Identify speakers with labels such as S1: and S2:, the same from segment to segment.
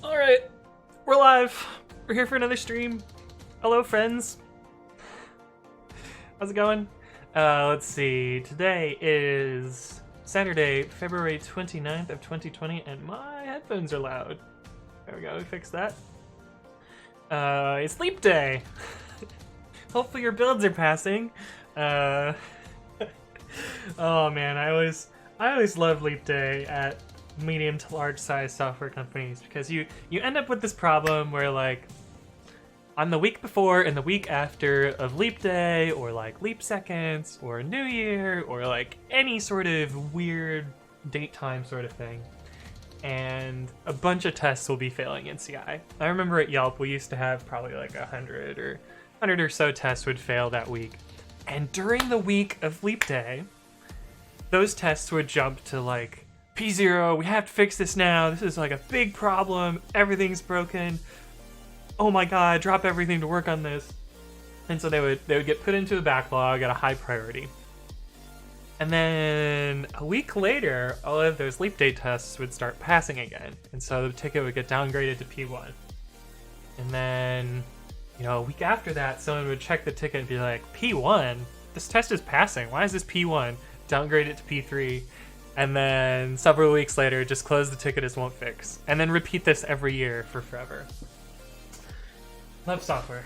S1: Alright, we're live. We're here for another stream. Hello, friends. How's it going? Let's see. Today is Saturday, February 29th of 2020, and my headphones are loud. There we go, we fixed that. It's Leap Day. Hopefully your builds are passing. Oh man, I always love Leap Day at medium to large size software companies, because you end up with this problem where, like, on the week before and the week after of Leap Day, or like Leap Seconds, or New Year, or like any sort of weird date time sort of thing, and a bunch of tests will be failing in CI. I remember at Yelp we used to have probably like 100 or so tests would fail that week, and during the week of Leap Day, those tests would jump to like P0, we have to fix this now, this is like a big problem, everything's broken, oh my god, drop everything to work on this. And so they would get put into a backlog at a high priority. And then a week later, all of those Leap Day tests would start passing again, and so the ticket would get downgraded to P1. And then, you know, a week after that, someone would check the ticket and be like, P1? This test is passing, why is this P1? Downgrade it to P3. And then several weeks later, just close the ticket as won't fix. And then repeat this every year for forever. Love software.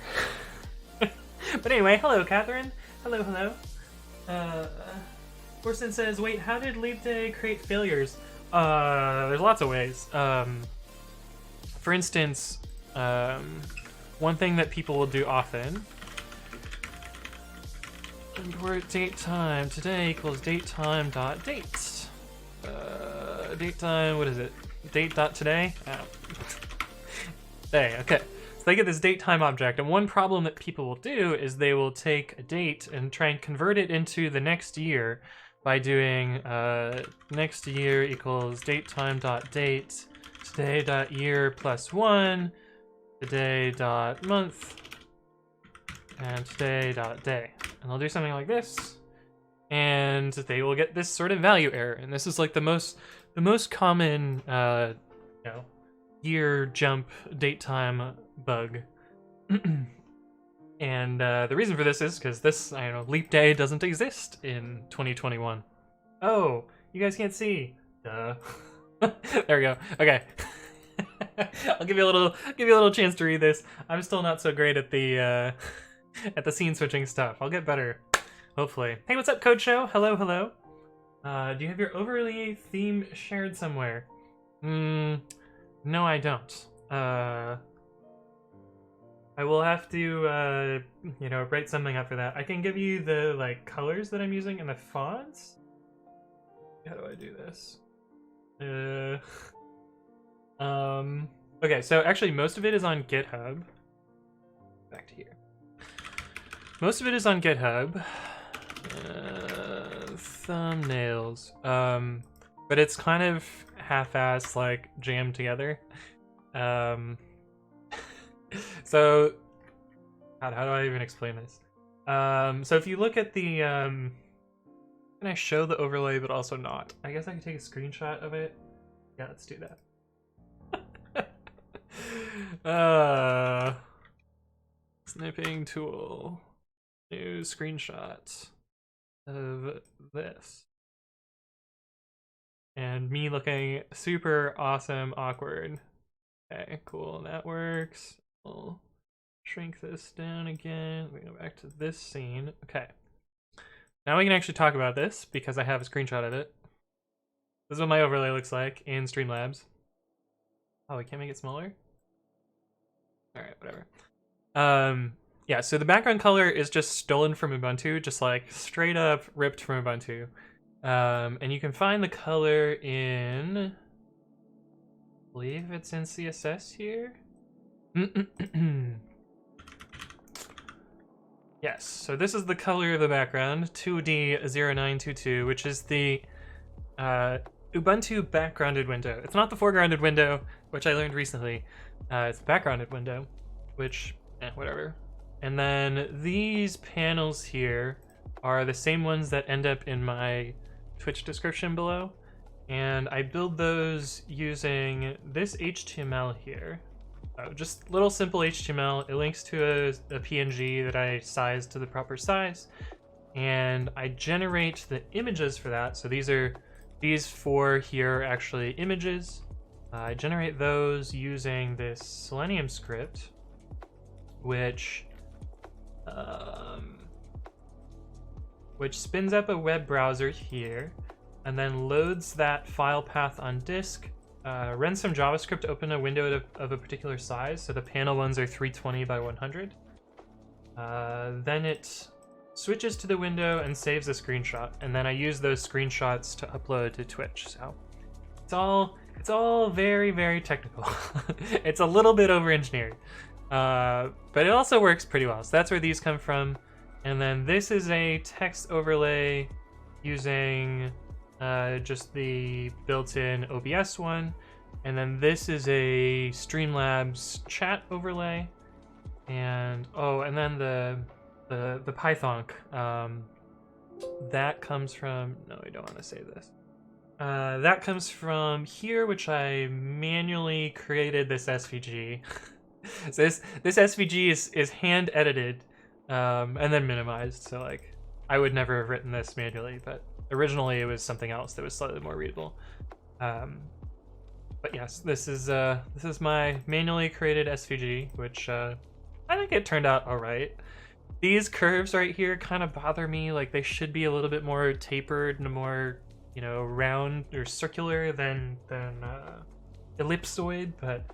S1: But anyway, hello, Catherine. Hello, hello. Orson says, wait, how did Leap Day create failures? There's lots of ways. For instance, one thing that people will do often, import date time today equals date time dot date. Date time, what is it? Date dot today? Oh. Hey, okay. So they get this date time object, and one problem that people will do is they will take a date and try and convert it into the next year by doing next year equals date time dot date today dot year plus 1 today dot month and today dot day, and they'll do something like this, and they will get this sort of value error. And this is like the most common year jump date time bug. And the reason for this is because this, I don't know, Leap Day doesn't exist in 2021. Oh, you guys can't see. Duh. There we go. Okay. I'll give you a little chance to read this. I'm still not so great at the scene switching stuff. I'll get better, hopefully. Hey, what's up, Code Show? Hello, hello. Do you have your overlay theme shared somewhere? No, I don't. I will have to, write something up for that. I can give you the, like, colors that I'm using and the fonts. How do I do this? Okay, so actually most of it is on GitHub. Back to here. Most of it is on GitHub. Thumbnails. But it's kind of half-assed, like, jammed together. So, God, how do I even explain this? So if you look at the, can I show the overlay but also not? I guess I can take a screenshot of it. Yeah, let's do that. Snipping tool. New screenshot of this. And me looking super awesome awkward. Okay, cool, that works. We'll shrink this down again. We go back to this scene. Okay. Now we can actually talk about this because I have a screenshot of it. This is what my overlay looks like in Streamlabs. Oh, we can't make it smaller? Alright, whatever. Yeah, so the background color is just stolen from Ubuntu, just like straight up ripped from Ubuntu. And you can find the color in, I believe it's in CSS here. Yes, so this is the color of the background, 2D0922, which is the Ubuntu backgrounded window. It's not the foregrounded window, which I learned recently. It's the backgrounded window, which, whatever. And then these panels here are the same ones that end up in my Twitch description below. and I build those using this HTML here. Just little simple HTML. It links to a PNG that I sized to the proper size, and I generate the images for that. So these four here are actually images. I generate those using this Selenium script, which spins up a web browser here, and then loads that file path on disk, runs some JavaScript to open a window of a particular size, so the panel ones are 320 by 100. Then it switches to the window and saves a screenshot, and then I use those screenshots to upload to Twitch. So it's all very, very technical. It's a little bit over-engineered, but it also works pretty well. So that's where these come from. And then this is a text overlay using just the built-in OBS one. And then this is a Streamlabs chat overlay. And and then the Python that comes from, no, I don't want to say this. That comes from here, which I manually created this SVG. So this SVG is hand edited and then minimized. So like I would never have written this manually, but originally it was something else that was slightly more readable. But yes, this is my manually created SVG, which I think it turned out all right. These curves right here kind of bother me. Like they should be a little bit more tapered and more, you know, round or circular than ellipsoid, but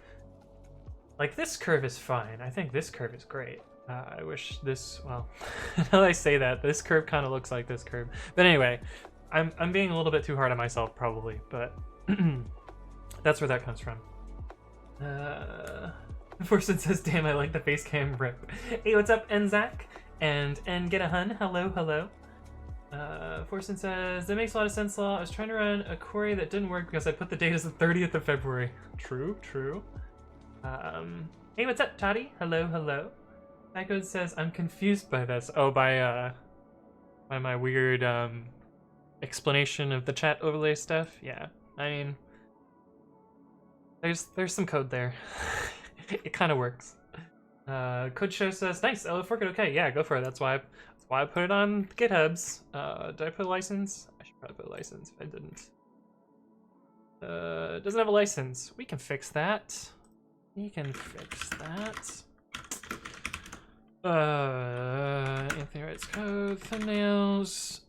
S1: like this curve is fine. I think this curve is great. I wish this, well, now that I say that, this curve kind of looks like this curve. But anyway, I'm being a little bit too hard on myself probably, but that's where that comes from. Forsen says, damn, I like the face cam rip. Hey, what's up, Enzak? And get a hun, hello, hello. Forsen says, that makes a lot of sense, Law. I was trying to run a query that didn't work because I put the date as the 30th of February. True. Hey, what's up, Toddy? Hello, hello. Nycode says, I'm confused by this. Oh, by my weird explanation of the chat overlay stuff. Yeah, I mean, there's some code there. It kind of works. Code show says, nice, LF working okay. Yeah, go for it. That's why I put it on GitHub's. Did I put a license? I should probably put a license if I didn't. It doesn't have a license. We can fix that. Anthony writes code, thumbnails.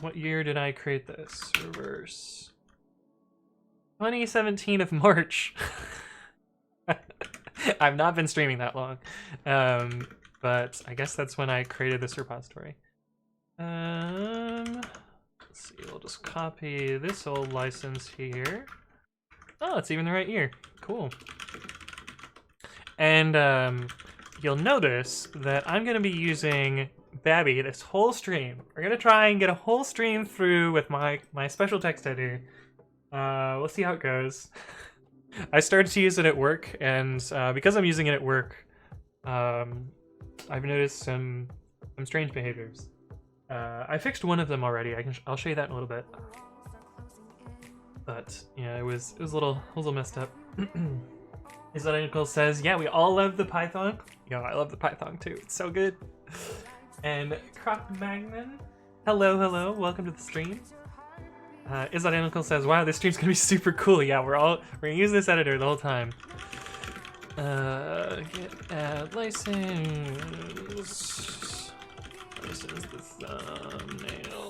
S1: What year did I create this? Reverse. 2017 of March. I've not been streaming that long. But I guess that's when I created this repository. Let's see, we'll just copy this old license here. Oh, it's even the right year. Cool. And you'll notice that I'm going to be using Babi this whole stream. We're going to try and get a whole stream through with my special text editor. We'll see how it goes. I started to use it at work, and because I'm using it at work, I've noticed some strange behaviors. I fixed one of them already. I'll show you that in a little bit. But yeah, it was a little messed up. Is that Nicole says, yeah, we all love the Python. Yeah, I love the Python too. It's so good. And Croc Magnan, hello, welcome to the stream. Is that Nicole says, wow, this stream's gonna be super cool. Yeah, we're gonna use this editor the whole time. Get add license. License the thumbnails.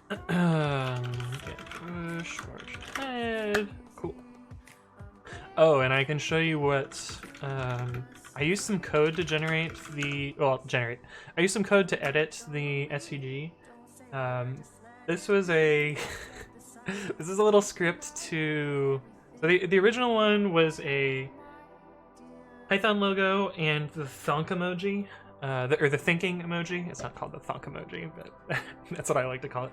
S1: Get push, march ahead. Cool. Oh, and I can show you what, I used some code to generate I used some code to edit the SVG. This was this is a little script to, so the original one was a Python logo and the thonk emoji, or the thinking emoji. It's not called the thonk emoji, but that's what I like to call it.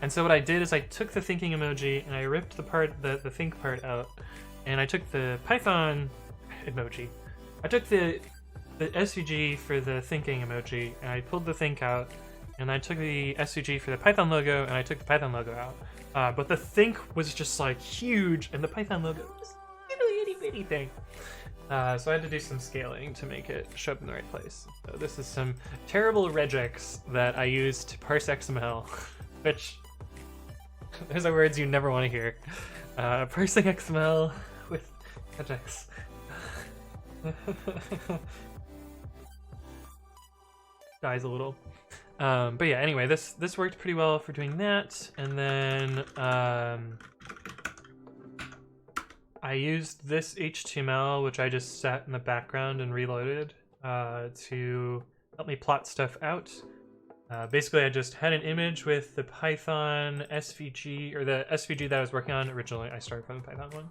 S1: And so what I did is I took the thinking emoji and I ripped the think part out, and I took the Python emoji. I took the SVG for the thinking emoji and I pulled the think out, and I took the SVG for the Python logo, and I took the Python logo out. But the think was just like huge, and the Python logo was a little itty bitty thing. So I had to do some scaling to make it show up in the right place. So this is some terrible regex that I use to parse XML, which those are words you never want to hear. Parsing XML with regex. Dies a little. But yeah, anyway, this worked pretty well for doing that, and then I used this HTML, which I just sat in the background and reloaded to help me plot stuff out. Basically, I just had an image with the Python SVG, or the SVG that I was working on originally. I started from the Python one.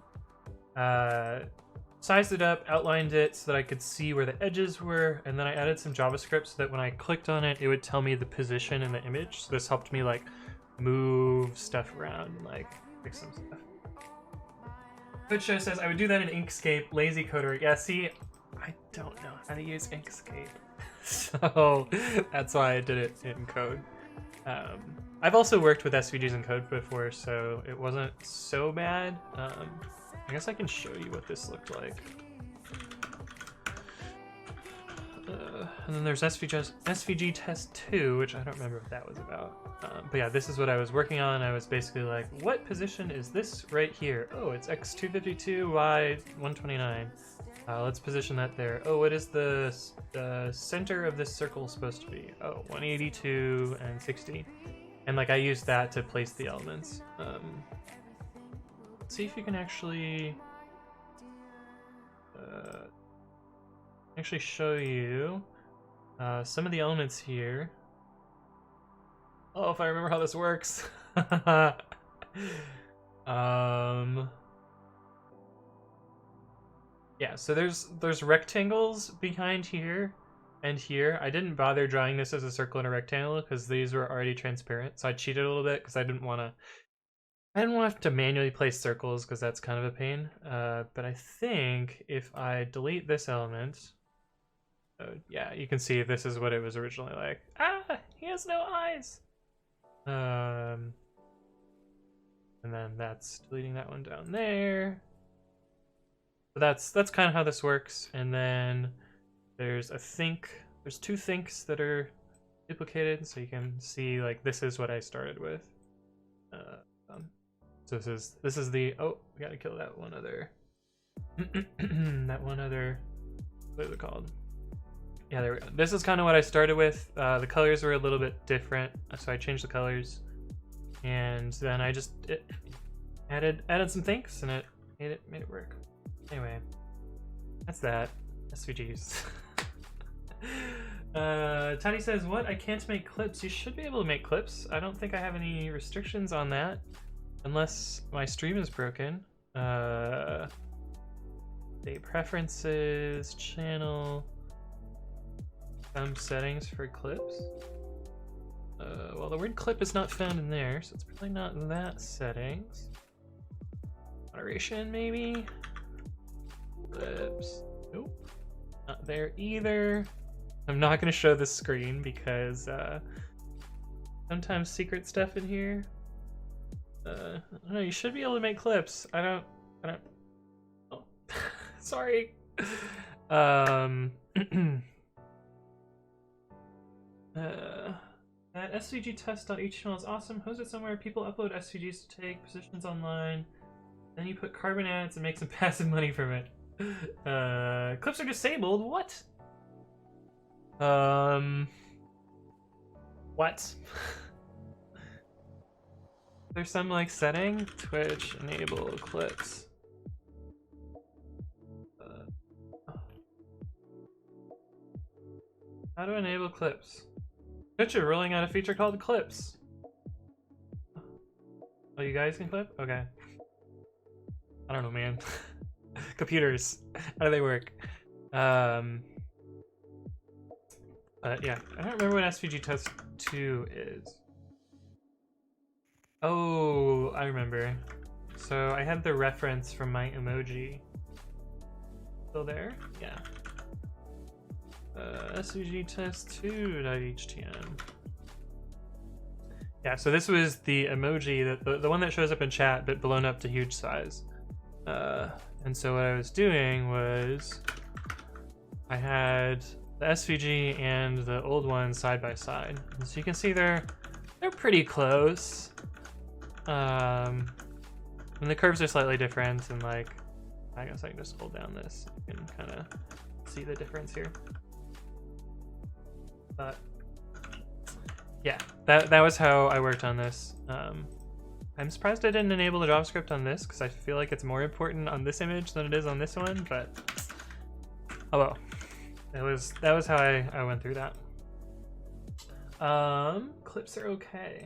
S1: Sized it up, outlined it so that I could see where the edges were, and then I added some JavaScript so that when I clicked on it, it would tell me the position in the image. So this helped me like move stuff around and like fix some stuff. Twitch Show says I would do that in Inkscape, lazy coder. Yeah, see, I don't know how to use Inkscape, so that's why I did it in code. I've also worked with SVGs in code before, so it wasn't so bad. I guess I can show you what this looked like. And then there's SVG test 2, which I don't remember what that was about. But yeah, this is what I was working on. I was basically like, what position is this right here? Oh, it's X252, Y129. Let's position that there. Oh, what is the center of this circle supposed to be? Oh, 182 and 60. And like I used that to place the elements. Let's see if you can actually show you some of the elements here. Oh, if I remember how this works. Yeah, so there's rectangles behind here and here. I didn't bother drawing this as a circle and a rectangle because these were already transparent. So I cheated a little bit because I didn't want to have to manually place circles because that's kind of a pain. But I think if I delete this element, yeah, you can see this is what it was originally like. Ah, he has no eyes. And then that's deleting that one down there. So that's kind of how this works. And then there's two thinks that are duplicated, so you can see like this is what I started with. So this is the, oh, we gotta kill that one other that one other, what is it called? Yeah, there we go. This is kind of what I started with. The colors were a little bit different, so I changed the colors, and then I just added some things, and it made it work. Anyway, that's that. SVGs. Tiny says, what? I can't make clips. You should be able to make clips. I don't think I have any restrictions on that, unless my stream is broken. Date preferences, channel, some settings for clips. Well, the word clip is not found in there, so it's probably not that settings. Moderation, maybe? Clips. Nope. Not there either. I'm not going to show the screen because sometimes secret stuff in here. I don't know, you should be able to make clips. I don't. Oh, sorry. That SVG test.html is awesome. Host it somewhere. People upload SVGs to take positions online. Then you put carbon ads and make some passive money from it. Clips are disabled. What? What? There's some like setting. Twitch enable clips. How to enable clips? Twitch are rolling out a feature called clips. Oh, you guys can clip? Okay. I don't know, man. Computers. How do they work? Yeah, I don't remember what SVG test 2 is. Oh, I remember. So I had the reference from my emoji. Still there? Yeah. SVG test 2.htm. Yeah, so this was the emoji, that the one that shows up in chat, but blown up to huge size. And so what I was doing was I had the SVG and the old one side by side. And so you can see they're pretty close. And the curves are slightly different, and like, I guess I can just hold down this. You can kind of see the difference here. But yeah, that was how I worked on this. I'm surprised I didn't enable the JavaScript on this, because I feel like it's more important on this image than it is on this one, but oh well. That was how I went through that. Clips are okay.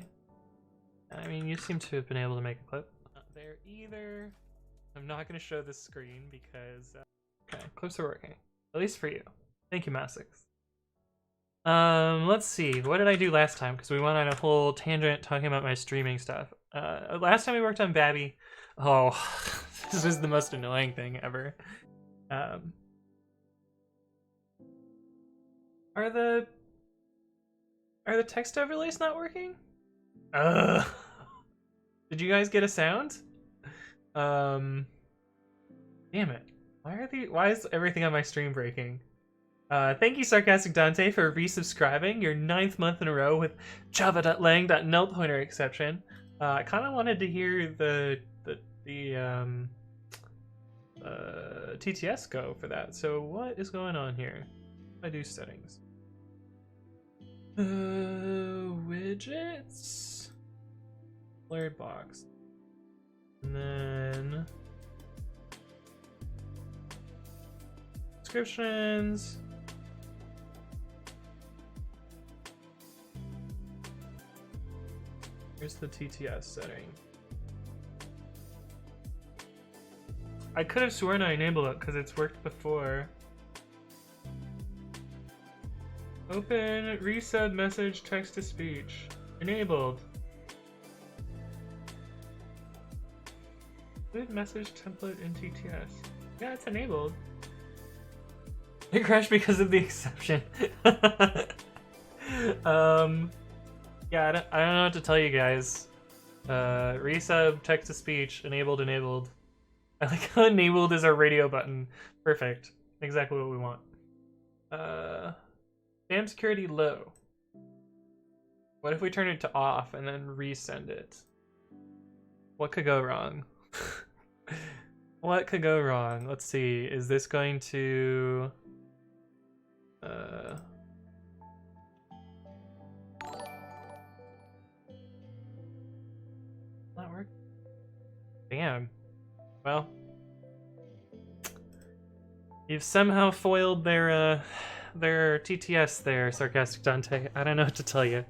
S1: I mean, you seem to have been able to make a clip. Not there either. I'm not going to show this screen because okay, clips are working. At least for you. Thank you, Masix. Let's see. What did I do last time? Because we went on a whole tangent talking about my streaming stuff. Last time we worked on Babi. Oh, this was the most annoying thing ever. Are the text overlays not working? Did you guys get a sound? Damn it. Why is everything on my stream breaking? Thank you, Sarcastic Dante, for resubscribing your 9th month in a row with java.lang.null pointer exception. I kind of wanted to hear the TTS go for that. So what is going on here? I do settings. Widgets, blurred box, and then descriptions. Here's the TTS setting. I could have sworn I enabled it because it's worked before. Open resub message text to speech. Enabled. Good message template in TTS. Yeah, it's enabled. It crashed because of the exception. Yeah, I don't know what to tell you guys. Resub text to speech. Enabled. I like how enabled is our radio button. Perfect. Exactly what we want. Spam security low. What if we turn it to off and then resend it? What could go wrong? What could go wrong? Let's see. Is this going to not work? Damn. Well, you've somehow foiled their TTS there, Sarcastic Dante. I don't know what to tell you.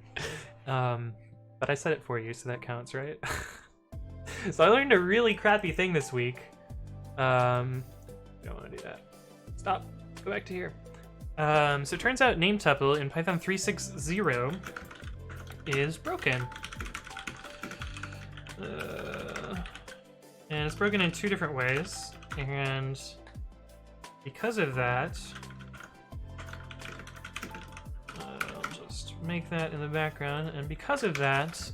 S1: But I said it for you, so that counts, right? So I learned a really crappy thing this week. Don't want to do that. Stop. Go back to here. So it turns out name tuple in Python 3.6.0 is broken. And it's broken in 2 different ways. And because of that, make that in the background, and because of that,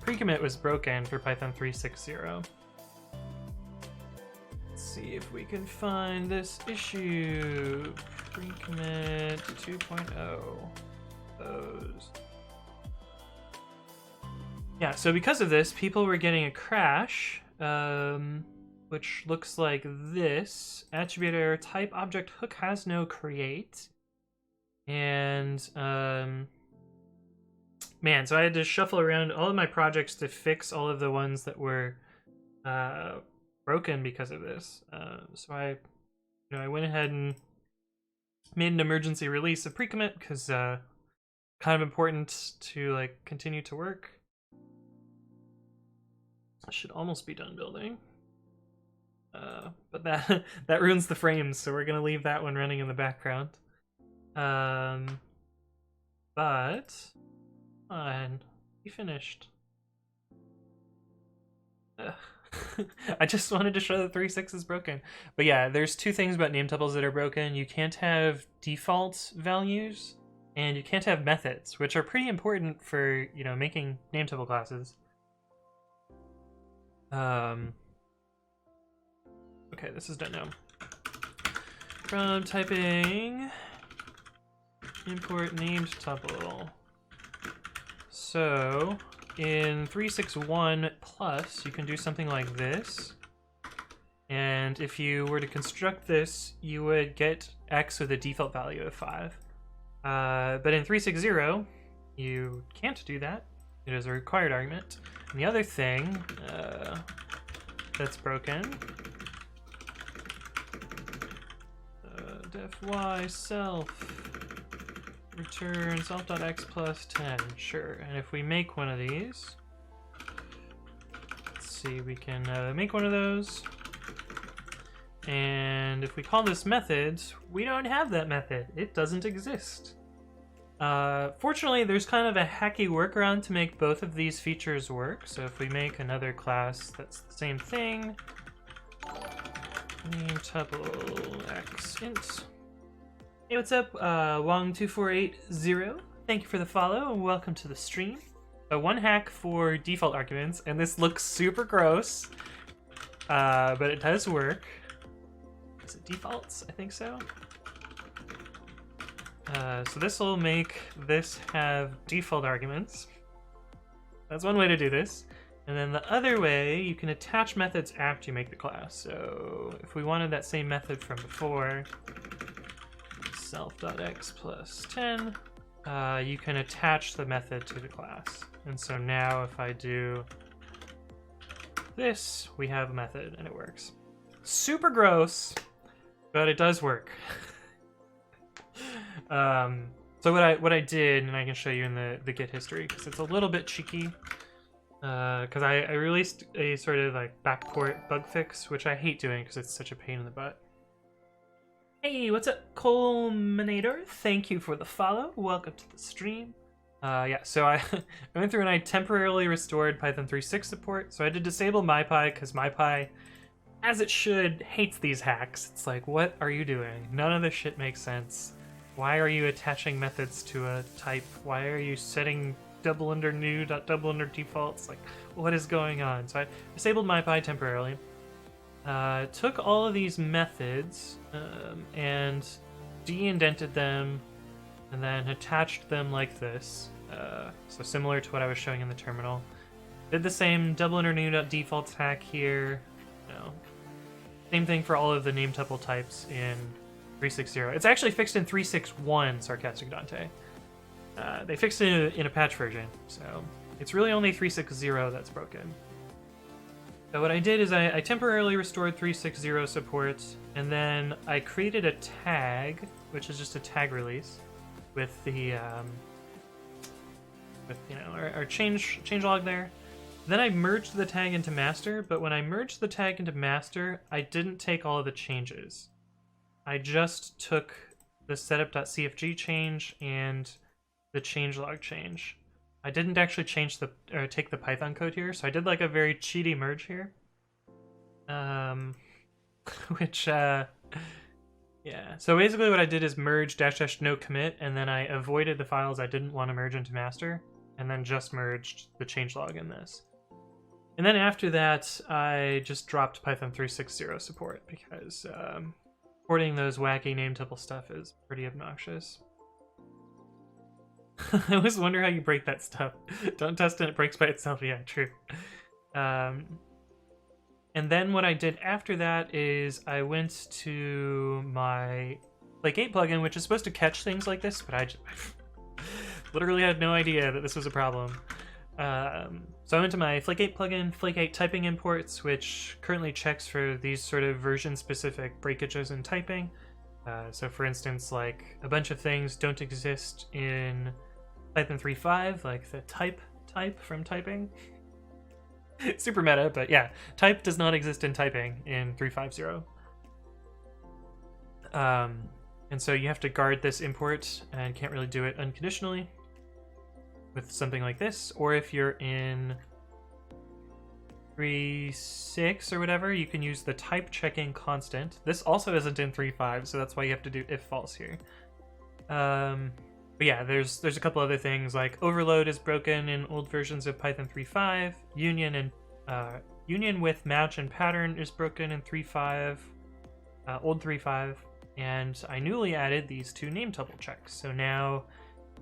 S1: pre-commit was broken for Python 3.6.0. Let's see if we can find this issue. Pre-commit 2.0. Those. Yeah, so because of this, people were getting a crash, which looks like this. Attribute error, type object hook has no create. And man, so I had to shuffle around all of my projects to fix all of the ones that were broken because of this. So I went ahead and made an emergency release of pre-commit because kind of important to like continue to work. I should almost be done building, but that ruins the frames, so we're gonna leave that one running in the background. But on, we finished. I just wanted to show that 3.6 is broken. But yeah, there's 2 things about name tuples that are broken. You can't have default values And you can't have methods, which are pretty important for, you know, making name tuple classes. Okay, this is done now. From typing import named tuple. So in 361 plus, you can do something like this. And if you were to construct this, you would get x with a default value of 5. But in 360, you can't do that. It is a required argument. And the other thing that's broken, def y self return self.x plus 10. Sure. And if we make one of these, let's see, we can make one of those. And if we call this methods, we don't have that method. It doesn't exist. Fortunately, there's kind of a hacky workaround to make both of these features work. So if we make another class that's the same thing, name tuple x int. Hey, what's up? Wong2480. Thank you for the follow and welcome to the stream. One hack for default arguments, and this looks super gross, but it does work. Is it defaults? I think so. So this will make this have default arguments. That's one way to do this. And then the other way, you can attach methods after you make the class. So if we wanted that same method from before, self.x plus 10, you can attach the method to the class. And so now if I do this, we have a method and it works. Super gross, but it does work. So what I did, and I can show you in the Git history, because it's a little bit cheeky, because I released a sort of like backport bug fix, which I hate doing because it's such a pain in the butt. Hey, what's up, Culminator? Thank you for the follow. Welcome to the stream. Yeah, so I went through and I temporarily restored Python 3.6 support. So I had to disable MyPy because MyPy, as it should, hates these hacks. It's like, what are you doing? None of this shit makes sense. Why are you attaching methods to a type? Why are you setting double under new, double under defaults? Like, what is going on? So I disabled MyPy temporarily. Took all of these methods and de-indented them and then attached them like this. So similar to what I was showing in the terminal. Did the same double under new.defaults hack here. You know, same thing for all of the name tuple types in 360. It's actually fixed in 361, Sarcastic Dante. They fixed it in a patch version, so it's really only 360 that's broken. So what I did is I temporarily restored 360 support, and then I created a tag, which is just a tag release, with the with our change log there. Then I merged the tag into master, but when I merged the tag into master, I didn't take all of the changes. I just took the setup.cfg change and the changelog change. I didn't actually change take the Python code here, so I did like a very cheaty merge here. Which, yeah. So basically what I did is merge -- no commit, and then I avoided the files I didn't want to merge into master, and then just merged the changelog in this. And then after that, I just dropped Python 360 support, because porting those wacky name tuple stuff is pretty obnoxious. I always wonder how you break that stuff. Don't test it, it breaks by itself. Yeah, true. And then what I did after that is I went to my Flake8 plugin, which is supposed to catch things like this, but I just literally had no idea that this was a problem. So I went to my Flake8 plugin, Flake8 typing imports, which currently checks for these sort of version-specific breakages in typing. So for instance, like a bunch of things don't exist in Python 3.5, like the type from typing. Super meta, but yeah, type does not exist in typing in 3.5.0. And so you have to guard this import and can't really do it unconditionally with something like this. Or if you're in 3.6 or whatever, you can use the type checking constant. This also isn't in 3.5, so that's why you have to do if false here. But yeah, there's a couple other things like overload is broken in old versions of Python 3.5. Union with match and pattern is broken in 3.5, old 3.5, and I newly added these two name tuple checks. So now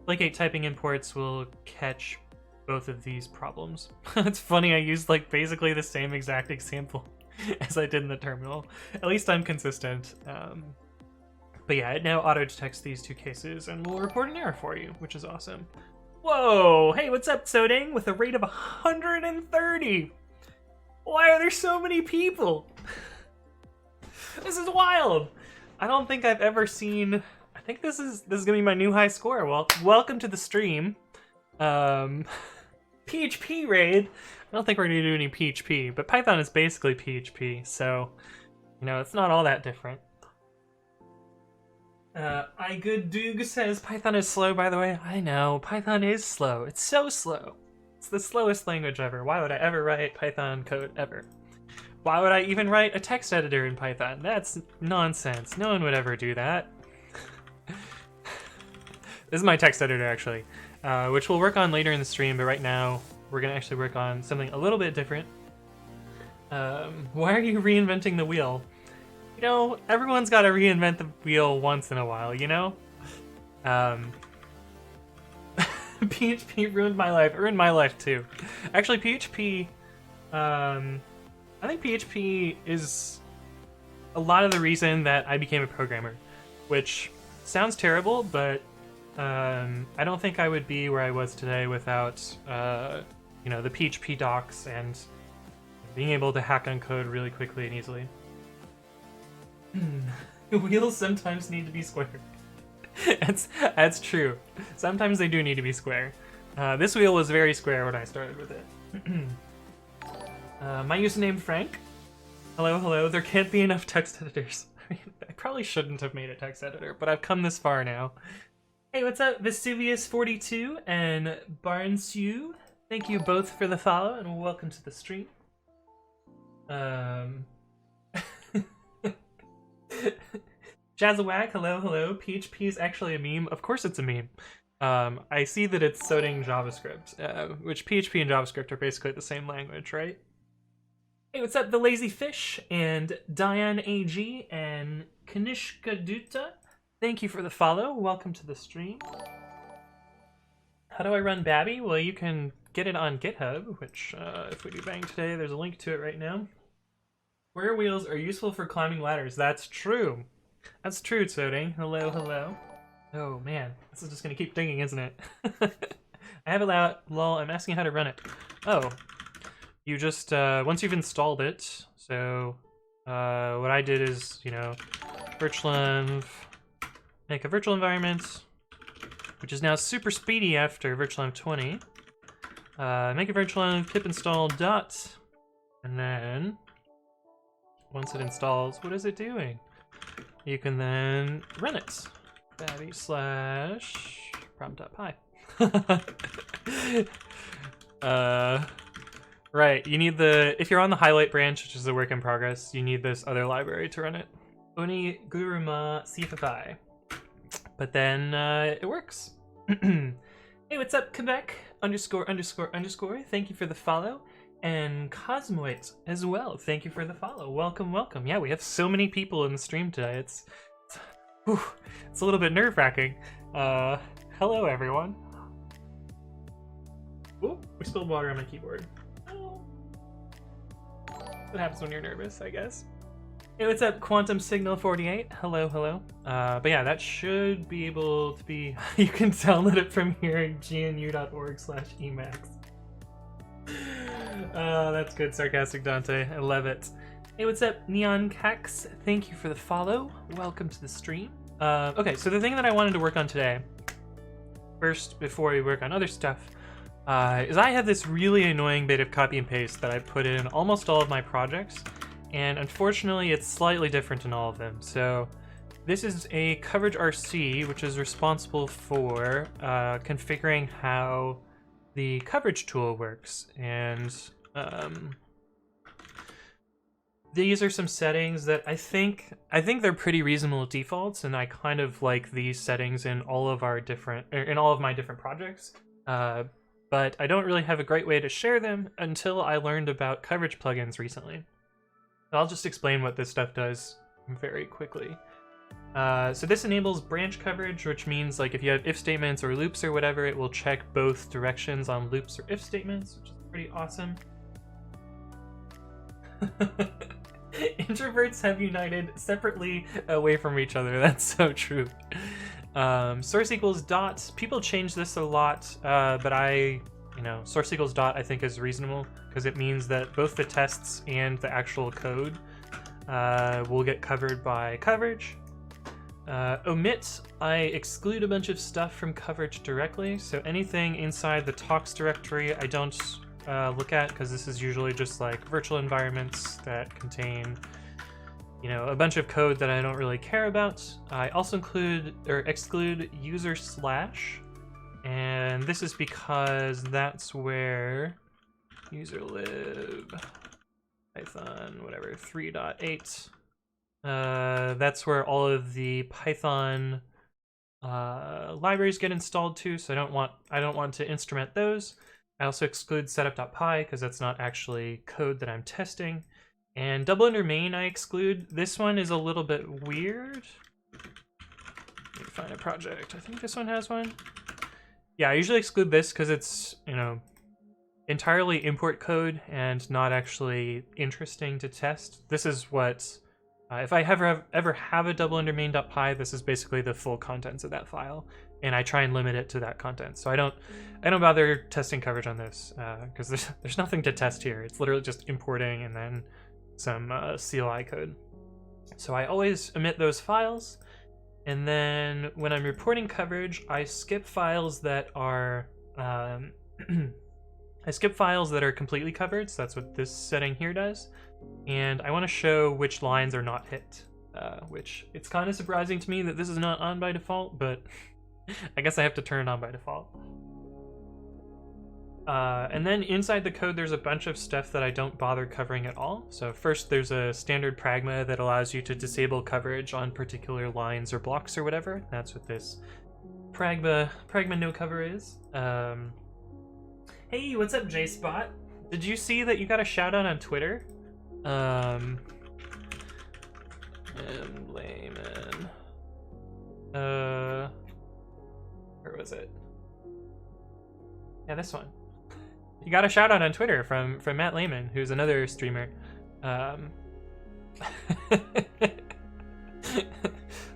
S1: Flake8 typing imports will catch both of these problems. It's funny, I used like basically the same exact example as I did in the terminal. At least I'm consistent. But yeah, it now auto-detects these two cases and will report an error for you, which is awesome. Whoa! Hey, what's up, Sodang? With a rate of 130! Why are there so many people? This is wild! I don't think I've ever seen... I think this is gonna be my new high score. Well, welcome to the stream. PHP raid. I don't think we're gonna do any PHP, but Python is basically PHP, so, you know, it's not all that different. iGoodDoog says Python is slow, by the way. I know, Python is slow. It's so slow. It's the slowest language ever. Why would I ever write Python code ever? Why would I even write a text editor in Python? That's nonsense. No one would ever do that. This is my text editor, actually, which we'll work on later in the stream, but right now we're going to actually work on something a little bit different. Why are you reinventing the wheel? You know, everyone's got to reinvent the wheel once in a while, you know? PHP ruined my life too. Actually, PHP, I think PHP is a lot of the reason that I became a programmer, which sounds terrible, but I don't think I would be where I was today without, you know, the PHP docs and being able to hack on code really quickly and easily. Wheels sometimes need to be square. That's true. Sometimes they do need to be square. This wheel was very square when I started with it. My username Frank. Hello, hello. There can't be enough text editors. I mean, I probably shouldn't have made a text editor, but I've come this far now. Hey, what's up, Vesuvius42 and Barnsu? Thank you both for the follow and welcome to the stream. Jazzawag, hello, hello. PHP is actually a meme. Of course it's a meme. I see that it's Soding JavaScript, which PHP and JavaScript are basically the same language, right? Hey, what's up, The Lazy Fish and Diane AG and Kanishka Dutta? Thank you for the follow. Welcome to the stream. How do I run Babi? Well, you can get it on GitHub, which, if we do bang today, there's a link to it right now. Square wheels are useful for climbing ladders. That's true. That's true, Soding. Hello, hello. Oh, man. This is just going to keep dinging, isn't it? I have it out. Lol, I'm asking how to run it. Oh. You just, once you've installed it, so, what I did is, you know, virtualenv, make a virtual environment, which is now super speedy after virtualenv 20. Make a virtualenv pip install dot, and then, once it installs, what is it doing? You can then run it. Babi slash prompt.py. Right, you need the, if you're on the highlight branch, which is a work in progress, you need this other library to run it. Oni Guruma CFFI. But then, it works. Hey, what's up, Quebec? ____. Thank you for the follow. And Cosmoit as well. Thank you for the follow. Welcome, welcome. Yeah, we have so many people in the stream today. It's a little bit nerve-wracking. Hello, everyone. Ooh, we spilled water on my keyboard. What happens when you're nervous, I guess. Hey, what's up, Quantum Signal 48? Hello, hello. But yeah, that should be able to be... You can download it from here at gnu.org/emacs. That's good, sarcastic Dante. I love it. Hey, what's up, Neon Cax? Thank you for the follow. Welcome to the stream. Okay, so the thing that I wanted to work on today, first, before we work on other stuff, is I have this really annoying bit of copy and paste that I put in almost all of my projects, and unfortunately it's slightly different in all of them. So this is a coverage RC, which is responsible for configuring how the coverage tool works, and these are some settings that I think they're pretty reasonable defaults, and I kind of like these settings in all of my different projects. But I don't really have a great way to share them until I learned about coverage plugins recently. I'll just explain what this stuff does very quickly. So this enables branch coverage, which means like if you have if statements or loops or whatever, it will check both directions on loops or if statements, which is pretty awesome. Introverts have united separately away from each other. That's so true. Source equals dot. People change this a lot, but source equals dot I think is reasonable because it means that both the tests and the actual code will get covered by coverage. Omit, I exclude a bunch of stuff from coverage directly, so anything inside the talks directory I don't look at, because this is usually just like virtual environments that contain a bunch of code that I don't really care about. I also exclude user slash, and this is because that's where userlib python whatever 3.8 that's where all of the Python libraries get installed to, so I don't want to instrument those. I also exclude setup.py because that's not actually code that I'm testing. And double under main I exclude. This one is a little bit weird. Let me find a project. I think this one has one. Yeah, I usually exclude this because it's, entirely import code and not actually interesting to test. This is what, if I ever have a double under main.py, this is basically the full contents of that file. And I try and limit it to that content. So I don't bother testing coverage on this because there's nothing to test here. It's literally just importing and then some CLI code. So I always omit those files. And then when I'm reporting coverage, I skip files that are completely covered. So that's what this setting here does. And I want to show which lines are not hit, which it's kind of surprising to me that this is not on by default, but I guess I have to turn it on by default. And then inside the code, there's a bunch of stuff that I don't bother covering at all. So first, there's a standard pragma that allows you to disable coverage on particular lines or blocks or whatever. That's what this pragma no cover is. Hey, what's up, JSpot? Did you see that you got a shout out on Twitter? And Layman. Where was it? Yeah, this one. You got a shout out on Twitter from Matt Lehman, who's another streamer.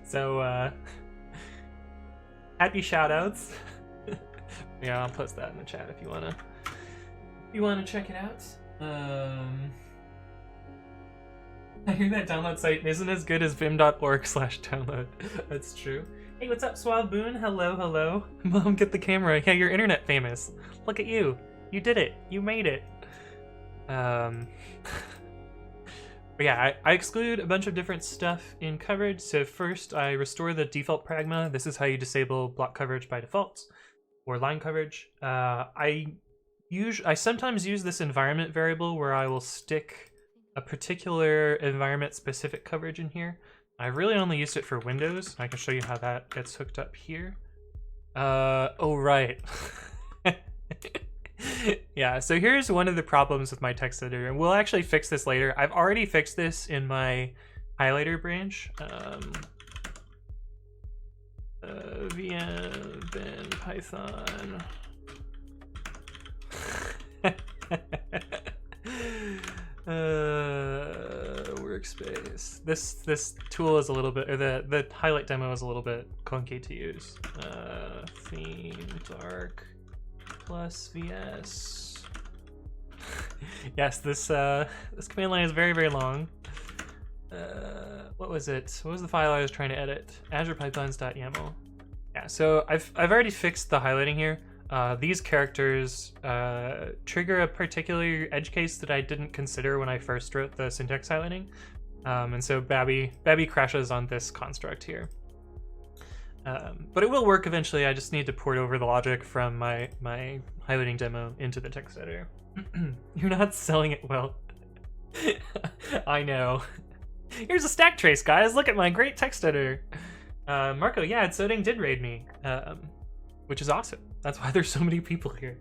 S1: So happy shout outs. Yeah, I'll post that in the chat if you wanna check it out. I hear that download site isn't as good as vim.org/download. That's true. Hey, what's up, Suave Boon? Hello. Mom, get the camera. Yeah, you're internet famous. Look at you. You did it. You made it. But yeah, I exclude a bunch of different stuff in coverage. So first, I restore the default pragma. This is how you disable block coverage by default, or line coverage. I sometimes use this environment variable where I will stick a particular environment-specific coverage in here. I've really only used it for Windows. I can show you how that gets hooked up here. Oh, right. Yeah, so here's one of the problems with my text editor, and we'll actually fix this later. I've already fixed this in my highlighter branch. VM bin Python. Workspace. This tool is a little bit, or the highlight demo is a little bit clunky to use. Theme dark plus VS. Yes, this command line is very long. What was it? What was the file I was trying to edit? AzurePythons.yaml. Yeah, so I've already fixed the highlighting here. These characters trigger a particular edge case that I didn't consider when I first wrote the syntax highlighting. And so babi crashes on this construct here. But it will work eventually. I just need to port over the logic from my highlighting demo into the text editor. You're not selling it well. I know. Here's a stack trace, guys. Look at my great text editor. Marco, yeah, Soding did raid me, which is awesome. That's why there's so many people here.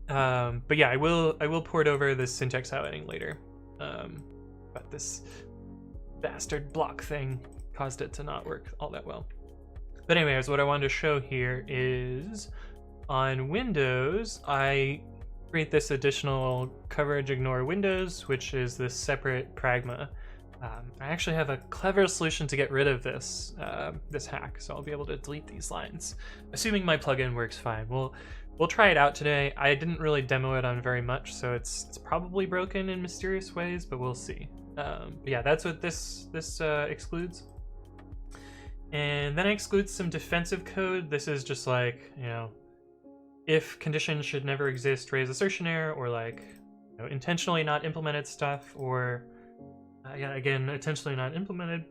S1: But yeah, I will port over this syntax highlighting later. But this bastard block thing caused it to not work all that well. But anyways, what I wanted to show here is on Windows, I create this additional coverage ignore windows, which is this separate pragma. I actually have a clever solution to get rid of this this hack, so I'll be able to delete these lines, assuming my plugin works fine. We'll try it out today. I didn't really demo it on very much, so it's probably broken in mysterious ways, but we'll see. But yeah, that's what this excludes. And then it excludes some defensive code. This is just like, you know, if conditions should never exist, raise assertion error, or like, you know, intentionally not implemented stuff, or yeah, again, intentionally not implemented,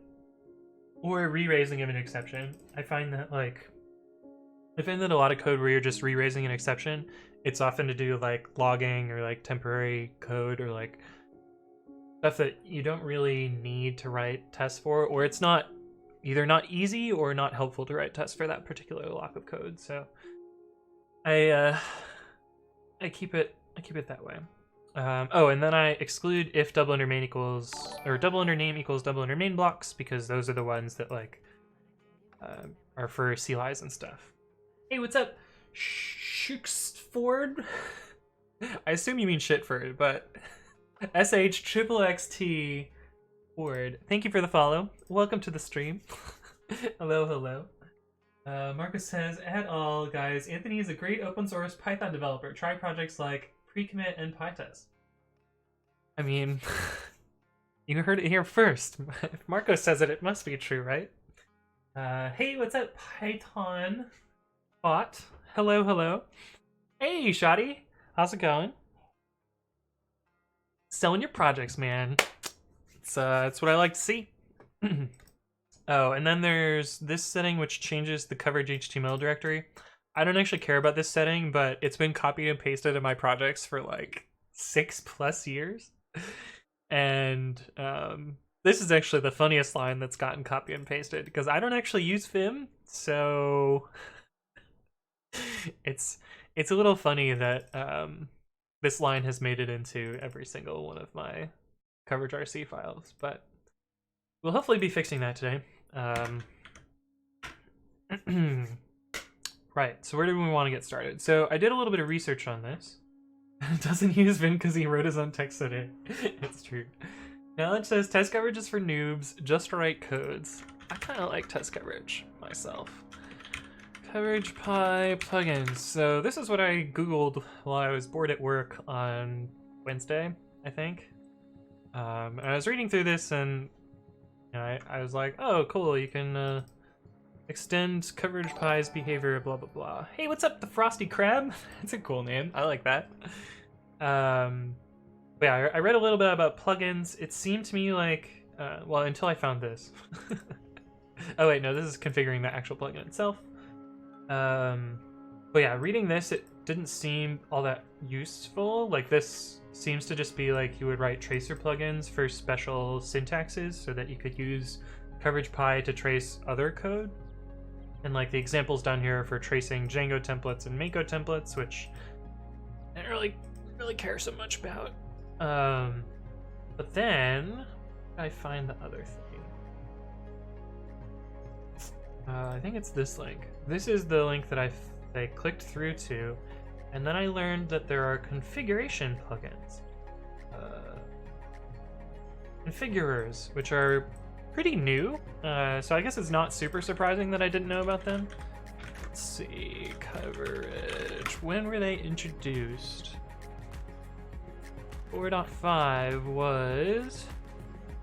S1: or re-raising of an exception. I find that a lot of code where you're just re-raising an exception, it's often to do like logging or like temporary code or like stuff that you don't really need to write tests for, or it's not either not easy or not helpful to write tests for that particular block of code. So I keep it that way. Oh, and then I exclude if double under main equals, or double under name equals double under main blocks, because those are the ones that like are for CLIs and stuff. Hey, what's up, Shooksford? I assume you mean Shitford, but SHXXT Ford. Thank you for the follow. Welcome to the stream. Hello. Marcus says, at all, guys, Anthony is a great open source Python developer. Try projects like Precommit and PyTest. I mean, you heard it here first. If Marco says it, it must be true, right? Hey, what's up, Python bot? Hello. Hey, Shoddy. How's it going? Selling your projects, man. It's what I like to see. Oh, and then there's this setting which changes the coverage HTML directory. I don't actually care about this setting, but it's been copied and pasted in my projects for like 6+ years. And this is actually the funniest line that's gotten copy and pasted, because I don't actually use Vim, so it's a little funny that this line has made it into every single one of my coverage RC files, but we'll hopefully be fixing that today. Right, so where do we want to get started? So I did a little bit of research on this. It doesn't use Vim because he wrote his own text edit. It's true. Knowledge says test coverage is for noobs, just write codes. I kind of like test coverage myself. Coverage Py plugins. So this is what I googled while I was bored at work on Wednesday, I think. And I was reading through this, and you know, I was like, oh, cool, you can extend coverage Py's behavior, blah, blah, blah. Hey, what's up, the Frosty Crab? That's a cool name. I like that. But yeah, I read a little bit about plugins. It seemed to me like, well, until I found this. Oh, wait, no, this is configuring the actual plugin itself. But yeah, reading this, it didn't seem all that useful. Like, this seems to just be like you would write tracer plugins for special syntaxes so that you could use coverage Py to trace other code. And like the examples down here are for tracing Django templates and Mako templates, which I don't really care so much about. But then I find the other thing. I think it's this link. This is the link that I clicked through to, and then I learned that there are configuration plugins. Configurers, which are pretty new, so I guess it's not super surprising that I didn't know about them. Let's see, coverage. When were they introduced? 4.5 was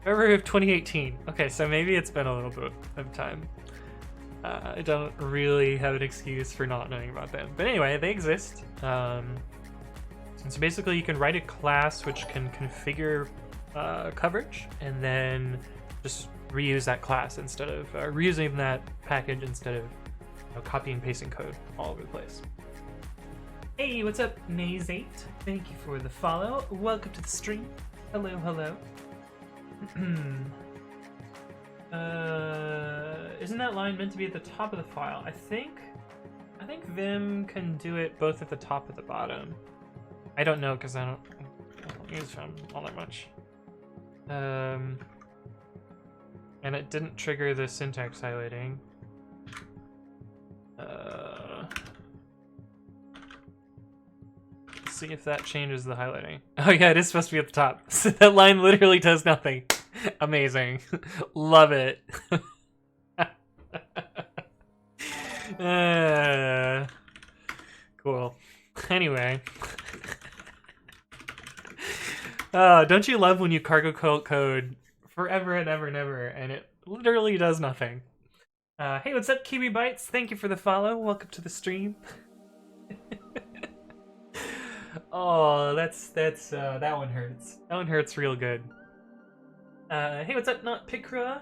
S1: February of 2018. Okay, so maybe it's been a little bit of time. I don't really have an excuse for not knowing about them. But anyway, they exist. So basically you can write a class which can configure coverage, and then just reuse that class instead of reusing that package instead of copying and pasting code all over the place. Hey, what's up, Naze8? Thank you for the follow. Welcome to the stream. Hello, hello. Isn't that line meant to be at the top of the file? I think Vim can do it both at the top and the bottom. I don't know because I don't use Vim all that much. And it didn't trigger the syntax highlighting. Let's see if that changes the highlighting. Oh yeah, it is supposed to be at the top. So that line literally does nothing. Amazing. Love it. Cool. Anyway. Don't you love when you cargo code forever and ever and ever, and it literally does nothing? Hey, what's up, Kiwi Bites? Thank you for the follow. Welcome to the stream. Oh, that one hurts. That one hurts real good. Hey, what's up, Not Picra?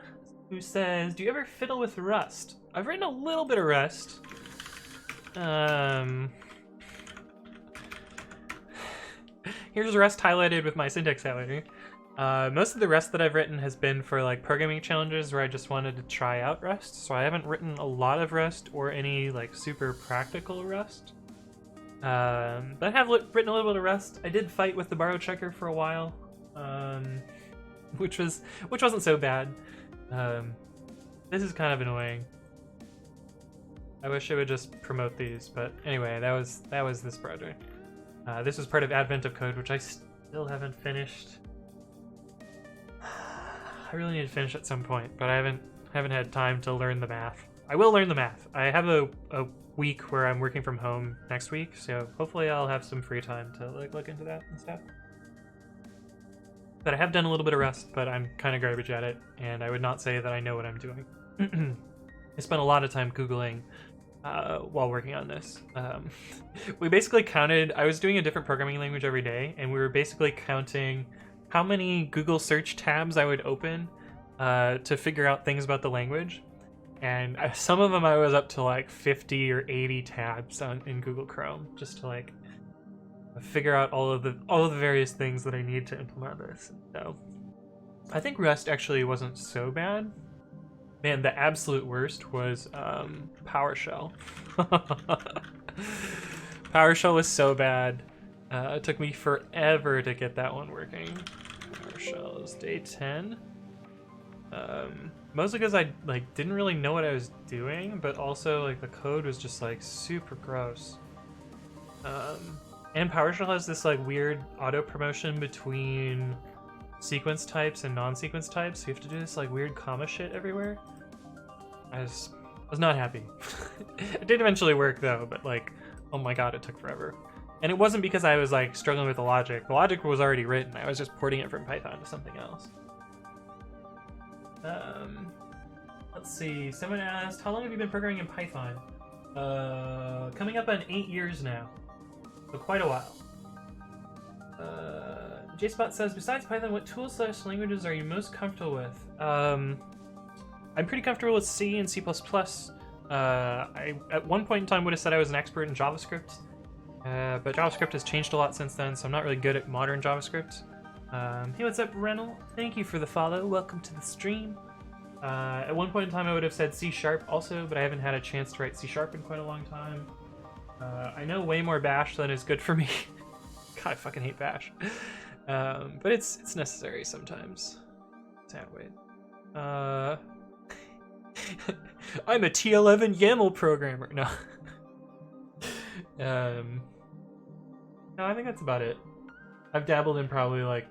S1: Who says, do you ever fiddle with Rust? I've written a little bit of Rust. Here's Rust highlighted with my syntax highlighter. Most of the Rust that I've written has been for like programming challenges where I just wanted to try out Rust, so I haven't written a lot of Rust or any like super practical Rust. But I have written a little bit of Rust. I did fight with the borrow checker for a while, which wasn't so bad. This is kind of annoying. I wish I would just promote these, but anyway, that was this project. This was part of Advent of Code, which I still haven't finished. I really need to finish at some point, but I haven't had time to learn the math. I will learn the math. I have a week where I'm working from home next week, so hopefully I'll have some free time to like look into that and stuff. But I have done a little bit of Rust, but I'm kind of garbage at it, and I would not say that I know what I'm doing. I spent a lot of time Googling while working on this. We basically counted, I was doing a different programming language every day, and we were basically counting how many Google search tabs I would open to figure out things about the language. And some of them I was up to like 50 or 80 tabs in Google Chrome just to like figure out all of the various things that I need to implement this. So I think Rust actually wasn't so bad. Man, the absolute worst was PowerShell. PowerShell was so bad. It took me forever to get that one working. PowerShell is day 10. Mostly because I like didn't really know what I was doing, but also like the code was just like super gross. And PowerShell has this like weird auto promotion between sequence types and non-sequence types, so you have to do this like weird comma shit everywhere. I was not happy. It did eventually work though, but like, oh my god, it took forever. And it wasn't because I was like struggling with the logic. The logic was already written. I was just porting it from Python to something else. Let's see. Someone asked, how long have you been programming in Python? Coming up on 8 years now. So quite a while. JSpot says, besides Python, what tools/languages are you most comfortable with? I'm pretty comfortable with C and C++. I, at one point in time, would have said I was an expert in JavaScript. But JavaScript has changed a lot since then, so I'm not really good at modern JavaScript. Hey, what's up, Rennell? Thank you for the follow. Welcome to the stream. At one point in time, I would have said C# also, but I haven't had a chance to write C# in quite a long time. I know way more Bash than is good for me. God, I fucking hate Bash. But it's necessary sometimes. Sad wait. I'm a T11 YAML programmer. No. No, I think that's about it. I've dabbled in probably like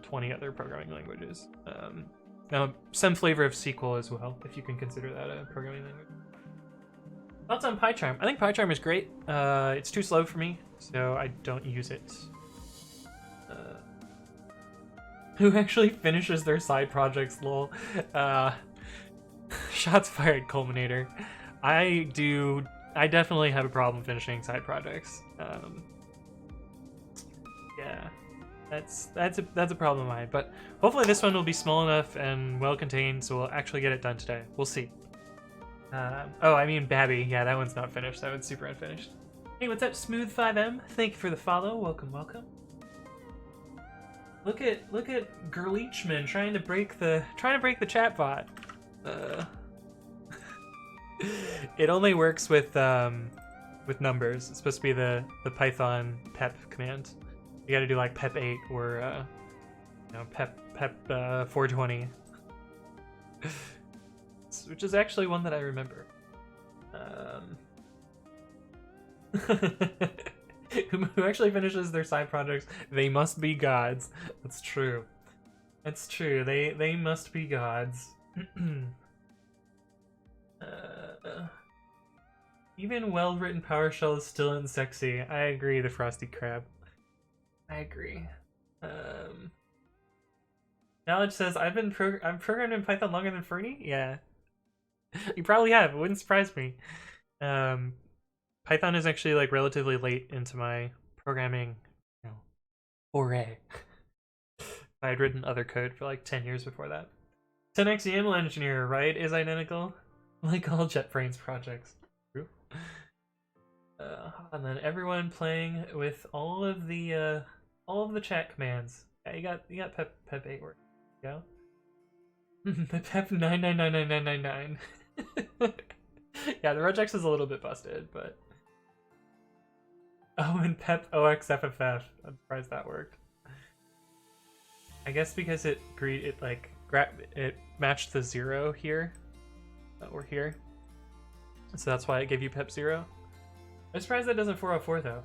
S1: 20 other programming languages. Now, some flavor of SQL as well, if you can consider that a programming language. Thoughts on PyCharm? I think PyCharm is great. It's too slow for me, so I don't use it. Who actually finishes their side projects, lol? Shots fired, Culminator. I definitely have a problem finishing side projects. Yeah, that's a problem of mine. But hopefully this one will be small enough and well contained, so we'll actually get it done today. We'll see. Oh, I mean Babi. Yeah, that one's not finished. That one's super unfinished. Hey, what's up, Smooth5M? Thank you for the follow. Welcome, welcome. Look at Gerleachman trying to break the chat bot. It only works with numbers. It's supposed to be the Python pep command. You got to do like pep 8 or pep 420, which is actually one that I remember. Who actually finishes their side projects? They must be gods. That's true. That's true. They must be gods. Even well-written PowerShell is still unsexy. I agree, the Frosty Crab. I agree. Knowledge says, I'm programmed in Python longer than Fernie? Yeah. You probably have. It wouldn't surprise me. Python is actually like relatively late into my programming, foray. I had written other code for like 10 years before that. 10x YAML engineer, right, is identical, like all JetBrains projects. True. And then everyone playing with all of the chat commands. Yeah, you got pep 8 work. Go. The pep 9999999. Yeah, the regex is a little bit busted, but. Oh, and pep OXFFF. I'm surprised that worked. I guess because it matched the 0 here. Or here. So that's why it gave you pep 0. I'm surprised that doesn't 404 though.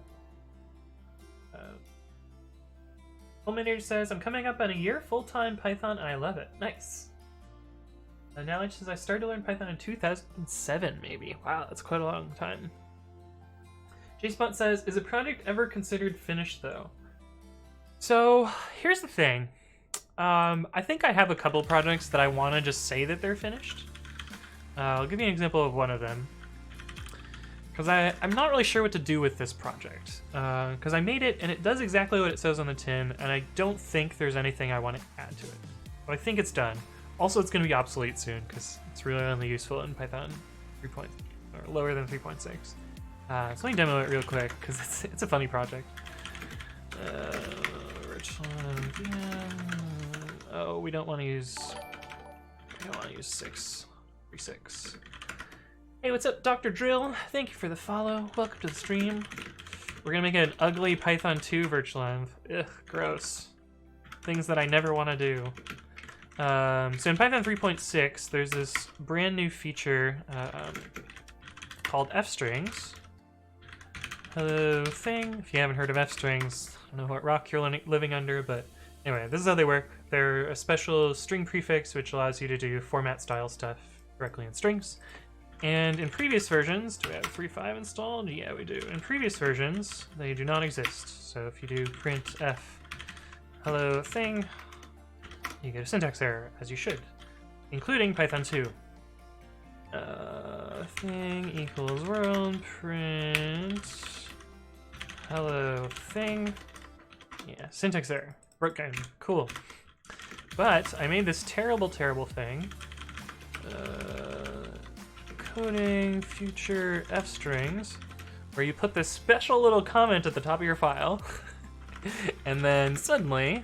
S1: Culminator says, I'm coming up on a year full-time Python and I love it. Nice. And now it says I started to learn Python in 2007 maybe. Wow, that's quite a long time. JSpot says, is a project ever considered finished though? So here's the thing. I think I have a couple projects that I want to just say that they're finished. I'll give you an example of one of them. Because I'm not really sure what to do with this project. Because I made it and it does exactly what it says on the tin, and I don't think there's anything I want to add to it. But I think it's done. Also, it's going to be obsolete soon because it's really only useful in Python 3. Or lower than 3.6. So let me demo it real quick because it's a funny project. Oh, we don't want to use 6.36. Hey, what's up, Dr. Drill? Thank you for the follow. Welcome to the stream. We're gonna make an ugly Python 2 virtual env. Ugh, gross. Things that I never want to do. So in Python 3.6, there's this brand new feature called f-strings. Hello thing. If you haven't heard of f-strings, I don't know what rock you're living under, but anyway, this is how they work. They're a special string prefix which allows you to do format style stuff directly in strings. And in previous versions, do we have 3.5 installed? Yeah, we do. In previous versions, they do not exist. So if you do print f hello thing, you get a syntax error, as you should, including Python 2. Thing equals world print hello thing. Yeah, syntax error. Broken. Cool. But I made this terrible thing. Coding future f strings, where you put this special little comment at the top of your file, and then suddenly,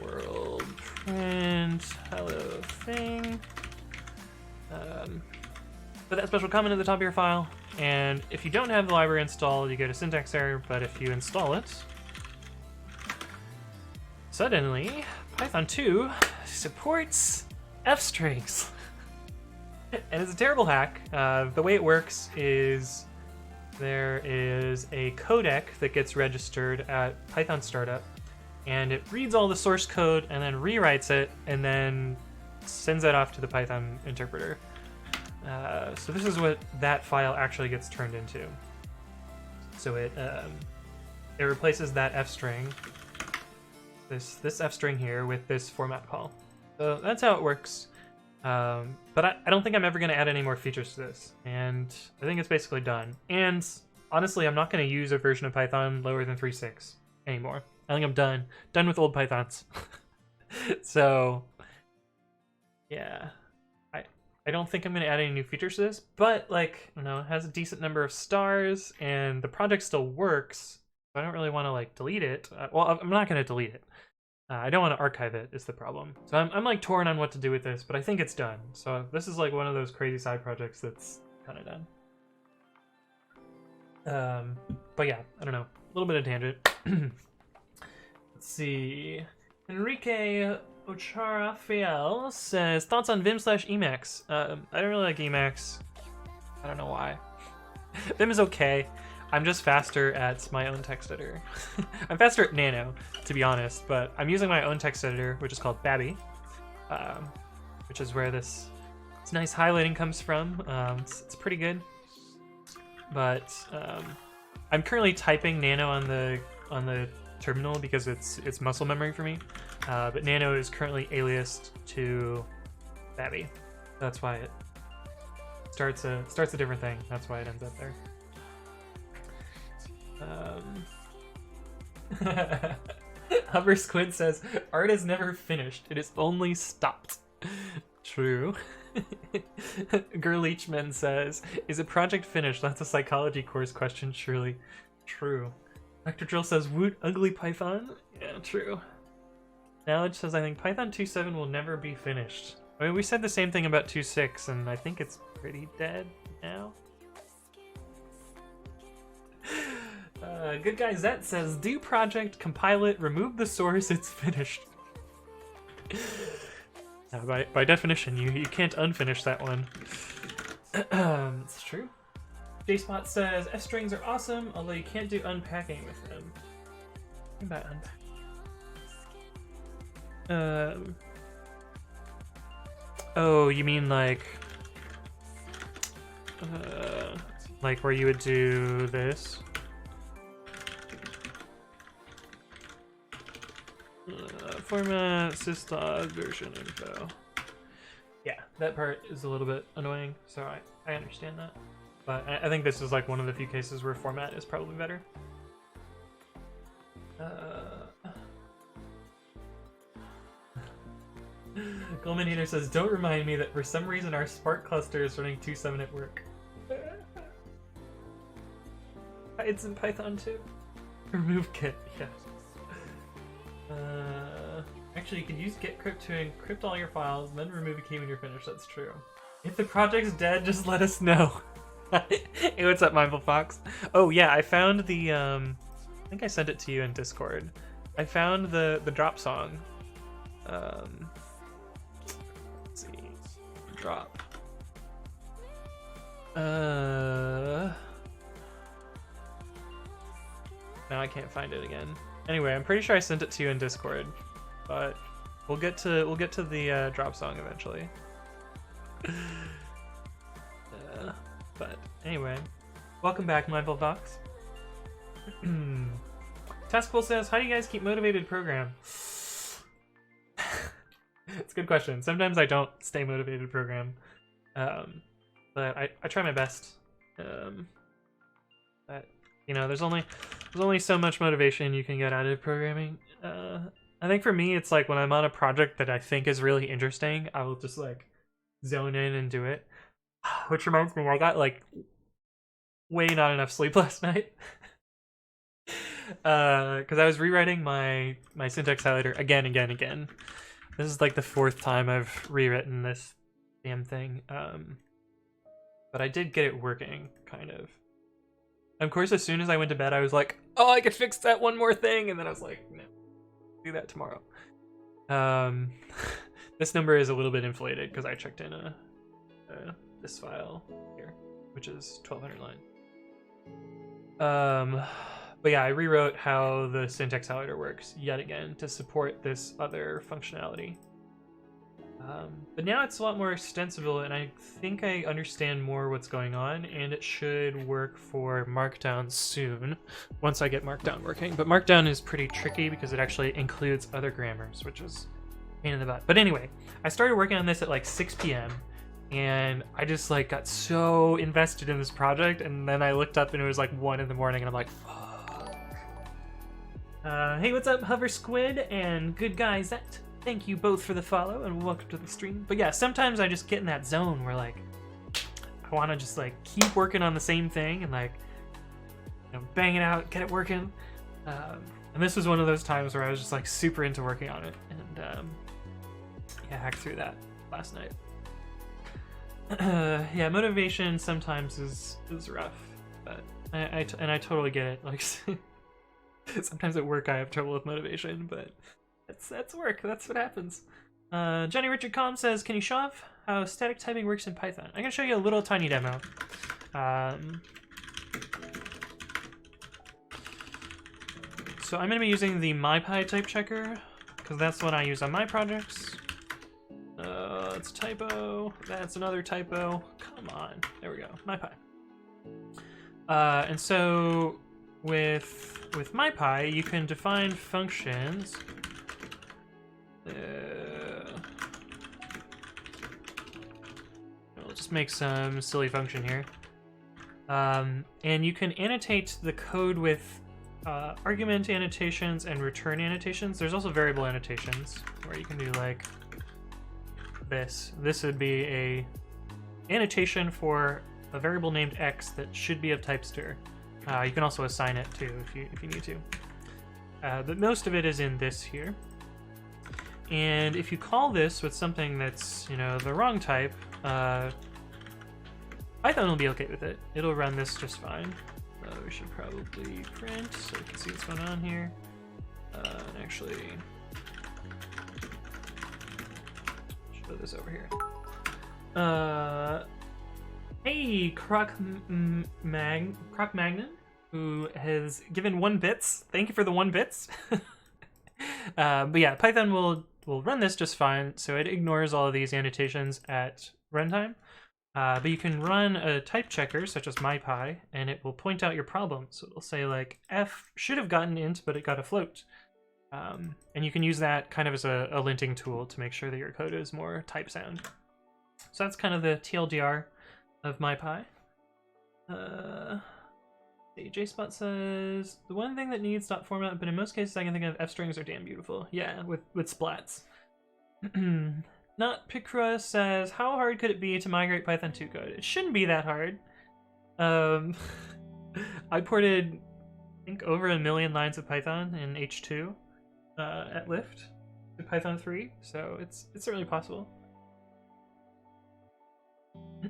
S1: world print hello thing. Put that special comment at the top of your file, and if you don't have the library installed, you get a syntax error. But if you install it, suddenly Python 2 supports f strings. And it's a terrible hack. The way it works is there is a codec that gets registered at Python startup, and it reads all the source code and then rewrites it and then sends that off to the Python interpreter. So this is what that file actually gets turned into. So it replaces that f string, this f string here, with this format call. So that's how it works. But I don't think I'm ever going to add any more features to this, and I think it's basically done. And honestly, I'm not going to use a version of Python lower than 3.6 anymore. I think I'm done with old Pythons. So yeah, I don't think I'm going to add any new features to this, but like, you know, it has a decent number of stars and the project still works. So I don't really want to like delete it. Well, I'm not going to delete it. I don't want to archive it is the problem. So I'm like torn on what to do with this, but I think it's done. So this is like one of those crazy side projects that's kind of done. But yeah, I don't know. A little bit of tangent. Let's see. Enrique Ocharafiel says, thoughts on Vim/Emacs? I don't really like Emacs. I don't know why. Vim is okay. I'm just faster at my own text editor. I'm faster at Nano, to be honest, but I'm using my own text editor, which is called Babi, which is where this nice highlighting comes from. It's pretty good, but I'm currently typing Nano on the terminal because it's muscle memory for me. But Nano is currently aliased to Babi. That's why it starts a different thing. That's why it ends up there. Hover Squid says, art is never finished. It is only stopped. True. Girleachman says, is a project finished? That's a psychology course question, surely. True. Dr. Drill says, woot, ugly Python? Yeah, true. Knowledge says, I think Python 2.7 will never be finished. I mean, we said the same thing about 2.6, and I think it's pretty dead now. Good Guy Zet says, do project, compile it, remove the source, it's finished. By definition, you can't unfinish that one. It's true. JSpot says, S-strings are awesome, although you can't do unpacking with them. What about unpacking? Oh, you mean like where you would do this? Format, syslog, version info. Yeah, that part is a little bit annoying, so I understand that. But I think this is like one of the few cases where format is probably better. Goldman Heater says, don't remind me that for some reason our Spark cluster is running 2.7 at work. It's in Python too. Remove kit, yeah. Actually, you can use getcrypt to encrypt all your files and then remove a key when you're finished. That's true. If the project's dead, just let us know. Hey, what's up, Mindful Fox? Oh yeah, I found the I think I sent it to you in Discord. I found the drop song. Let's see. Drop. Now I can't find it again. Anyway, I'm pretty sure I sent it to you in Discord, but we'll get to the drop song eventually. But anyway, welcome back, Mindful Fox. Taskful says, how do you guys keep motivated to program? It's a good question. Sometimes I don't stay motivated to program, but I try my best. But you know, there's only so much motivation you can get out of programming. I think for me, it's like when I'm on a project that I think is really interesting, I will just like zone in and do it. Which reminds me, I got like way not enough sleep last night. Because I was rewriting my syntax highlighter again. This is like the 4th time I've rewritten this damn thing. But I did get it working, kind of. Of course, as soon as I went to bed, I was like, oh, I could fix that one more thing. And then I was like, no, do that tomorrow. This number is a little bit inflated because I checked in this file here, which is 1200 line. But yeah, I rewrote how the syntax highlighter works yet again to support this other functionality. But now it's a lot more extensible, and I think I understand more what's going on, and it should work for Markdown soon, once I get Markdown working. But Markdown is pretty tricky because it actually includes other grammars, which is a pain in the butt. But anyway, I started working on this at like 6 p.m., and I just like got so invested in this project, and then I looked up and it was like 1 in the morning, and I'm like, fuck. Hey, what's up, Hover Squid and Good Guy Zet? Thank you both for the follow and welcome to the stream. But yeah, sometimes I just get in that zone where like I want to just like keep working on the same thing and like bang it out, get it working. And this was one of those times where I was just like super into working on it, and yeah, hacked through that last night. Yeah, motivation sometimes is rough, but I totally get it. Like sometimes at work I have trouble with motivation, but that's work. That's what happens. Johnny Richard Com says, "Can you show off how static typing works in Python?" I'm gonna show you a little tiny demo. So I'm going to be using the MyPy type checker, because that's what I use on my projects. It's a typo. That's another typo. Come on. There we go. MyPy. And so with MyPy, you can define functions. We'll just make some silly function here. And you can annotate the code with argument annotations and return annotations. There's also variable annotations where you can do like this. This would be a annotation for a variable named x that should be of type stir. You can also assign it too if you need to. But most of it is in this here. And if you call this with something that's the wrong type, Python will be okay with it. It'll run this just fine. We should probably print so we can see what's going on here. And actually, show this over here. Hey, Croc Magnan, who has given 1 bits. Thank you for the 1 bits. But yeah, Python will run this just fine. So it ignores all of these annotations at runtime. But you can run a type checker, such as MyPy, and it will point out your problem. So it'll say, like, f should have gotten int, but it got a float. And you can use that kind of as a linting tool to make sure that your code is more type sound. So that's kind of the TLDR of MyPy. JSpot says, the one thing that needs dot format, but in most cases I can think of f strings are damn beautiful. Yeah, with splats. Not Picra says, how hard could it be to migrate Python 2 code? It shouldn't be that hard. I ported, I think, over 1 million lines of Python in H2 at Lyft to Python 3, so it's certainly possible.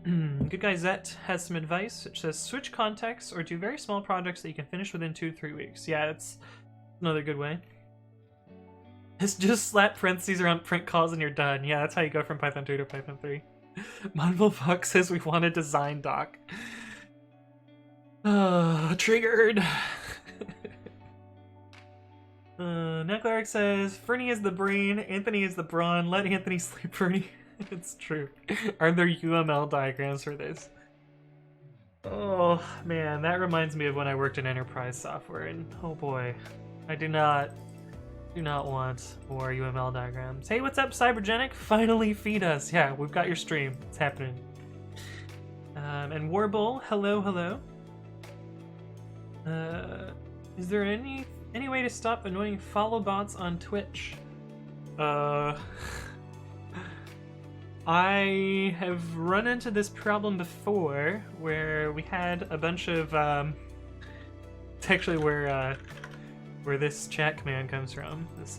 S1: Good Guy Zet has some advice. It says, switch contexts or do very small projects that you can finish within 2-3 weeks. Yeah, it's another good way. It's just slap parentheses around print calls and you're done. Yeah, that's how you go from Python 2 to Python 3. Monville Fox says we want a design doc. Triggered. Neclaric says, Fernie is the brain, Anthony is the brawn, let Anthony sleep, Fernie. It's true. Are there UML diagrams for this? Oh man, that reminds me of when I worked in enterprise software, and oh boy, I do not want more UML diagrams. Hey, what's up, Cybergenic? Finally feed us. Yeah, we've got your stream. It's happening. And Warble, hello. Is there any way to stop annoying follow bots on Twitch? I have run into this problem before where we had a bunch of it's actually where this chat command comes from, this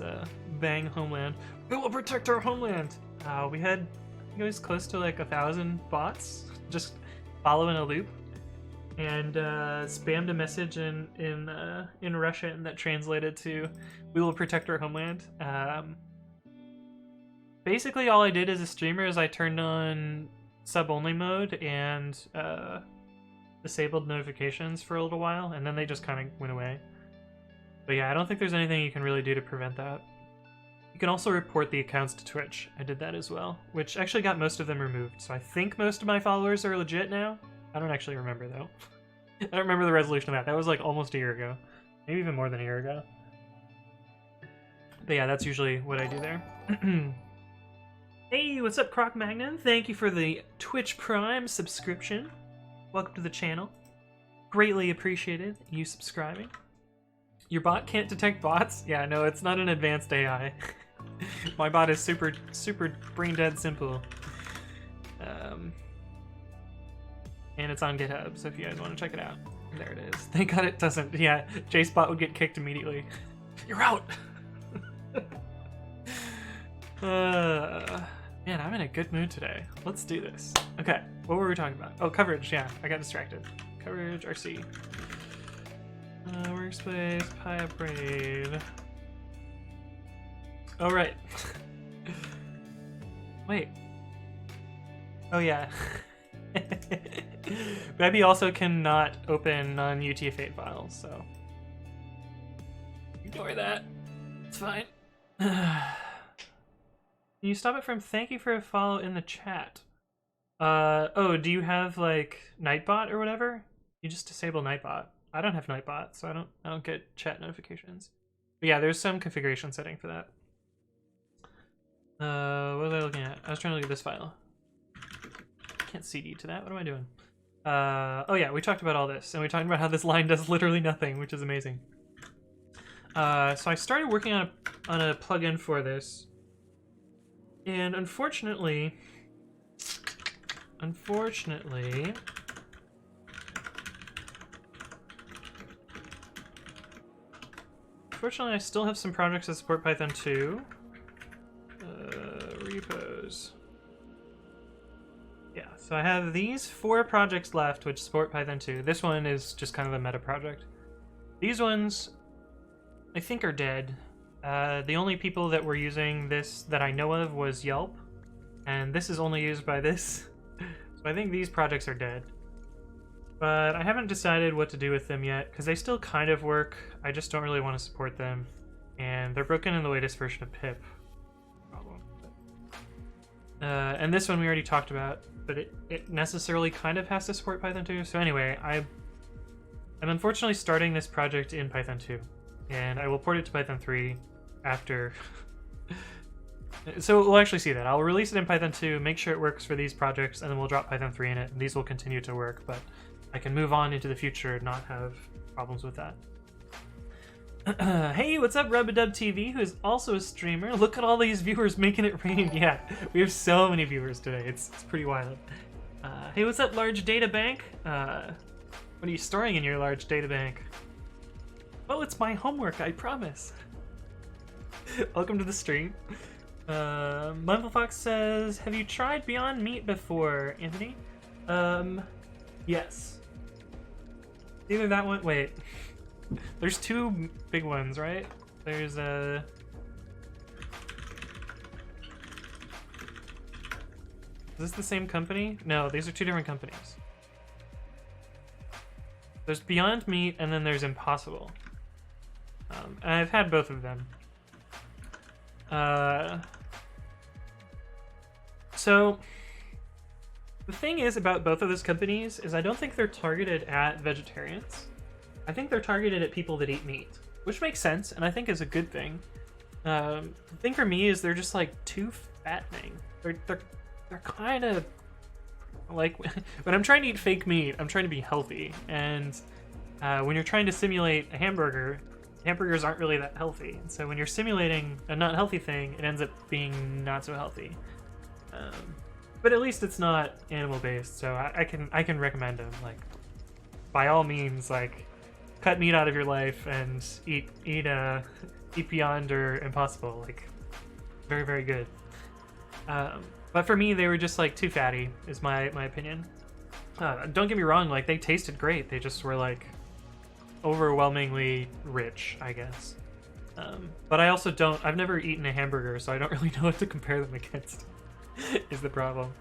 S1: bang homeland. We will protect our homeland. We had, I think it was close to like 1,000 bots just following a loop and spammed a message in Russian that translated to "We will protect our homeland." Basically, all I did as a streamer is I turned on sub-only mode and disabled notifications for a little while, and then they just kind of went away. But yeah, I don't think there's anything you can really do to prevent that. You can also report the accounts to Twitch. I did that as well, which actually got most of them removed. So I think most of my followers are legit now. I don't actually remember, though. I don't remember the resolution of that. That was like almost a year ago. Maybe even more than a year ago. But yeah, that's usually what I do there. Hey, what's up, Croc Magnan? Thank you for the Twitch Prime subscription. Welcome to the channel. Greatly appreciated you subscribing. Your bot can't detect bots? Yeah, no, it's not an advanced AI. My bot is super brain dead simple. And it's on GitHub, so if you guys want to check it out, there it is. Thank God it doesn't. Yeah, JSpot would get kicked immediately. You're out. Man, I'm in a good mood today. Let's do this. Okay, what were we talking about? Oh, coverage. Yeah, I got distracted. Coverage, RC. Workspace, Pi upgrade. Oh, right. Wait. Oh, yeah. Babi also cannot open non-UTF-8 files, so ignore that. It's fine. Can you stop it from thank you for a follow in the chat? Oh, do you have like Nightbot or whatever? You just disable Nightbot. I don't have Nightbot, so I don't get chat notifications. But yeah, there's some configuration setting for that. What was I looking at? I was trying to look at this file. Can't CD to that. What am I doing? Oh yeah, we talked about all this, and we talked about how this line does literally nothing, which is amazing. So I started working on a plugin for this, and unfortunately, I still have some projects that support Python 2. Repos. Yeah, so I have these 4 projects left which support Python 2. This one is just kind of a meta project. These ones, I think, are dead. The only people that were using this that I know of was Yelp, and this is only used by this. So I think these projects are dead. But I haven't decided what to do with them yet, because they still kind of work. I just don't really want to support them. And they're broken in the latest version of pip. And this one we already talked about, but it necessarily kind of has to support Python 2. So anyway, I'm unfortunately starting this project in Python 2, and I will port it to Python 3 after. So we'll actually see that. I'll release it in Python 2, make sure it works for these projects, and then we'll drop Python 3 in it, and these will continue to work, but I can move on into the future and not have problems with that. Hey, what's up, Rubadub TV, who is also a streamer? Look at all these viewers making it rain. Yeah, we have so many viewers today. It's pretty wild. Hey, what's up, large data bank? What are you storing in your large data bank? Oh, it's my homework, I promise. Welcome to the stream. Mumblefox says, have you tried Beyond Meat before, Anthony? Yes. Either that one, wait. There's 2 big ones, right? There's a... Is this the same company? No, these are 2 different companies. There's Beyond Meat, and then there's Impossible. And I've had both of them. So, the thing is about both of those companies is I don't think they're targeted at vegetarians. I think they're targeted at people that eat meat, which makes sense, and I think is a good thing. The thing for me is they're just like too fattening. They're kind of like when I'm trying to eat fake meat, I'm trying to be healthy, and when you're trying to simulate a hamburger, hamburgers aren't really that healthy. And so when you're simulating a not healthy thing, it ends up being not so healthy. But at least it's not animal based, so I can recommend them. Like, by all means, like, cut meat out of your life and eat Beyond or Impossible. Like, very, very good. But for me, they were just like too fatty, is my opinion. Don't get me wrong, like, they tasted great. They just were like overwhelmingly rich, I guess. But I also I've never eaten a hamburger, so I don't really know what to compare them against. Is the problem.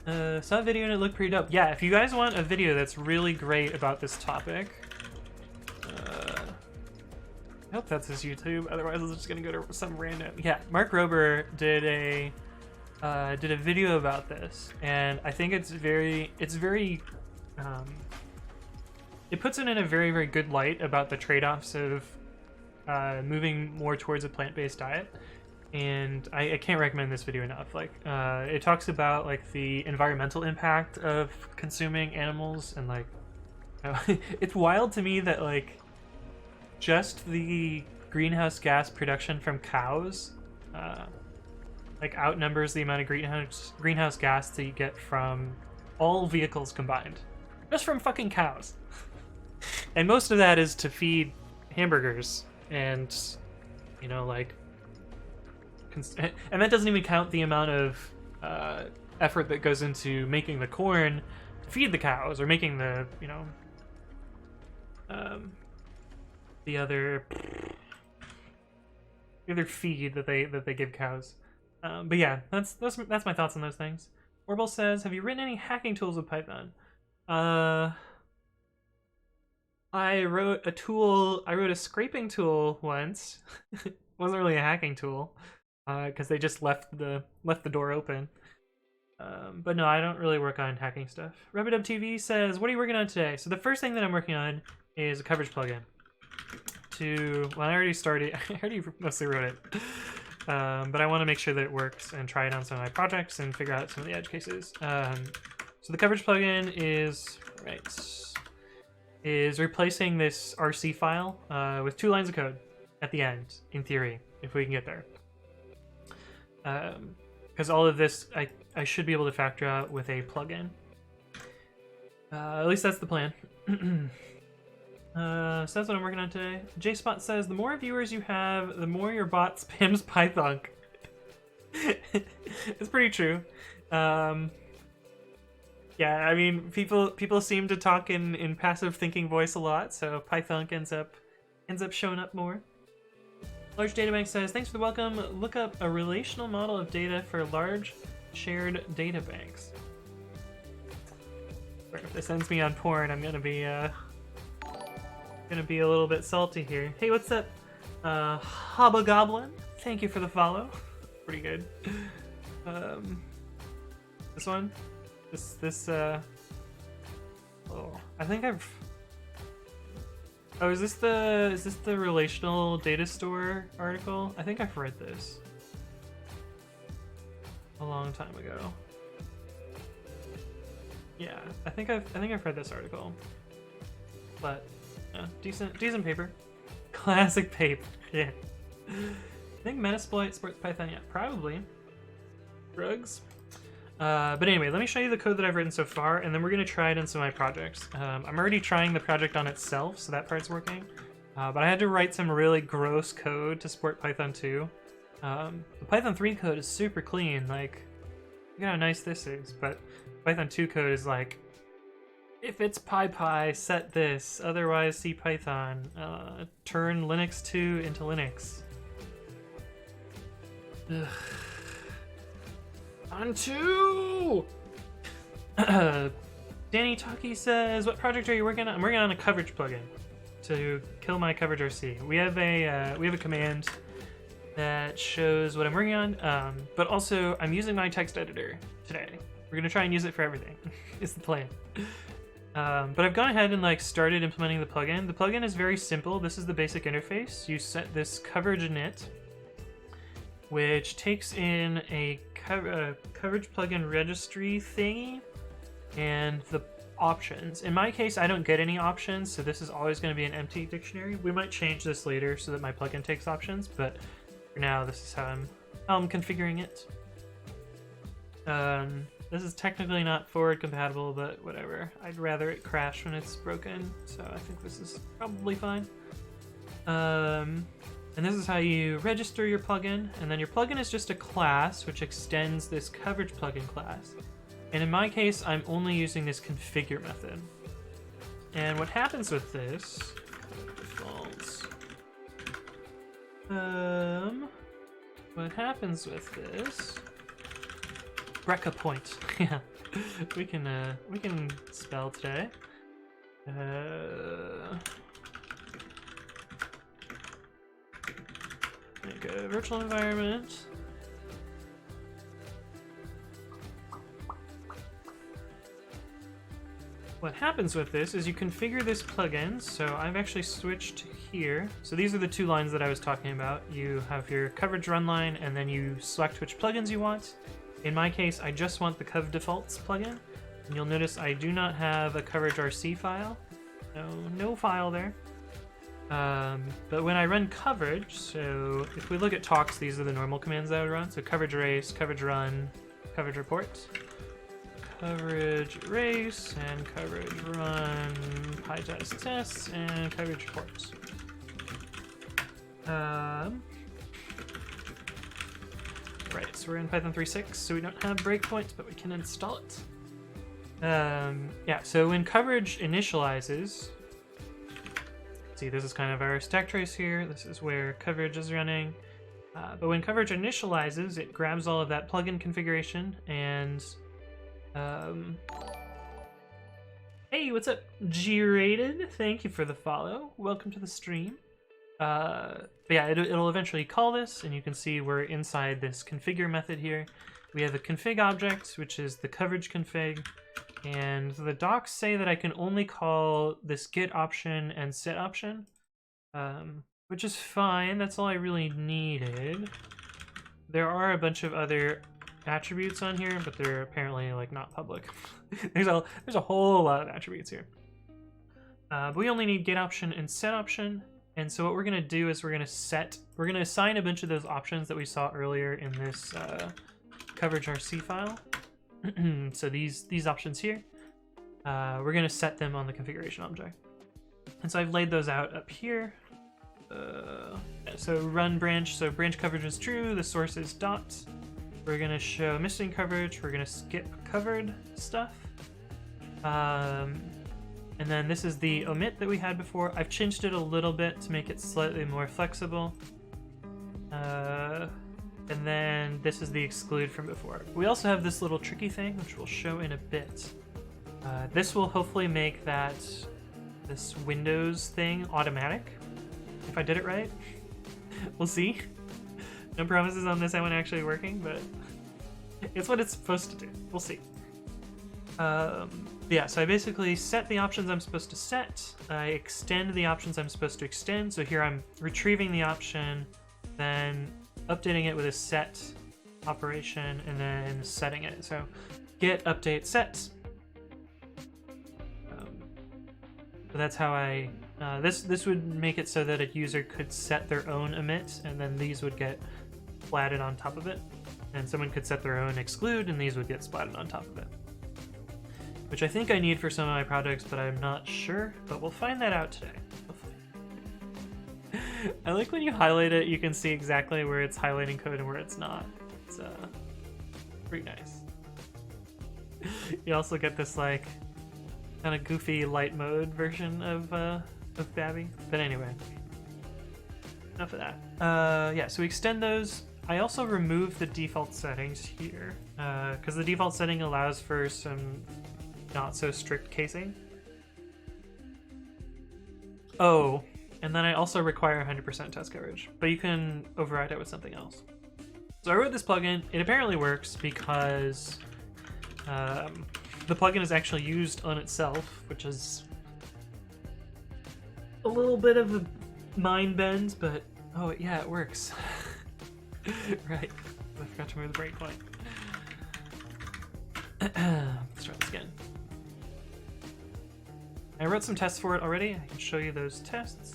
S1: Saw a video and it looked pretty dope. Yeah, if you guys want a video that's really great about this topic, I hope that's his YouTube. Otherwise, I'm just gonna go to some random. Yeah, Mark Rober did a video about this, and I think it's very it puts it in a very, very good light about the trade-offs of moving more towards a plant-based diet. And I can't recommend this video enough. Like, it talks about like the environmental impact of consuming animals, and like, it's wild to me that like just the greenhouse gas production from cows like outnumbers the amount of greenhouse gas that you get from all vehicles combined, just from fucking cows. And most of that is to feed hamburgers and, you know, like, and that doesn't even count the amount of effort that goes into making the corn to feed the cows, or making the, you know, the other feed that they give cows. But yeah, that's my thoughts on those things. Orbital says, have you written any hacking tools with Python? I wrote a scraping tool once. It wasn't really a hacking tool, because they just left the door open. But no, I don't really work on hacking stuff. RabbitDub TV says, what are you working on today? So the first thing that I'm working on is a coverage plugin. Well, I already started. I already mostly wrote it. But I want to make sure that it works and try it on some of my projects and figure out some of the edge cases. So the coverage plugin is replacing this RC file with 2 lines of code at the end, in theory, if we can get there. Because all of this I should be able to factor out with a plugin. At least that's the plan. So that's what I'm working on today. JSpot says, the more viewers you have, the more your bot spams Python. It's pretty true. Yeah, I mean, people seem to talk in passive thinking voice a lot, so Python ends up showing up more. Large Databank says, thanks for the welcome. Look up a relational model of data for large shared data banks. If this sends me on porn, I'm gonna be a little bit salty here. Hey, what's up, Hobgoblin? Thank you for the follow. Pretty good. This one, oh, I think I've. Oh, is this the relational data store article? I think I've read this a long time ago. Yeah, I think I've read this article, but yeah, decent paper, classic paper. Yeah, I think Metasploit supports Python. Yeah, probably. Drugs. But anyway, let me show you the code that I've written so far, and then we're gonna try it in some of my projects. I'm already trying the project on itself, so that part's working. But I had to write some really gross code to support Python 2. The Python 3 code is super clean. Like, look how nice this is. But Python 2 code is like, if it's PyPy, set this. Otherwise, see Python. Turn Linux 2 into Linux. Ugh. On 2! Danny Taki says, what project are you working on? I'm working on a coverage plugin to kill my coverage RC. We have a command that shows what I'm working on, but also I'm using my text editor today. We're gonna try and use it for everything. Is the plan. But I've gone ahead and like started implementing the plugin. The plugin is very simple. This is the basic interface. You set this coverage init, which takes in a coverage plugin registry thingy and the options. In my case, I don't get any options, so this is always going to be an empty dictionary. We might change this later so that my plugin takes options, but for now, this is how I'm configuring it. This is technically not forward compatible, but whatever. I'd rather it crash when it's broken, so I think this is probably fine. And this is how you register your plugin, and then your plugin is just a class which extends this coverage plugin class. And in my case, I'm only using this configure method. And what happens with this, defaults. What happens with this? Breca point. Yeah, we can spell today. Make a virtual environment. What happens with this is you configure this plugin. So I've actually switched here. So these are the 2 lines that I was talking about. You have your coverage run line, and then you select which plugins you want. In my case, I just want the covdefaults plugin. And you'll notice I do not have a coverage RC file. No file there. But when I run coverage, so if we look at talks, these are the normal commands that I would run. So coverage race, coverage run, coverage report, coverage race, and coverage run, PyTest tests, and coverage reports. Right, so we're in Python 3.6, so we don't have breakpoints, but we can install it. Yeah, so when coverage initializes, see, this is kind of our stack trace here. This is where coverage is running. But when coverage initializes, it grabs all of that plugin configuration and... Hey, what's up, G-Rated? Thank you for the follow. Welcome to the stream. But yeah, it'll eventually call this, and you can see we're inside this configure method here. We have a config object, which is the coverage config, and the docs say that I can only call this get option and set option, which is fine. That's all I really needed. There are a bunch of other attributes on here, but they're apparently like not public. there's a whole lot of attributes here. But we only need get option and set option. And so what we're going to do is we're going to assign a bunch of those options that we saw earlier in this coverage RC file. So these options here, we're going to set them on the configuration object. And so I've laid those out up here. So run branch, so branch coverage is true, the source is dot. We're going to show missing coverage, we're going to skip covered stuff. And then this is the omit that we had before. I've changed it a little bit to make it slightly more flexible. And then this is the exclude from before. We also have this little tricky thing, which we'll show in a bit. This will hopefully make this Windows thing automatic, if I did it right. We'll see. No promises on this one actually working, but it's what it's supposed to do. We'll see. Yeah, so I basically set the options I'm supposed to set. I extend the options I'm supposed to extend. So here I'm retrieving the option, then updating it with a set operation, and then setting it. So get, update, set. So that's how I... this would make it so that a user could set their own emit, and then these would get splatted on top of it. And someone could set their own exclude, and these would get splatted on top of it. Which I think I need for some of my projects, but I'm not sure. But we'll find that out today. I like when you highlight it, you can see exactly where it's highlighting code and where it's not. It's pretty nice. You also get this like kind of goofy light mode version of Babi. But anyway, enough of that. Yeah, so we extend those. I also remove the default settings here because the default setting allows for some not so strict casing. Oh, and then I also require 100% test coverage, but you can override it with something else. So I wrote this plugin. It apparently works because the plugin is actually used on itself, which is a little bit of a mind bend, but oh yeah, it works. Right, I forgot to move the breakpoint. Let's try this again. I wrote some tests for it already. I can show you those tests.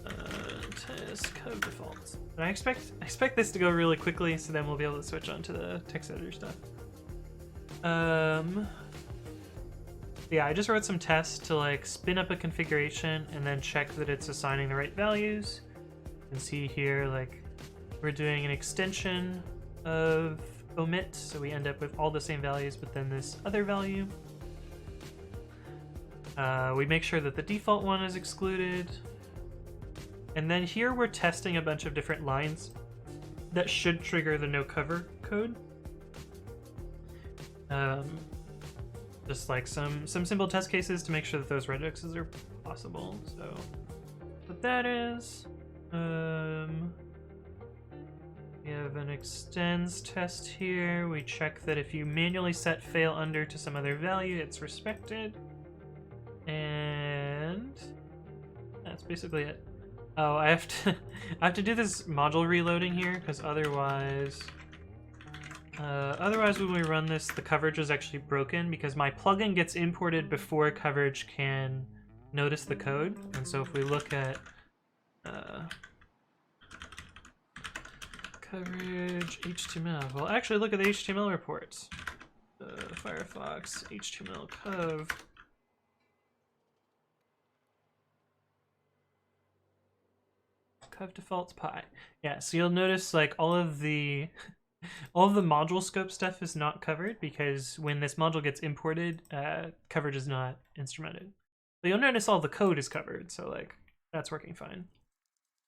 S1: Test covdefaults. And I expect this to go really quickly, so then we'll be able to switch on to the text editor stuff. Yeah, I just wrote some tests to like spin up a configuration and then check that it's assigning the right values. You can see here, like, we're doing an extension of omit, so we end up with all the same values, but then this other value. We make sure that the default one is excluded. And then here we're testing a bunch of different lines that should trigger the no cover code. Just like some simple test cases to make sure that those regexes are possible. So what that is, we have an extends test here. We check that if you manually set fail under to some other value, it's respected. And that's basically it. Oh, I have to do this module reloading here because otherwise when we run this, the coverage is actually broken because my plugin gets imported before coverage can notice the code. And so if we look at coverage HTML, well, actually look at the HTML reports. Firefox HTML covdefaults pi. Yeah, so you'll notice like all of the module scope stuff is not covered because when this module gets imported, coverage is not instrumented. But you'll notice all the code is covered, so like that's working fine.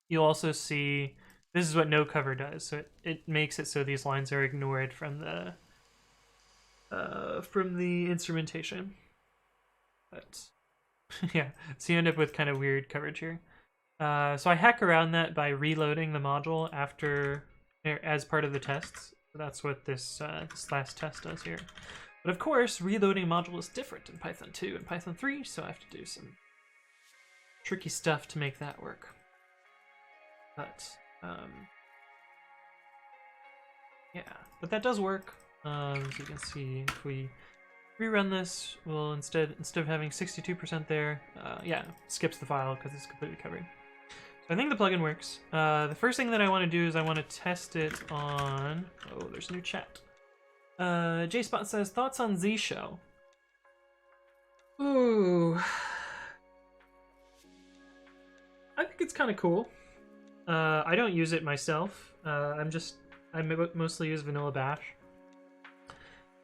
S1: You'll also see this is what no cover does, so it makes it so these lines are ignored from the instrumentation. But yeah, so you end up with kind of weird coverage here. So I hack around that by reloading the module after as part of the tests. So that's what this last test does here. But of course, reloading a module is different in Python 2 and Python 3, so I have to do some tricky stuff to make that work. But yeah, but that does work. As you can see, if we rerun this, we'll instead of having 62% there, yeah, skips the file because it's completely covered. So I think the plugin works. The first thing that I want to do is I want to test it on. Oh, there's a new chat. JSpot says thoughts on Z Show. Ooh, I think it's kind of cool. I don't use it myself. I mostly use Vanilla Bash.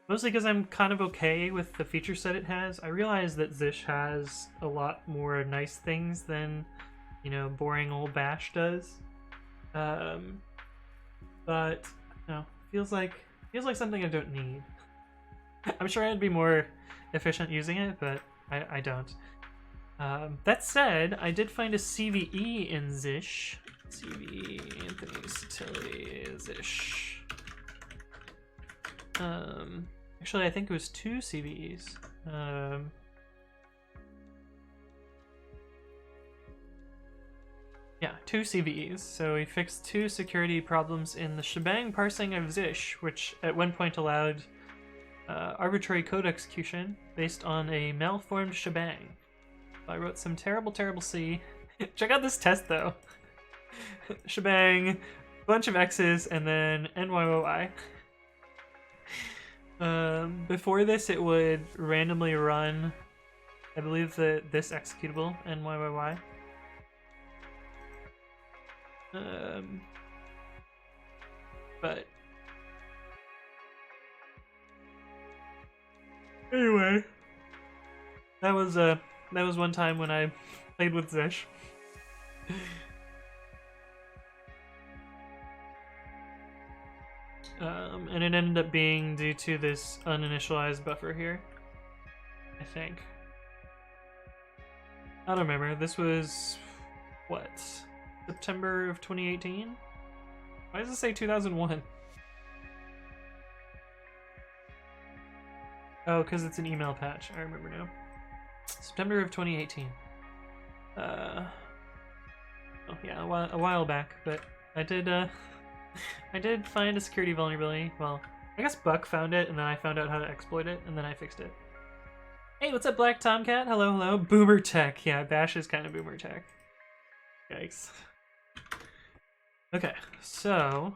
S1: Mostly because I'm kind of okay with the feature set it has. I realize that Zish has a lot more nice things than, you know, boring old Bash does. But no, feels like something I don't need. I'm sure I'd be more efficient using it, but I don't. That said, I did find a CVE in Zish. CVE Anthony Satilli Zish. Actually, I think it was 2 CVEs. Yeah, 2 CVEs. So we fixed 2 security problems in the shebang parsing of Zish, which at one point allowed arbitrary code execution based on a malformed shebang. So I wrote some terrible, terrible C. Check out this test though. Shebang, bunch of X's, and then NYOI. Before this, it would randomly run, I believe, this executable, NYYY. But anyway, that was one time when I played with Zish. And it ended up being due to this uninitialized buffer here, I think. I don't remember. This was, what, September of 2018? Why does it say 2001? Oh, because it's an email patch. I remember now. September of 2018. Oh yeah, a while back, but I did find a security vulnerability. Well, I guess Buck found it, and then I found out how to exploit it, and then I fixed it. Hey, what's up, Black Tomcat? Hello, hello. Boomer tech. Yeah, Bash is kind of boomer tech. Yikes. Okay, so,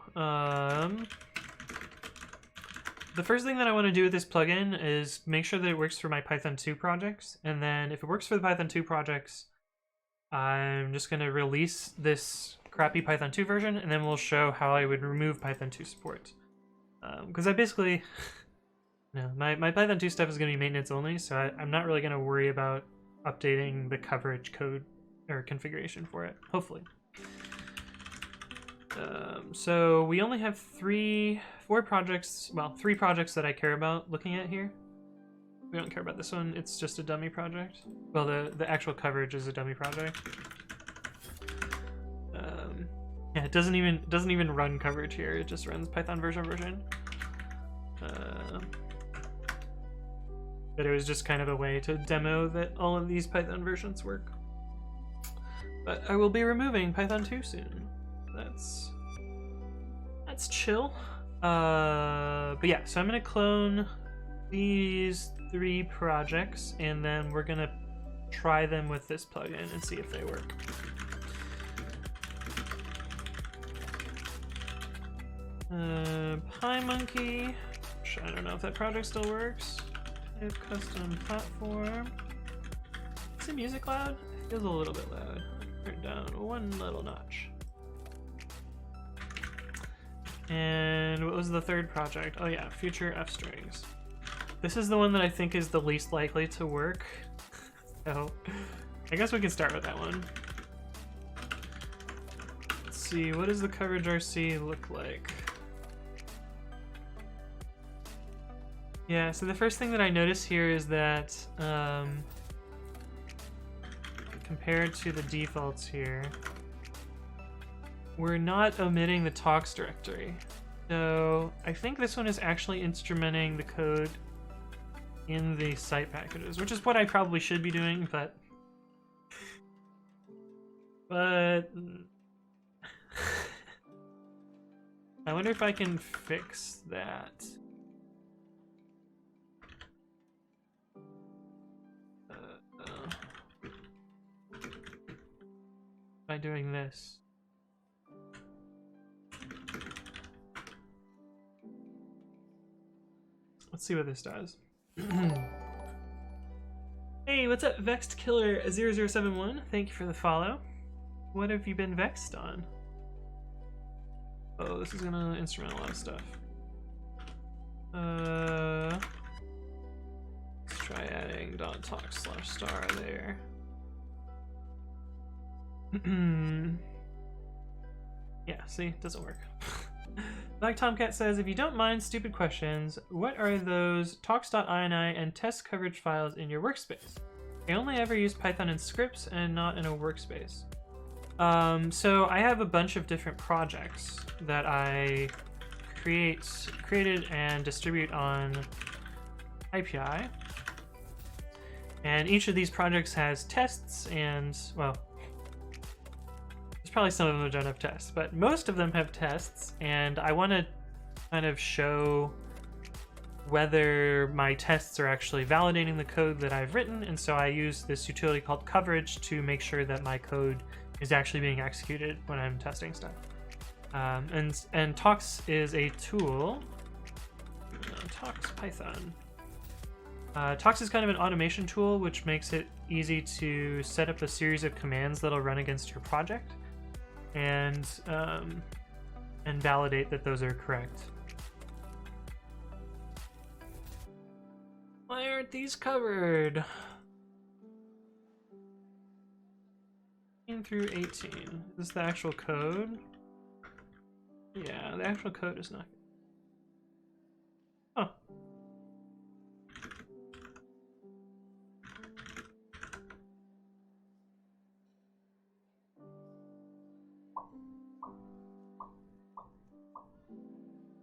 S1: the first thing that I want to do with this plugin is make sure that it works for my Python 2 projects, and then if it works for the Python 2 projects, I'm just going to release this crappy Python 2 version, and then we'll show how I would remove Python 2 support. Because I basically... no, my Python 2 stuff is going to be maintenance only, so I'm not really going to worry about updating the coverage code or configuration for it, hopefully. So we only have 3 projects that I care about looking at here. We don't care about this one, it's just a dummy project. Well, the actual coverage is a dummy project. Yeah, it doesn't even run coverage here, it just runs Python version. But it was just kind of a way to demo that all of these Python versions work. But I will be removing Python 2 soon. That's chill. But yeah, so I'm gonna clone these 3 projects, and then we're gonna try them with this plugin and see if they work. Pie Monkey, which I don't know if that project still works. Custom platform. Is the music loud? It feels a little bit loud. Turn it down one little notch. And what was the third project? Oh yeah, Future F Strings. This is the one that I think is the least likely to work. So I guess we can start with that one. Let's see, what does the coverage RC look like? Yeah, so the first thing that I notice here is that compared to the defaults here, we're not omitting the talks directory. So I think this one is actually instrumenting the code in the site packages, which is what I probably should be doing, but I wonder if I can fix that. By doing this. Let's see what this does. Hey, what's up, Vexed Killer 0071? Thank you for the follow. What have you been vexed on? Oh, this is gonna instrument a lot of stuff. Let's try adding .talk/star there. Yeah, see, it doesn't work. Black Tomcat says, if you don't mind stupid questions, what are those talks.ini and test coverage files in your workspace? I only ever use Python in scripts and not in a workspace. So I have a bunch of different projects that I created and distribute on IPI. And each of these projects has tests and, well, there's probably some of them that don't have tests, but most of them have tests, and I want to kind of show whether my tests are actually validating the code that I've written, and so I use this utility called coverage to make sure that my code is actually being executed when I'm testing stuff. And Talks is a tool. Talks Python. Talks is kind of an automation tool, which makes it easy to set up a series of commands that'll run against your project and validate that those are correct. Why aren't these covered? through 18. Is this the actual code? Yeah, the actual code is not. Oh.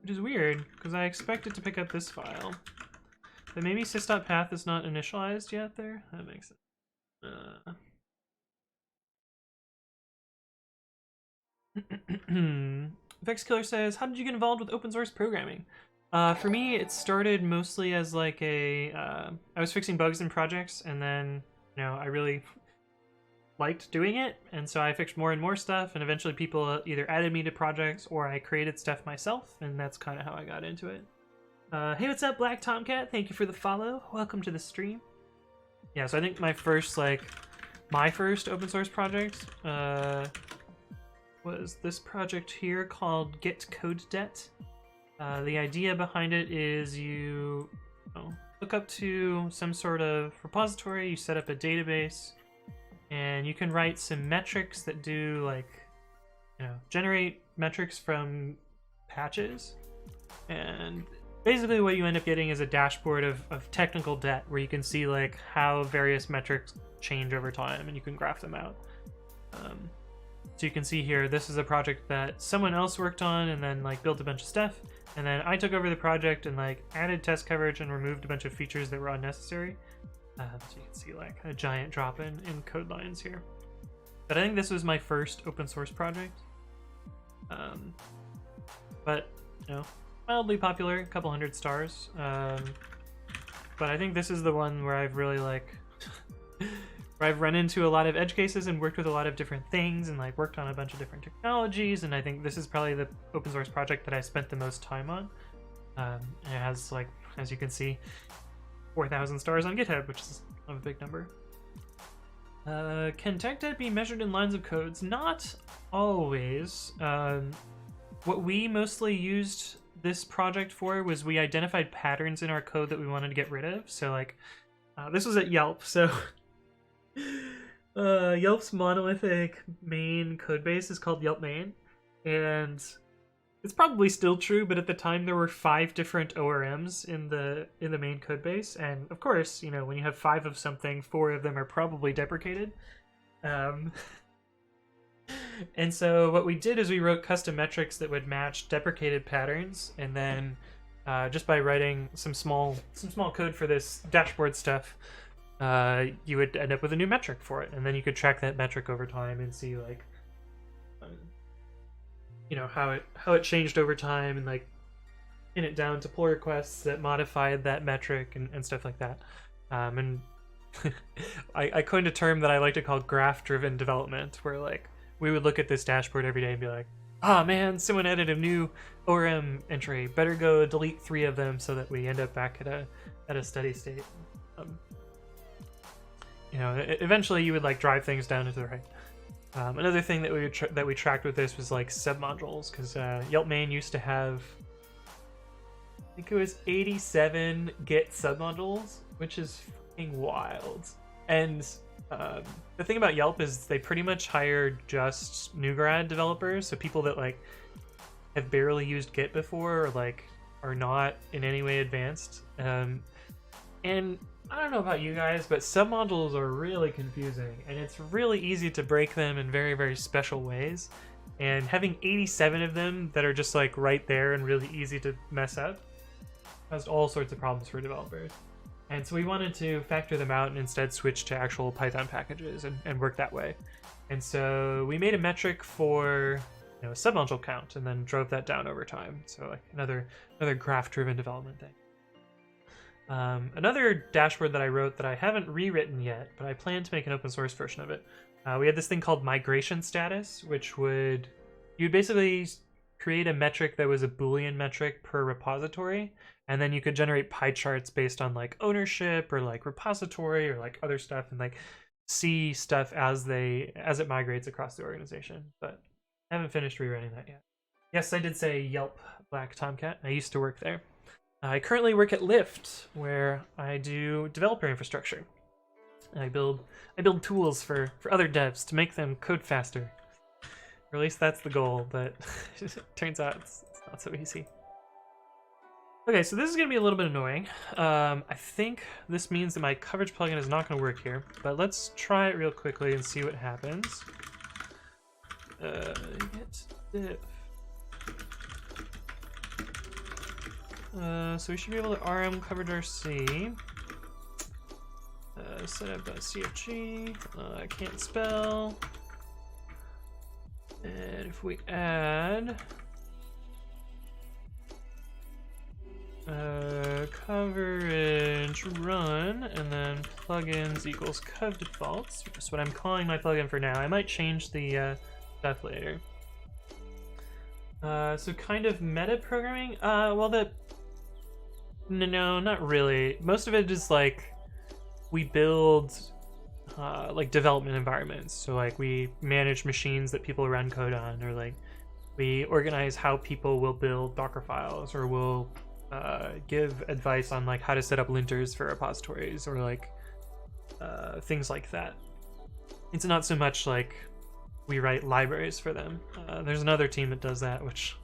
S1: Which is weird, because I expect it to pick up this file. But maybe sys.path is not initialized yet there? That makes sense. Vexkiller says, how did you get involved with open source programming? For me, it started mostly as like a, I was fixing bugs in projects, and then, you know, I really liked doing it, and so I fixed more and more stuff, and eventually people either added me to projects or I created stuff myself, and that's kind of how I got into it. Hey, what's up, Black Tomcat? Thank you for the follow. Welcome to the stream. Yeah, so I think my first open source project was this project here called Get Code Debt. The idea behind it is you look up to some sort of repository, you set up a database, and you can write some metrics that do, like, generate metrics from patches. And basically what you end up getting is a dashboard of technical debt, where you can see like how various metrics change over time, and you can graph them out. So you can see here, this is a project that someone else worked on and then like built a bunch of stuff, and then I took over the project and like added test coverage and removed a bunch of features that were unnecessary. So you can see like a giant drop in code lines here. But I think this was my first open source project. But mildly popular, a couple hundred stars. But I think this is the one where I've really like where I've run into a lot of edge cases and worked with a lot of different things and like worked on a bunch of different technologies. And I think this is probably the open source project that I spent the most time on. It has, like, as you can see, 4,000 stars on GitHub, which is a big number. Can tech debt be measured in lines of codes? Not always. What we mostly used this project for was we identified patterns in our code that we wanted to get rid of. So like, this was at Yelp. So Yelp's monolithic main code base is called Yelp main, and it's probably still true, but at the time there were 5 different ORMs in the main code base, and of course, you know, when you have 5 of something, 4 of them are probably deprecated. And so what we did is we wrote custom metrics that would match deprecated patterns, and then just by writing some small code for this dashboard stuff, you would end up with a new metric for it, and then you could track that metric over time and see, like, you know, how it changed over time, and like pin it down to pull requests that modified that metric and stuff like that. And I coined a term that I like to call graph-driven development, where like we would look at this dashboard every day and be like, ah, man, someone added a new ORM entry. Better go delete 3 of them so that we end up back at a steady state. You know, eventually you would like drive things down to the right. Another thing that we tracked with this was like submodules, because Yelp main used to have, I think it was 87 Git submodules, which is fucking wild. And the thing about Yelp is they pretty much hire just new grad developers, so people that like have barely used Git before, or like are not in any way advanced. And I don't know about you guys, but submodules are really confusing, and it's really easy to break them in very, very special ways. And having 87 of them that are just like right there and really easy to mess up caused all sorts of problems for developers. And so we wanted to factor them out and instead switch to actual Python packages and work that way. And so we made a metric for, you know, a submodule count, and then drove that down over time. So like another graph-driven development thing. Another dashboard that I wrote that I haven't rewritten yet, but I plan to make an open source version of it. We had this thing called migration status, which you'd basically create a metric that was a Boolean metric per repository, and then you could generate pie charts based on like ownership or like repository or like other stuff, and like see stuff as it migrates across the organization. But I haven't finished rewriting that yet. Yes, I did say Yelp Black Tomcat. I used to work there. I currently work at Lyft, where I do developer infrastructure. I build tools for other devs to make them code faster. Or at least that's the goal, but it turns out it's not so easy. Okay, so this is going to be a little bit annoying. I think this means that my coverage plugin is not going to work here, but let's try it real quickly and see what happens. Get diff. So we should be able to rm coverage rc. Setup.cfg. I can't spell. And if we add coverage run and then plugins equals covdefaults, which is what I'm calling my plugin for now. I might change the stuff later. So kind of meta programming. No, not really. Most of it is like we build like development environments. So like we manage machines that people run code on, or like we organize how people will build Docker files, or will give advice on like how to set up linters for repositories, or like things like that. It's not so much like we write libraries for them. There's another team that does that, which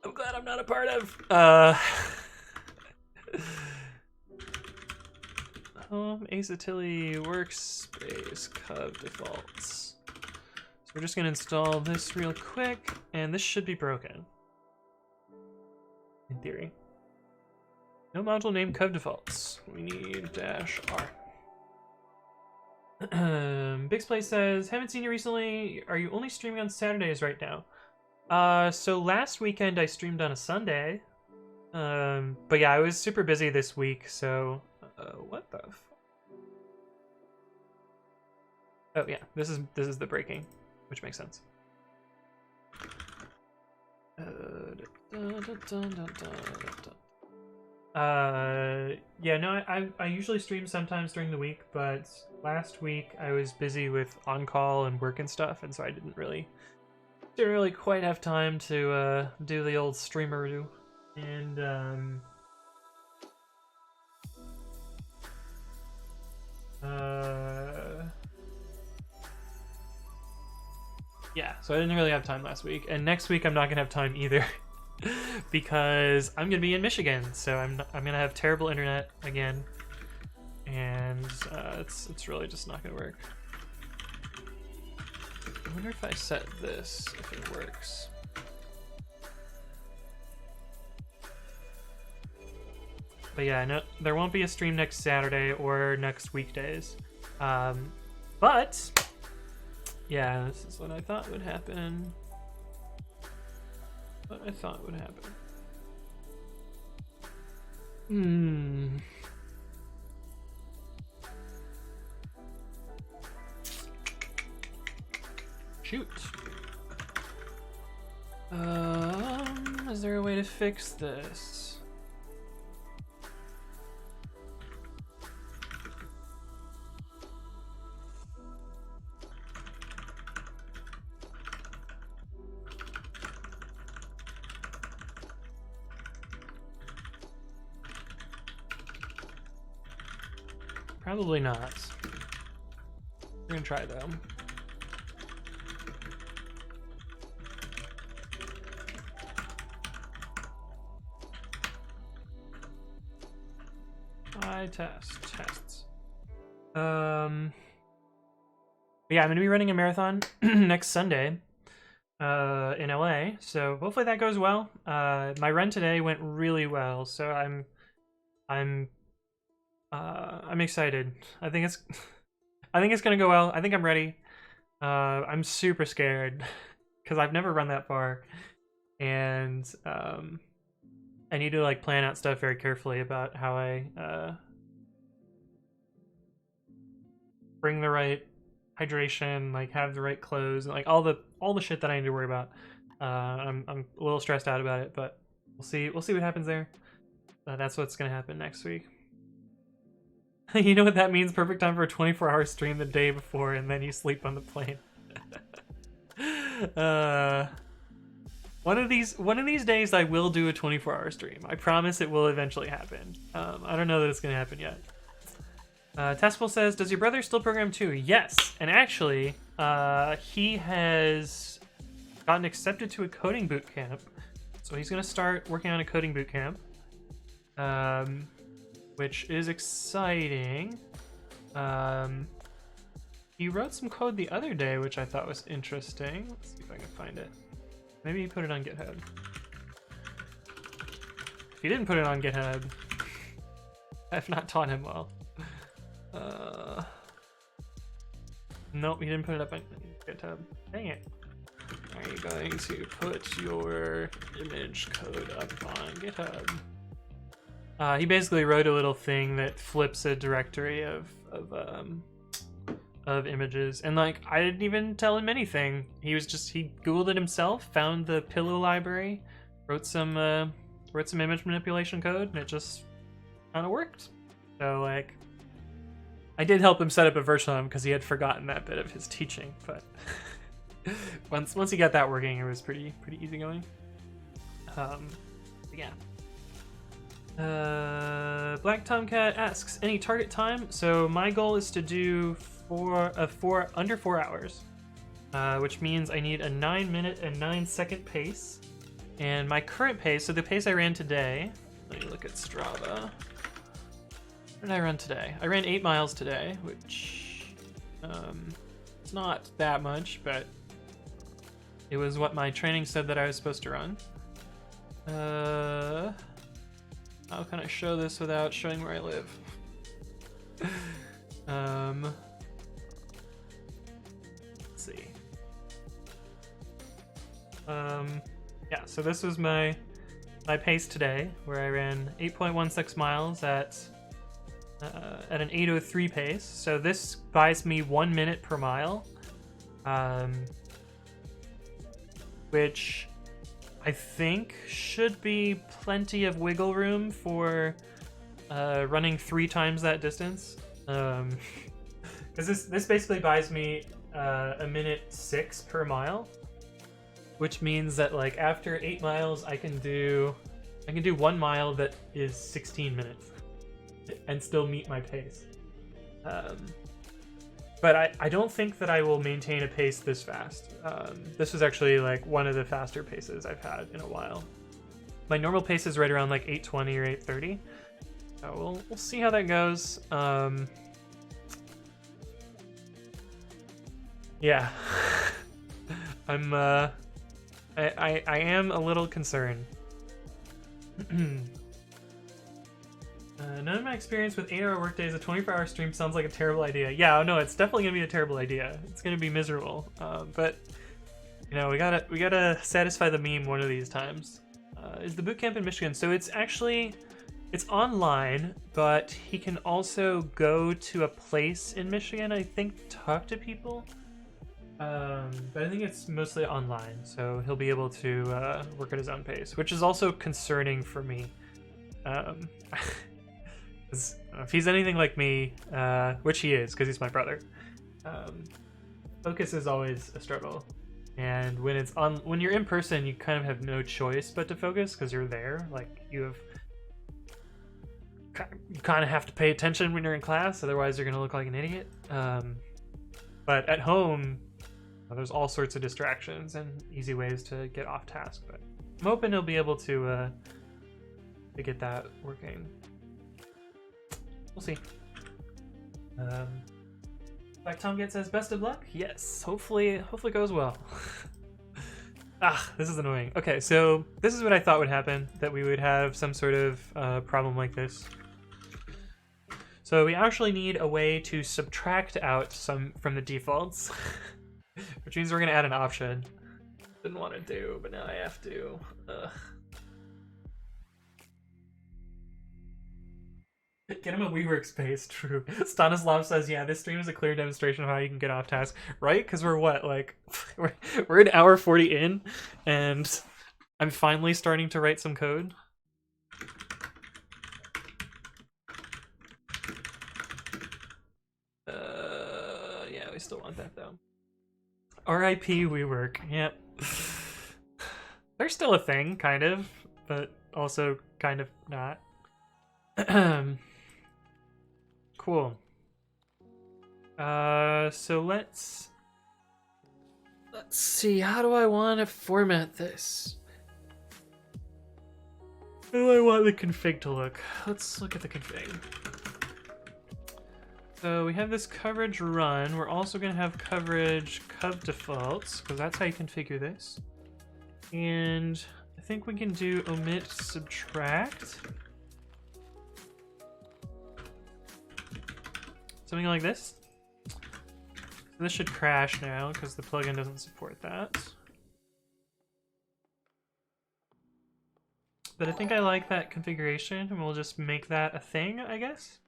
S1: I'm glad I'm not a part of. Home Acetilly workspace covdefaults. So we're just gonna install this real quick, and this should be broken in theory. No module named covdefaults. We need -r. Bixplay says, haven't seen you recently. Are you only streaming on Saturdays right now? So last weekend I streamed on a Sunday. But yeah, I was super busy this week, so what the Oh yeah, this is the breaking, which makes sense. Yeah, no, I usually stream sometimes during the week, but last week I was busy with on-call and work and stuff, and so I didn't really quite have time to do the old streamer-do. And yeah, so I didn't really have time last week, and next week I'm not gonna have time either. Because I'm gonna be in Michigan, so I'm gonna have terrible internet again, and it's really just not gonna work. I wonder if I set this, if it works. But yeah, no, there won't be a stream next Saturday or next weekdays. But yeah, this is what I thought would happen. What I thought would happen. Shoot. Is there a way to fix this? Probably not. We're gonna try though. Tests. Yeah, I'm gonna be running a marathon next Sunday in LA, so hopefully that goes well. My run today went really well, so I'm excited. I think it's gonna go well. I think I'm ready. I'm super scared because I've never run that far, and I need to like plan out stuff very carefully about how I bring the right hydration, like have the right clothes, and like all the shit that I need to worry about. I'm a little stressed out about it, but we'll see what happens there. That's what's gonna happen next week. You know what that means? Perfect time for a 24-hour stream the day before, and then you sleep on the plane. One of these days I will do a 24-hour stream. I promise it will eventually happen. I don't know that it's gonna happen yet. Tespel says, does your brother still program too? Yes, and actually, he has gotten accepted to a coding boot camp, so he's gonna start working on a coding boot camp, which is exciting. He wrote some code the other day, which I thought was interesting. Let's see if I can find it. Maybe he put it on GitHub. If he didn't put it on GitHub, I've not taught him well. Nope, he didn't put it up on GitHub. Dang it. Are you going to put your image code up on GitHub? He basically wrote a little thing that flips a directory of images, and like I didn't even tell him anything. He googled it himself, found the pillow library, wrote some image manipulation code, and it just kind of worked. So like, I did help him set up a version of him because he had forgotten that bit of his teaching, but once he got that working, it was pretty easy going. Yeah. Black Tomcat asks, any target time? So my goal is to do under 4 hours, which means I need a 9-minute and 9-second pace. And my current pace, so the pace I ran today, let me look at Strava. What did I run today? I ran 8 miles today, which it's not that much, but it was what my training said that I was supposed to run. How can I show this without showing where I live? Let's see. Yeah, so this was my pace today, where I ran 8.16 miles at at an 8:03 pace. So this buys me 1 minute per mile, which I think should be plenty of wiggle room for running 3 times that distance. Because this basically buys me a minute 6 per mile, which means that like after 8 miles I can do 1 mile that is 16 minutes and still meet my pace. But I don't think that I will maintain a pace this fast. This was actually like one of the faster paces I've had in a while. My normal pace is right around like 8:20 or 8:30. So we'll see how that goes. Yeah, I am a little concerned. None of my experience with 8-hour workdays, a 24-hour stream sounds like a terrible idea. Yeah, no, it's definitely gonna be a terrible idea. It's gonna be miserable. But you know, we gotta satisfy the meme one of these times. Is the boot camp in Michigan? So it's online, but he can also go to a place in Michigan, I think, talk to people. But I think it's mostly online, so he'll be able to work at his own pace, which is also concerning for me. If he's anything like me, which he is, because he's my brother, focus is always a struggle. And when you're in person, you kind of have no choice but to focus because you're there. Like you kind of have to pay attention when you're in class, otherwise you're gonna look like an idiot. But at home, there's all sorts of distractions and easy ways to get off task. But I'm hoping he'll be able to get that working. We'll see. Like Tomget says, best of luck. Yes, hopefully goes well. This is annoying. Okay, so this is what I thought would happen, that we would have some sort of problem like this. So we actually need a way to subtract out some from the defaults, which means we're gonna add an option. Didn't want to do, but now I have to. Get him a WeWork space, true. Stanislav says, yeah, this stream is a clear demonstration of how you can get off task, right? Because we're what, like, we're an hour 40 in, and I'm finally starting to write some code. Yeah, we still want that, though. RIP WeWork, yep. They're still a thing, kind of, but also kind of not. Cool. So let's see, how do I want to format this? How do I want the config to look? Let's look at the config. So we have this coverage run. We're also going to have coverage covdefaults, because that's how you configure this. And I think we can do omit subtract. Something like this. So this should crash now because the plugin doesn't support that. But I think I like that configuration, and we'll just make that a thing, I guess.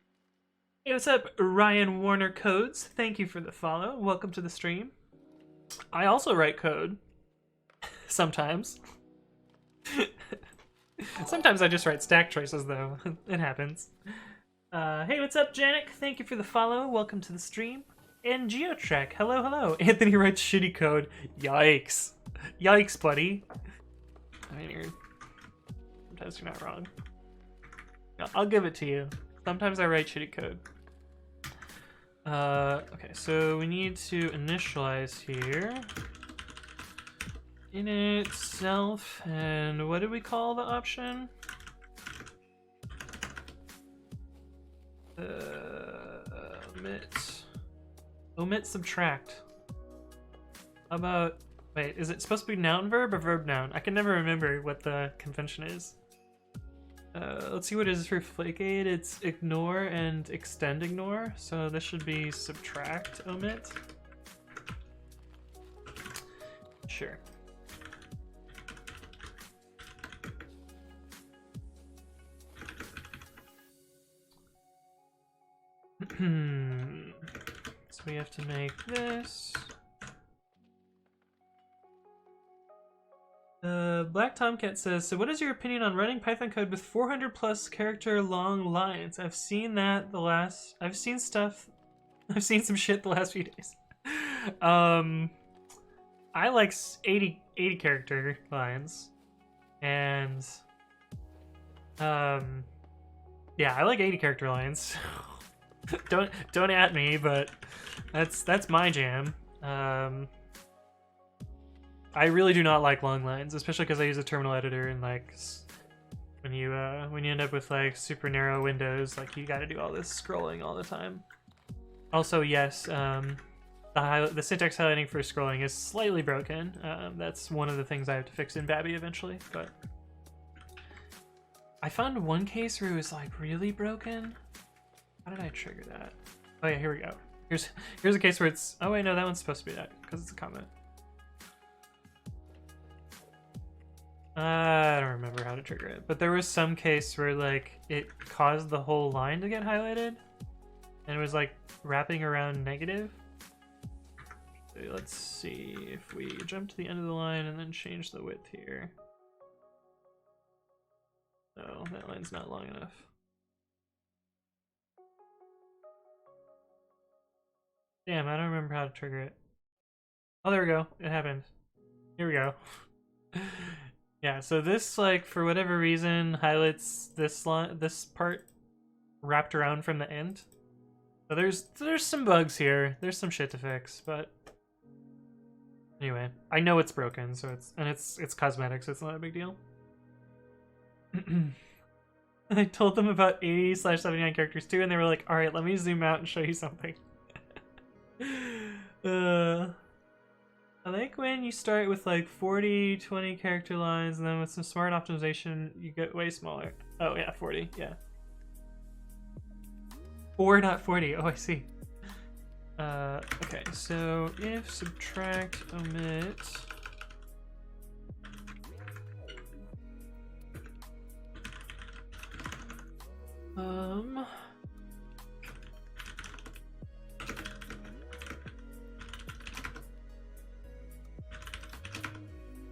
S1: Hey, what's up, Ryan Warner Codes? Thank you for the follow. Welcome to the stream. I also write code. Sometimes. Sometimes I just write stack choices, though. It happens. Hey, what's up, Janik? Thank you for the follow. Welcome to the stream. And GeoTrek, hello, hello. Anthony writes shitty code. Yikes. Yikes, buddy. I mean, sometimes you're not wrong. No, I'll give it to you. Sometimes I write shitty code. Okay, so we need to initialize here. Init self, and what did we call the option? Omit subtract. How about, wait, is it supposed to be noun verb or verb noun? I can never remember what the convention is. Let's see what it is for Flakeaid. It's ignore and extend ignore. So this should be subtract omit. Sure. So we have to make this. Black Tomcat says, so what is your opinion on running Python code with 400 plus character long lines? I've seen some shit the last few days. I like 80 character lines. And yeah, I like 80 character lines. don't at me, but that's my jam. I really do not like long lines, especially because I use a terminal editor, and like when you end up with like super narrow windows, like you got to do all this scrolling all the time. Also, yes, the syntax highlighting for scrolling is slightly broken. That's one of the things I have to fix in Babi eventually, but I found one case where it was like really broken. How did I trigger that? Oh yeah, here we go. Here's a case where it's, oh wait, no, that one's supposed to be that because it's a comment. I don't remember how to trigger it, but there was some case where like it caused the whole line to get highlighted, and it was like wrapping around negative. So let's see if we jump to the end of the line and then change the width here. No, that line's not long enough. Damn, I don't remember how to trigger it. Oh, there we go. It happened. Here we go. Yeah, so this, like, for whatever reason, highlights this line, this part wrapped around from the end. So there's some bugs here. There's some shit to fix, but anyway, I know it's broken, so it's cosmetic, so it's not a big deal. I told them about 80/79 characters too, and they were like, "All right, let me zoom out and show you something." I like when you start with like 40, 20 character lines, and then with some smart optimization, you get way smaller. Oh yeah, 40, yeah. 4, not 40, oh I see. Okay, so if subtract omit.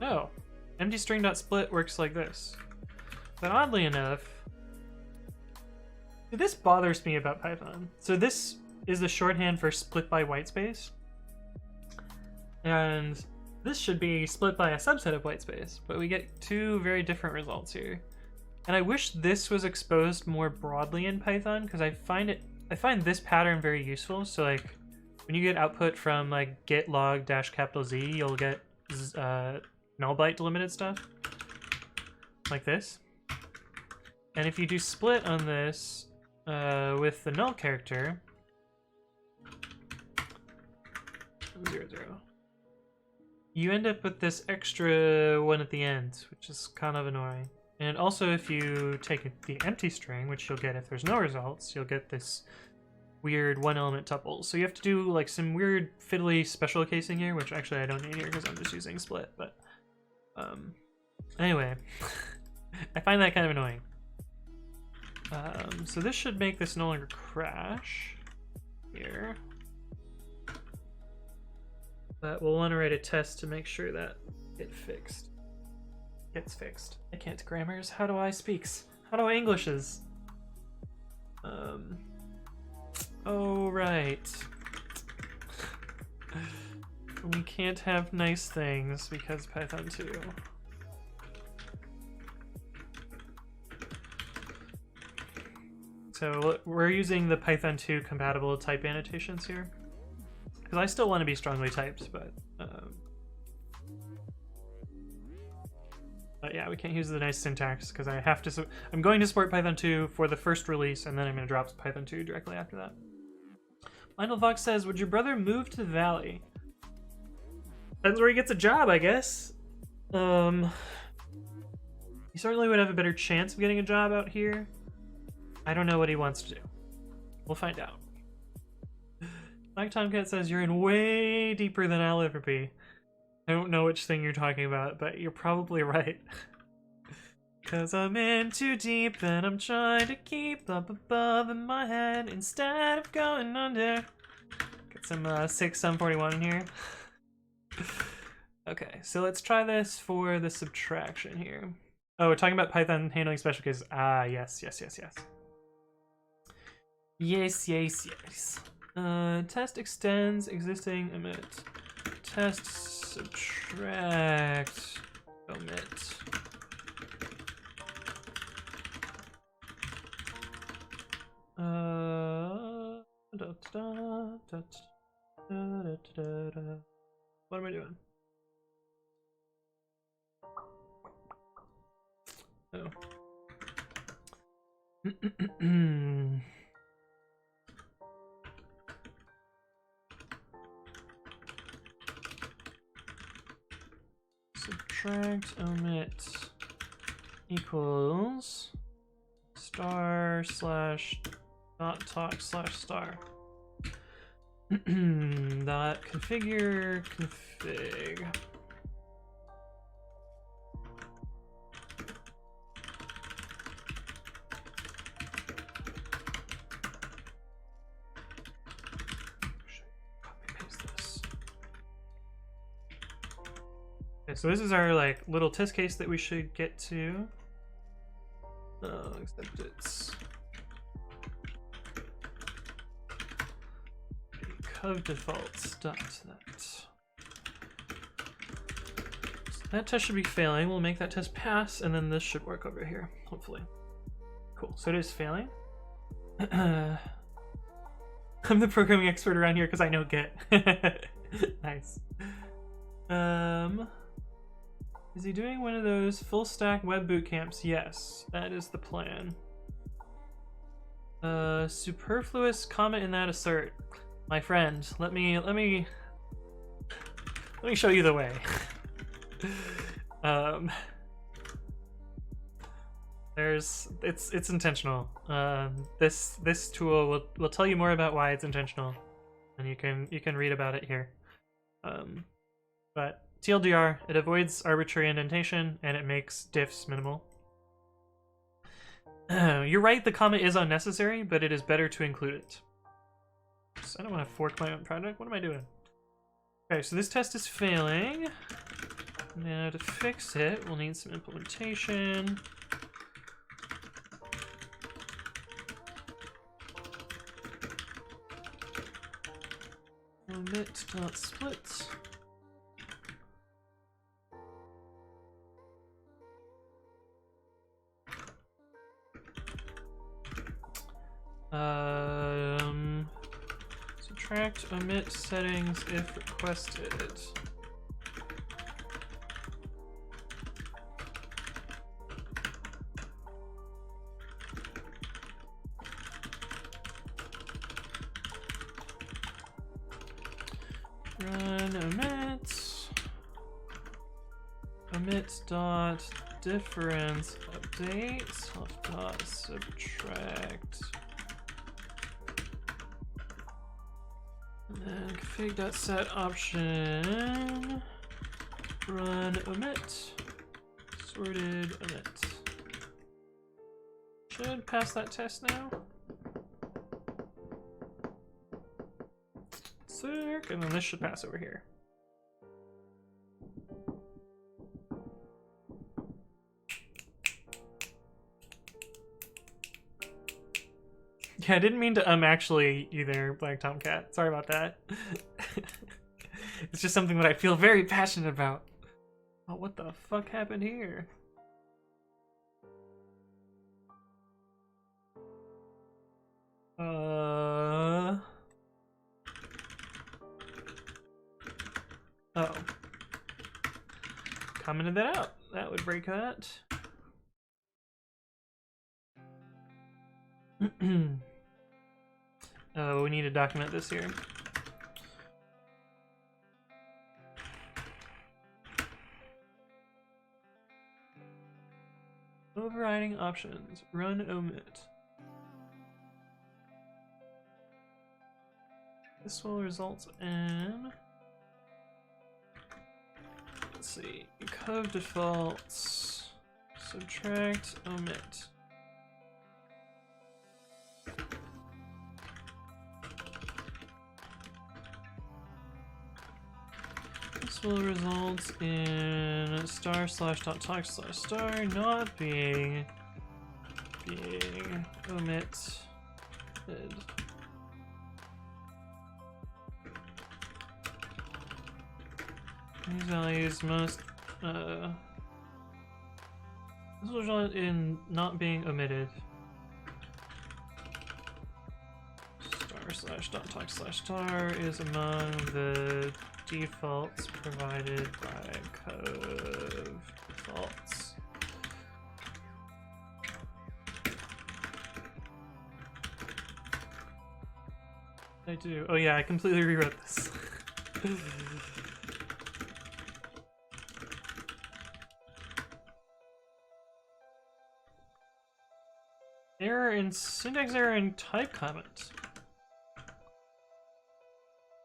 S1: Oh, empty string.split works like this. But oddly enough, this bothers me about Python. So this is the shorthand for split by whitespace. And this should be split by a subset of whitespace, but we get two very different results here. And I wish this was exposed more broadly in Python, because I find this pattern very useful. So like when you get output from like get log -Z, you'll get null byte delimited stuff like this. And if you do split on this with the null character 0, 0, you end up with this extra one at the end, which is kind of annoying. And also if you take the empty string, which you'll get if there's no results, you'll get this weird one element tuple. So you have to do like some weird fiddly special casing here, which actually I don't need here because I'm just using split, but anyway, I find that kind of annoying. So this should make this no longer crash here. But we'll want to write a test to make sure that gets fixed. I can't grammars. How do I speaks? How do I Englishes? Oh, right. We can't have nice things because Python 2. So we're using the Python 2 compatible type annotations here. Because I still want to be strongly typed, but yeah, we can't use the nice syntax because I have to. I'm going to support Python 2 for the first release, and then I'm going to drop Python 2 directly after that. Lionel Fox says, "Would your brother move to the Valley?" Depends where he gets a job, I guess. He certainly would have a better chance of getting a job out here. I don't know what he wants to do. We'll find out. Mike Tomcat says, "You're in way deeper than I'll ever be." I don't know which thing you're talking about, but you're probably right. 'Cause I'm in too deep and I'm trying to keep up above in my head instead of going under. Get some 6-741 in here. Okay, so let's try this for the subtraction here. Oh, we're talking about Python handling special cases. Ah, yes. Yes. Test extends existing omit. Test subtract omit. What am I doing? Oh. Subtract omit equals star slash dot talk slash star. Dot configure config. Okay, so this is our like little test case that we should get to. Except it's covdefaults.net. So that test should be failing. We'll make that test pass, and then this should work over here, hopefully. Cool. So it is failing. I'm the programming expert around here because I know Git. Nice. Is he doing one of those full stack web boot camps? Yes, that is the plan. Superfluous comment in that assert. My friend, let me show you the way. It's intentional. This tool will tell you more about why it's intentional, and you can read about it here. But TLDR, it avoids arbitrary indentation and it makes diffs minimal. You're right, the comment is unnecessary, but it is better to include it. I don't want to fork my own project. What am I doing? Okay, so this test is failing. Now to fix it, we'll need some implementation. Omit.split. Subtract omit settings if requested. Run omit dot difference update dot subtract. And then config.set option run omit sorted omit. Should pass that test now. Sick, and then this should pass over here. Yeah, I didn't mean to actually either, Black Tomcat. Sorry about that. It's just something that I feel very passionate about. Oh, what the fuck happened here? Oh. Commented that out. That would break that. Oh, we need to document this here. Overriding options. Run omit. This will result in... Let's see. Covdefaults subtract, omit. This will result in star/.talk/star not being omitted. These values must this will result in not being omitted. Star/.talk/star is among the defaults provided by covdefaults. I do. Oh yeah, I completely rewrote this. Error in syntax error in type comment.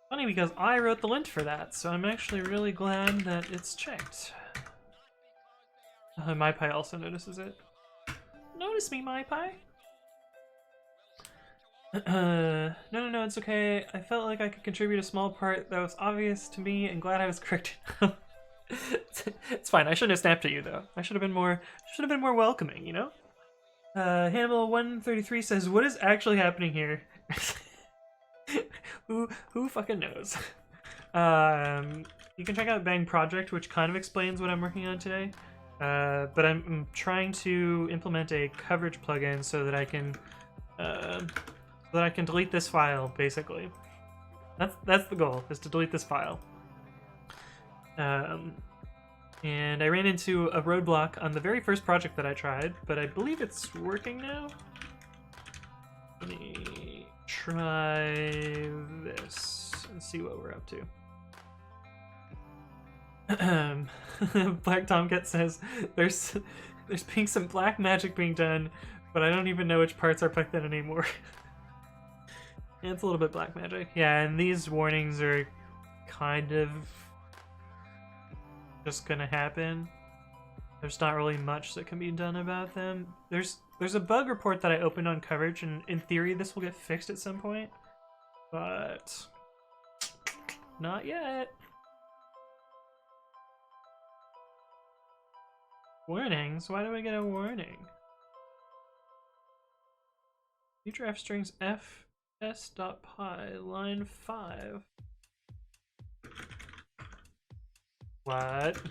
S1: Funny because I wrote the lint for that, so I'm actually really glad that it's checked. MyPie also notices it. Notice me, MyPie. No, it's okay. I felt like I could contribute a small part that was obvious to me, and glad I was corrected. It's fine. I shouldn't have snapped at you though. I should have been more welcoming, you know. Hannibal 133 says, "What is actually happening here?" Who fucking knows? You can check out Bang Project, which kind of explains what I'm working on today. But I'm trying to implement a coverage plugin so that I can delete this file. Basically, that's the goal, is to delete this file. And I ran into a roadblock on the very first project that I tried, but I believe it's working now. Let me try this and see what we're up to. Black Tomcat says there's being some black magic being done, but I don't even know which parts are Python anymore. Yeah, it's a little bit black magic. Yeah, and these warnings are kind of just gonna happen. There's not really much that can be done about them. There's a bug report that I opened on coverage, and in theory this will get fixed at some point, but not yet. Warnings? Why do I get a warning? Future f strings fs.py line 5. What?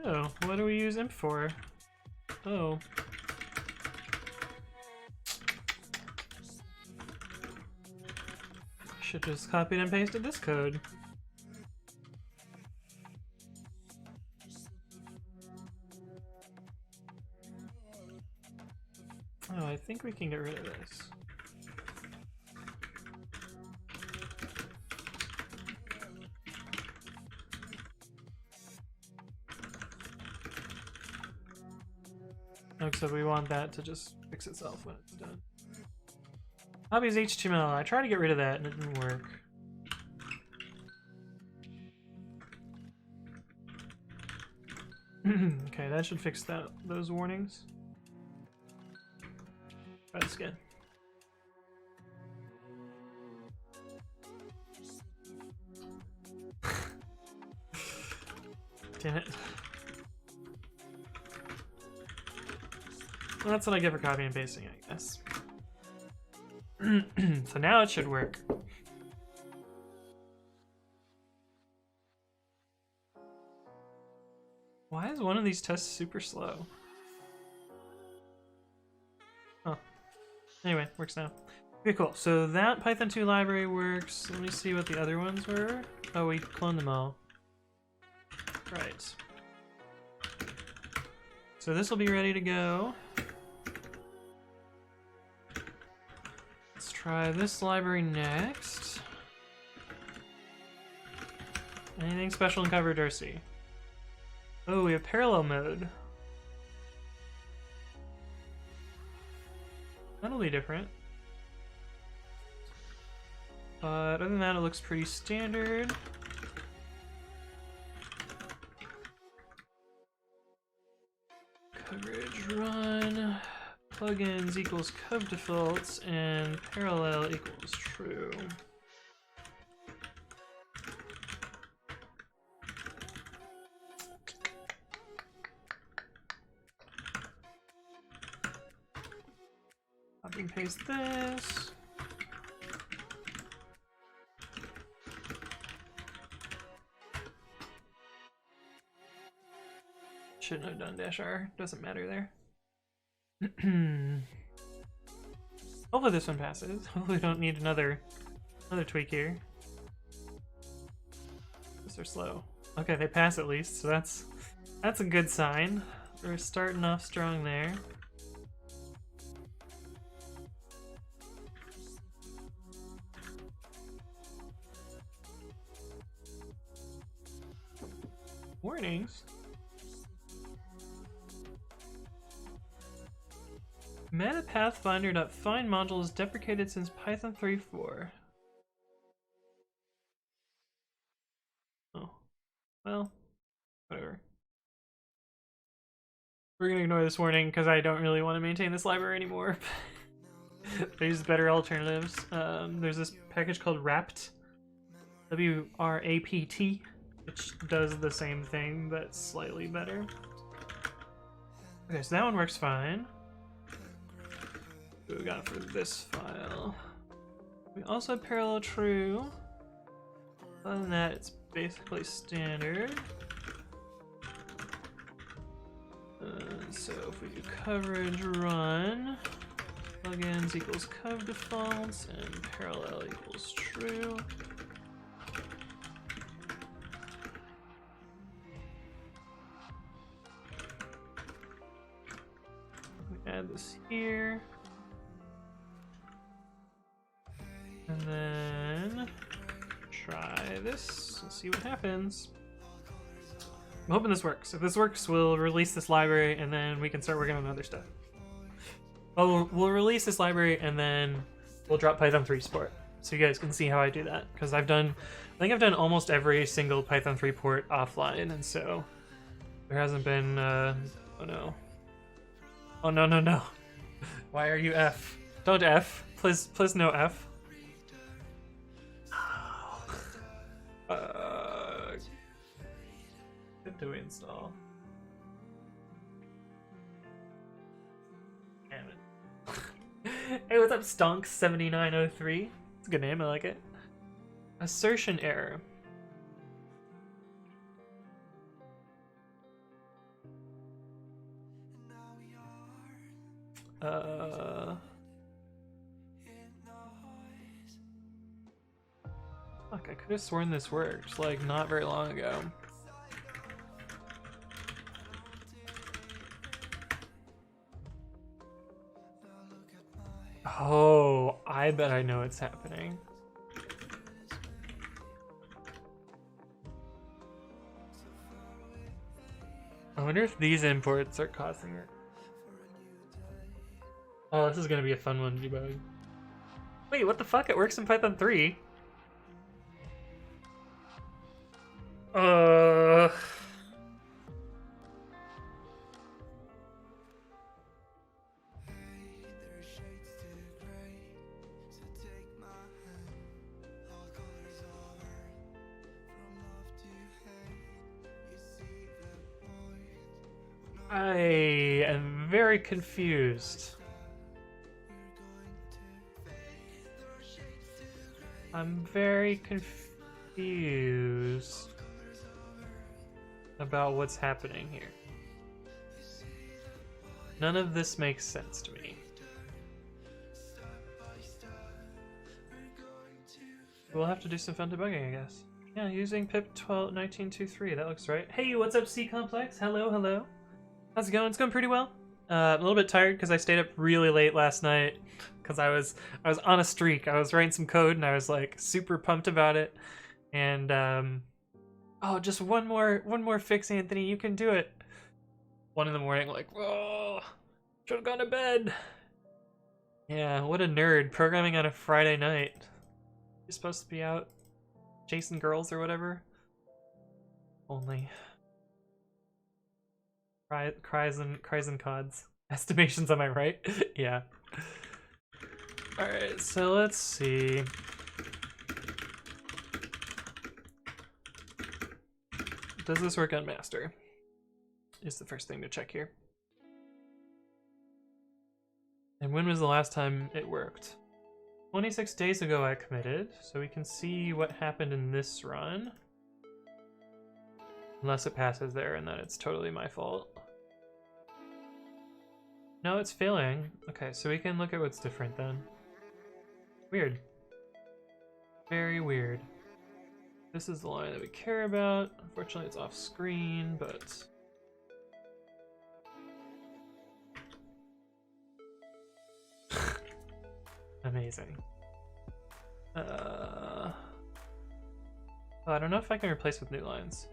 S1: Oh, what do we use imp for? Oh. Should just copied and pasted this code. Oh, I think we can get rid of this. Except we want that to just fix itself when it's done. Hobbies HTML. I tried to get rid of that and it didn't work. Okay, that should fix those warnings. Try this again. Damn it. Well, that's what I get for copying and pasting, I guess. So now it should work. Why is one of these tests super slow? Oh. Anyway, works now. Okay, cool. So that Python 2 library works. Let me see what the other ones were. Oh, we cloned them all. Right. So this will be ready to go. Let's try this library next. Anything special in cover Darcy? Oh, we have parallel mode. That'll be different. But other than that, it looks pretty standard. run plugins equals covdefaults and parallel equals true. Copy and paste this. Shouldn't have done -r. Doesn't matter there. Hopefully this one passes. Hopefully we don't need another tweak here. They're slow. Okay, they pass at least, so that's a good sign. We're starting off strong there. Warnings. Meta Pathfinder.find module is deprecated since Python 3.4. Oh. Well, whatever. We're gonna ignore this warning because I don't really want to maintain this library anymore. There's better alternatives. There's this package called wrapt, W-R-A-P-T, which does the same thing but slightly better. Okay, so that one works fine. What we got for this file? We also have parallel true. Other than that, it's basically standard. So if we do coverage run, plugins equals covdefaults and parallel equals true. We add this here. And then try this and see what happens. I'm hoping this works. If this works, we'll release this library and then we can start working on other stuff. Oh, we'll release this library and then we'll drop Python 3 support, so you guys can see how I do that. Because I think I've done almost every single Python 3 port offline, and so there hasn't been. Oh no! Oh no no no! Why are you F? Don't F, please no F. Good to install. Damn it. Hey, what's up, Stonks7903? It's a good name, I like it. Assertion error. Fuck, I could have sworn this worked, like, not very long ago. Oh, I bet I know what's happening. I wonder if these imports are causing it. Oh, this is gonna be a fun one to debug. Wait, what the fuck? It works in Python 3. I am very confused. I'm very confused about what's happening here. None of this makes sense to me. We'll have to do some fun debugging, I guess. Yeah, using pip 1923, that looks right. Hey, what's up, C-Complex? Hello, hello. How's it going? It's going pretty well. I'm a little bit tired because I stayed up really late last night because I was on a streak. I was writing some code and I was like super pumped about it. And oh, just one more fix, Anthony. You can do it. 1 in the morning, like, oh, should have gone to bed. Yeah, what a nerd. Programming on a Friday night. You're supposed to be out chasing girls or whatever. Only. Cries and cods. Estimations, am I right? Yeah. Alright, so let's see. Does this work on master? Is the first thing to check here. And when was the last time it worked? 26 days ago I committed, so we can see what happened in this run. Unless it passes there and then it's totally my fault. No, it's failing. Okay, so we can look at what's different then. Weird. Very weird. This is the line that we care about. Unfortunately, it's off screen, but... Amazing. Oh, I don't know if I can replace with new lines.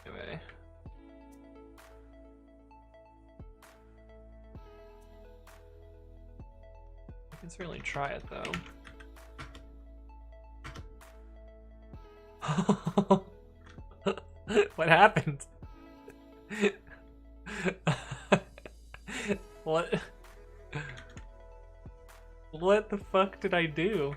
S1: Anyway. I can certainly try it, though. What happened? What? What the fuck did I do?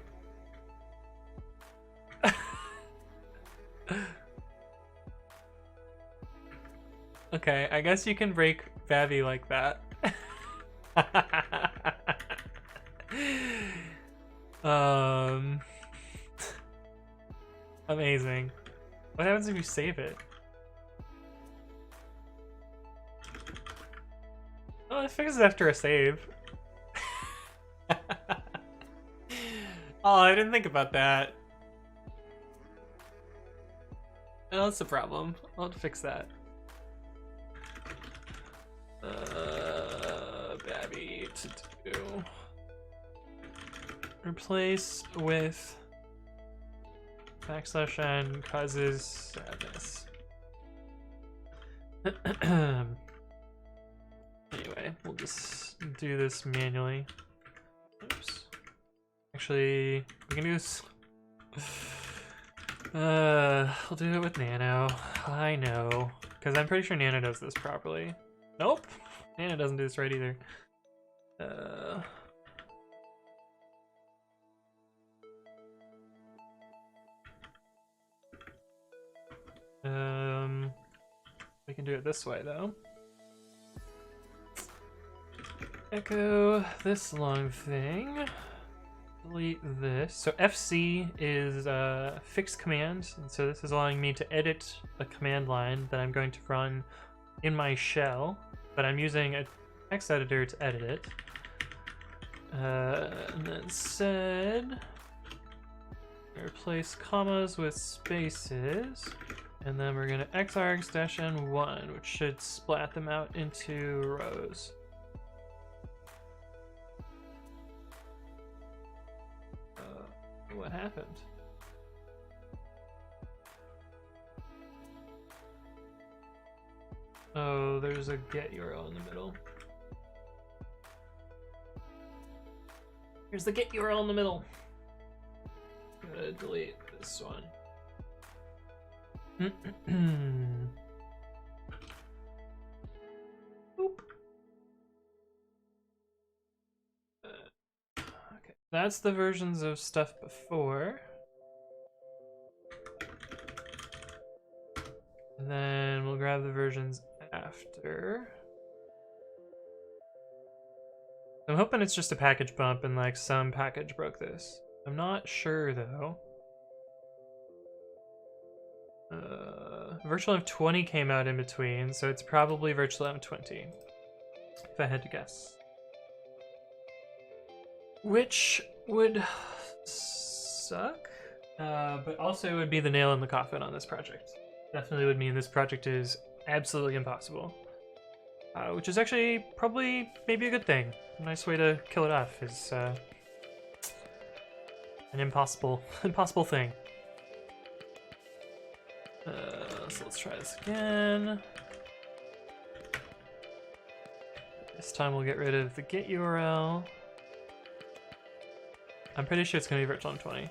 S1: Okay, I guess you can break babi like that. Amazing. What happens if you save it? Oh, it fixes after a save. Oh, I didn't think about that. Oh, that's the problem. I'll have to fix that. Babi to do. Replace with \n causes sadness. Anyway, we'll just do this manually. Oops. Actually, we can do this. We'll do it with Nano. I know, because I'm pretty sure Nano does this properly. Nope, Nano doesn't do this right either. We can do it this way though. Echo this long thing. Delete this. So FC is a fixed command, and so this is allowing me to edit a command line that I'm going to run in my shell, but I'm using a text editor to edit it. And then sed, replace commas with spaces, and then we're going to xargs-n1, which should splat them out into rows. What happened? Oh, there's a get URL in the middle. Here's the get URL in the middle. I'm gonna delete this one. Boop. Okay, that's the versions of stuff before. And then we'll grab the versions after. I'm hoping it's just a package bump and like some package broke this. I'm not sure though. Virtual M20 came out in between, so it's probably Virtual M20, if I had to guess. Which would suck, but also would be the nail in the coffin on this project. Definitely would mean this project is absolutely impossible. Which is actually probably maybe a good thing. A nice way to kill it off is an impossible thing. So let's try this again. This time we'll get rid of the get URL. I'm pretty sure it's gonna be Virtual M20.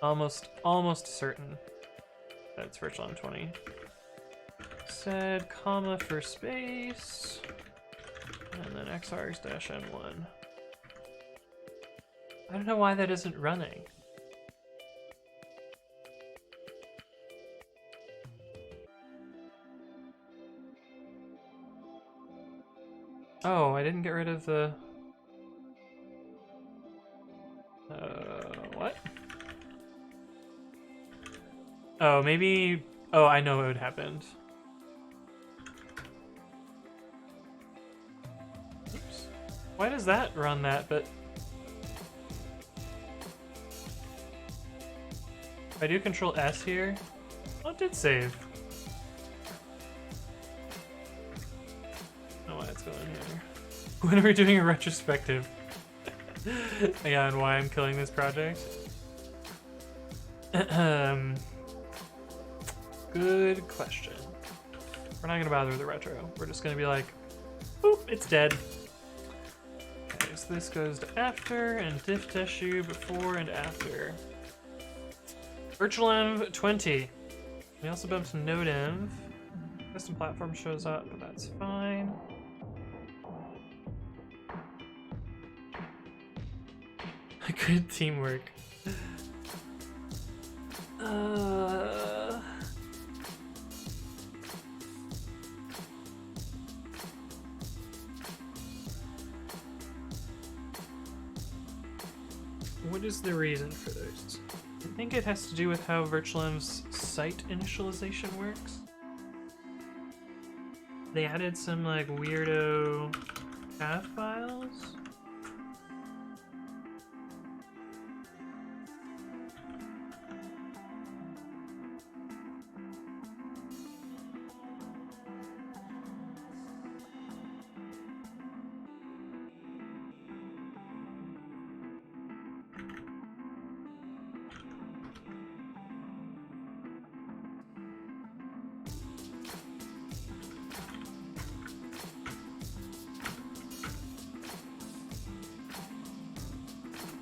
S1: Almost certain that it's Virtual M20. Said comma for space, and then xargs-n1. I don't know why that isn't running. Oh, I didn't get rid of the... what? Oh, maybe... Oh, I know what happened. Oops. Why does that run that, but... If I do Control S here... Oh, it did save. I don't know why it's going here. When are we doing a retrospective? Yeah, and why I'm killing this project? Good question. We're not gonna bother with the retro. We're just gonna be like, boop, it's dead. Okay, so this goes to after and diff tissue before and after. Virtualenv 20. We also bumped nodeenv. Custom platform shows up, but that's fine. Good teamwork. What is the reason for this? I think it has to do with how Virtualenv's site initialization works. They added some like weirdo path files.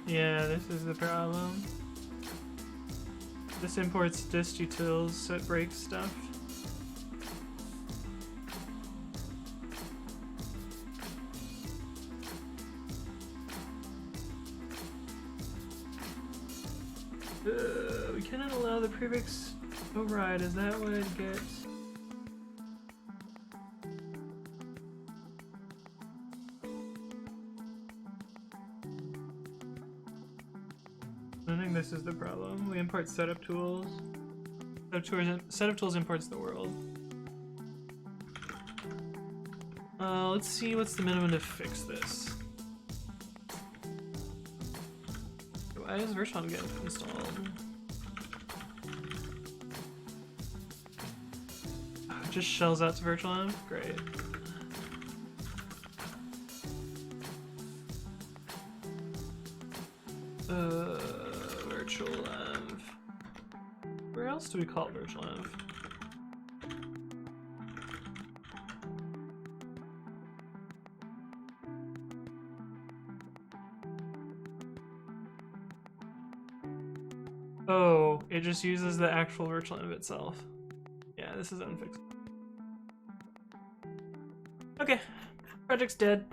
S1: Yeah, this is the problem. This imports distutils, so it breaks stuff. We cannot allow the prefix override. Is that what it gets? I think this is the problem. We import setup tools. Setup tools imports the world. Let's see what's the minimum to fix this. Why is Virtualenv get installed? Oh, it just shells out to Virtualenv? Great. Virtualenv. Where else do we call it Virtualenv? Oh, it just uses the actual Virtualenv itself. Yeah, this is unfixed. Okay, project's dead.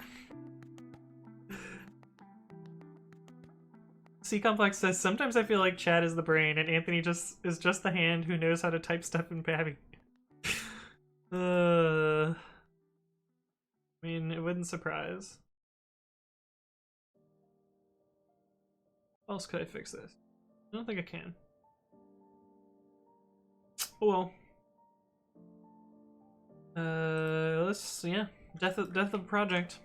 S1: C-Complex says, sometimes I feel like Chad is the brain and Anthony is just the hand who knows how to type stuff in Babi. I mean, it wouldn't surprise. How else could I fix this? I don't think I can. Oh well. Yeah. Death of project.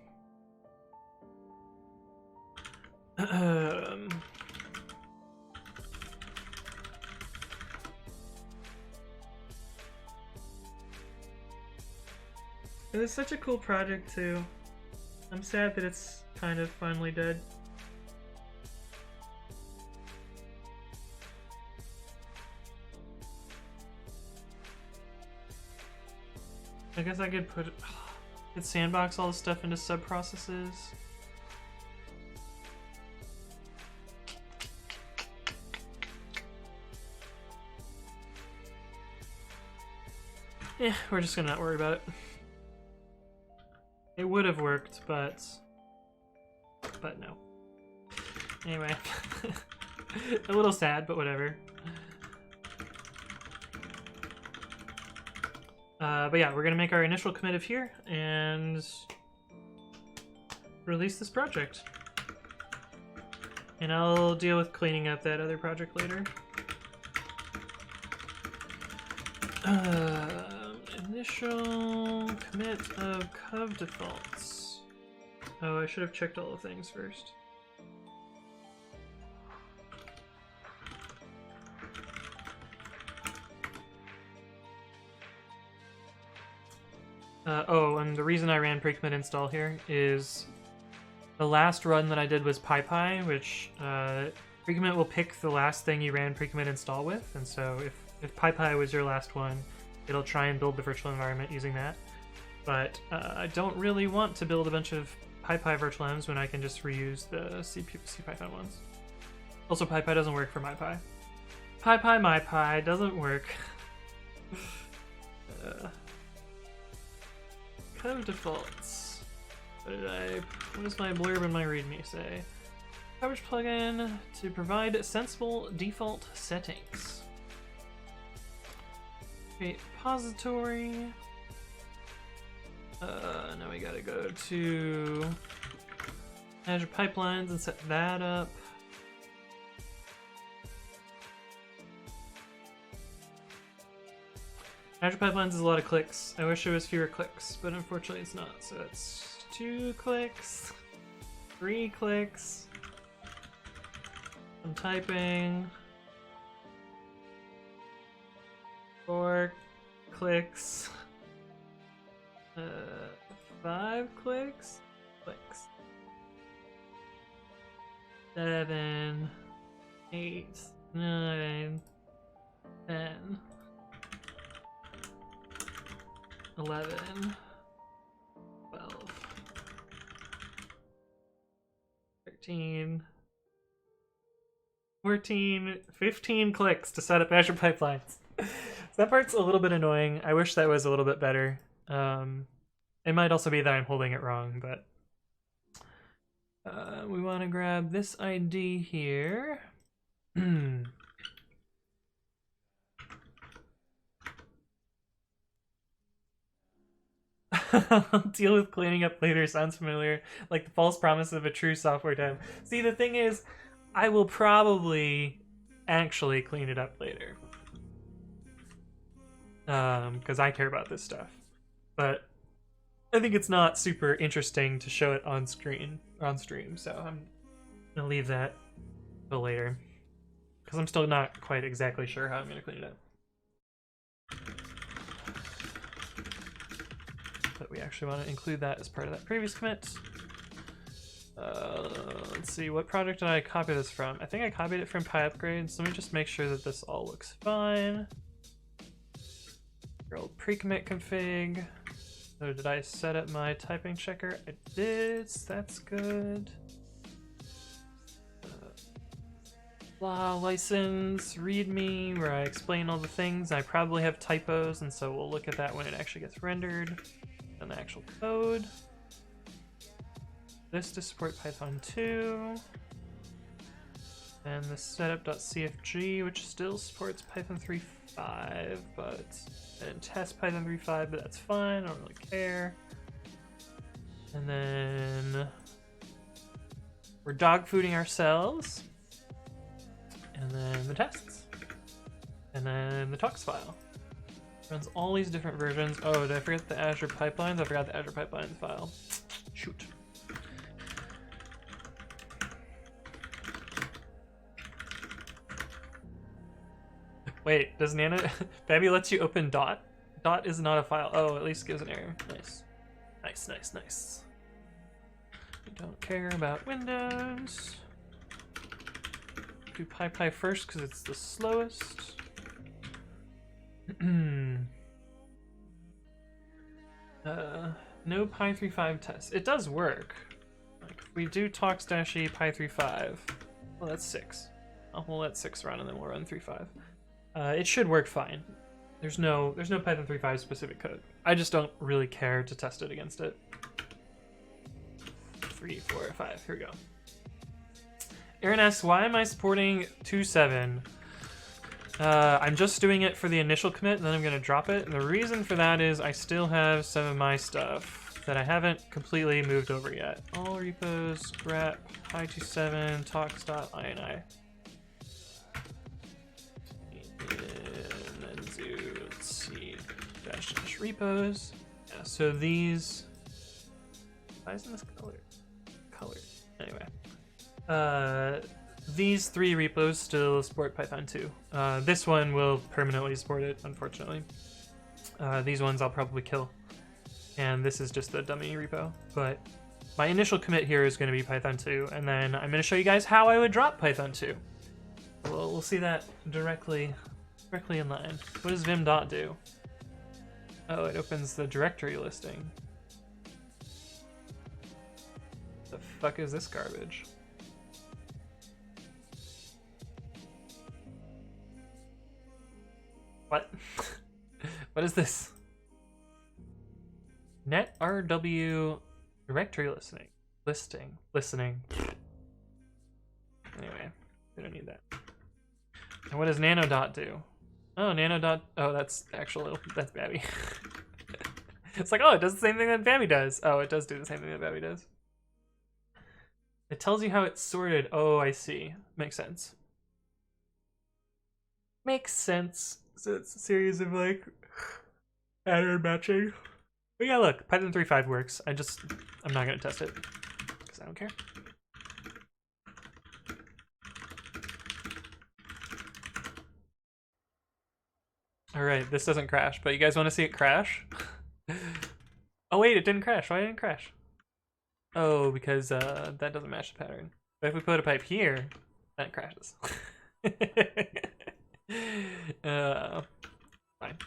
S1: It was such a cool project too. I'm sad that it's kind of finally dead. I guess I could could sandbox all this stuff into sub-processes. Yeah, we're just gonna not worry about it. It would have worked, but no. Anyway, a little sad, but whatever. But yeah, we're gonna make our initial commit of here and release this project. And I'll deal with cleaning up that other project later. Initial commit of covdefaults. Oh, I should have checked all the things first. Oh, and the reason I ran pre-commit install here is the last run that I did was PyPy, which pre-commit will pick the last thing you ran pre-commit install with, and so if PyPy was your last one, it'll try and build the virtual environment using that. But I don't really want to build a bunch of PyPy virtual envs when I can just reuse the CPython ones. Also, PyPy doesn't work for MyPy. PyPy MyPy doesn't work. Code defaults. What does my blurb in my README say? Coverage plugin to provide sensible default settings. Create repository. Now we gotta go to Azure Pipelines and set that up. Azure Pipelines is a lot of clicks. I wish it was fewer clicks, but unfortunately it's not. So it's 2 clicks, 3 clicks, some typing, 4 clicks, 5 clicks, 7, 8, 9, 10, 11, 12, 13, 14, 15 clicks to set up Azure Pipelines. So that part's a little bit annoying. I wish that was a little bit better. It might also be that I'm holding it wrong, but we want to grab this ID here. Deal with cleaning up later sounds familiar, like the false promise of a true software dev. See, the thing is, I will probably actually clean it up later. Because I care about this stuff. But I think it's not super interesting to show it on stream, so I'm gonna leave that till later. Because I'm still not quite exactly sure how I'm gonna clean it up. But we actually want to include that as part of that previous commit. Let's see, what project did I copy this from? I think I copied it from PyUpgrades. Let me just make sure that this all looks fine. Your old pre-commit config. So did I set up my typing checker? I did, so that's good. Blah, license, readme, where I explain all the things. I probably have typos, and so we'll look at that when it actually gets rendered. And the actual code. This to support Python 2. And the setup.cfg, which still supports Python 3.5, but I didn't test Python 3.5, but that's fine, I don't really care. And then we're dog fooding ourselves. And then the tests. And then the talks file. Runs all these different versions. Oh, did I forget the Azure Pipelines? I forgot the Azure Pipelines file. Shoot. Wait, does Nana... Babi lets you open dot? Dot is not a file. Oh, at least gives an error. Nice. Nice, nice, nice. We don't care about Windows. Do PyPy first because it's the slowest. No Py 3.5 tests. It does work. Like, if we do talks-e Py 3.5. Well, that's 6. We'll let 6 run and then we'll run 3.5. It should work fine. There's no Python 3.5 specific code. I just don't really care to test it against it. 3, 4, 5. Here we go. Aaron asks, why am I supporting 2.7? I'm just doing it for the initial commit, and then I'm going to drop it. And the reason for that is I still have some of my stuff that I haven't completely moved over yet. All repos, grep, hi27, talks.ini. And then do, let's see, dash repos. Yeah, so these, why isn't this color? Anyway. These 3 repos still support Python 2. This one will permanently support it, unfortunately. These ones I'll probably kill. And this is just the dummy repo. But my initial commit here is going to be Python 2, and then I'm going to show you guys how I would drop Python 2. We'll see that directly in line. What does vim.dot do? Oh, it opens the directory listing. The fuck is this garbage? What? What is this? netrw directory listening. Anyway, we don't need that. And what does nano.dot do? Oh, nano.dot. Oh, that's babi. It's like, oh, it does the same thing that babi does. Oh, it does do the same thing that babi does. It tells you how it's sorted. Oh, I see. Makes sense. Makes sense. So it's a series of like pattern matching. But yeah, look, Python 3.5 works. I'm not gonna test it because I don't care. All right, this doesn't crash, but you guys want to see it crash? Oh wait, it didn't crash. Why didn't it crash? Oh, because that doesn't match the pattern. But if we put a pipe here, then it crashes. Fine.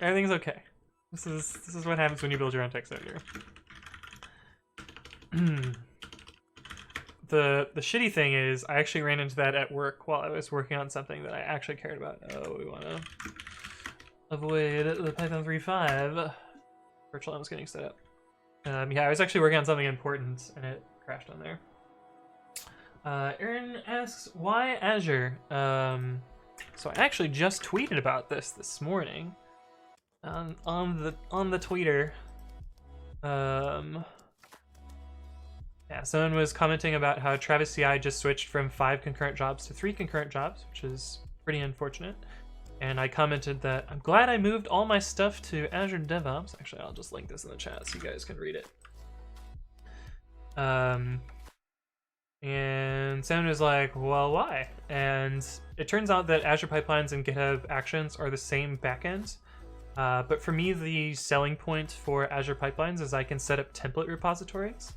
S1: Everything's okay. This is what happens when you build your own text editor. The shitty thing is I actually ran into that at work while I was working on something that I actually cared about. Oh, we want to avoid the Python 3.5. Virtual was getting set up. Yeah, I was actually working on something important and it crashed on there. Aaron asks, why Azure? So I actually just tweeted about this morning on the Twitter. Yeah, someone was commenting about how Travis CI just switched from 5 concurrent jobs to 3 concurrent jobs, which is pretty unfortunate. And I commented that I'm glad I moved all my stuff to Azure DevOps. Actually, I'll just link this in the chat so you guys can read it. And someone was like, well, why? And it turns out that Azure Pipelines and GitHub Actions are the same backend. But for me, the selling point for Azure Pipelines is I can set up template repositories.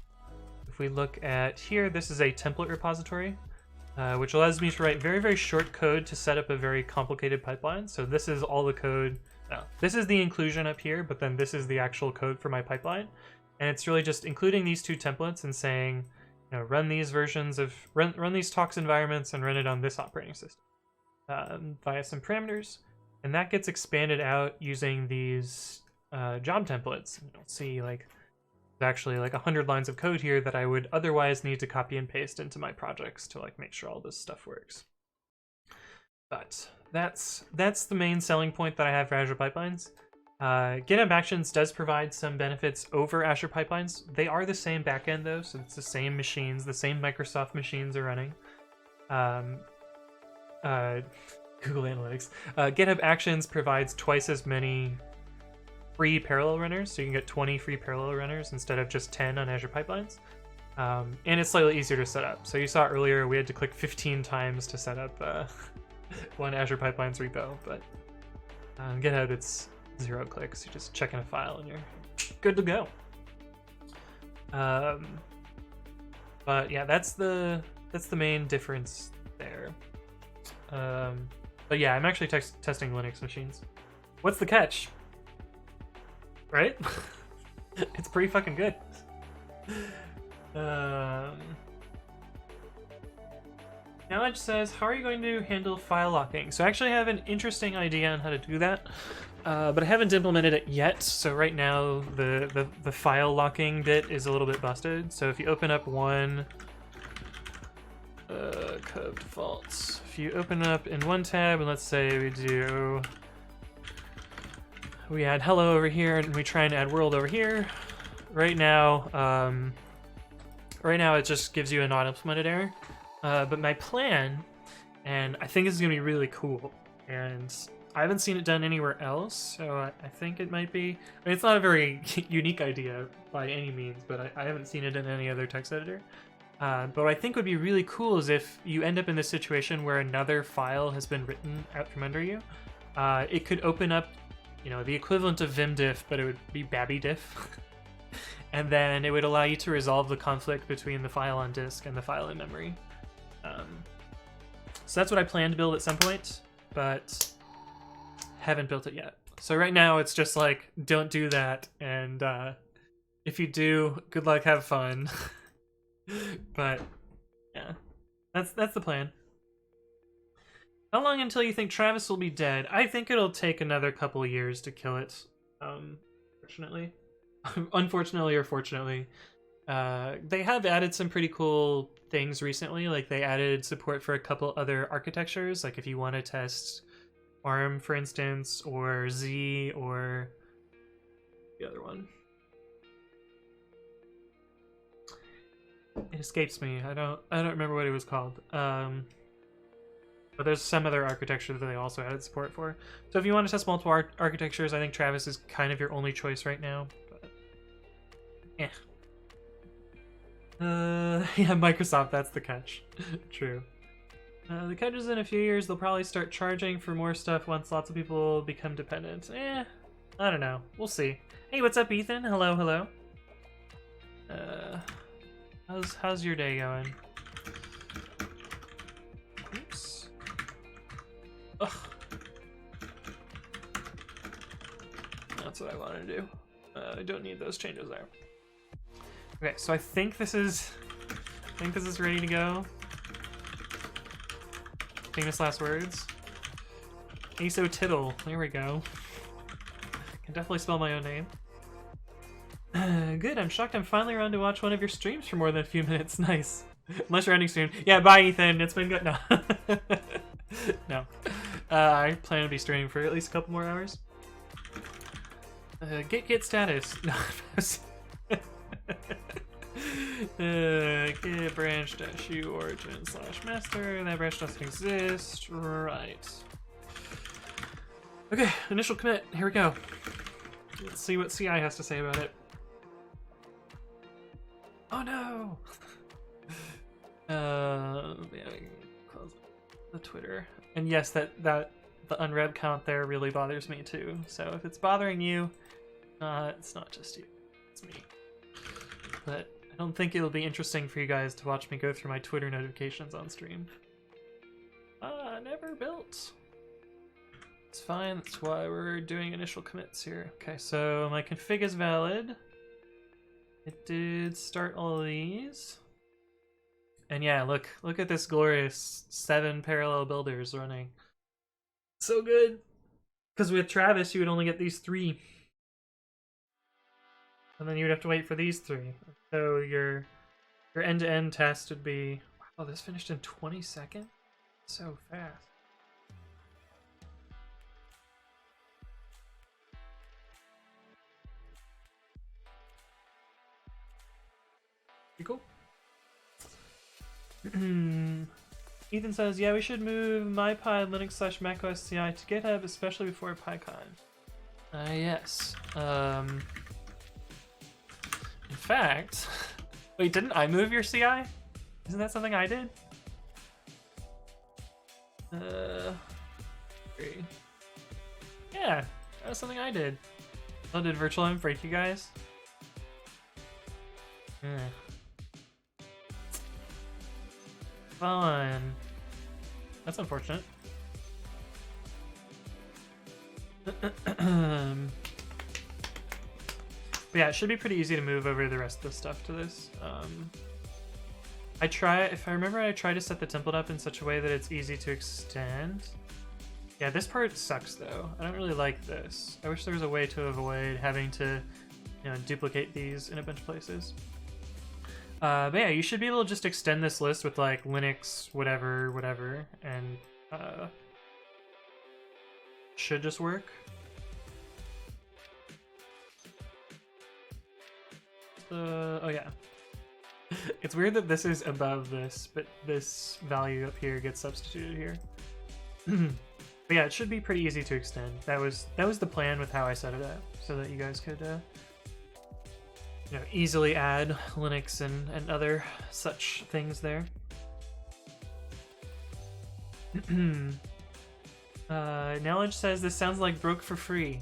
S1: If we look at here, this is a template repository, which allows me to write very, very short code to set up a very complicated pipeline. So this is all the code. This is the inclusion up here, but then this is the actual code for my pipeline. And it's really just including these 2 templates and saying, you know, run these versions of, run these talks environments and run it on this operating system via some parameters. And that gets expanded out using these job templates. You'll see like there's actually like 100 lines of code here that I would otherwise need to copy and paste into my projects to like make sure all this stuff works. But that's the main selling point that I have for Azure Pipelines. GitHub Actions does provide some benefits over Azure Pipelines. They are the same backend though, so it's the same machines, the same Microsoft machines are running. Google Analytics. GitHub Actions provides twice as many free parallel runners, so you can get 20 free parallel runners instead of just 10 on Azure Pipelines. And it's slightly easier to set up. So you saw earlier we had to click 15 times to set up one Azure Pipelines repo, but on GitHub it's 0 clicks. You just check in a file and you're good to go. But yeah, that's the main difference there. But yeah, I'm actually testing Linux machines. What's the catch? Right? It's pretty fucking good. Now it says, how are you going to handle file locking? So I actually have an interesting idea on how to do that, but I haven't implemented it yet. So right now the file locking bit is a little bit busted. So if you open up one covdefaults, if you open up in one tab and let's say we add hello over here and we try and add world over here. Right now it just gives you a not implemented error. But my plan, and I think this is going to be really cool, and I haven't seen it done anywhere else, so I think it might be... I mean, it's not a very unique idea by any means, but I haven't seen it in any other text editor. But what I think would be really cool is if you end up in this situation where another file has been written out from under you, it could open up, you know, the equivalent of vimdiff, but it would be babi diff. And then it would allow you to resolve the conflict between the file on disk and the file in memory. So that's what I plan to build at some point, but haven't built it yet. So right now it's just like, don't do that, and if you do, good luck, have fun. But yeah, that's the plan. How long until you think Travis will be dead? I think it'll take another couple of years to kill it. Fortunately, unfortunately or fortunately. They have added some pretty cool things recently, like they added support for a couple other architectures, like if you want to test ARM, for instance, or Z, or the other one. It escapes me. I don't remember what it was called. But there's some other architecture that they also added support for. So if you want to test multiple architectures, I think Travis is kind of your only choice right now. But yeah. Yeah, Microsoft, that's the catch. True. The catch is in a few years, they'll probably start charging for more stuff once lots of people become dependent. I don't know. We'll see. Hey, what's up, Ethan? Hello, hello. How's your day going? Oops. Ugh. That's what I wanted to do. I don't need those changes there. Okay, so I think this is ready to go. Famous last words. Aso Tittle. There we go. Can definitely spell my own name. Good. I'm shocked I'm finally around to watch one of your streams for more than a few minutes. Nice. Unless you're ending soon. Yeah, bye, Ethan. It's been good. No. No. I plan to be streaming for at least a couple more hours. Get status. No. Get branch -u origin /master. That branch doesn't exist. Right. Okay, initial commit. Here we go. Let's see what CI has to say about it. Oh no! Yeah, we can close the Twitter. And yes, that the unread count there really bothers me too. So if it's bothering you, it's not just you, it's me. But I don't think it'll be interesting for you guys to watch me go through my Twitter notifications on stream. Never built. It's fine, that's why we're doing initial commits here. Okay, so my config is valid. It did start all of these. And yeah, look at this glorious 7 parallel builders running. So good! Because with Travis, you would only get these 3. And then you would have to wait for these 3. So your end-to-end test would be... Wow, this finished in 20 seconds? So fast. Pretty cool. Ethan says, yeah, we should move MyPy Linux / macOS CI to GitHub, especially before PyCon. Yes. In fact... Wait, didn't I move your CI? Isn't that something I did? Yeah, that was something I did. Oh, did VirtualM break you guys? Fun. That's unfortunate. But yeah, it should be pretty easy to move over the rest of the stuff to this. if I remember, I try to set the template up in such a way that it's easy to extend. Yeah, this part sucks though. I don't really like this. I wish there was a way to avoid having to, duplicate these in a bunch of places. But yeah, you should be able to just extend this list with like Linux, whatever, and should just work. Oh yeah. It's weird that this is above this, but this value up here gets substituted here. But yeah, it should be pretty easy to extend. That was the plan with how I set it up, so that you guys could easily add Linux and other such things there. Knowledge says this sounds like broke for free.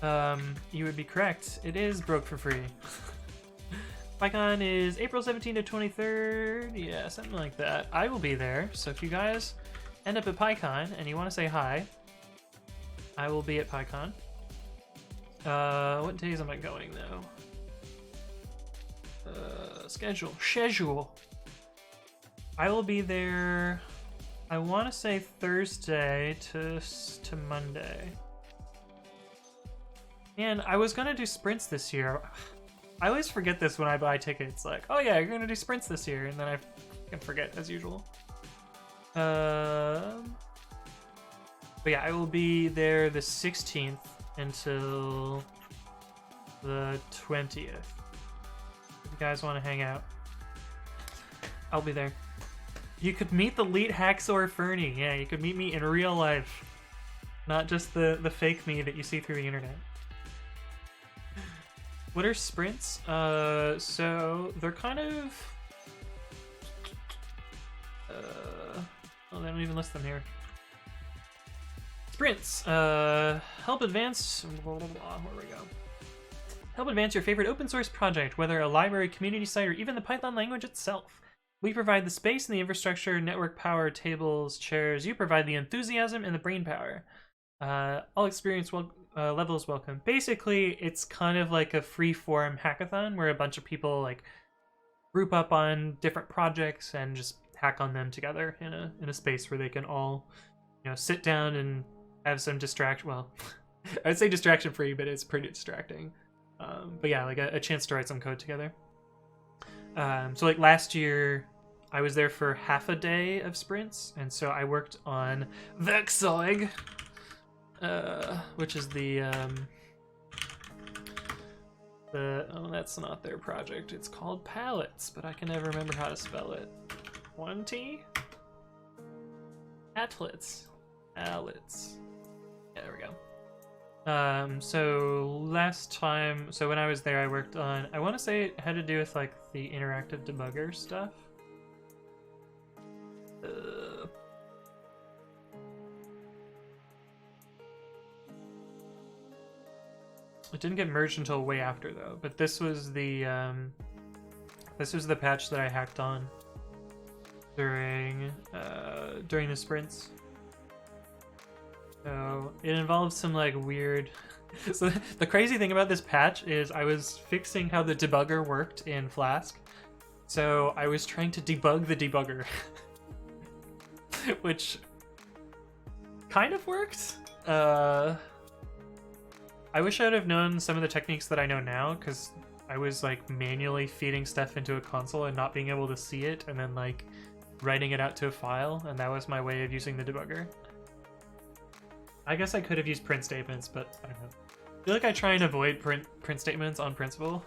S1: You would be correct. It is broke for free. PyCon is April 17th to 23rd. Yeah, something like that. I will be there, so if you guys end up at PyCon and you want to say hi, I will be at PyCon. What days am I going though? Schedule. I will be there. I want to say Thursday to Monday. And I was gonna do sprints this year. I always forget this when I buy tickets. Like, oh yeah, you're gonna do sprints this year, and then I can forget as usual. But yeah, I will be there the 16th until the 20th. If you guys want to hang out, I'll be there. You could meet the elite Hacksaw Fernie. Yeah, you could meet me in real life, not just the fake me that you see through the internet. What are sprints? So they're kind of oh, they don't even list them here. Sprints help advance where we go. Help advance your favorite open source project, whether a library, community site, or even the Python language itself. We provide the space and the infrastructure, network power, tables, chairs. You provide the enthusiasm and the brain power. All experience levels welcome. Basically, it's kind of like a free-form hackathon where a bunch of people like group up on different projects and just hack on them together in a space where they can all, sit down and have some distraction. Well, I'd say distraction-free, but it's pretty distracting. But yeah, like a chance to write some code together. So like last year, I was there for half a day of sprints, and so I worked on Werkzeug, which is oh, that's not their project. It's called Pallets, but I can never remember how to spell it. 1T? Applets. Pallets. Yeah, there we go. So last time, so when I was there, I worked on, I want to say it had to do with like the interactive debugger stuff. It didn't get merged until way after though, but this was the patch that I hacked on during the sprints. So it involves some like weird. So the crazy thing about this patch is I was fixing how the debugger worked in Flask. So I was trying to debug the debugger, which kind of worked. I wish I'd have known some of the techniques that I know now, because I was like manually feeding stuff into a console and not being able to see it, and then like writing it out to a file, and that was my way of using the debugger. I guess I could have used print statements, but I don't know. I feel like I try and avoid print statements on principle.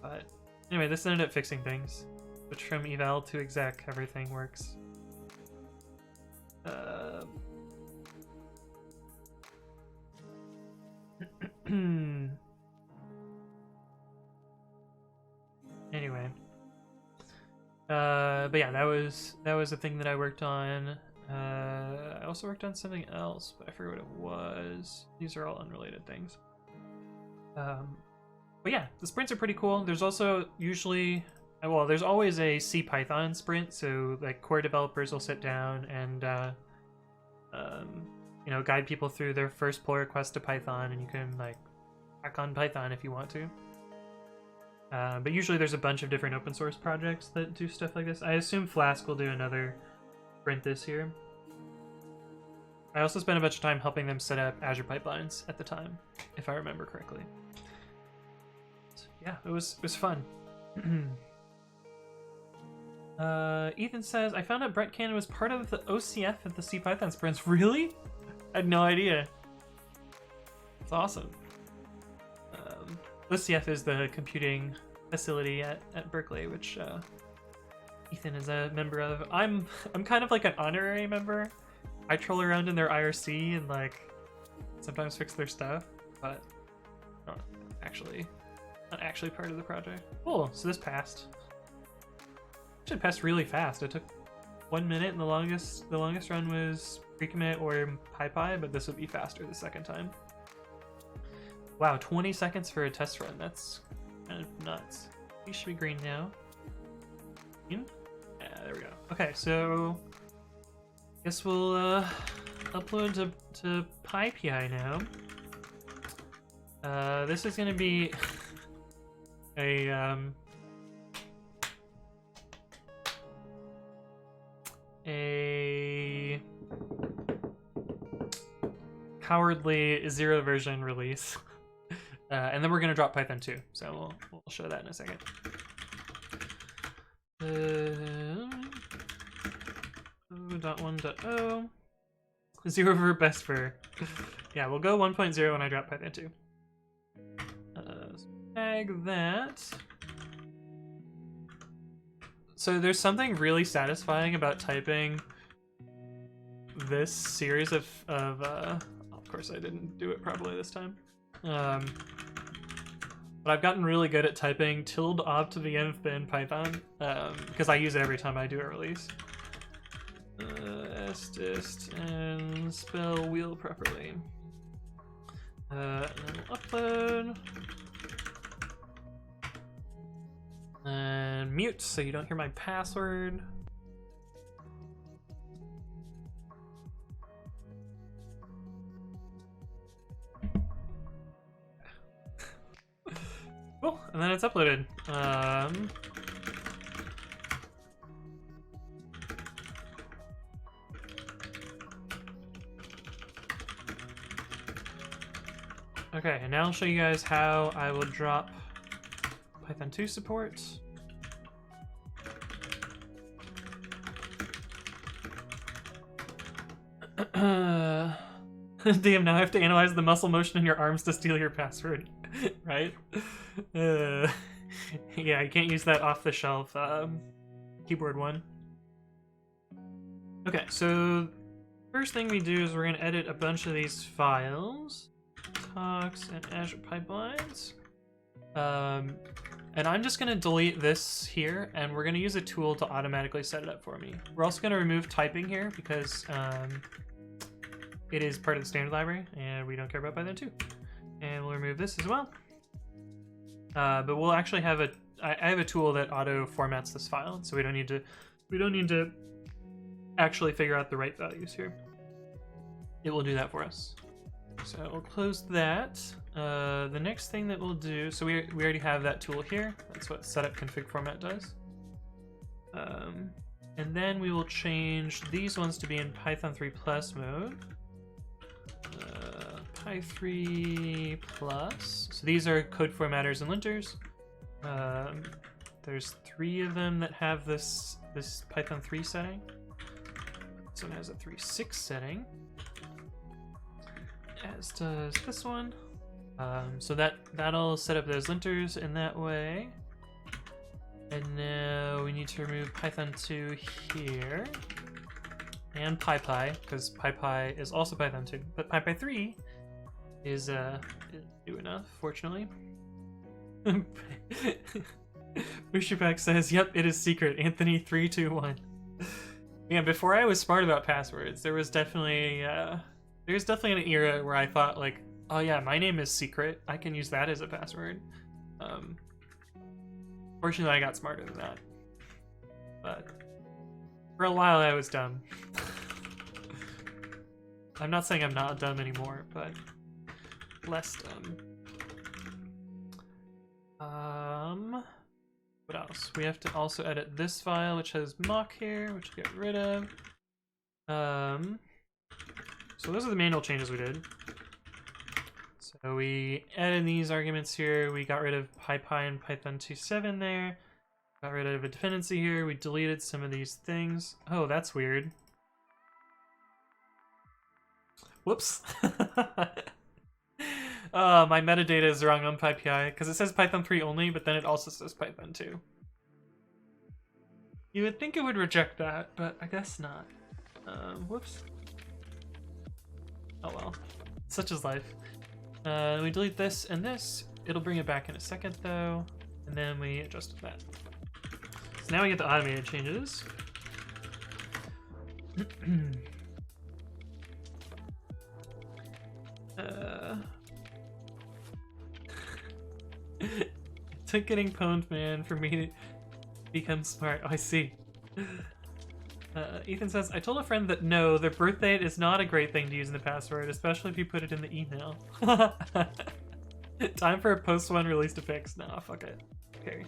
S1: But anyway, this ended up fixing things. Switch from eval to exec, everything works. Anyway, but yeah, that was the thing that I worked on. I also worked on something else, but I forget what it was. These are all unrelated things. But yeah, the sprints are pretty cool. There's also usually, well, there's always a CPython sprint, so like core developers will sit down and guide people through their first pull request to Python, and you can like hack on Python if you want to. But usually there's a bunch of different open source projects that do stuff like this. I assume Flask will do another sprint this year. I also spent a bunch of time helping them set up Azure pipelines at the time, if I remember correctly. So, yeah, it was fun. Ethan says, I found out Brett Cannon was part of the OCF at the CPython sprints. Really? I had no idea. It's awesome. OCF is the computing facility at Berkeley, which Ethan is a member of. I'm kind of like an honorary member. I troll around in their IRC and like sometimes fix their stuff, but not actually part of the project. Cool. So this passed. It passed really fast. It took 1 minute, and the longest run was pre-commit or PyPy, but this would be faster the second time. Wow, 20 seconds for a test run. That's kind of nuts. These should be green now. Green? Yeah, there we go. Okay, so guess we'll upload to PyPI now. This is gonna be a cowardly 0 version release. And then we're going to drop Python 2, so we'll show that in a second. 0.1.0 0 for best for. Yeah, we'll go 1.0 when I drop Python 2. Tag that. So there's something really satisfying about typing this series of course I didn't do it properly this time. But I've gotten really good at typing ~opt to the nth bin Python, because I use it every time I do a release. Sdist and spell wheel properly. And then we'll upload. And mute so you don't hear my password. Cool, and then it's uploaded. Okay, and now I'll show you guys how I will drop Python 2 support. Damn, now I have to analyze the muscle motion in your arms to steal your password, right? Yeah, you can't use that off-the-shelf keyboard one. Okay, so first thing we do is we're gonna edit a bunch of these files. Talks and Azure pipelines. And I'm just gonna delete this here, and we're gonna use a tool to automatically set it up for me. We're also gonna remove typing here because it is part of the standard library, and we don't care about Python 2. And we'll remove this as well. But we'll actually have I have a tool that auto formats this file, so we don't need to actually figure out the right values here. It will do that for us. So we'll close that. The next thing that we'll do, so we already have that tool here. That's what setup config format does. And then we will change these ones to be in Python 3 plus mode. Py3 plus. So these are code formatters and linters. There's 3 of them that have this Python 3 setting. This one has a 3.6 setting, as does this one. So that'll set up those linters in that way. And now we need to remove Python 2 here. And PyPy, because PyPy is also Python 2. But PyPy 3 is new enough, fortunately. Bushipak says, yep, it is secret. Anthony 321. Yeah, before I was smart about passwords, there was definitely an era where I thought like, oh yeah, my name is secret. I can use that as a password. Fortunately, I got smarter than that. But for a while, I was dumb. I'm not saying I'm not dumb anymore, but less dumb. What else? We have to also edit this file, which has mock here, which we'll get rid of. So those are the manual changes we did. So we added these arguments here. We got rid of PyPy and Python 2.7 there. Got rid of a dependency here. We deleted some of these things. Oh, that's weird. Whoops. My metadata is wrong on PyPI because it says Python 3 only, but then it also says Python 2. You would think it would reject that, but I guess not. Whoops. Oh well. Such is life. We delete this and this. It'll bring it back in a second though. And then we adjusted that. So now we get the automated changes. It took getting pwned, man, for me to become smart. Oh, I see. Ethan says, I told a friend that no, their birth date is not a great thing to use in the password, especially if you put it in the email. Time for a post one release to fix. Nah, fuck it. Okay.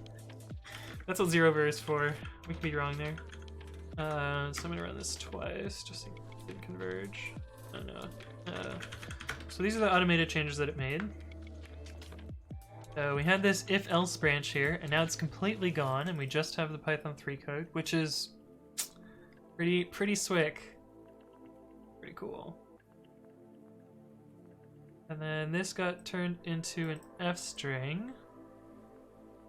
S1: That's what zero ver is for. We could be wrong there. So I'm gonna run this twice, just so it didn't converge. Oh no. So these are the automated changes that it made. So we had this if-else branch here, and now it's completely gone, and we just have the Python 3 code, which is pretty swick. Pretty cool. And then this got turned into an F string.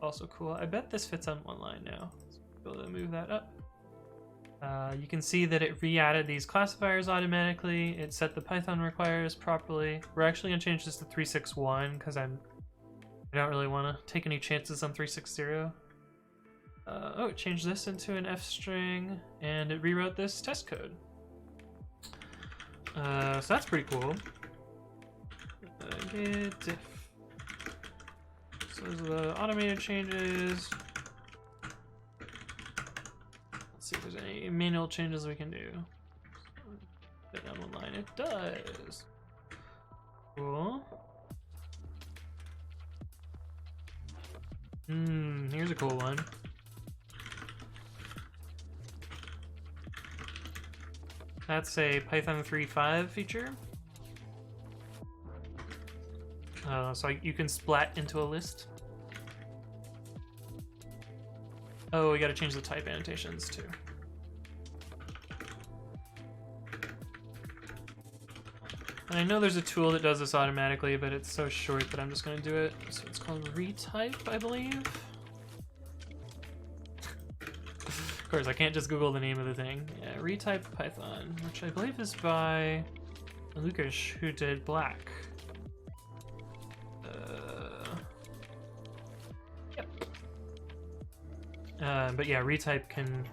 S1: Also cool. I bet this fits on one line now. So we'll be able to move that up. You can see that it re-added these classifiers automatically. It set the Python requires properly. We're actually gonna change this to 361 because I don't really want to take any chances on 360. Oh, it changed this into an F string, and it rewrote this test code. So that's pretty cool. Git diff. So those are the automated changes. Let's see if there's any manual changes we can do. Fit on one line, it does. Cool. Here's a cool one. That's a Python 3.5 feature. So you can splat into a list. Oh, we gotta change the type annotations too. And I know there's a tool that does this automatically, but it's so short that I'm just gonna do it. So it's called retype, I believe. Of course, I can't just Google the name of the thing. Yeah, retype Python, which I believe is by Lucas, who did Black. Yep. But yeah, retype can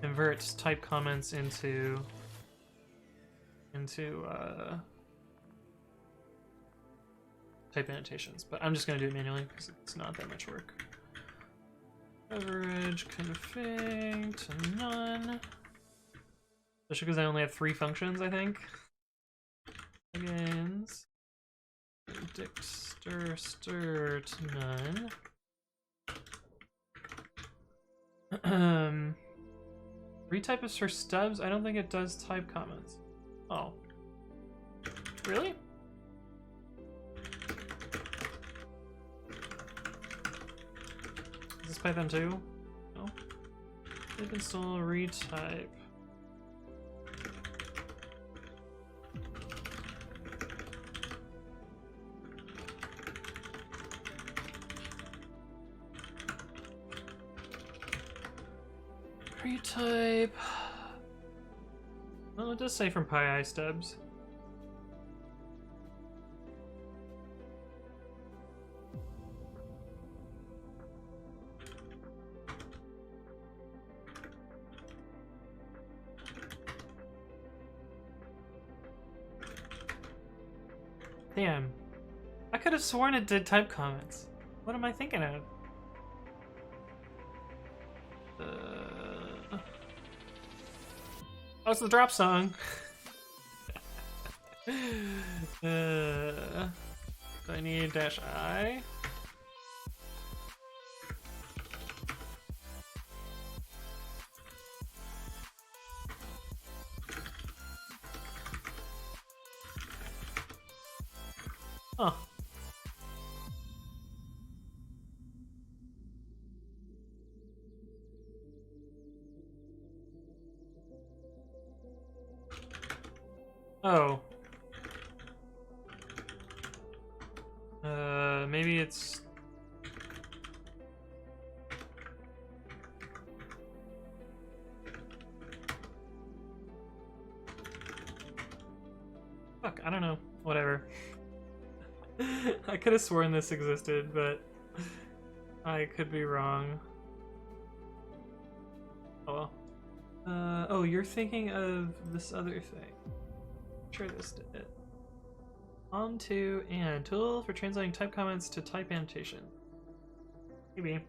S1: convert type comments into type annotations, but I'm just going to do it manually because it's not that much work. Average config to none. Especially because I only have 3 functions, I think. Plugins. Dict stir to none. Retype is for stubs. I don't think it does type comments. Oh. Really? Is this Python 2? No. Pip install retype. Retype. Well, it does say from PyI stubs. Damn. I could have sworn it did type comments. What am I thinking of? Oh, it's the drop song. Do I need -I? Huh. Oh. Maybe it's... Fuck, I don't know. Whatever. I could have sworn this existed, but I could be wrong. Oh well. Oh, you're thinking of this other thing. I'm sure this did it. On to and tool for translating type comments to type annotation. Maybe.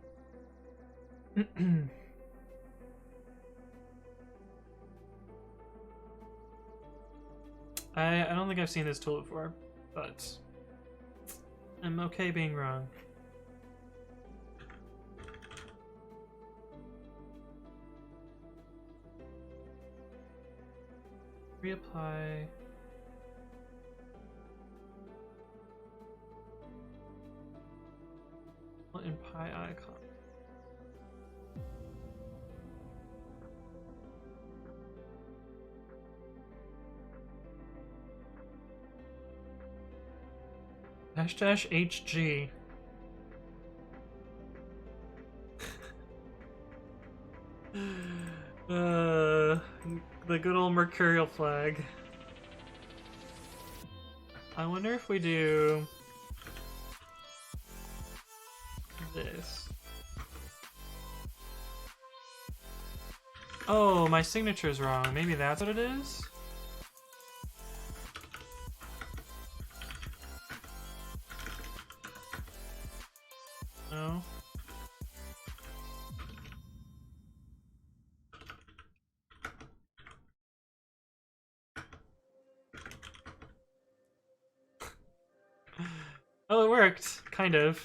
S1: I don't think I've seen this tool before, but I'm okay being wrong. Reapply. In pie icon. #HG. The good old mercurial flag. I wonder if we do this. Oh, my signature's wrong. Maybe that's what it is? No. Oh, it worked. Kind of.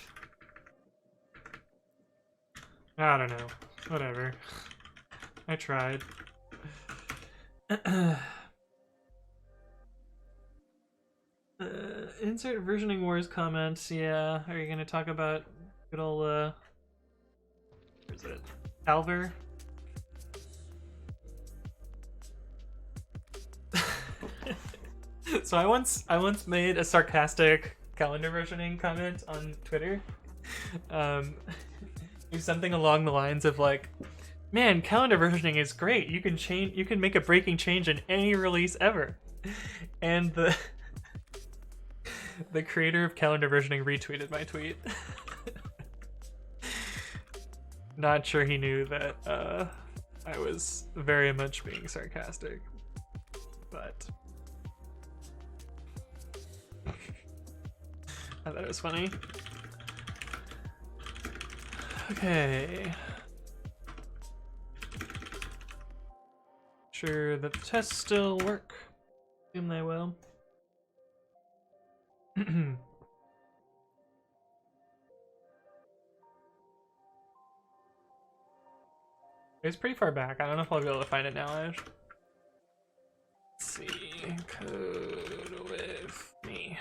S1: I don't know. Whatever. I tried. Insert versioning wars comments. Yeah, are you gonna talk about good old where is it? Alver? So I once made a sarcastic calendar versioning comment on Twitter. It was something along the lines of like, man, calendar versioning is great. You can make a breaking change in any release ever. And the creator of calendar versioning retweeted my tweet. Not sure he knew that I was very much being sarcastic, but I thought it was funny. Okay. Sure that the tests still work. Assume they will. It's pretty far back. I don't know if I'll be able to find it now, Ash. Let's see. Code with me.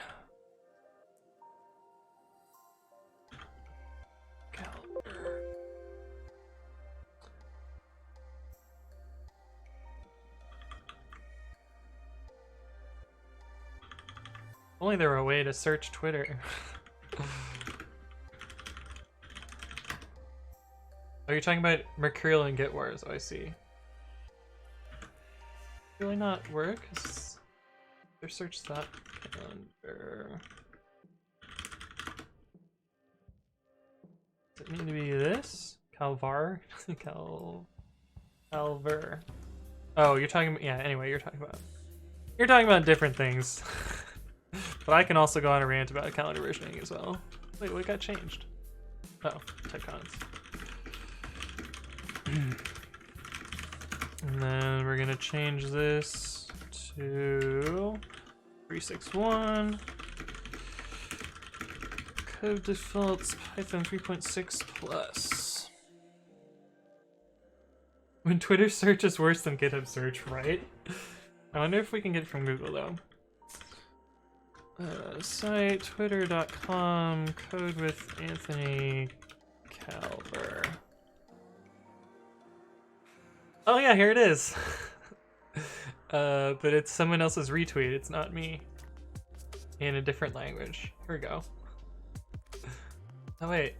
S1: Calendar. Only there were a way to search Twitter. Are you talking about Mercurial and Get Wars? Oh, I see. Really not work? Search that calendar. Does it need to be this? Calvar? Calver. Oh, you're talking about, yeah, anyway, you're talking about different things. But I can also go on a rant about calendar versioning as well. Wait, what got changed? Oh, type comments. And then we're gonna change this to 361 code defaults Python 3.6 plus. When Twitter search is worse than GitHub search, right? I wonder if we can get it from Google though. Site, twitter.com, code with Anthony Calver. Oh yeah, here it is. But it's someone else's retweet, it's not me. In a different language. Here we go. Oh wait.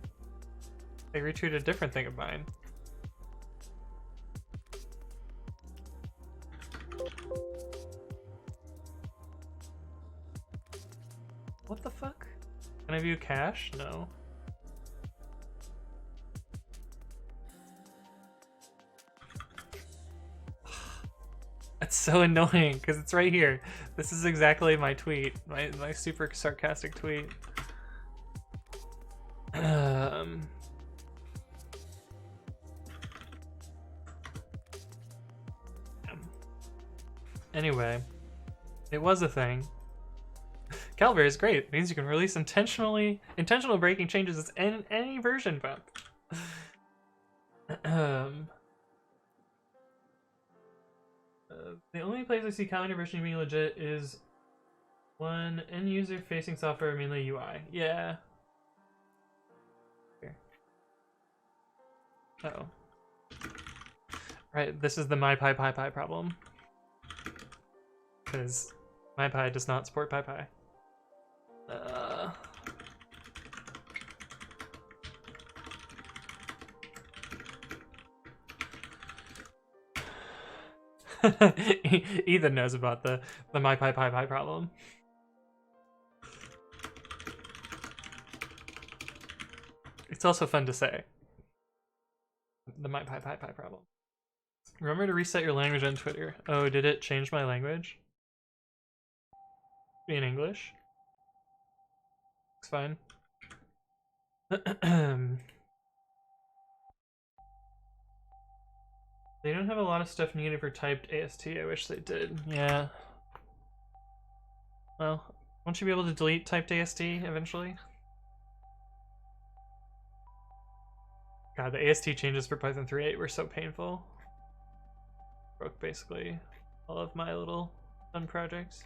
S1: They retweeted a different thing of mine. What the fuck? Can I view cache? No. That's so annoying because it's right here. This is exactly my tweet, my super sarcastic tweet. Anyway, it was a thing. Calver is great. It means you can release intentional breaking changes in any version bump. The only place I see calendar versioning being legit is one end user facing software, mainly UI. Yeah. Here. Uh-oh. Right, this is the MyPy problem. Because MyPy does not support PyPy. Ethan knows about the MyPy problem. It's also fun to say. The MyPy problem. Remember to reset your language on Twitter. Oh, did it change my language? Be in English? It's fine. They don't have a lot of stuff needed for typed AST. I wish they did. Yeah. Well, won't you be able to delete typed AST eventually? God, the AST changes for Python 3.8 were so painful. Broke basically all of my little fun projects.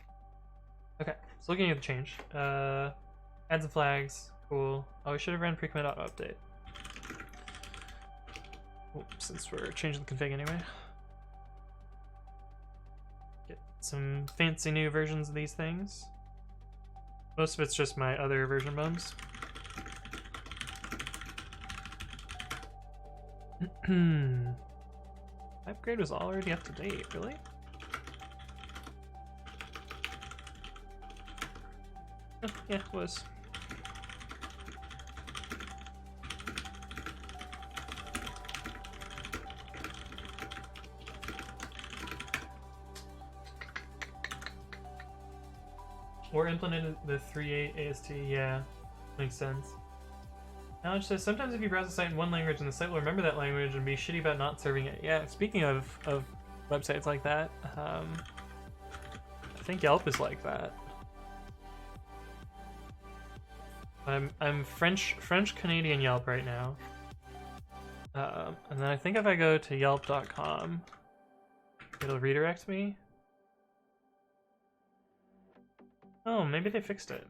S1: Okay, so looking at the change. Add some flags. Cool. Oh, we should have ran pre-commit auto update. Since we're changing the config anyway. Get some fancy new versions of these things. Most of it's just my other version bumps. Upgrade was already up to date, really? Oh, yeah, it was. Or implemented the 3.8 AST, yeah, makes sense. Knowledge says, sometimes if you browse a site in one language and the site will remember that language and be shitty about not serving it. Yeah, speaking of websites like that, I think Yelp is like that. I'm French Canadian Yelp right now. And then I think if I go to yelp.com, it'll redirect me. Oh, maybe they fixed it.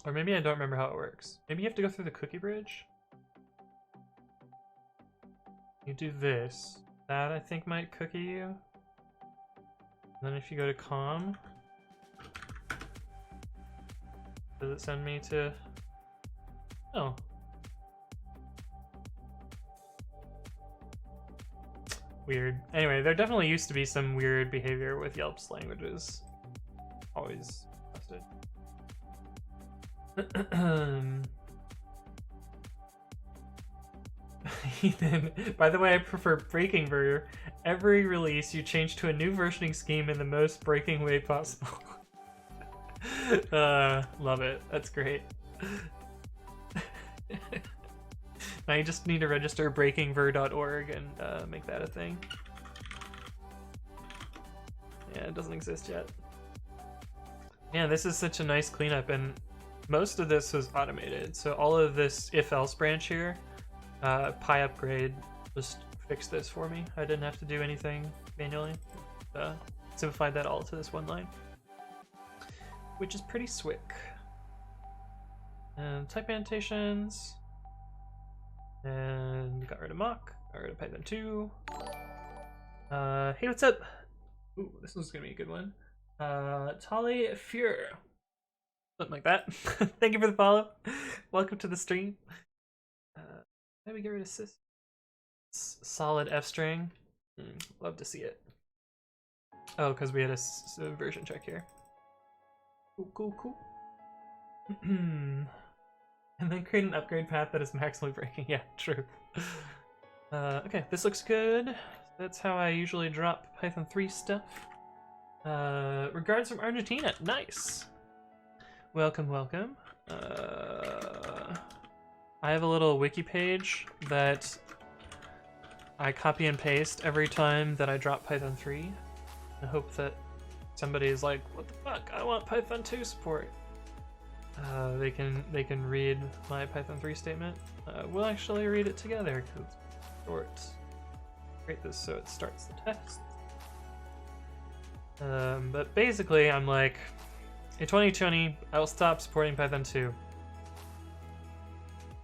S1: Or maybe I don't remember how it works. Maybe you have to go through the cookie bridge? You do this. That, I think, might cookie you. And then if you go to com, does it send me to... Oh. Weird. Anyway, there definitely used to be some weird behavior with Yelp's languages. Always busted. Ethan, by the way, I prefer breaking verrrry. Every release, you change to a new versioning scheme in the most breaking way possible. Love it. That's great. Now you just need to register breakingverrrry.org and make that a thing. Yeah, it doesn't exist yet. Yeah, this is such a nice cleanup, and most of this was automated. So all of this if-else branch here, PyUpgrade just fixed this for me. I didn't have to do anything manually. Simplified that all to this one line. which is pretty swick. And type annotations. And got rid of mock, got rid of Python 2. Hey, what's up? Ooh, this one's gonna be a good one. Tolly Fuhr. Something like that. Thank you for the follow. Welcome to the stream. How do we get rid of sys? Solid F string. Love to see it. Oh, because we had a version check here. Cool. And then create an upgrade path that is maximally breaking. Yeah, true. Okay, this looks good. That's how I usually drop Python 3 stuff. Regards from Argentina. Nice. Welcome. I have a little wiki page that I copy and paste every time that I drop Python 3. I hope that somebody is like, what the fuck? I want Python 2 support. They can read my Python 3 statement. We'll actually read it together because it's short. Create this so it starts the test. But basically, I'm like, in 2020, I will stop supporting Python 2.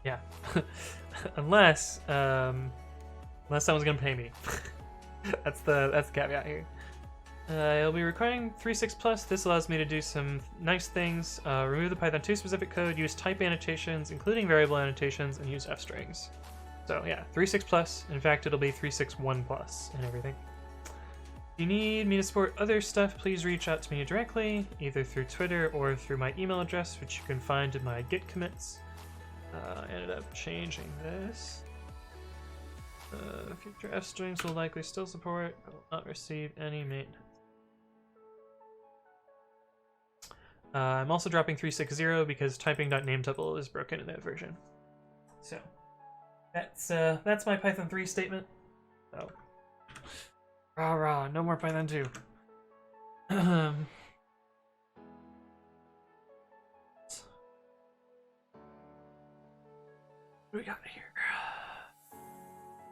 S1: Yeah, unless someone's gonna pay me. that's the caveat here. It'll be requiring 3.6+. This allows me to do some nice things. Remove the Python 2 specific code, use type annotations, including variable annotations, and use f strings. So yeah, 3.6+. In fact, it'll be 3.6.1+ and everything. If you need me to support other stuff, please reach out to me directly, either through Twitter or through my email address, which you can find in my Git commits. I ended up changing this. Future f strings will likely still support, but will not receive any maintenance. I'm also dropping 3.6.0 because typing.nametuple is broken in that version. So that's my Python 3 statement. So rah, no more Python 2. What do we got here?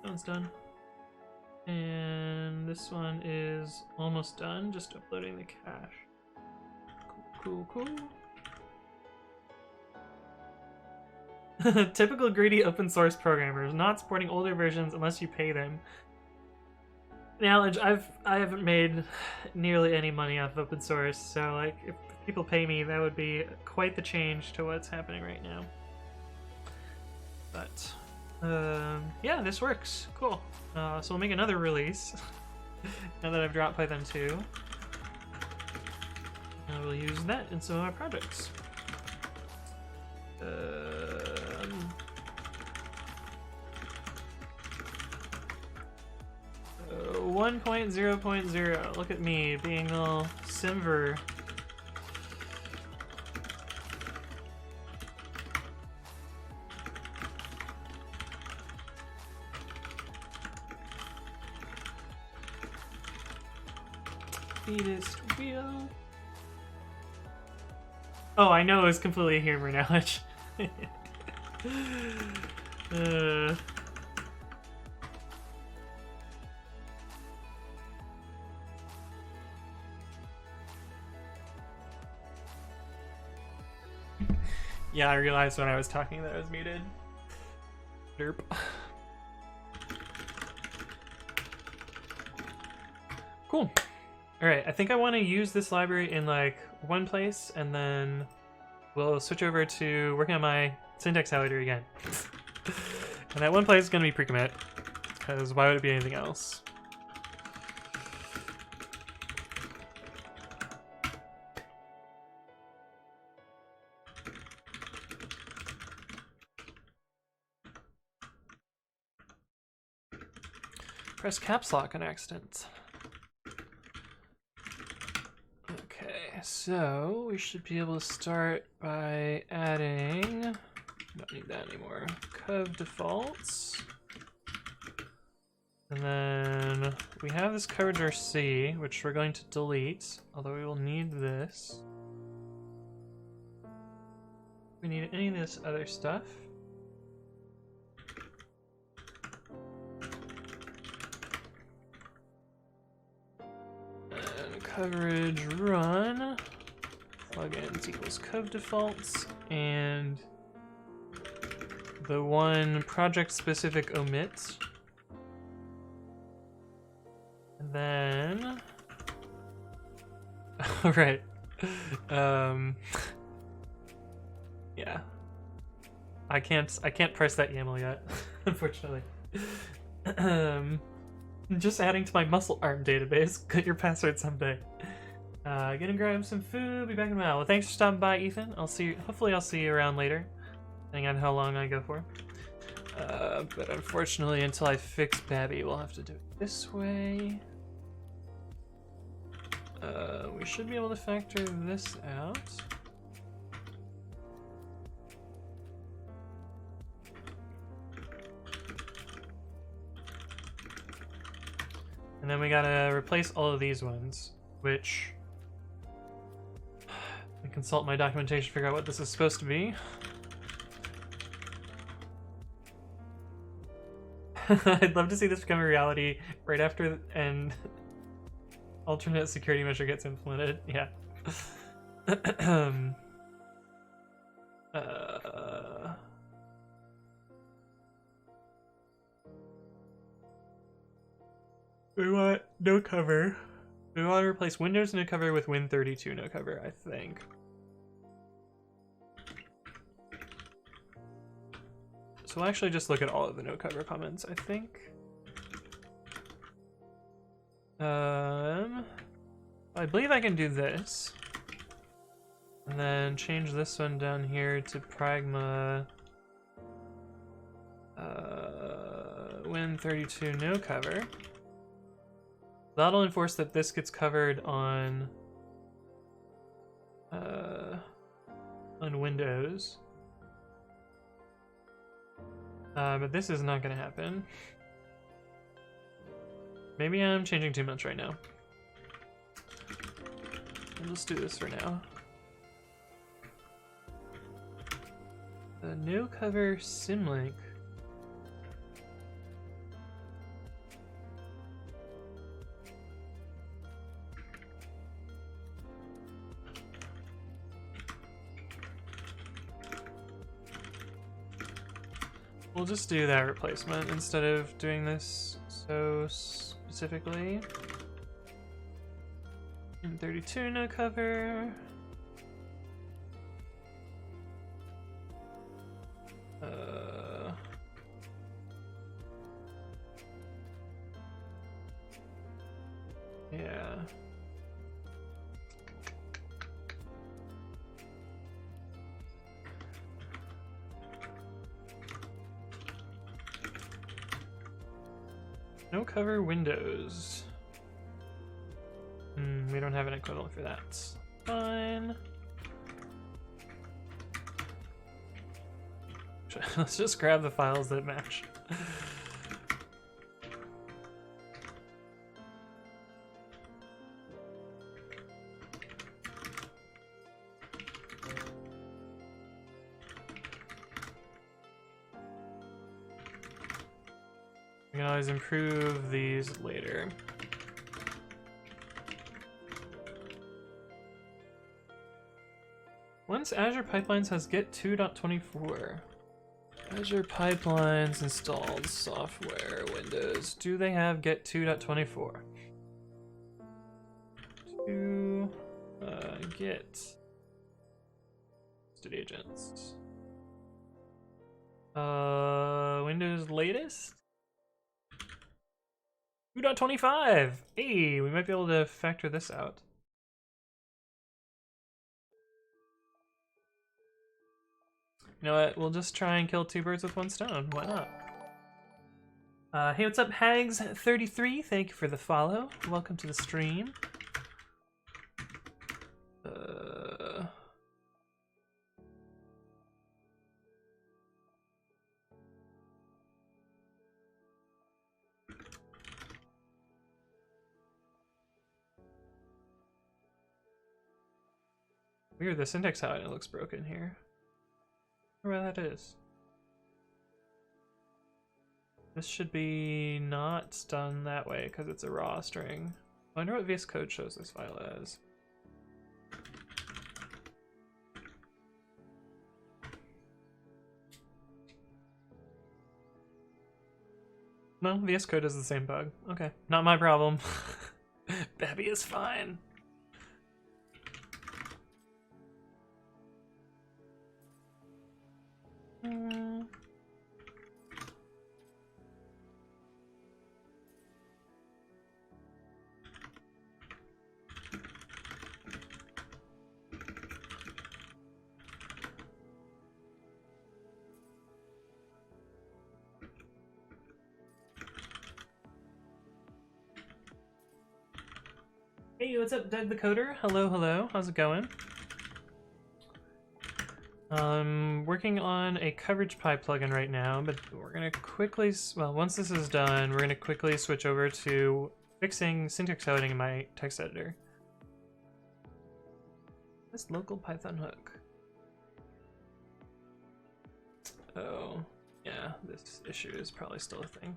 S1: That one's done. And this one is almost done, just uploading the cache. Cool. Typical greedy open source programmers, not supporting older versions unless you pay them. Knowledge, I haven't made nearly any money off open source, so like if people pay me, that would be quite the change to what's happening right now. But yeah, this works. Cool. So we'll make another release now that I've dropped Python 2. I will use that in some of my projects. 1.0.0. Look at me being all simver. Fetus wheel. Oh, I know it was completely humor knowledge. Yeah, I realized when I was talking that I was muted. Derp. Cool. Alright, I think I want to use this library in like one place, and then we'll switch over to working on my syntax highlighter again. And that one place is going to be pre-commit, because why would it be anything else? Press caps lock on accident. Okay, so we should be able to start by adding, don't need that anymore, covdefaults. And then we have this coverage RC, which we're going to delete, although we will need this. We need any of this other stuff. And coverage run plugins equals covdefaults, and the one project-specific omit. And then... Alright. Yeah. I can't parse that YAML yet, unfortunately. Just adding to my muscle arm database. Get your password someday. Gonna grab some food, be back in a while. Well, thanks for stopping by, Ethan. Hopefully I'll see you around later, depending on how long I go for. But unfortunately, until I fix Babi, we'll have to do it this way. We should be able to factor this out. And then we gotta replace all of these ones, which I consult my documentation to figure out what this is supposed to be. I'd love to see this become a reality right after an alternate security measure gets implemented. Yeah. We want no cover. We want to replace Windows no cover with Win32 no cover, I think. So we'll actually just look at all of the no cover comments, I think. I believe I can do this. And then change this one down here to Pragma Win32 no cover. That'll enforce that this gets covered on Windows. But this is not going to happen. Maybe I'm changing too much right now. Let's do this for now. The no cover symlink. We'll just do that replacement instead of doing this so specifically. And 32 no cover. Yeah. No cover Windows. We don't have an equivalent for that. Fine. Let's just grab the files that match. We can always improve these later. Once Azure Pipelines has Get 2.24. Azure Pipelines installed software Windows. Do they have Get 2.24? Get Std agents. Windows latest? 2.25! Hey, we might be able to factor this out. You know what? We'll just try and kill two birds with one stone. Why not? Hey, what's up, Hags33? Thank you for the follow. Welcome to the stream. Weird, the syntax highlight looks broken here. I wonder where that is. This should be not done that way because it's a raw string. I wonder what VS Code shows this file as. No, VS Code is the same bug. Okay, not my problem. Babi is fine. Hey, what's up, Doug the Coder? Hello, hello. How's it going? I'm working on a coverage pipe plugin right now, but we're gonna quickly, well, once this is done, we're gonna quickly switch over to fixing syntax coding in my text editor. This local Python hook. Oh, yeah, this issue is probably still a thing.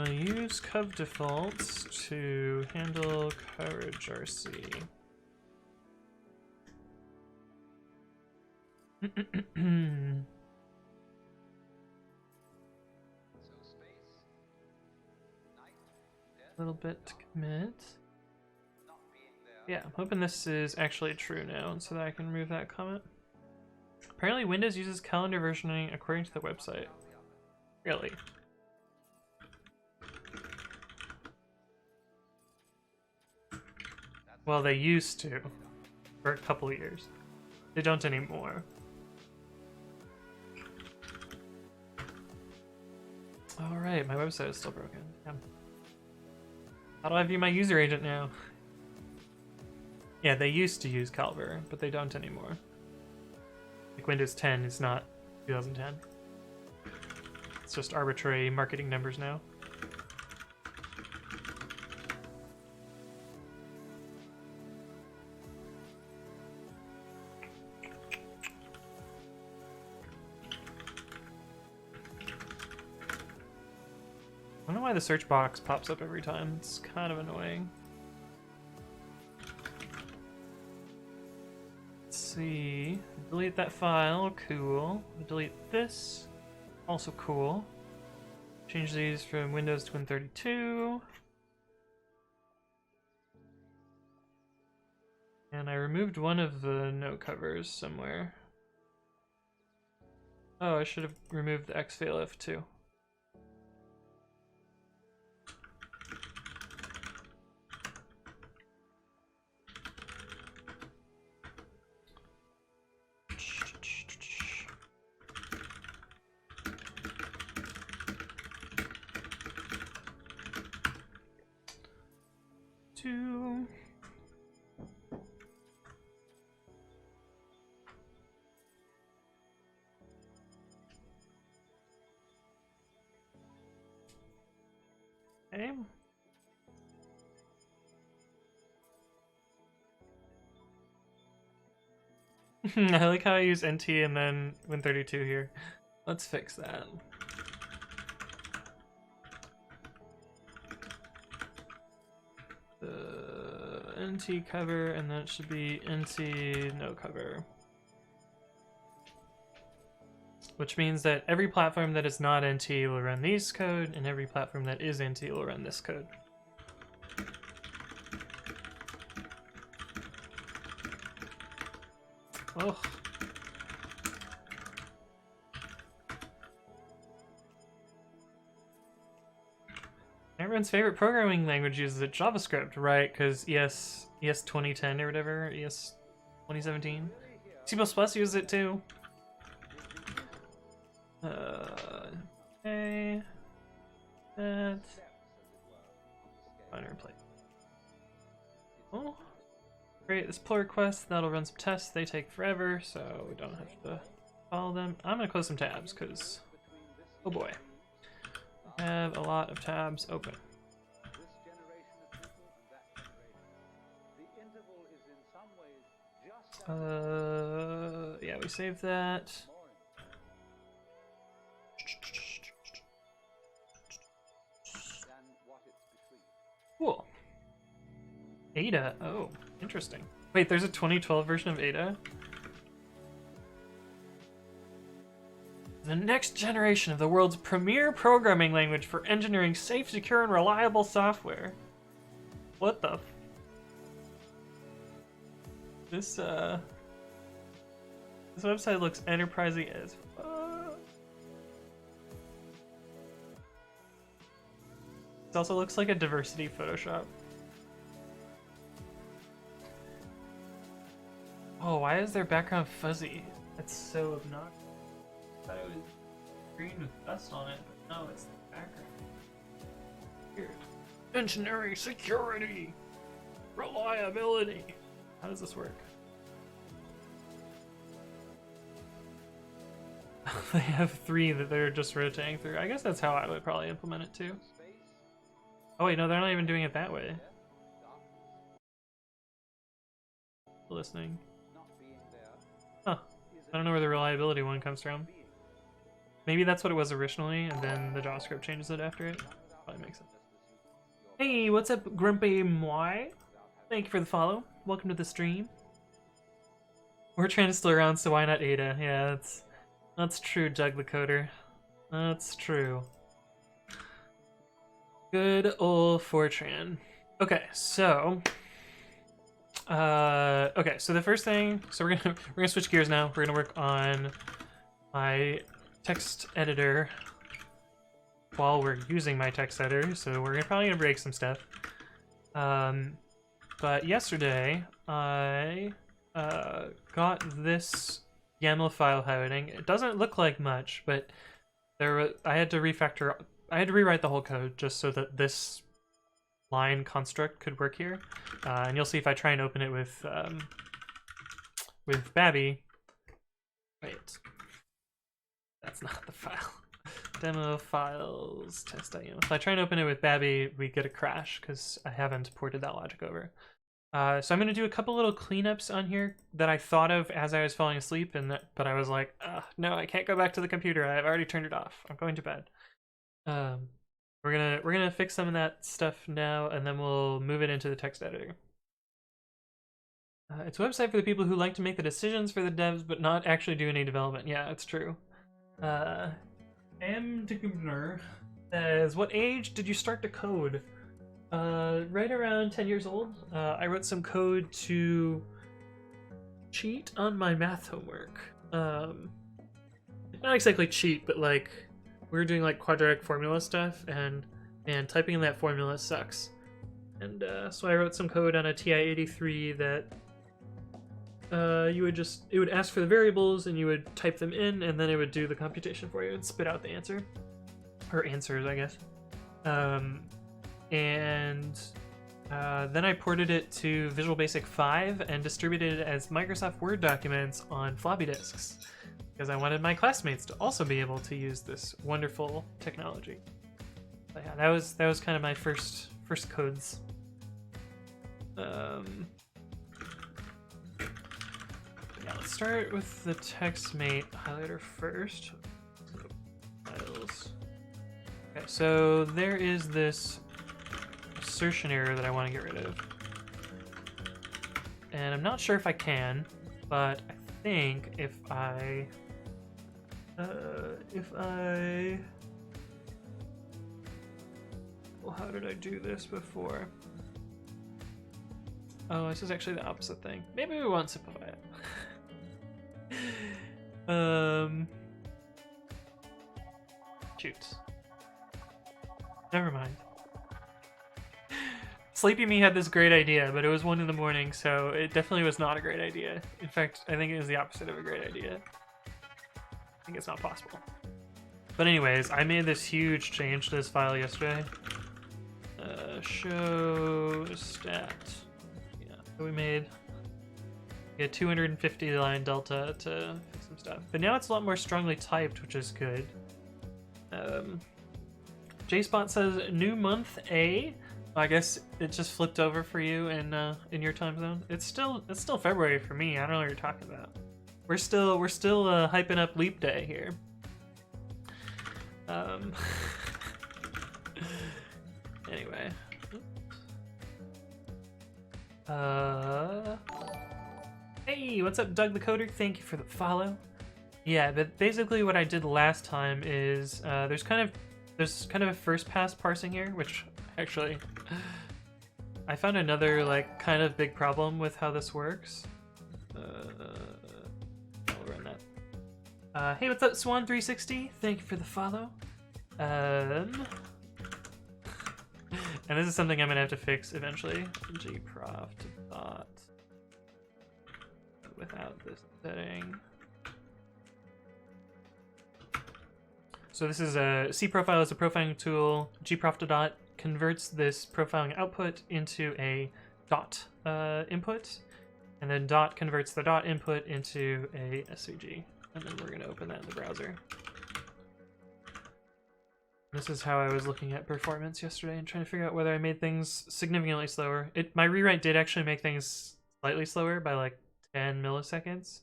S1: Use covdefaults to handle coverage RC. A little bit to commit. Yeah, I'm hoping this is actually true now so that I can remove that comment. Apparently Windows uses calendar versioning according to the website. Really? Well, they used to for a couple of years. They don't anymore. Alright, my website is still broken. Yeah. How do I view my user agent now? Yeah, they used to use Calver, but they don't anymore. Like Windows 10 is not 2010. It's just arbitrary marketing numbers now. I don't know why the search box pops up every time. It's kind of annoying. Let's see. Delete that file. Cool. Delete this. Also cool. Change these from Windows to Win32. And I removed one of the no covers somewhere. Oh, I should have removed the xfailif too. Okay. I like how I use NT and then Win32 here. Let's fix that. NT cover, and that should be NT no cover. Which means that every platform that is not NT will run these code, and every platform that is NT will run this code. Oh. Everyone's favorite programming language uses it, JavaScript, right? Because ES 2010 or whatever, ES 2017. C++ uses it too. Okay. That. Binary plate. Oh. Create this pull request, that'll run some tests, they take forever, so we don't have to follow them. I'm gonna close some tabs, because, oh boy. I have a lot of tabs open. Yeah, we saved that. Cool. Ada. Oh, interesting. Wait, there's a 2012 version of Ada? The next generation of the world's premier programming language for engineering safe, secure, and reliable software. What the? This website looks enterprising as fuck. It also looks like a diversity Photoshop. Oh, why is their background fuzzy? That's so obnoxious. I thought it was green with dust on it, but no, it's the background. Here. Engineering security! Reliability! How does this work? They have 3 that they're just rotating through. I guess that's how I would probably implement it too. Oh wait, no, they're not even doing it that way. Listening. Huh. I don't know where the reliability one comes from. Maybe that's what it was originally, and then the JavaScript changes it after it. Probably makes sense. Hey, what's up, Grumpy Moi? Thank you for the follow. Welcome to the stream. We're trying to still around, so why not Ada? Yeah, that's true, Jug the Coder. That's true. Good old Fortran. Okay, so the first thing, so we're gonna switch gears now. We're gonna work on my text editor while we're using my text editor. So we're probably gonna break some stuff. But yesterday I got this YAML file happening. It doesn't look like much, but I had to rewrite the whole code just so that this line construct could work here. And you'll see if I try and open it with babi. Wait, that's not the file. Demo files test.yaml. If I try and open it with babi, we get a crash because I haven't ported that logic over. So I'm going to do a couple little cleanups on here that I thought of as I was falling asleep, but I was like, no, I can't go back to the computer. I've already turned it off. I'm going to bed. We're gonna fix some of that stuff now, and then we'll move it into the text editor. It's a website for the people who like to make the decisions for the devs, but not actually do any development. Yeah, it's true. M. Degubner says, what age did you start to code? Right around 10 years old. I wrote some code to cheat on my math homework. Not exactly cheat, but like we were doing like quadratic formula stuff, and man, typing in that formula sucks. And so I wrote some code on a TI-83 that it would ask for the variables, and you would type them in, and then it would do the computation for you and spit out the answer, or answers, I guess. And then I ported it to Visual Basic 5 and distributed it as Microsoft Word documents on floppy disks, because I wanted my classmates to also be able to use this wonderful technology. But yeah, that was kind of my first codes. Yeah, let's start with the TextMate highlighter first. Files. Okay, so there is this insertion error that I want to get rid of, and I'm not sure if I can, but I think if I well, how did I do this before? Oh, this is actually the opposite thing. Maybe we won't simplify it. Shoot. Never mind. Sleepy Me had this great idea, but it was 1 in the morning, so it definitely was not a great idea. In fact, I think it was the opposite of a great idea. I think it's not possible. But anyways, I made this huge change to this file yesterday. Show stat. Yeah, so we made a 250 line delta to fix some stuff. But now it's a lot more strongly typed, which is good. JSpot says new month A. I guess it just flipped over for you in your time zone. It's still February for me. I don't know what you're talking about. We're still hyping up Leap Day here. Anyway. Hey, what's up, Doug the Coder? Thank you for the follow. Yeah, but basically what I did last time is there's kind of a first pass parsing here, which actually I found another like kind of big problem with how this works. I'll run that. Hey, what's up, Swan360? Thank you for the follow. And this is something I'm gonna have to fix eventually. gprof dot without this setting. So this is a cprofile is a profiling tool. gprof dot converts this profiling output into a dot input, and then dot converts the dot input into a SVG, and then we're gonna open that in the browser. This is how I was looking at performance yesterday and trying to figure out whether I made things significantly slower. My rewrite did actually make things slightly slower by like 10 milliseconds,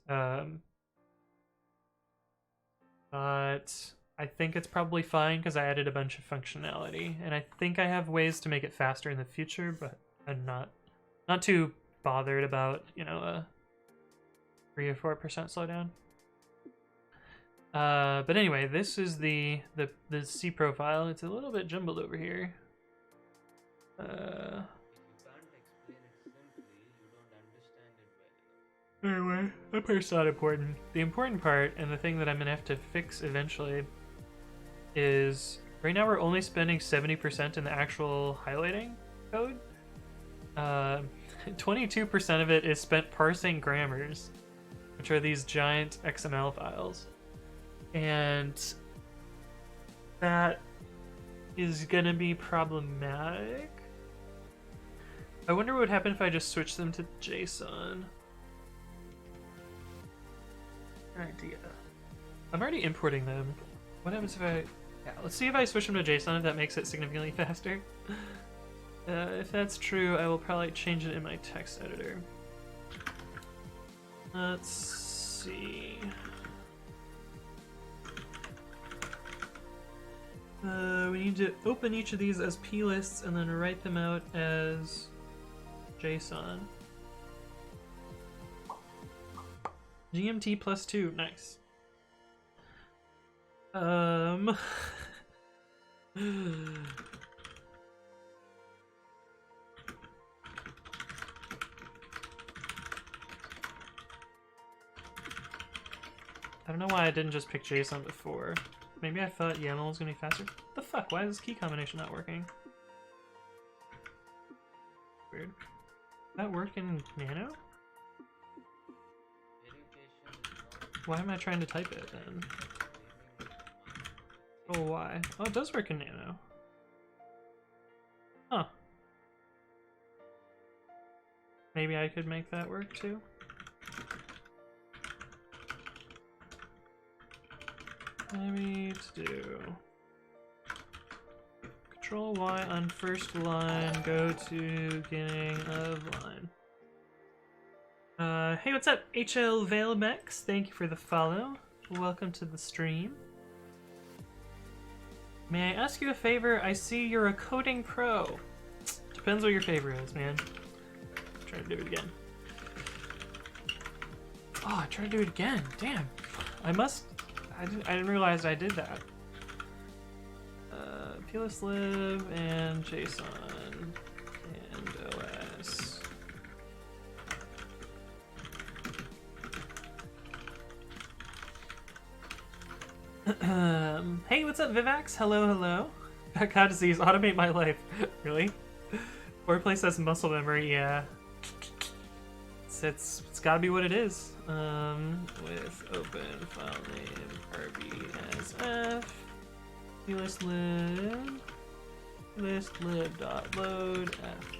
S1: but I think it's probably fine because I added a bunch of functionality, and I think I have ways to make it faster in the future, but I'm not too bothered about, you know, a 3 or 4% slowdown. But anyway, this is the C profile. It's a little bit jumbled over here. Anyway, that part's not important. The important part, and the thing that I'm gonna have to fix eventually, is right now we're only spending 70% in the actual highlighting code. 22% of it is spent parsing grammars, which are these giant XML files. And that is gonna be problematic. I wonder what would happen if I just switched them to JSON. Idea. I'm already importing them. What happens if I... Yeah, let's see if I switch them to JSON, if that makes it significantly faster. If that's true, I will probably change it in my text editor. Let's see... we need to open each of these asplists and then write them out as JSON. GMT +2, nice. I don't know why I didn't just pick JSON before. Maybe I thought YAML was gonna be faster. What the fuck? Why is this key combination not working? Weird. Does that work in Nano? Why am I trying to type it then? Oh, why? Oh, it does work in Nano. Huh. Maybe I could make that work too? Maybe to do Control Y on first line, go to beginning of line. Hey, what's up, HL Veilmex? Thank you for the follow. Welcome to the stream. May I ask you a favor? I see you're a coding pro. Depends what your favor is, man. Try to do it again. Oh, I tried to do it again. Damn. I didn't realize I did that. plslib and JSON and OS. Hey, what's up, Vivax? Hello, hello. God disease, automate my life. Really? Foreplay says muscle memory, yeah. It's gotta be what it is. With open file name rb as f plslib plslib.load f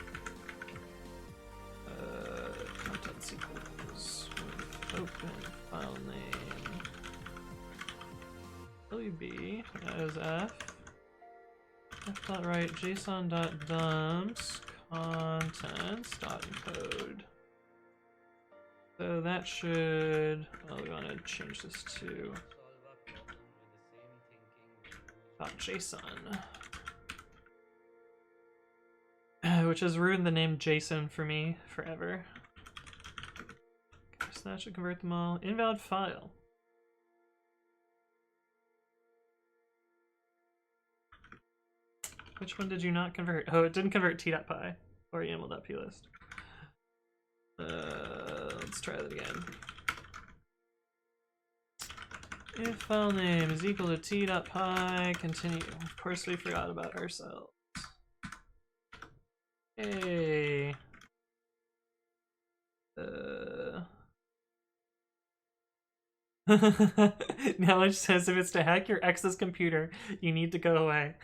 S1: contents equals with open file name wb as f f.write json.dumps contents.encode. So that should... Oh, we want to change this to .json, which has ruined the name JSON for me forever. Okay, so that should convert them all. Invalid file. Which one did you not convert? Oh, it didn't convert t.py or yaml.plist. Let's try that again. If file name is equal to t.py, continue. Of course we forgot about ourselves. Hey. Now it says if it's to hack your ex's computer, you need to go away.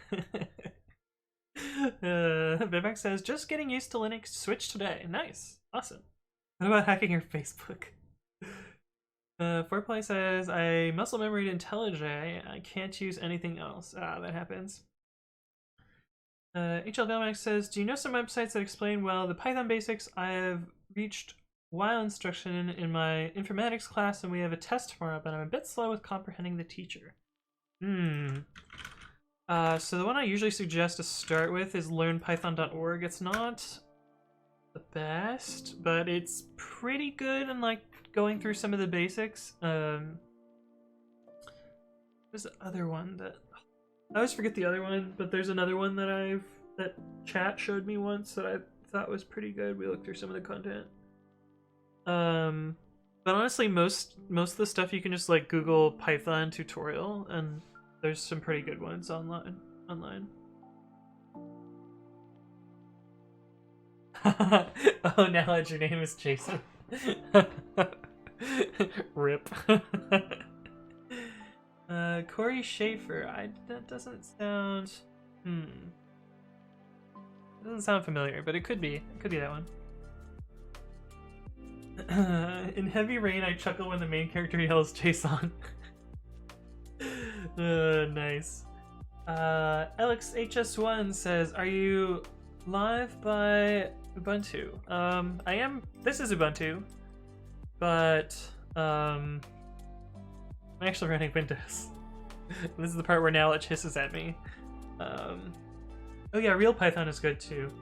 S1: Vivek says, just getting used to Linux, switch today. Nice. Awesome. What about hacking your Facebook? Foreplay says, I muscle memoried IntelliJ. I can't use anything else. Ah, that happens. HL Velmax says, do you know some websites that explain well the Python basics? I have reached while instruction in my informatics class and we have a test tomorrow, but I'm a bit slow with comprehending the teacher. So the one I usually suggest to start with is learnpython.org. It's not the best, but it's pretty good in like going through some of the basics. There's the other one that I always forget the other one, but there's another one that chat showed me once that I thought was pretty good. We looked through some of the content. But honestly, most of the stuff you can just like Google Python tutorial, and there's some pretty good ones online. Oh, now your name is Jason. Rip. Corey Schaefer. That doesn't sound. It doesn't sound familiar, but it could be. It could be that one. In Heavy Rain, I chuckle when the main character yells JSON. Nice. Alex HS1 says, are you live by Ubuntu? I am. This is Ubuntu, but I'm actually running Windows. This is the part where now it hisses at me. Oh yeah, Real Python is good too.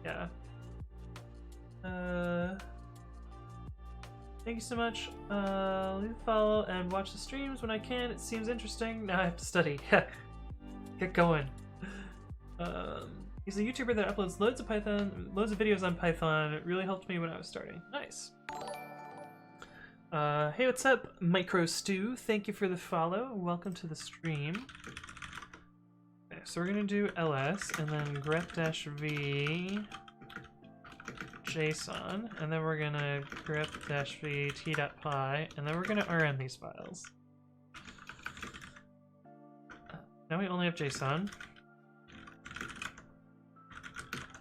S1: Yeah. Thank you so much. Leave a follow and watch the streams when I can. It seems interesting. Now I have to study. Get going. He's a YouTuber that uploads loads of videos on Python. It really helped me when I was starting. Nice. Hey, what's up, Micro Stew? Thank you for the follow. Welcome to the stream. Okay, so we're gonna do ls and then grep-v JSON, and then we're gonna grep-v t.py, and then we're gonna rn these files. Now we only have JSON.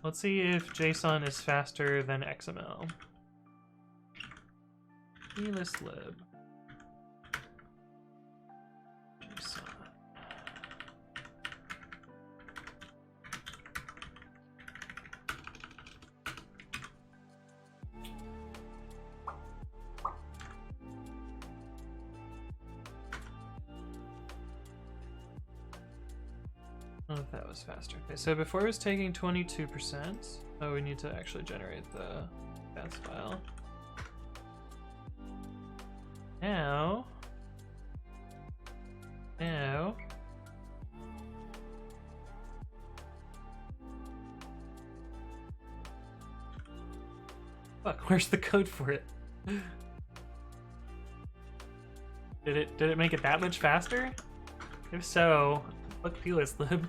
S1: Let's see if JSON is faster than XML. ELIStlib. JSON. Oh, that was faster. Okay, so before it was taking 22%. Oh, we need to actually generate the path file. Now. Fuck, where's the code for it? Did it make it that much faster? If so, fuck ELIStlib.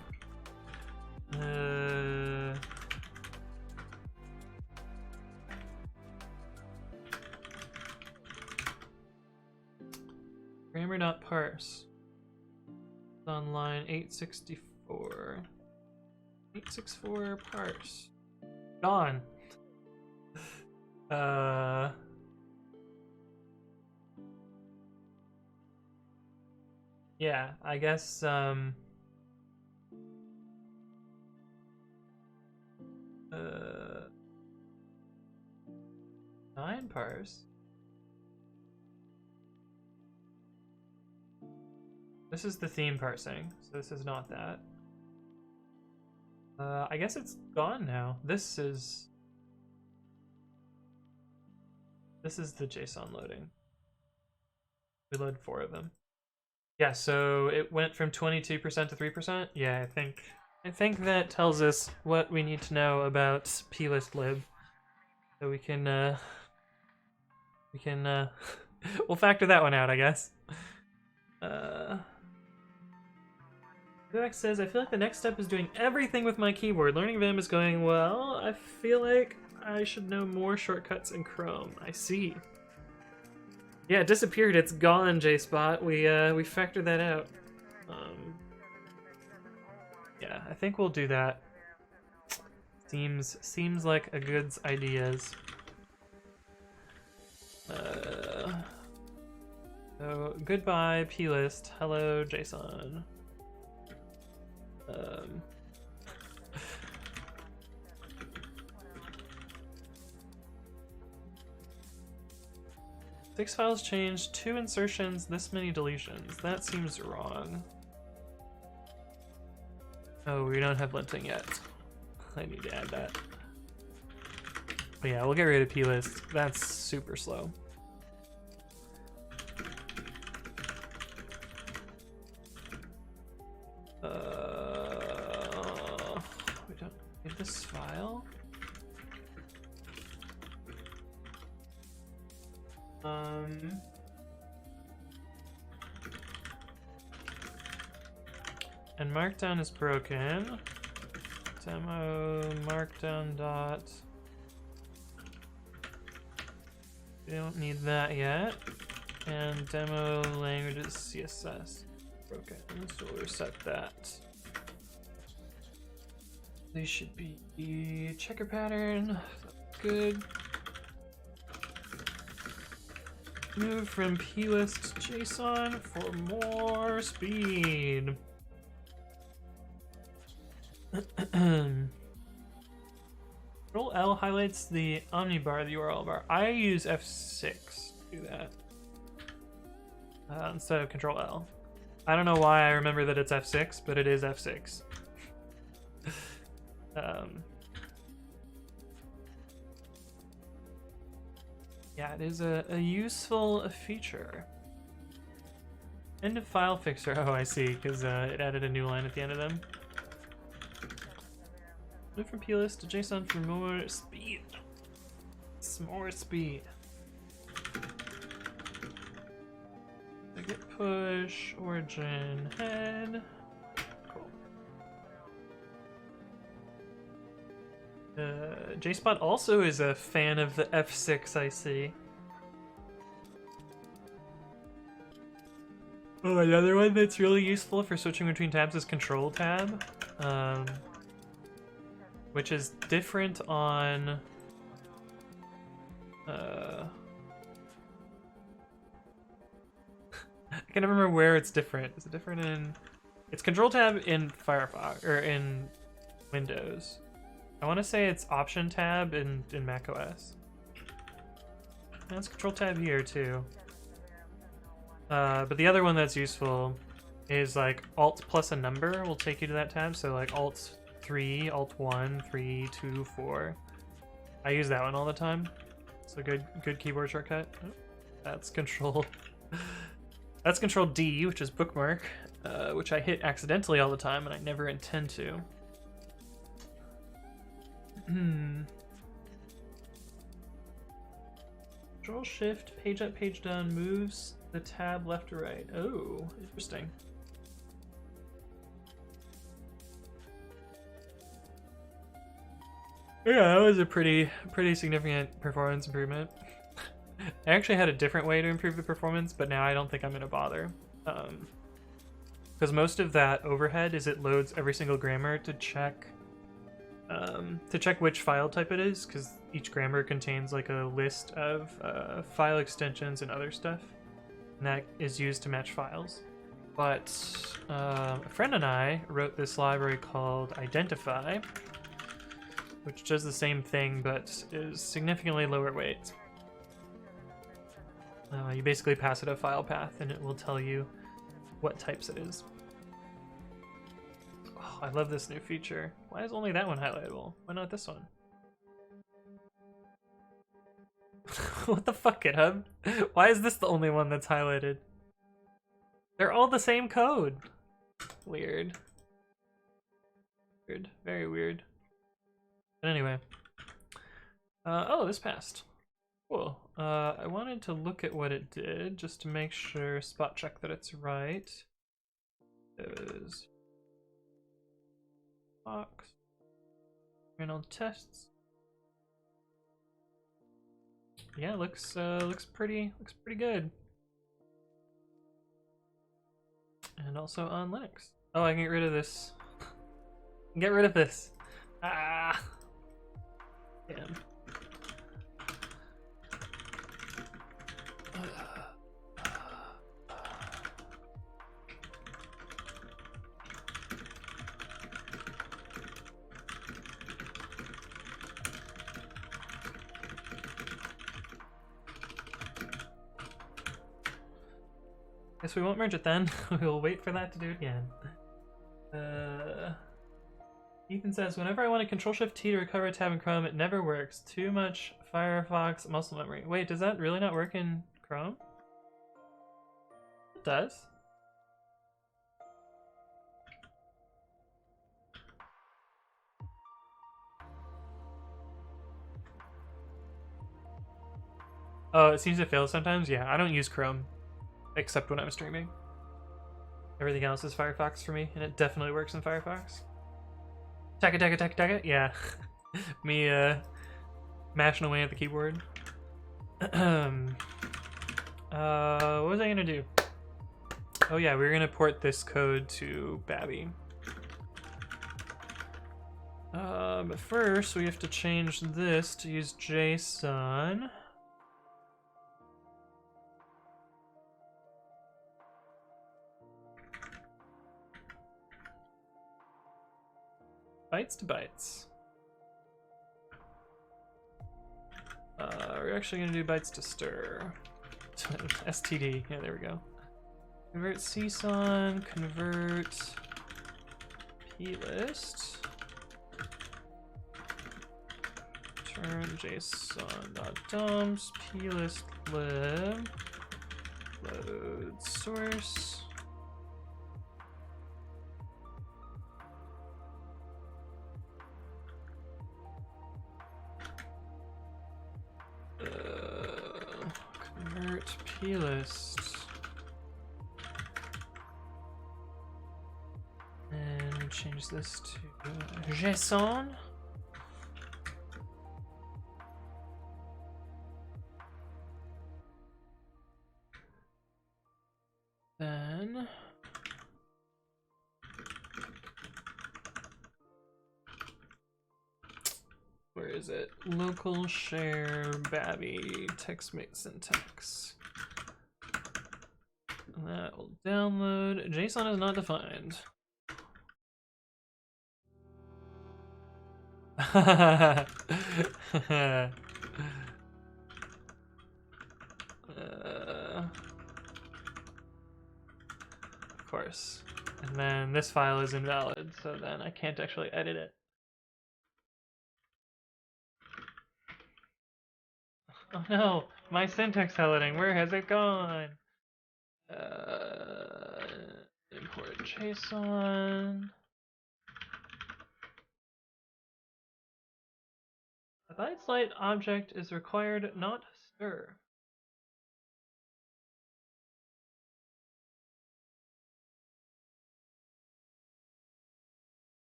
S1: Grammar.parse. It's on line 864. 864 parse. Gone. Yeah, I guess, 9 parse. This is the theme parsing, so this is not that. I guess it's gone now. This is the JSON loading. We load 4 of them. Yeah, so it went from 22% to 3%. Yeah, I think I think that tells us what we need to know about plist lib. So we can we'll factor that one out, I guess. Vivek says, I feel like the next step is doing everything with my keyboard. Learning Vim is going well. I feel like I should know more shortcuts in Chrome. I see. Yeah, it disappeared. It's gone, JSpot. We factored that out. Yeah, I think we'll do that. Seems like a good ideas. So goodbye plist. Hello JSON. 6 files changed, 2 insertions, this many deletions. That seems wrong. Oh, we don't have linting yet. I need to add that. But yeah, we'll get rid of plist. That's super slow. We don't need this file. And Markdown is broken. Demo markdown dot. We don't need that yet. And demo language is CSS. Broken. So we'll reset that. These should be checker pattern. Good. Move from plist to JSON for more speed. Control L highlights the omnibar, the URL bar. I use F6 to do that instead of Control L. I don't know why I remember that it's F6, but it is F6. Yeah, it is a useful feature. End of file fixer. Oh, I see, because it added a new line at the end of them. Move from plist to JSON for more speed. More speed. Git push, origin, head. Cool. JSpot also is a fan of the F6, I see. Oh, another one that's really useful for switching between tabs is Control Tab. Which is different on I can never remember where it's different. Is it different in... It's Control Tab in Firefox, or in Windows. I want to say it's Option Tab in macOS. And it's Control Tab here too. But the other one that's useful is like Alt plus a number will take you to that tab. So like Alt 3, Alt 1, 3, 2, 4. I use that one all the time. It's a good keyboard shortcut. Oh, that's Control. That's Control D, which is bookmark, which I hit accidentally all the time, and I never intend to. Control Shift, page up, page down moves the tab left to right. Oh, interesting. Yeah, that was a pretty significant performance improvement. I actually had a different way to improve the performance, but now I don't think I'm gonna bother. Because most of that overhead is it loads every single grammar to check which file type it is, because each grammar contains like a list of file extensions and other stuff, and that is used to match files. But a friend and I wrote this library called Identify, which does the same thing but is significantly lower weight. You basically pass it a file path and it will tell you what types it is. Oh, I love this new feature. Why is only that one highlightable? Why not this one? What the fuck, GitHub? Why is this the only one that's highlighted? They're all the same code. Weird. Weird, very weird. But anyway. Oh, this passed. Cool. I wanted to look at what it did just to make sure, spot check that it's right. Those box. Journal tests. Yeah, looks pretty good. And also on Linux. Oh, I can get rid of this. Get rid of this. Ah. Damn. Guess we won't merge it then. We'll wait for that to do it again. Ethan says, whenever I want to Control-Shift-T to recover a tab in Chrome, it never works. Too much Firefox muscle memory. Wait, does that really not work in Chrome? It does. Oh, it seems to fail sometimes? Yeah, I don't use Chrome. Except when I'm streaming. Everything else is Firefox for me, and it definitely works in Firefox. Taka. Yeah. Me, mashing away at the keyboard. What was I gonna do? Oh yeah, we were gonna port this code to babi. But first we have to change this to use JSON. Bytes to bytes. We're actually gonna do bytes to stir. STD, yeah, there we go. Convert CSON, convert plist. Turn JSON.dumps, plist lib, load source. Convert plist. And change this to JSON. Then where is it? Local share babi textmate syntax. And that will download. JSON is not defined. Of course. And then this file is invalid, so then I can't actually edit it. Oh no, my syntax editing, where has it gone? Import JSON. A bytes light object is required, not stir.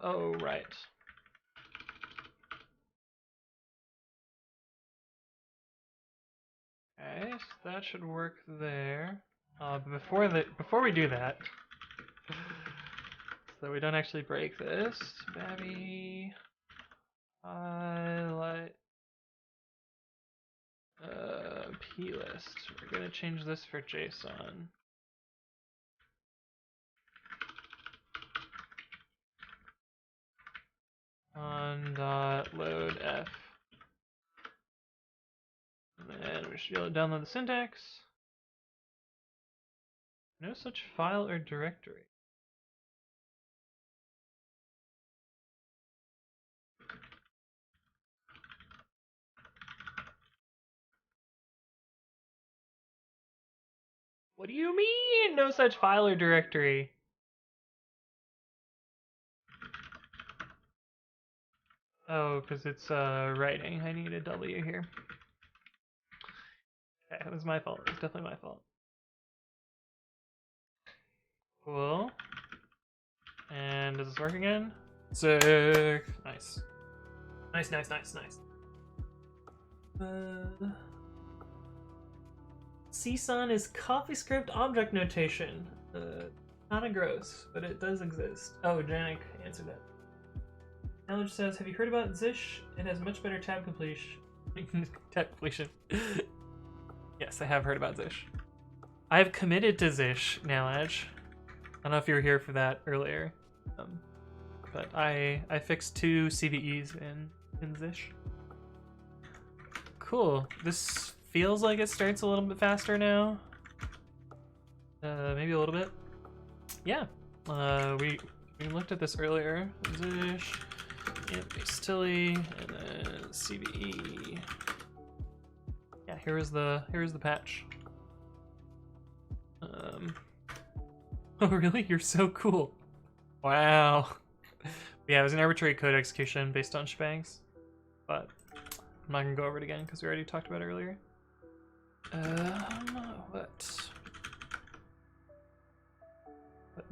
S1: Oh, right. Okay, so that should work there. Before we do that, so we don't actually break this, babi highlight plist. We're gonna change this for JSON. On.load f. And then we should be able to download the syntax. No such file or directory. What do you mean, no such file or directory? Oh, because it's writing. I need a W here. Okay, it was my fault. It's definitely my fault. Cool. And does this work again? Sick. Nice. Nice, nice, nice, nice. CSON is CoffeeScript object notation. Kinda gross, but it does exist. Oh, Janik answered that. Knowledge says, have you heard about Zish? It has much better tab completion. Tab completion. Yes, I have heard about Zish. I've committed to Zish, Knowledge. I don't know if you were here for that earlier. But I fixed 2 CVEs in Zish. Cool. This feels like it starts a little bit faster now. Maybe a little bit. Yeah. We looked at this earlier. Zish, Tilly, and then CVE. Yeah, here's the patch. Oh really? You're so cool. Wow. Yeah, it was an arbitrary code execution based on shebangs, but I'm not gonna go over it again because we already talked about it earlier. What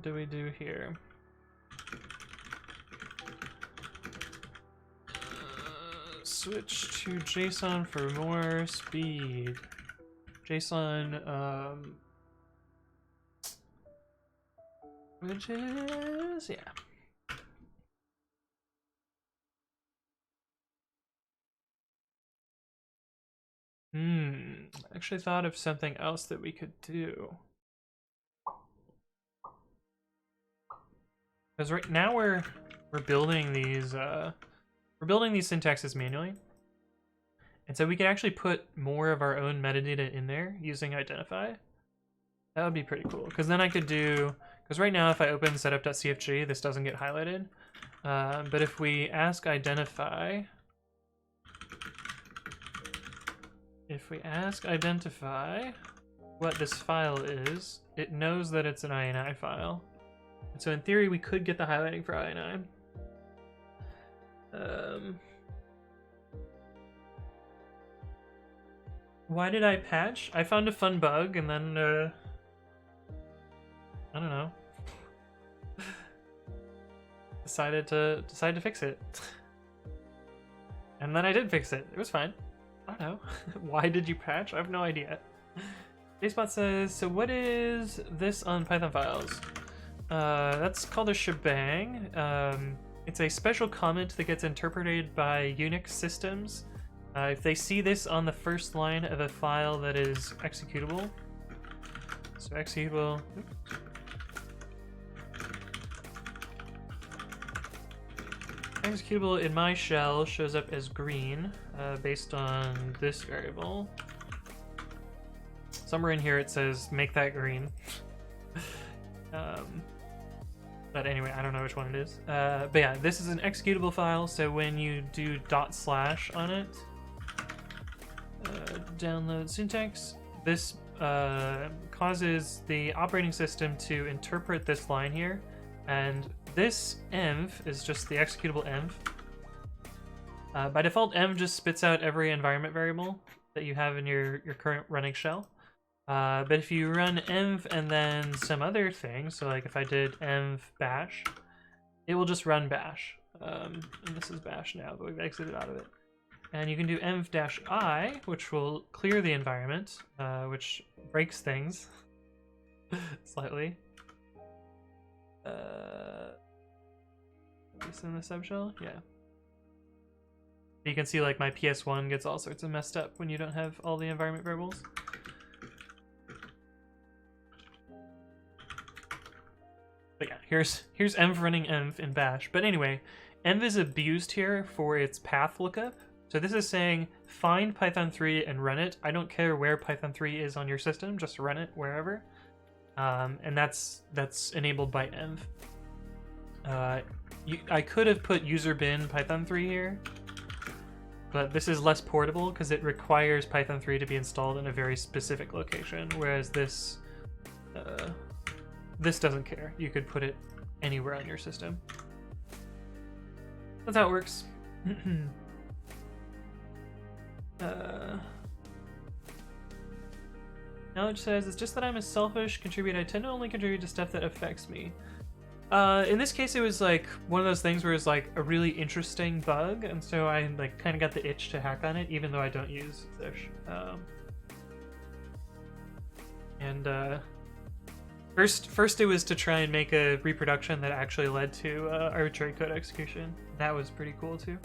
S1: do we do here? Switch to JSON for more speed. JSON, which is, yeah. I actually thought of something else that we could do. Because right now we're building these syntaxes manually. And so we could actually put more of our own metadata in there using identify. That would be pretty cool. Because then I could do, because right now if I open setup.cfg, this doesn't get highlighted. But if we ask identify, what this file is, it knows that it's an INI file. And so in theory, we could get the highlighting for INI. Why did I patch? I found a fun bug and then, I don't know. decided to fix it. And then I did fix it. It was fine. I don't know. Why did you patch? I have no idea. JSpot says, so what is this on Python files? That's called a shebang. It's a special comment that gets interpreted by Unix systems. If they see this on the first line of a file that is executable. So executable. Executable in my shell shows up as green based on this variable. Somewhere in here it says make that green. But anyway, I don't know which one it is. But yeah, this is an executable file, so when you do // on it, download syntax, this causes the operating system to interpret this line here, and this env is just the executable env. By default, env just spits out every environment variable that you have in your current running shell. But if you run env and then some other thing, so like if I did env bash, it will just run bash. And this is bash now, but we've exited out of it. And you can do env-i, which will clear the environment, which breaks things slightly. This in the subshell? Yeah. You can see like my PS1 gets all sorts of messed up when you don't have all the environment variables. But yeah, here's env running env in bash. But anyway, env is abused here for its path lookup. So this is saying find Python 3 and run it. I don't care where Python 3 is on your system, just run it wherever. And that's enabled by env. I could have put user bin Python 3 here, but this is less portable because it requires Python 3 to be installed in a very specific location, whereas this this doesn't care. You could put it anywhere on your system. That's how it works. Knowledge says, it's just that I'm a selfish contributor. I tend to only contribute to stuff that affects me. In this case, it was like one of those things where it's like a really interesting bug, and so I like kind of got the itch to hack on it, even though I don't use fish. First it was to try and make a reproduction that actually led to arbitrary code execution. That was pretty cool too.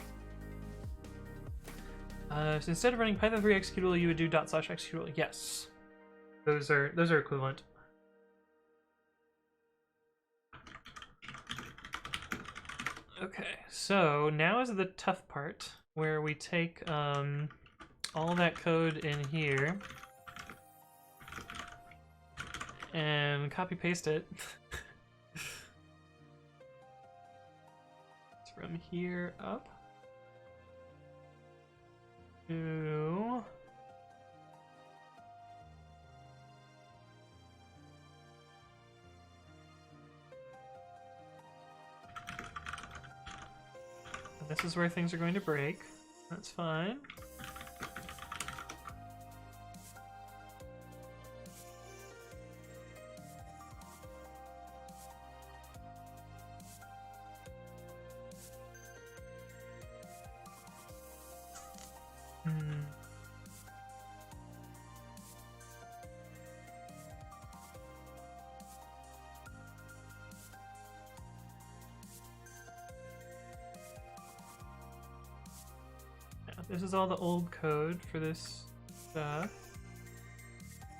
S1: So instead of running Python 3 executable, you would do /executable. Yes, those are equivalent. Okay, so now is the tough part where we take all that code in here and copy paste it. It's from here up to this is where things are going to break. That's fine. This is all the old code for this stuff.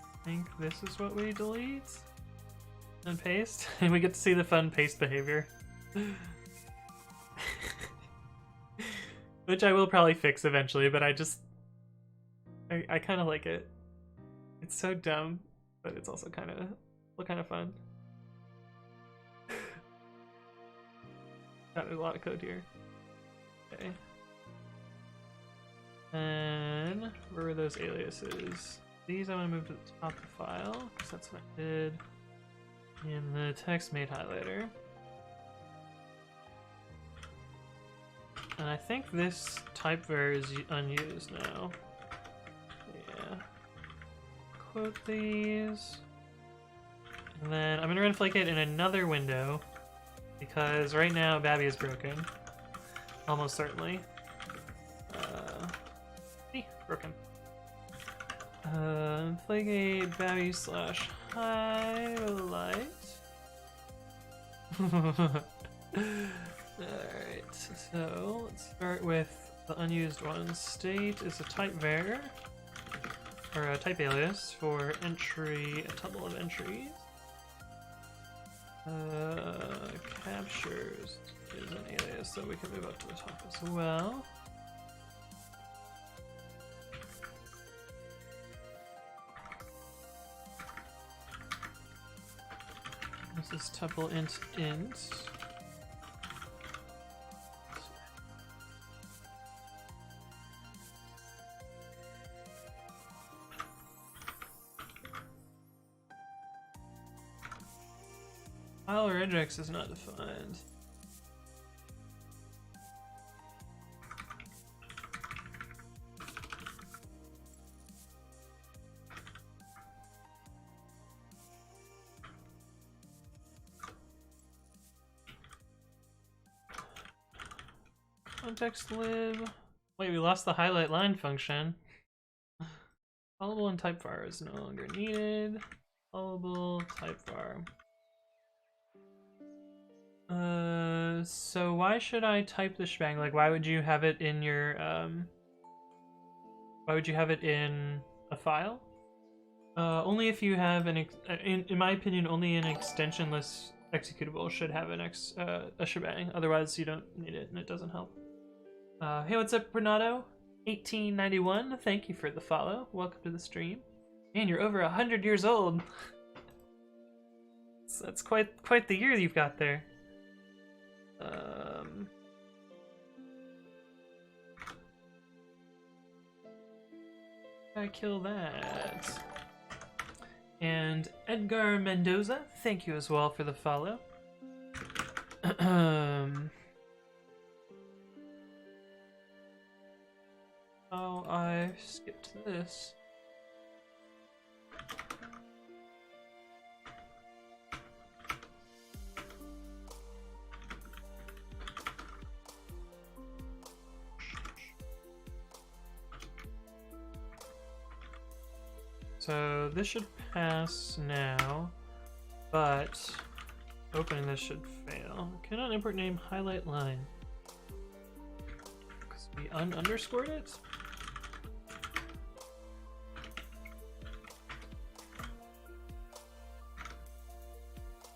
S1: I think this is what we delete and paste, and we get to see the fun paste behavior. Which I will probably fix eventually, but I kind of like it. It's so dumb, but it's also kind of fun. Got a lot of code here. Okay. And where were those aliases? These I want to move to the top of the file, because that's what I did in the text made highlighter. And I think this type var is unused now. Yeah. Quote these. And then I'm going to run flake it in another window, because right now babi is broken. Almost certainly. Broken. Flagate babi / highlight. Alright, so let's start with the unused one. State is a type var, or a type alias for entry, a tuple of entries. Captures is an alias, so we can move up to the top as well. This is tuple int. File or regex is not defined. Context lib. Wait, we lost the highlight line function. Callable and type var is no longer needed. Callable type var. So why should I type the shebang? Like, why would you have it in your why would you have it in a file? Only if you have an in my opinion, only an extensionless executable should have an a shebang. Otherwise, you don't need it, and it doesn't help. Hey, what's up, Renato? 1891. Thank you for the follow. Welcome to the stream. Man, you're over 100 years old. That's quite the year you've got there. I kill that. And Edgar Mendoza, thank you as well for the follow. Oh, I skipped this. So this should pass now, but opening this should fail. Cannot import name highlight line. Because we underscored it?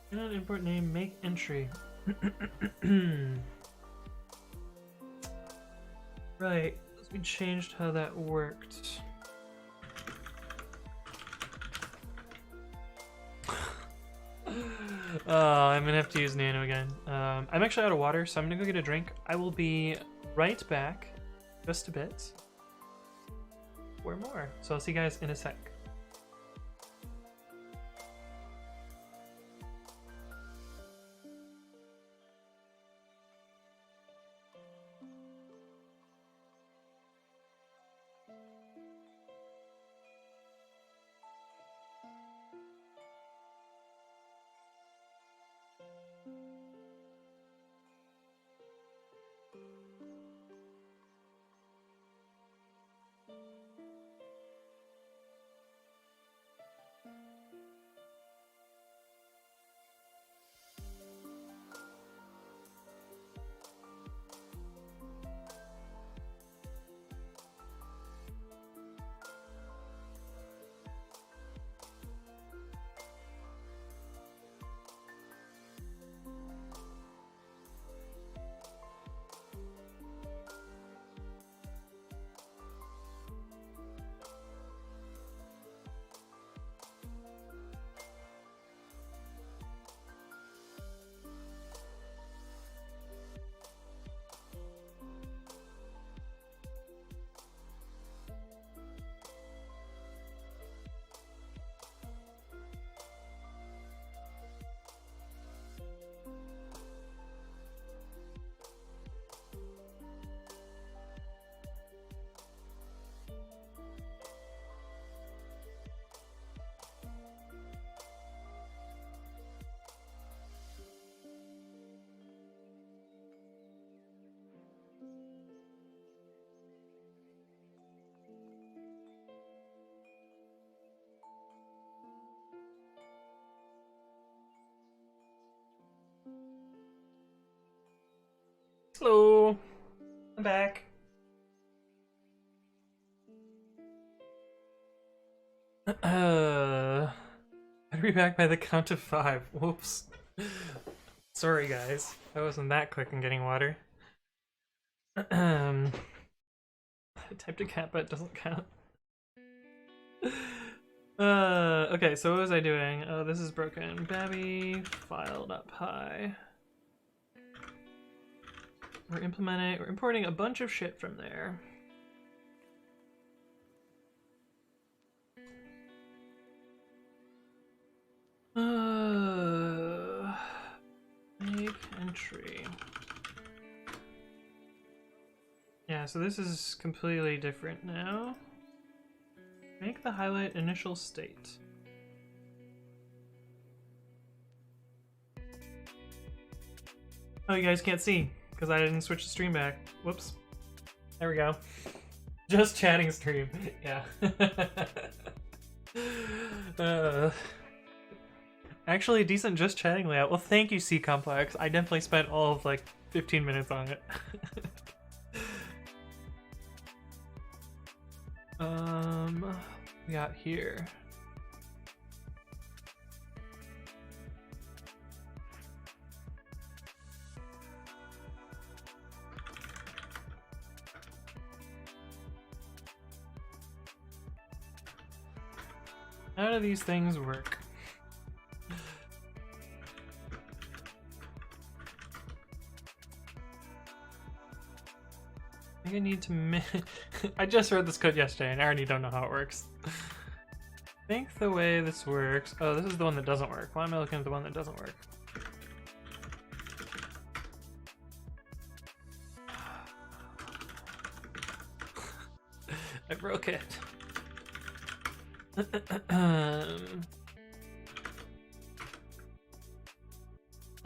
S1: Cannot import name make entry. Right, we changed how that worked. I'm gonna have to use Nano again. I'm actually out of water, so I'm gonna go get a drink. I will be right back, just a bit, for more. So I'll see you guys in a sec. Hello, I'm back. Better be back by the count of 5. Whoops. Sorry guys, I wasn't that quick in getting water. I typed a cat, but it doesn't count. Okay, so what was I doing? Oh, this is broken. Babi filed up high. We're importing a bunch of shit from there. Make entry. Yeah, so this is completely different now. Make the highlight initial state. Oh, you guys can't see because I didn't switch the stream back. Whoops. There we go. Just chatting stream. Yeah. Actually, a decent just chatting layout. Well, thank you, C Complex. I definitely spent all of like 15 minutes on it. We got here. How do these things work? I think I need to I just read this code yesterday and I already don't know how it works. I think the way this works... Oh, this is the one that doesn't work. Why am I looking at the one that doesn't work? I broke it.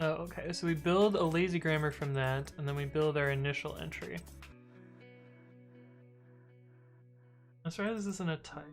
S1: Oh, okay, so we build a lazy grammar from that, and then we build our initial entry. I'm sorry, this isn't a type.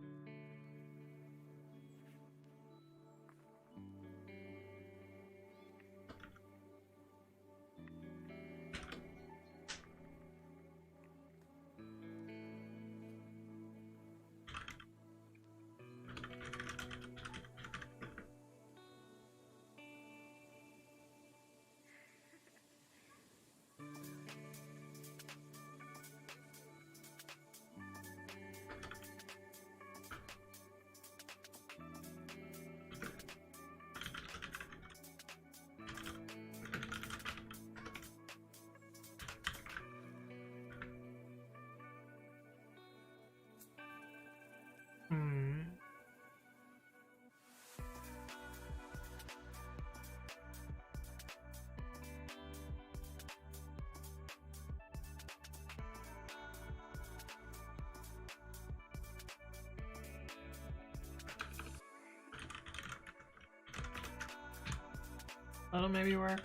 S1: That'll maybe work.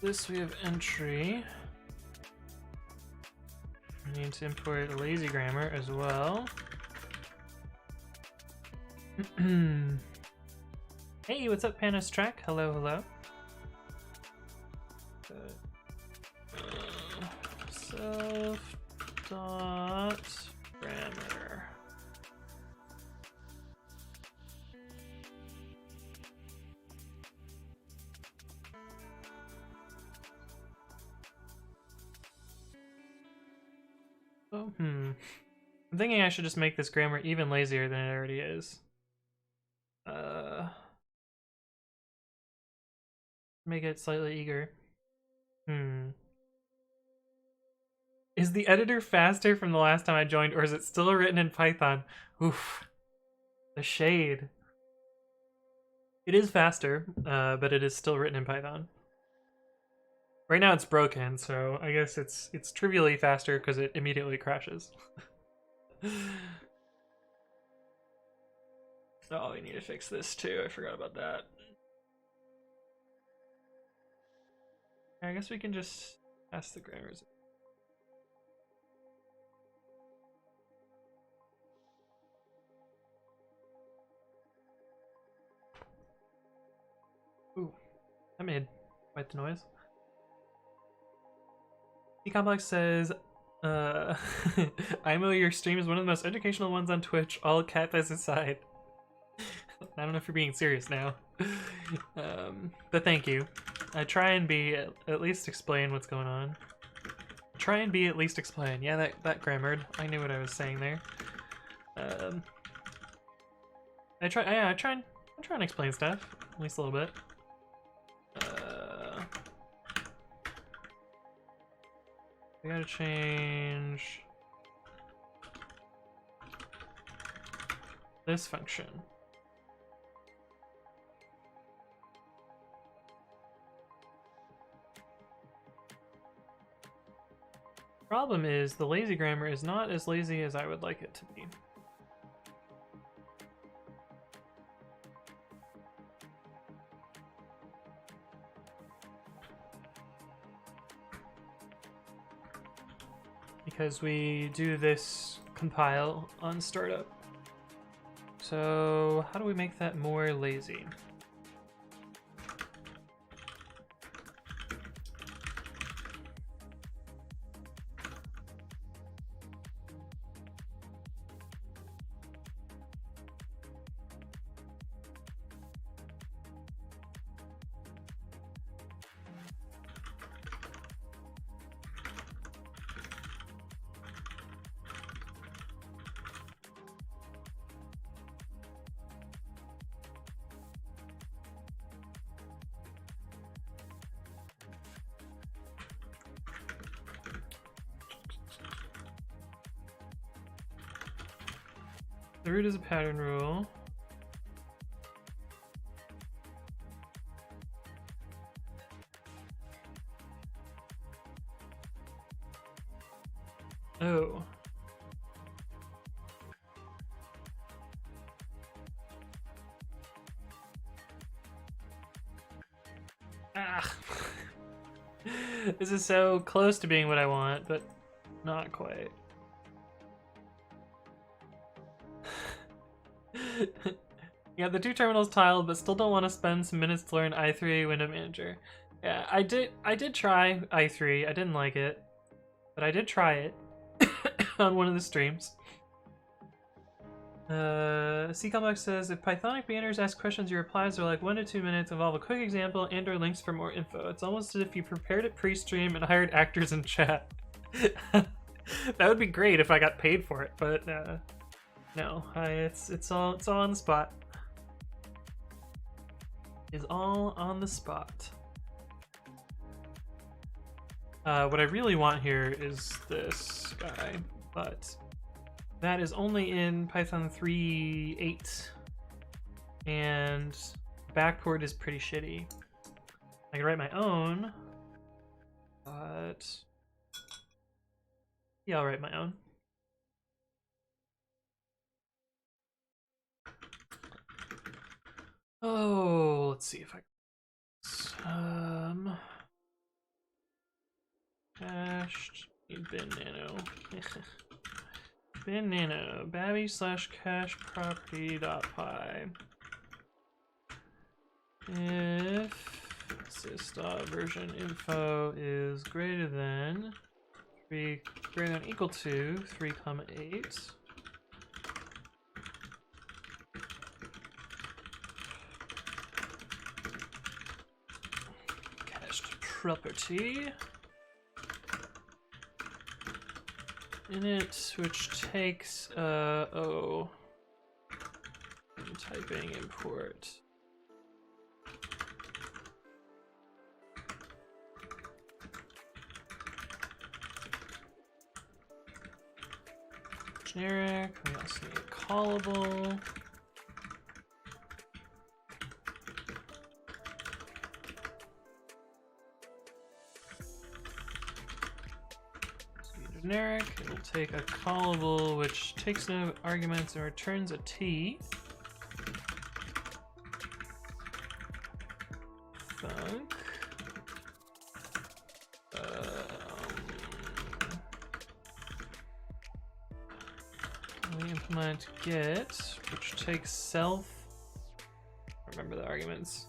S1: This we have entry. We need to import a lazy grammar as well. Hey, what's up, Panos Track? Hello, hello. Self dot grammar. Oh, I'm thinking I should just make this grammar even lazier than it already is. Make it slightly eager. Is the editor faster from the last time I joined, or is it still written in Python? Oof. The shade. It is faster, but it is still written in Python. Right now it's broken, so I guess it's trivially faster because it immediately crashes. Oh, we need to fix this too. I forgot about that. I guess we can just ask the grammars. Ooh, that made quite the noise. E-Complex says, IMO, your stream is one of the most educational ones on Twitch, all catfish aside. I don't know if you're being serious now. But thank you. I try and be at least explain what's going on. Try and be at least explain. Yeah, that grammared. I knew what I was saying there. I try and explain stuff, at least a little bit. We gotta change this function. Problem is, the lazy grammar is not as lazy as I would like it to be. Because we do this compile on startup. So how do we make that more lazy? The root is a pattern rule. Oh. Ah. This is so close to being what I want, but not quite. Yeah, the 2 terminals tiled, but still don't want to spend some minutes to learn i3 window manager. Yeah, I did try i3. I didn't like it, but I did try it on one of the streams. C-Complex says, if Pythonic beginners ask questions, your replies are like 1 to 2 minutes, involve a quick example and or links for more info. It's almost as if you prepared it pre-stream and hired actors in chat. That would be great if I got paid for it, but no, it's all on the spot. Is all on the spot. What I really want here is this guy, but that is only in Python 3.8, and backport is pretty shitty. I can write my own, but yeah, I'll write my own. Oh, let's see if I can. Cached bin nano. Bin nano. Babi / cache property .py. If sys.version info is greater than equal to 3,8. Cached property init, which takes I'm typing import generic. We also need a callable. Generic, it will take a callable which takes no arguments and returns a T. Func. We implement get, which takes self. Remember the arguments.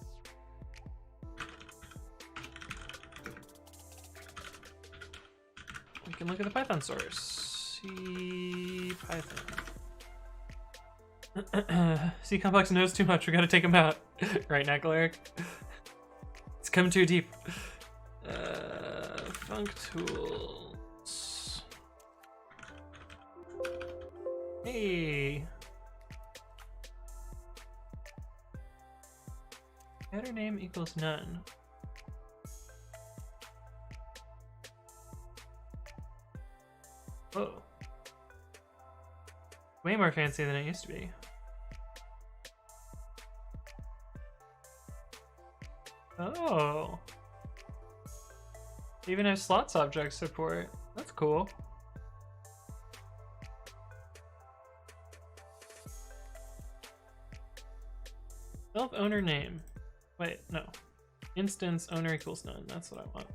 S1: We can look at the Python source. C Python. C complex knows too much. We gotta take him out. Right now, Cleric. It's coming too deep. Func tools. Hey. Getter name equals none. Oh. Way more fancy than it used to be. Oh. Even have slots object support. That's cool. Self owner name. Wait, no. Instance owner equals none. That's what I want.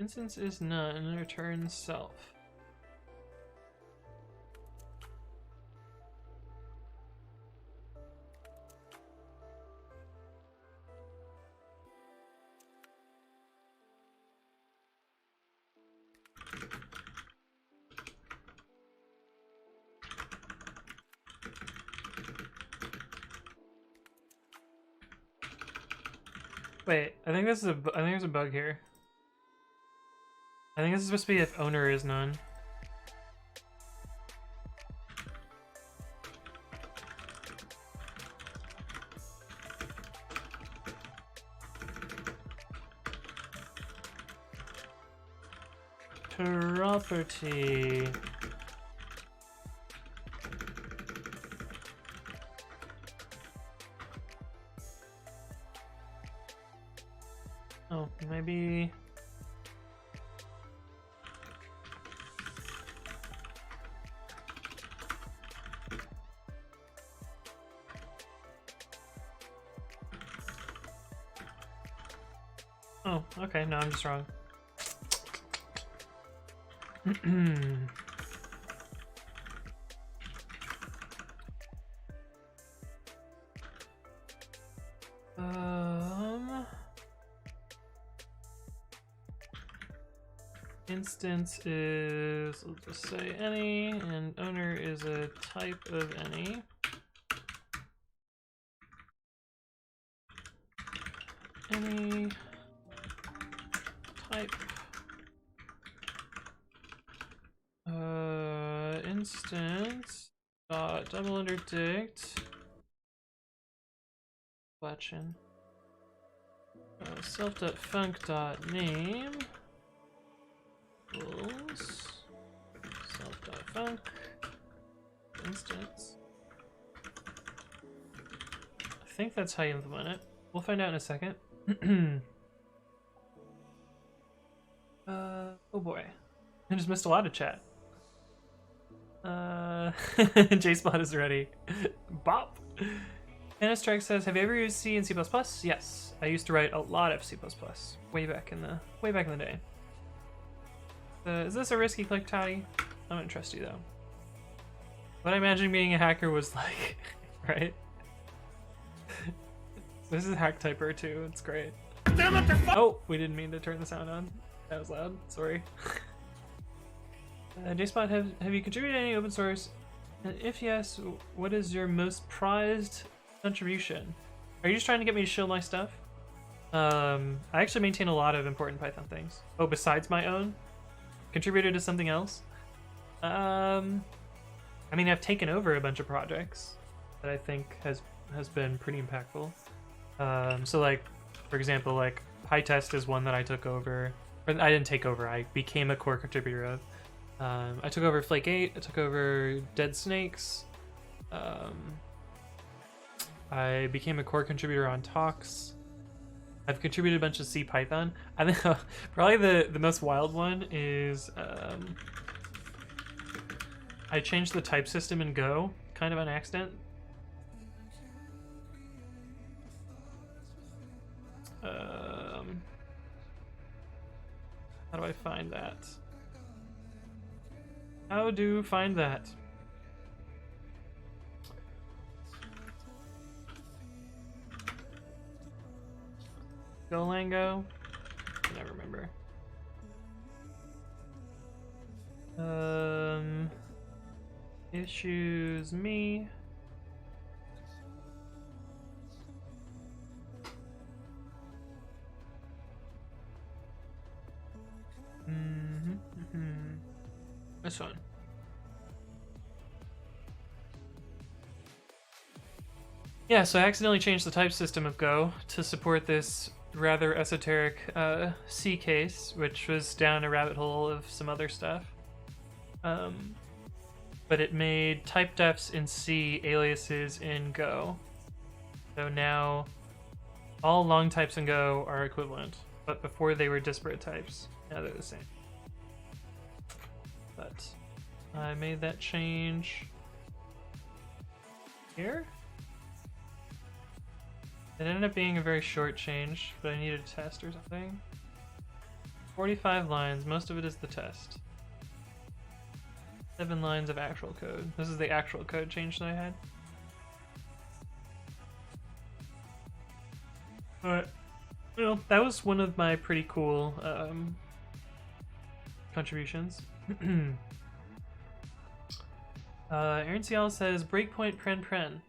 S1: Instance is none, returns self. Wait, I think this is I think there's a bug here. I think this is supposed to be if owner is none. property. Oh, maybe. Oh, okay, no, I'm just wrong. Instance is, we'll just say any, and owner is a type of any. Any type. Instance dot double interdict collection. Self.func.name equals self.func instance. I think that's how you implement it. We'll find out in a second. Oh boy. I just missed a lot of chat. JSpot is ready. Bop! Anna Strike says, have you ever used C and C++? Yes. I used to write a lot of C++. Way back in the day. Is this a risky click, Toddy? I'm gonna trust you though. What I imagine being a hacker was like, right? This is hack typer too, it's great. Oh, we didn't mean to turn the sound on. That was loud, sorry. JSpot, have you contributed any open source? And if yes, what is your most prized contribution? Are you just trying to get me to shill my stuff? I actually maintain a lot of important Python things. Oh, besides my own? Contributed to something else? I mean, I've taken over a bunch of projects that I think has been pretty impactful. So like, for example, like PyTest is one that I took over, or I didn't take over, I became a core contributor of. I took over Flake 8, I took over Dead Snakes, I became a core contributor on Talks. I've contributed a bunch of C Python. I think probably the most wild one is I changed the type system in Go, kind of on accident. How do I find that? How do find that? Golango? I never remember. Issues me. This one. Yeah, so I accidentally changed the type system of Go to support this rather esoteric C case, which was down a rabbit hole of some other stuff. But it made type defs in C aliases in Go. So now all long types in Go are equivalent, but before they were disparate types. Now they're the same. But I made that change here. It ended up being a very short change, but I needed a test or something. 45 lines, most of it is the test. 7 lines of actual code. This is the actual code change that I had. But, you know, that was one of my pretty cool contributions. Aaron Cial says breakpoint pren.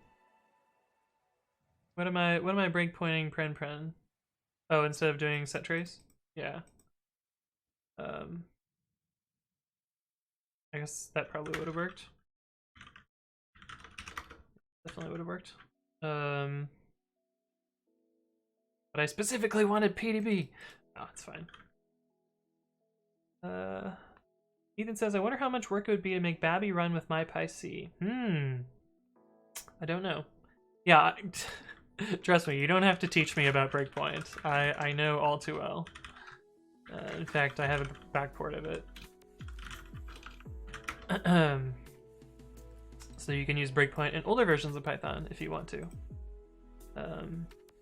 S1: What am I breakpointing pren? Oh, instead of doing set trace? Yeah. I guess that probably would have worked. Definitely would have worked. But I specifically wanted PDB. Oh, it's fine. Ethan says, I wonder how much work it would be to make Babi run with MyPyC. I don't know. Yeah, trust me, you don't have to teach me about breakpoint. I know all too well. In fact, I have a backport of it. So you can use breakpoint in older versions of Python if you want to.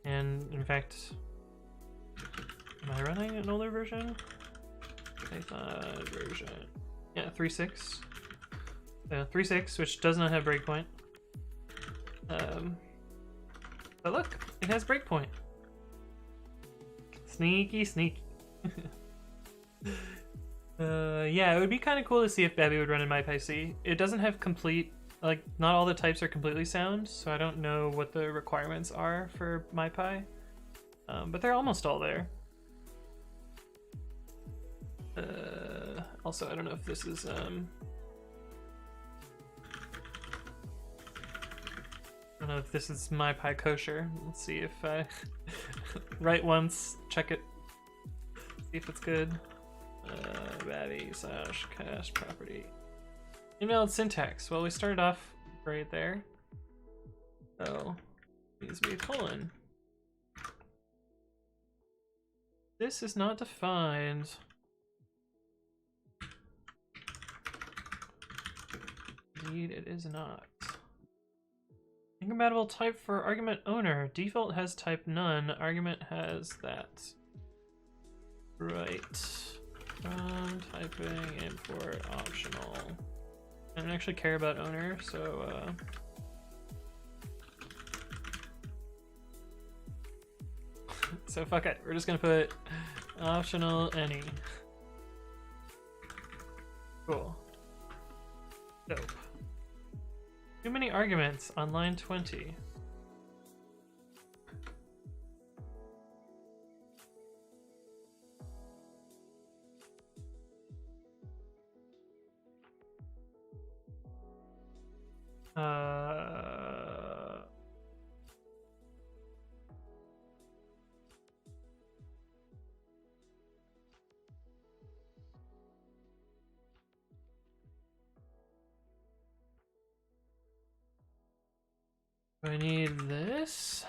S1: And in fact, am I running an older version? Python version. Yeah, 3.6. 3.6, which does not have breakpoint. But look, it has breakpoint. Sneaky, sneaky. Yeah, it would be kind of cool to see if Babi would run in MyPyC. It doesn't have complete, like, not all the types are completely sound, so I don't know what the requirements are for MyPy. But they're almost all there. Also, I don't know if this is, I don't know if this is MyPy kosher. Let's see if I write once, check it, see if it's good. Babi / cast property. Invalid syntax. Well, we started off right there. So, needs to be a colon. This is not defined. Indeed, it is not. Incompatible type for argument owner. Default has type none. Argument has that. Right. From typing import optional. I don't actually care about owner, so so fuck it. We're just gonna put optional any. Cool. Dope. Too many arguments on line 20. I need this.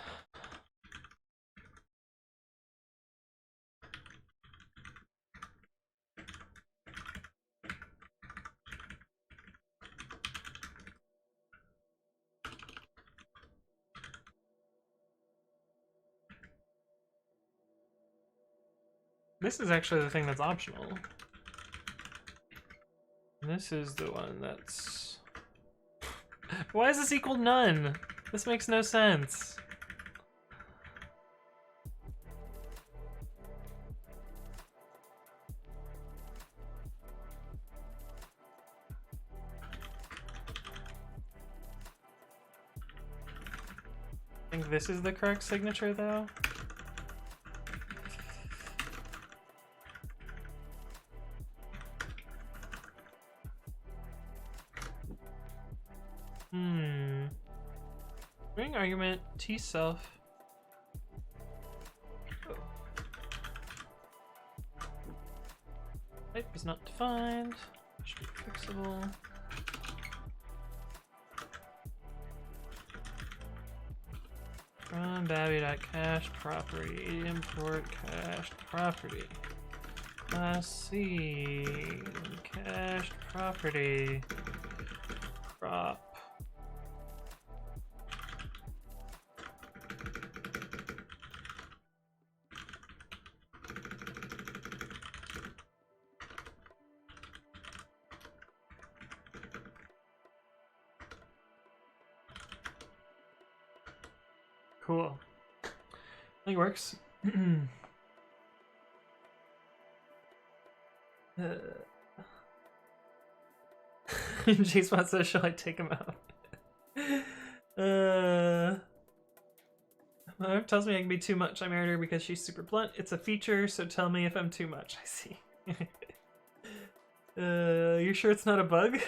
S1: This is actually the thing that's optional. This is the one that's... Why is this equal none? This makes no sense. I think this is the correct signature, though. String argument T self. Oh. Type is not defined. Should be fixable. From babi.cached property, import cached property. Class C, cached property, prop. Cool. I think it works. G-Spot says, shall I take him out? My wife tells me I can be too much. I married her because she's super blunt. It's a feature, so tell me if I'm too much. I see. You sure it's not a bug?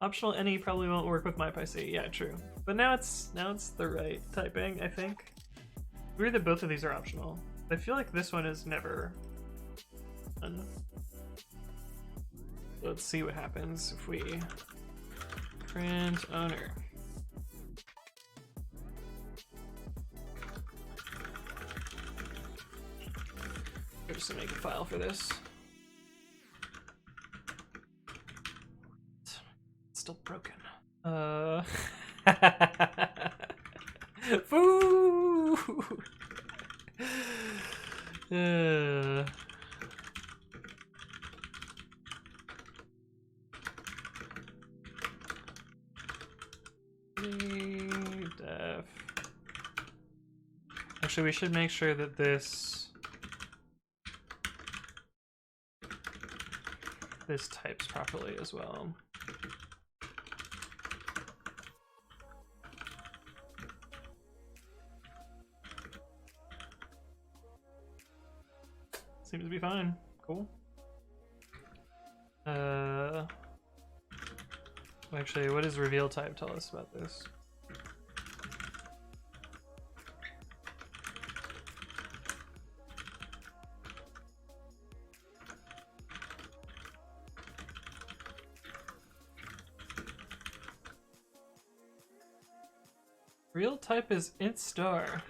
S1: Optional any probably won't work with MyPyC. Yeah, true. But now it's the right typing, I think. Weird that both of these are optional. I feel like this one is never done. Let's see what happens if we print owner. I'm just gonna make a file for this. It's still broken. Foo! Def. Actually, we should make sure that this types properly as well. Seems to be fine. Cool. Actually, what does reveal type tell us about this? Real type is int star.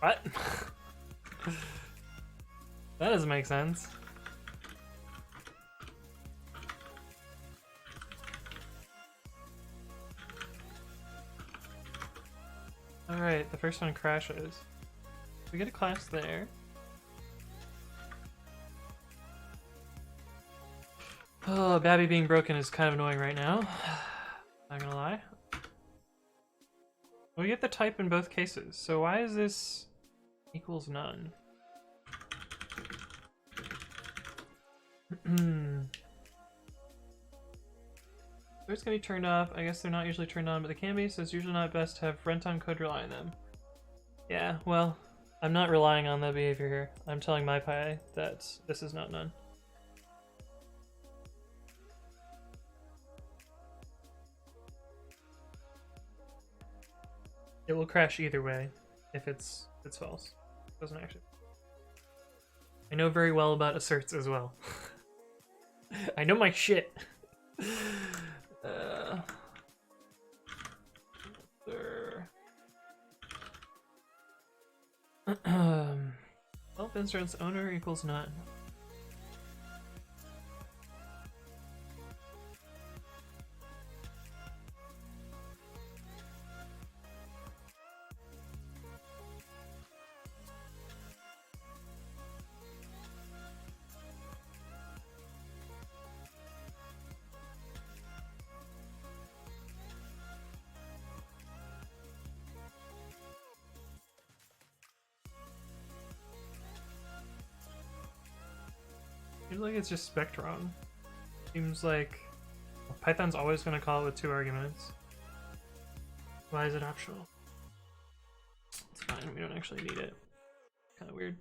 S1: What? That doesn't make sense. Alright, the first one crashes. We get a class there. Oh, Babi being broken is kind of annoying right now. Not gonna lie. We get the type in both cases, so why is this equals none? It's gonna be turned off. I guess they're not usually turned on, but they can be, so it's usually not best to have runtime code rely on them. Yeah, well, I'm not relying on that behavior here. I'm telling MyPy that this is not none. It will crash either way if it's false. It doesn't actually. I know very well about asserts as well. I know my shit. Self instance owner equals none. Seems like it's just Spectron. Seems like Python's always going to call it with 2 arguments. Why is it optional? It's fine, we don't actually need it. Kind of weird.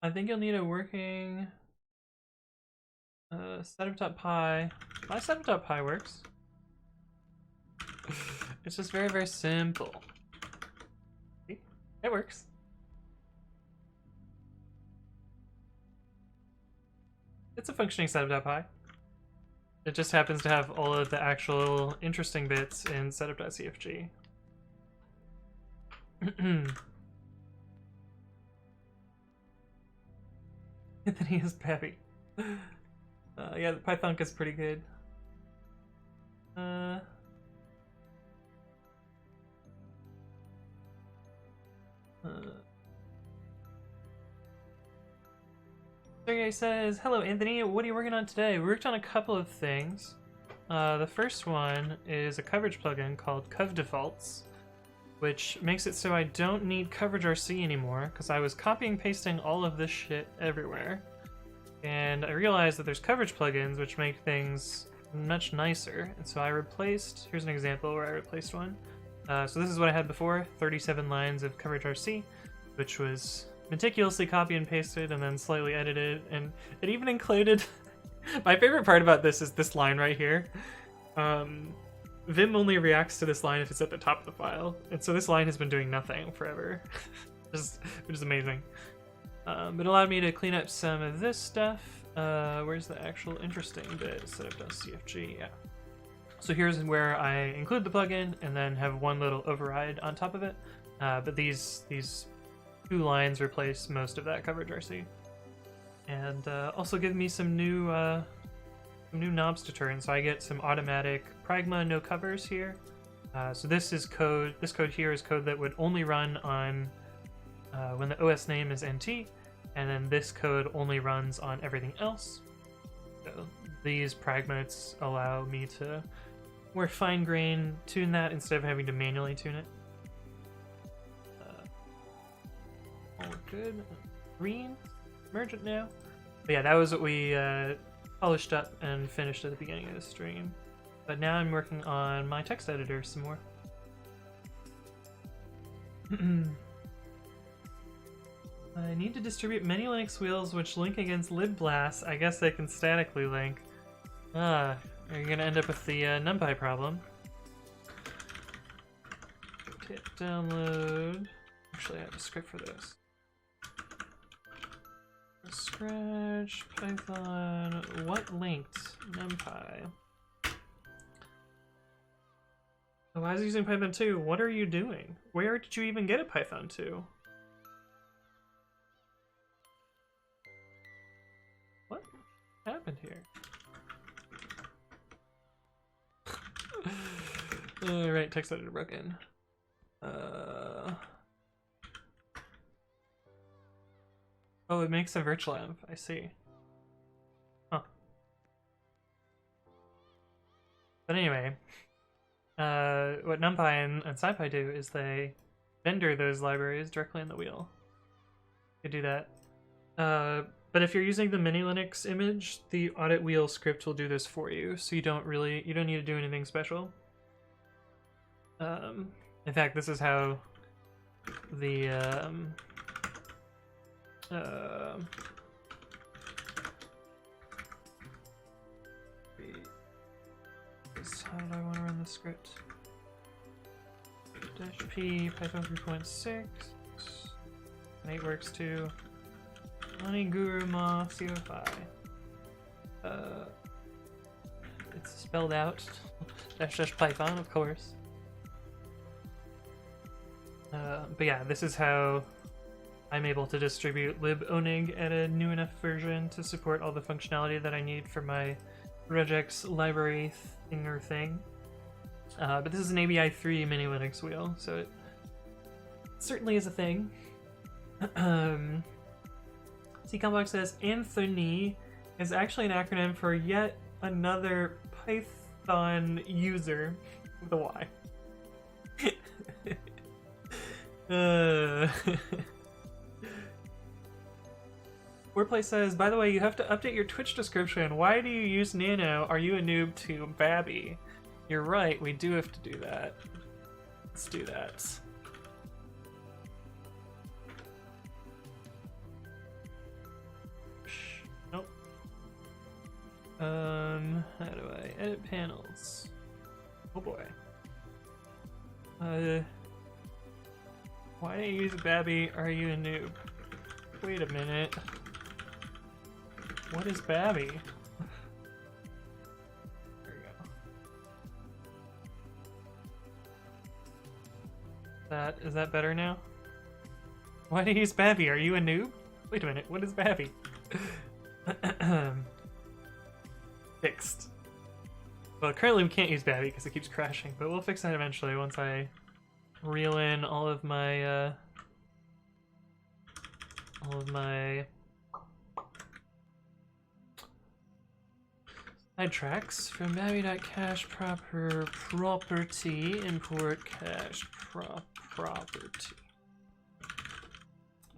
S1: I think you'll need a working setup.py. My setup.py works. It's just very, very simple. See? It works. It's a functioning setup.py. It just happens to have all of the actual interesting bits in setup.cfg. Anthony is Babi. Yeah, the Python is pretty good. Sergey says, hello Anthony, what are you working on today? We worked on a couple of things. The first one is a coverage plugin called covdefaults, which makes it so I don't need coverage RC anymore, because I was copying and pasting all of this shit everywhere. And I realized that there's coverage plugins which make things much nicer, and so I replaced, here's an example where I replaced one. So this is what I had before, 37 lines of coverage RC, which was meticulously copy and pasted and then slightly edited, and it even included my favorite part about this is this line right here. Vim only reacts to this line if it's at the top of the file, and so this line has been doing nothing forever, which is amazing. It allowed me to clean up some of this stuff. Where's the actual interesting bit? Setup.cfg, yeah. So here's where I include the plugin and then have one little override on top of it. But these two lines replace most of that coverage RC, and also give me some new knobs to turn. So I get some automatic pragma no covers here. So this is code. This code here is code that would only run on when the OS name is NT, and then this code only runs on everything else. So these pragmats allow me to more fine-grain tune that instead of having to manually tune it. All good. Green. Emergent now. But yeah, that was what we polished up and finished at the beginning of the stream. But now I'm working on my text editor some more. I need to distribute many Linux wheels which link against libblast. I guess they can statically link. Are you gonna end up with the NumPy problem? Hit download. Actually, I have a script for this. Scratch Python. What linked NumPy? Oh, I was using Python 2. What are you doing? Where did you even get a Python 2? What happened here? Right, text editor broken. Oh, it makes a virtual amp. I see. Huh. But anyway, what NumPy and SciPy do is they render those libraries directly in the wheel. You can do that. But if you're using the mini Linux image, the audit wheel script will do this for you, so you don't need to do anything special. In fact, this is how the how do I want to run the script? -p Python 3.6 and 8 works too. Oniguruma CO5. It's spelled out. -- Python, of course. But yeah, this is how I'm able to distribute libonig at a new enough version to support all the functionality that I need for my regex library thing. But this is an ABI3 mini Linux wheel, so it certainly is a thing. C-Complex says Anthony is actually an acronym for yet another Python user with a Y. Wordplay says, by the way, you have to update your Twitch description. Why do you use Nano? Are you a noob to Babi? You're right, we do have to do that. Let's do that. Nope. How do I edit panels? Oh boy. Why do you use Babi? Are you a noob? Wait a minute. What is Babi? There we go. Is that better now? Why do you use Babi? Are you a noob? Wait a minute, what is Babi? Fixed. Well, currently we can't use Babi because it keeps crashing, but we'll fix that eventually once I reel in all of my side tracks from babi.cache property import cache property.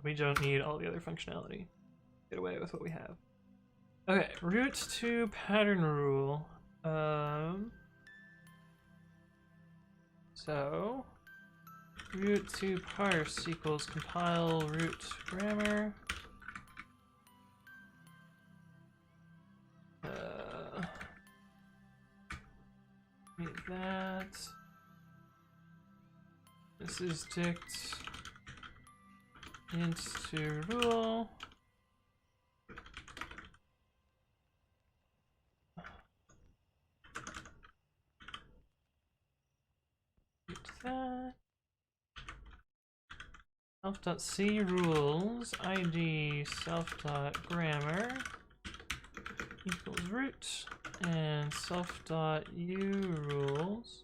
S1: We don't need all the other functionality. Get away with what we have. Okay, root to pattern rule. So root to parse equals compile root grammar. Need that. This is dict int to rule. That. Self.c rules id self.grammar equals root, and self.u rules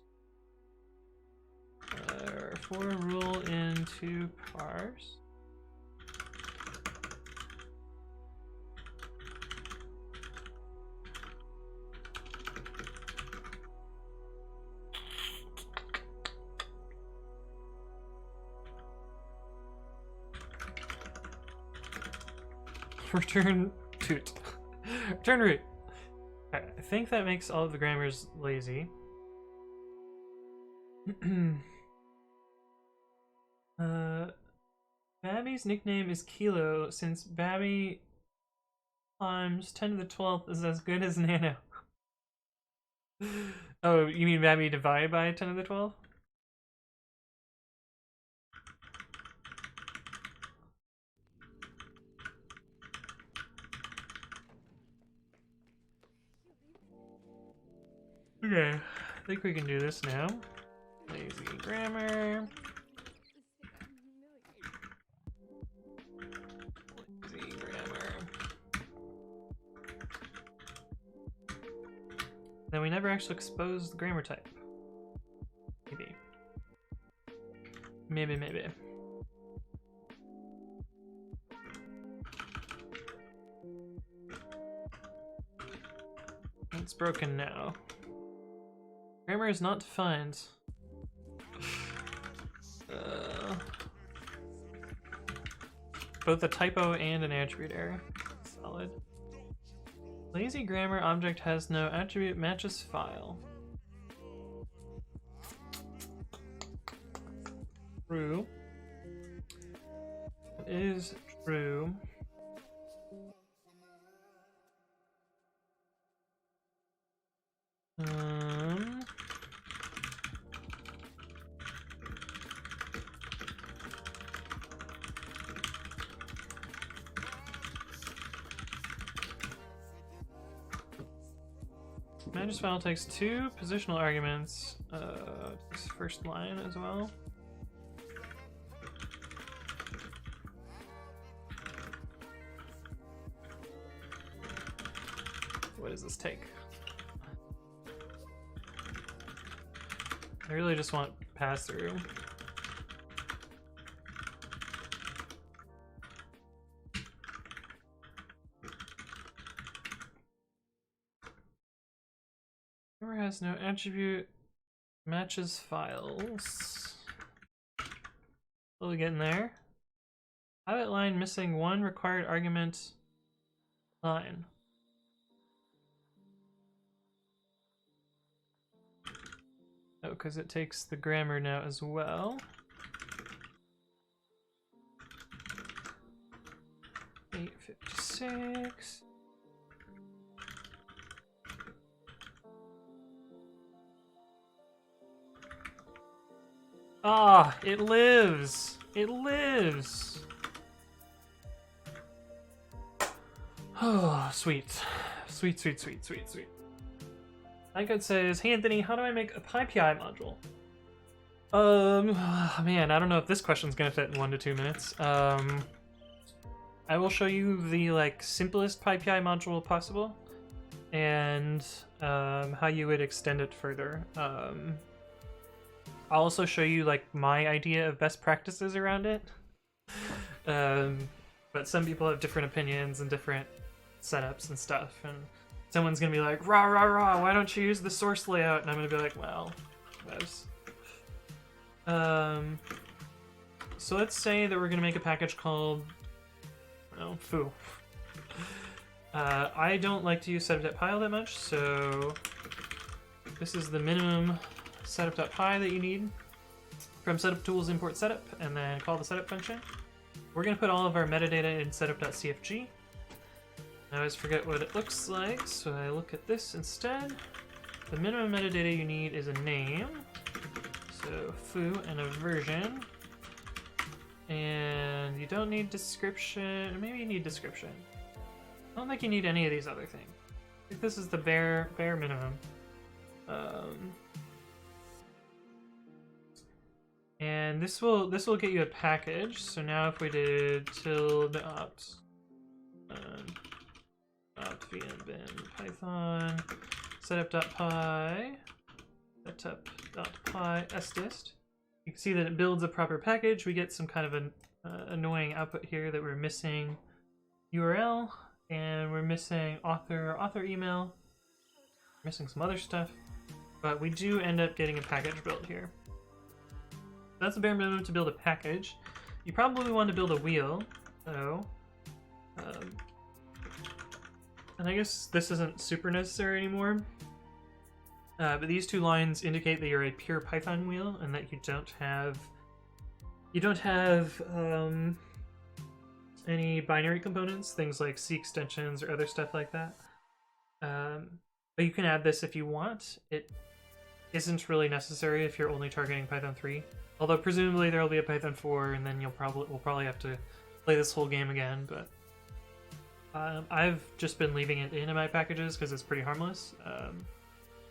S1: for rule into parse. Return toot. Return root. I think that makes all of the grammars lazy. Babi's nickname is Kilo since Babi times 10 to the 12th is as good as Nano. Oh, you mean Babi divided by 10 to the 12th? Okay, I think we can do this now. Lazy grammar. Lazy grammar. Then we never actually exposed the grammar type. Maybe. It's broken now. Grammar is not defined. Both a typo and an attribute error. Solid. Lazy grammar object has no attribute matches file. True. It is true. Matches file takes 2 positional arguments. Takes first line as well. What does this take? I really just want pass through. Grammar has no attribute matches files. Slowly getting there. Pilot line missing 1 required argument line. Oh, because it takes the grammar now as well. 856. Ah, it lives! It lives! Oh, sweet. Sweet. Tycode says, hey Anthony, how do I make a PyPI module? Man, I don't know if this question's gonna fit in 1 to 2 minutes. I will show you the simplest PyPI module possible, and how you would extend it further. I'll also show you my idea of best practices around it. But some people have different opinions and different setups and stuff, and someone's gonna be like, rah, why don't you use the source layout? And I'm gonna be like, well, that's... So let's say that we're gonna make a package called, I don't know, foo. I don't like to use setup.py that much, so this is the minimum setup.py that you need. from setup tools, import setup, and then call the setup function. We're going to put all of our metadata in setup.cfg. I always forget what it looks like, so I look at this instead. The minimum metadata you need is a name, so foo and a version. And you don't need description, or maybe you need description. I don't think you need any of these other things. I think this is the bare minimum. And this will get you a package. So now if we did tilde opt vm bin python setup.py sdist, you can see that it builds a proper package. We get some kind of an annoying output here that we're missing URL and we're missing author email, missing some other stuff, but we do end up getting a package built here. That's the bare minimum to build a package. You probably want to build a wheel, though. And I guess this isn't super necessary anymore. But these two lines indicate that you're a pure Python wheel and that you don't have any binary components, things like C extensions or other stuff like that. But you can add this if you want. It isn't really necessary if you're only targeting Python 3. Although presumably there will be a Python 4, and then we'll probably have to play this whole game again. But I've just been leaving it in my packages because it's pretty harmless.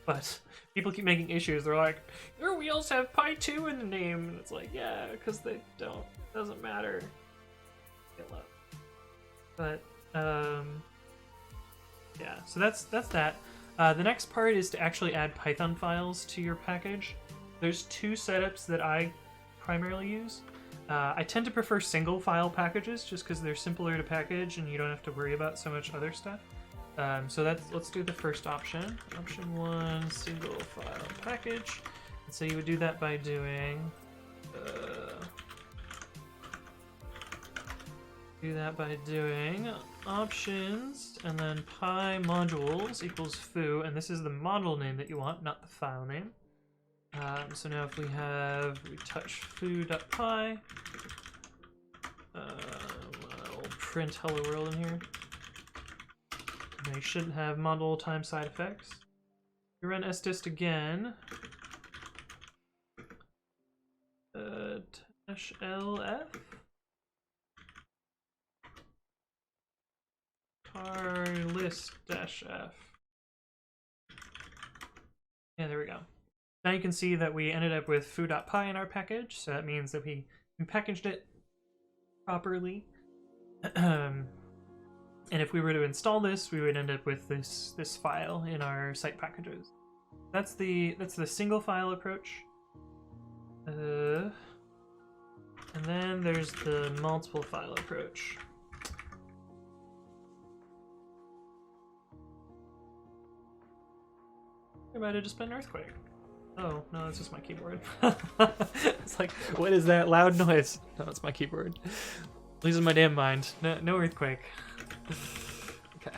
S1: But people keep making issues. They're like, "Your wheels have Py2 in the name," and it's like, yeah, because they don't. It doesn't matter. But yeah. So that's that. The next part is to actually add Python files to your package. There's two setups that I primarily use. I tend to prefer single file packages just because they're simpler to package and you don't have to worry about so much other stuff. So let's do the first option. Option 1, single file package. And so you would do that by doing options and then py modules equals foo, and this is the module name that you want, not the file name. So now if we touch foo.py, I'll print hello world in here. Now you shouldn't have module time side effects. You run sdist again. -lf tar list-f. Yeah, there we go. Now you can see that we ended up with foo.py in our package, so that means that we packaged it properly. And if we were to install this, we would end up with this file in our site packages. That's the single file approach. And then there's the multiple file approach. There might have just been an earthquake. Oh, no, it's just my keyboard. It's like, what is that loud noise? No, it's my keyboard. Losing my damn mind. No earthquake. Okay.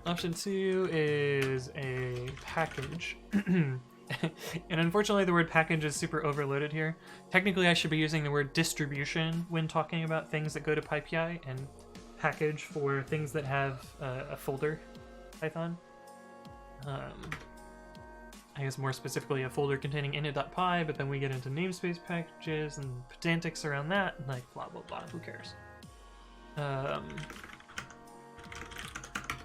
S1: Option 2 is a package. And unfortunately the word package is super overloaded here. Technically I should be using the word distribution when talking about things that go to PyPI, and package for things that have a folder Python. I guess more specifically a folder containing init.py, but then we get into namespace packages and pedantics around that, and like blah blah blah, who cares?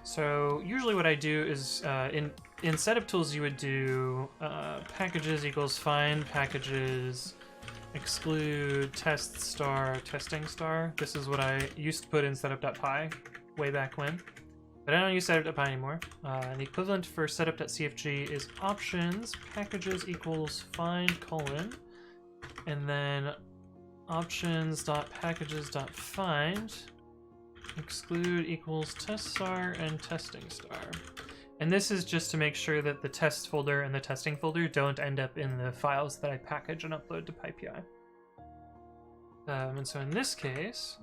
S1: So usually what I do is in setup tools you would do packages equals find packages exclude test star testing star. This is what I used to put in setup.py way back when. But I don't use setup.py anymore. The equivalent for setup.cfg is options packages equals find colon, and then options.packages.find exclude equals test star and testing star. And this is just to make sure that the test folder and the testing folder don't end up in the files that I package and upload to PyPI. And so in this case,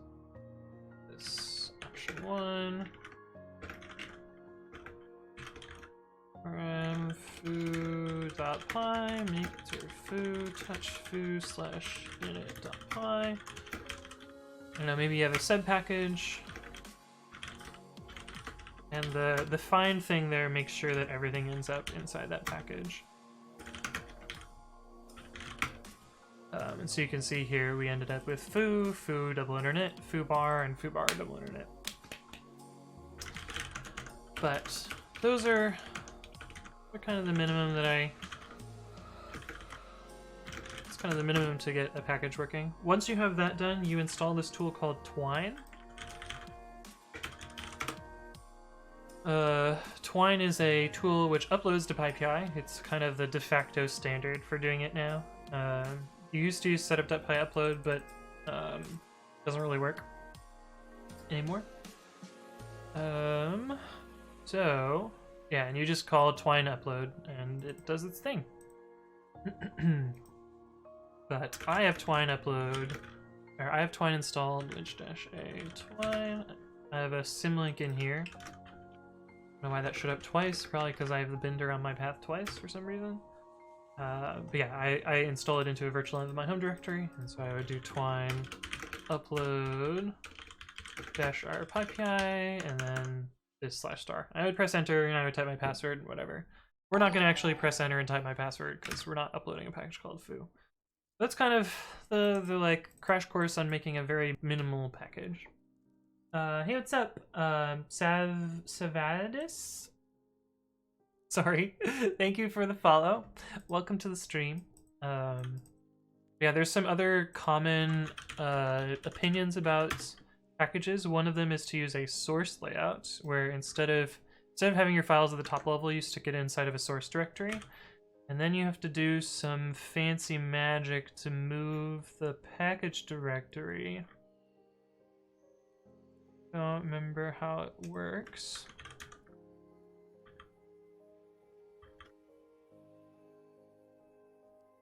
S1: this option 1 foo foo.py, make foo touch foo slash unit.py. I don't know, maybe you have a sub package. And the find thing there makes sure that everything ends up inside that package. And so you can see here we ended up with foo, foo double internet, foo bar, and foo bar double internet. But those are kind of the minimum that it's kind of the minimum to get a package working. Once you have that done, you install this tool called Twine. Twine is a tool which uploads to PyPI. It's kind of the de facto standard for doing it now. You used to use setup.py upload, but doesn't really work anymore. So yeah, and you just call Twine upload, and it does its thing. But I have Twine upload, or I have Twine installed, which-a Twine. I have a symlink in here. I don't know why that showed up twice, probably because I have the binder on my path twice for some reason. But yeah, I install it into a virtual env of my home directory, and so I would do Twine upload -r pypi, and then this /star. I would press enter, and I would type my password, whatever. We're not going to actually press enter and type my password, because we're not uploading a package called foo. That's kind of the like crash course on making a very minimal package. Hey, what's up? Savadis? Sorry. Thank you for the follow. Welcome to the stream. Yeah, there's some other common opinions about packages. One of them is to use a source layout, where instead of having your files at the top level, you stick it inside of a source directory. And then you have to do some fancy magic to move the package directory. Don't remember how it works.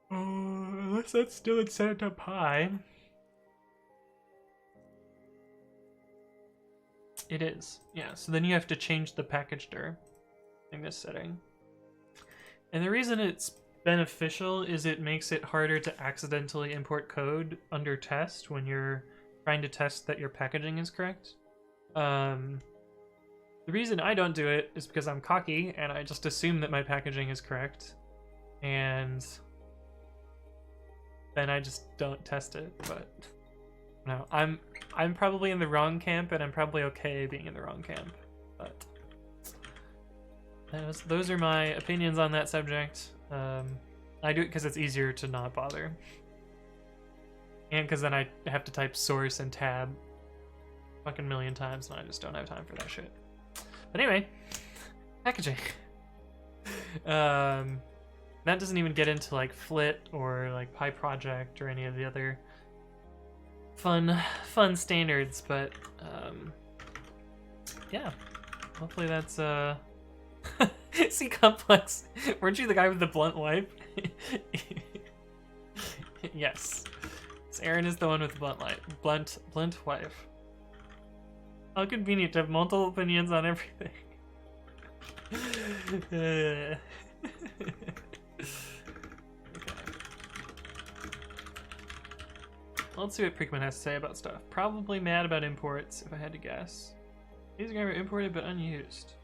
S1: Unless that's still in setup.py. It is, yeah. So then you have to change the package dir in this setting. And the reason it's beneficial is it makes it harder to accidentally import code under test when you're trying to test that your packaging is correct. The reason I don't do it is because I'm cocky and I just assume that my packaging is correct, and then I just don't test it. But no, I'm probably in the wrong camp, and I'm probably okay being in the wrong camp. But those are my opinions on that subject. I do it because it's easier to not bother, and because then I have to type source and tab fucking million times, and I just don't have time for that shit. But anyway, packaging. That doesn't even get into like Flit or like PyProject or any of the other fun standards, but yeah, hopefully that's see, Complex, weren't you the guy with the blunt wife? Yes, so Aaron is the one with the blunt wife. How convenient to have multiple opinions on everything. Okay. Let's see what Prickman has to say about stuff. Probably mad about imports, if I had to guess. These are imported but unused.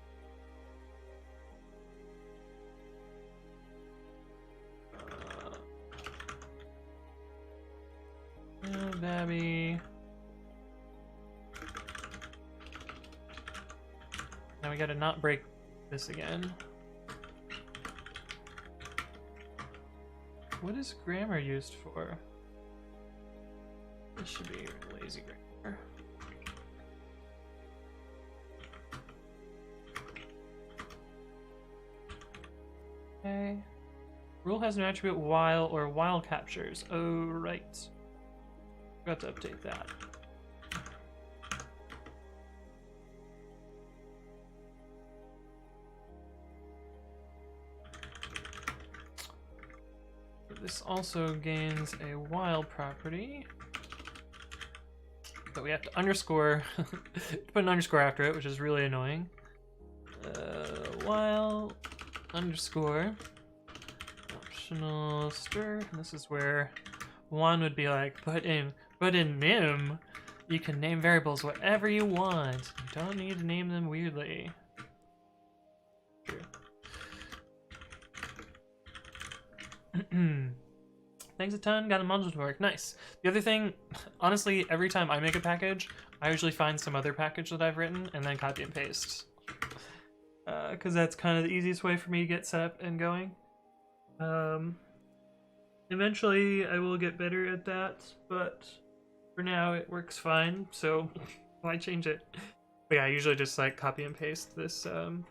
S1: Babi. Now we gotta not break this again. What is grammar used for? This should be lazy grammar. Okay. Rule has an attribute while or while captures. Oh, right. Forgot to update that. This also gains a while property, but we have to underscore, put an underscore after it, which is really annoying. While underscore Optional stir. And this is where one would be like, put in mim. You can name variables whatever you want. You don't need to name them weirdly. True. Thanks a ton, got a module to work. Nice. The other thing, honestly, every time I make a package, I usually find some other package that I've written and then copy and paste. Because that's kind of the easiest way for me to get set up and going. Eventually I will get better at that, but for now it works fine, so why change it? But yeah, I usually just like copy and paste this this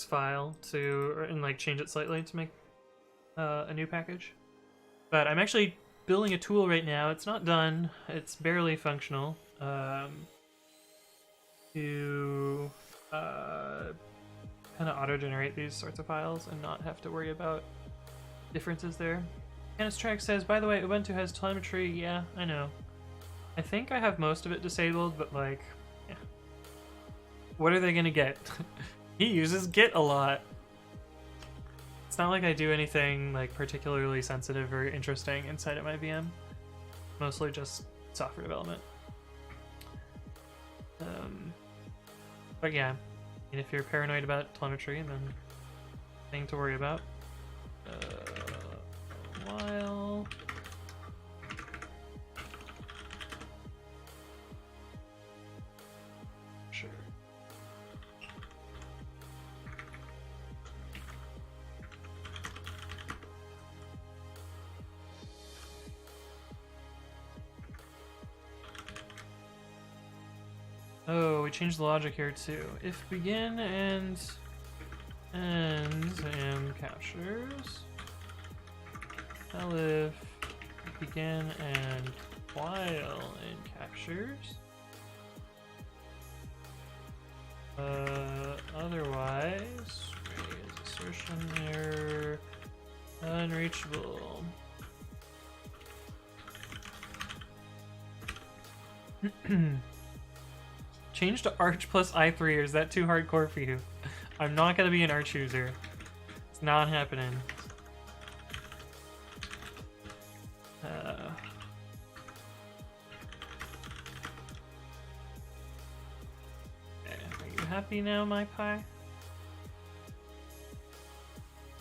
S1: file and like change it slightly to make a new package. But I'm actually building a tool right now. It's not done. It's barely functional. To kind of auto-generate these sorts of files and not have to worry about differences there. Candace Track says, by the way, Ubuntu has telemetry. Yeah, I know. I think I have most of it disabled, but like, yeah. What are they gonna get? He uses Git a lot. It's not like I do anything like particularly sensitive or interesting inside of my VM. Mostly just software development. But yeah, and if you're paranoid about telemetry, then thing to worry about. While sure. Oh, we changed the logic here too. If begin and ends and captures. Elif begin and while and captures. Otherwise, assertion error unreachable. Change to Arch plus i3, or is that too hardcore for you? I'm not gonna be an Arch user. It's not happening. Okay, are you happy now, my pie?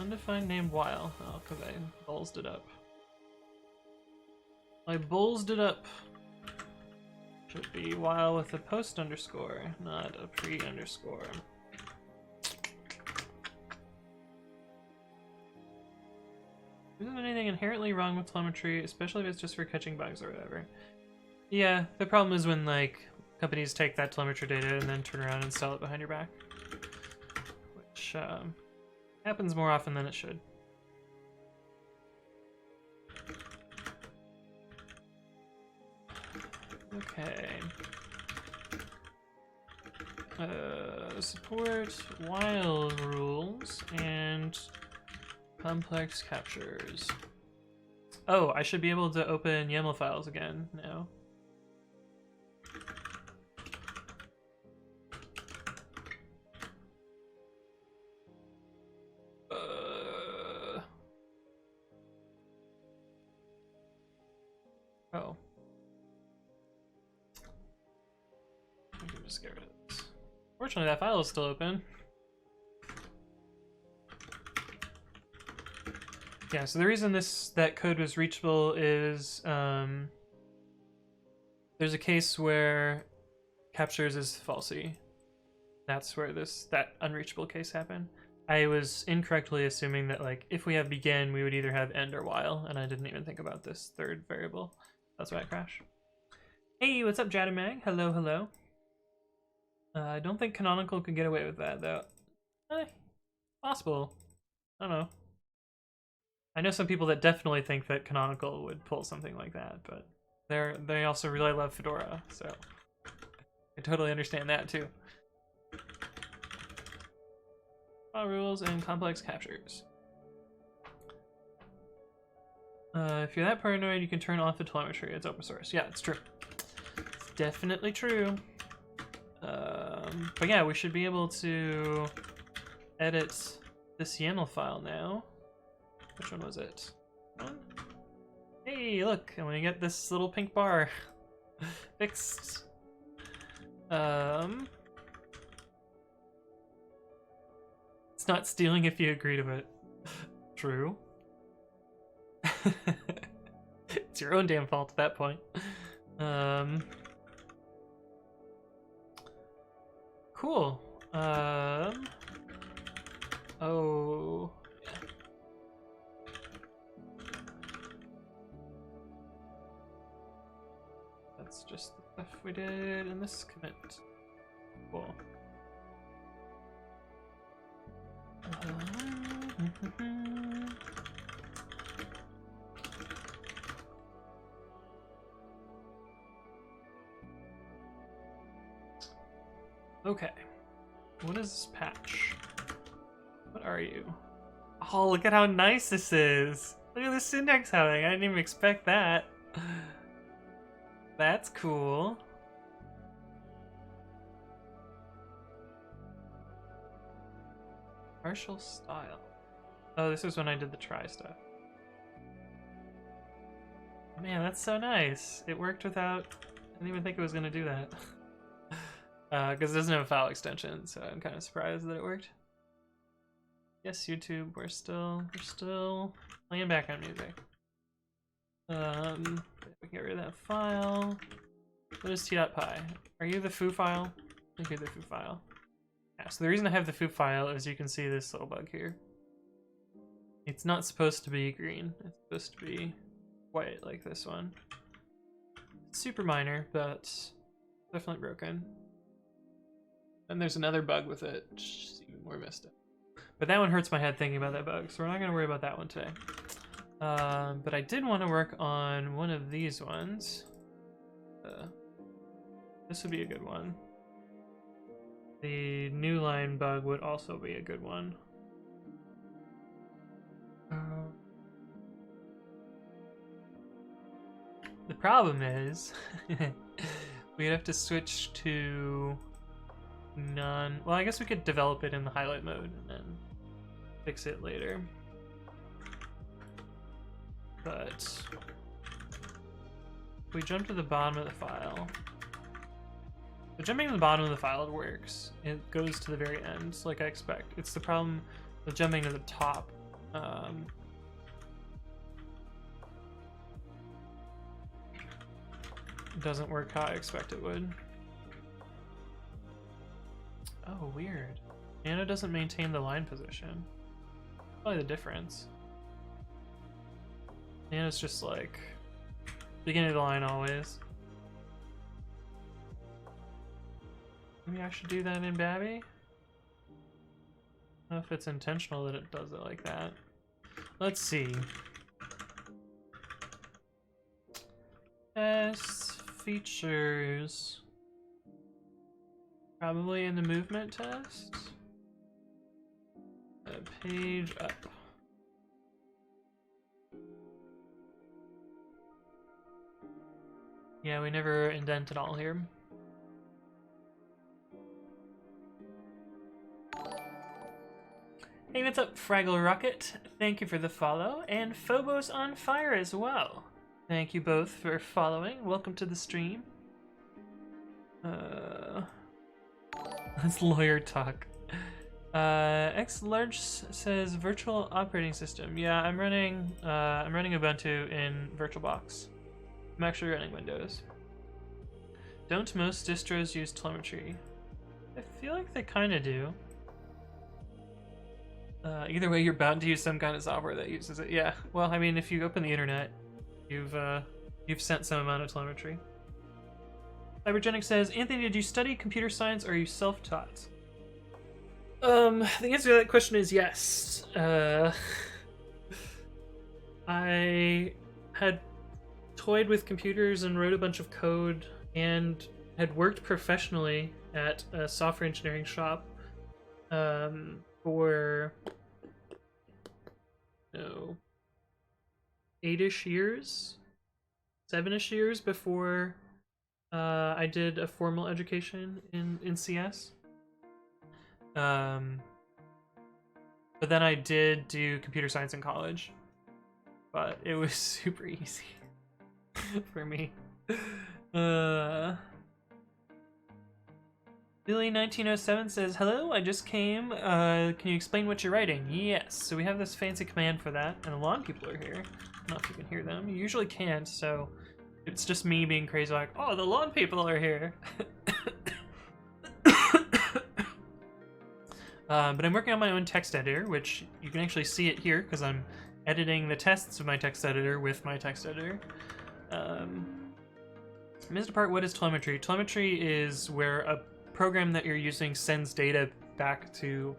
S1: Undefined named while. Oh, because I bullsed it up. I bullsed it up. Should be while with a post underscore, not a pre underscore. Isn't anything inherently wrong with telemetry, especially if it's just for catching bugs or whatever? Yeah, the problem is when like companies take that telemetry data and then turn around and sell it behind your back, which happens more often than it should. Okay. Support while rules and complex captures. Oh, I should be able to open YAML files again now. Oh. We can just get rid of this. Fortunately, that file is still open. Yeah, so the reason that code was reachable is there's a case where captures is falsy. That's where that unreachable case happened. I was incorrectly assuming that like if we have begin, we would either have end or while, and I didn't even think about this third variable. That's why I crashed. Hey, what's up, Jadamag? Hello, hello. I don't think Canonical could get away with that though. Possible. I don't know. I know some people that definitely think that Canonical would pull something like that, but they also really love Fedora, so I totally understand that too. Rules and complex captures. If you're that paranoid, you can turn off the telemetry. It's open source. Yeah, it's true. It's definitely true. But yeah, we should be able to edit this YAML file now. Which one was it? One? Hey, look, I'm gonna get this little pink bar fixed. It's not stealing if you agree to it. True. It's your own damn fault at that point. Cool. Oh. Yeah. That's just the stuff we did in this commit. Cool. Okay. What is this patch? What are you? Oh, look at how nice this is! Look at the syntax heading. I didn't even expect that. That's cool. Partial style. Oh, this is when I did the try stuff. Man, that's so nice. It worked without... I didn't even think it was gonna do that. Because it doesn't have a file extension, so I'm kind of surprised that it worked. Yes, YouTube, we're still playing background music. We can get rid of that file. What is t.py? Are you the foo file? I think you're the foo file. Yeah, so the reason I have the foo file is you can see this little bug here. It's not supposed to be green. It's supposed to be white like this one. Super minor, but definitely broken. And there's another bug with it, which is even more messed up. But that one hurts my head thinking about that bug, so we're not going to worry about that one today. But I did want to work on one of these ones. This would be a good one. The new line bug would also be a good one. The problem is we'd have to switch to none. Well, I guess we could develop it in the highlight mode and then fix it later. But if we jump to the bottom of the file, but jumping to the bottom of the file, it works. It goes to the very end, like I expect. It's the problem with jumping to the top. It doesn't work how I expect it would. Oh, weird. Nano doesn't maintain the line position. Probably the difference. Nano's just like beginning of the line always. Maybe I should do that in Babi? I don't know if it's intentional that it does it like that. Let's see. Test features. Probably in the movement test. Page up. Yeah, we never indent at all here. Hey, what's up, Fraggle Rocket? Thank you for the follow, and Phobos on Fire as well. Thank you both for following. Welcome to the stream. That's lawyer talk. X Large says virtual operating system. Yeah, I'm running Ubuntu in VirtualBox. I'm actually running Windows. Don't most distros use telemetry? I feel like they kind of do. Either way, you're bound to use some kind of software that uses it. Yeah. Well, I mean, if you open the internet, you've sent some amount of telemetry. Cybergenic says, Anthony, did you study computer science or are you self-taught? The answer to that question is yes. I had toyed with computers and wrote a bunch of code and had worked professionally at a software engineering shop for 8-ish years, 7-ish years before I did a formal education in CS. But then I did do computer science in college, but it was super easy for me. Billy1907 says, hello, I just came. Can you explain what you're writing? Yes, so we have this fancy command for that, and a lot of people are here. I don't know if you can hear them. You usually can't, so it's just me being crazy like, oh, the lawn people are here. But I'm working on my own text editor, which you can actually see it here because I'm editing the tests of my text editor with my text editor. Missed part, what is telemetry? Telemetry is where a program that you're using sends data back to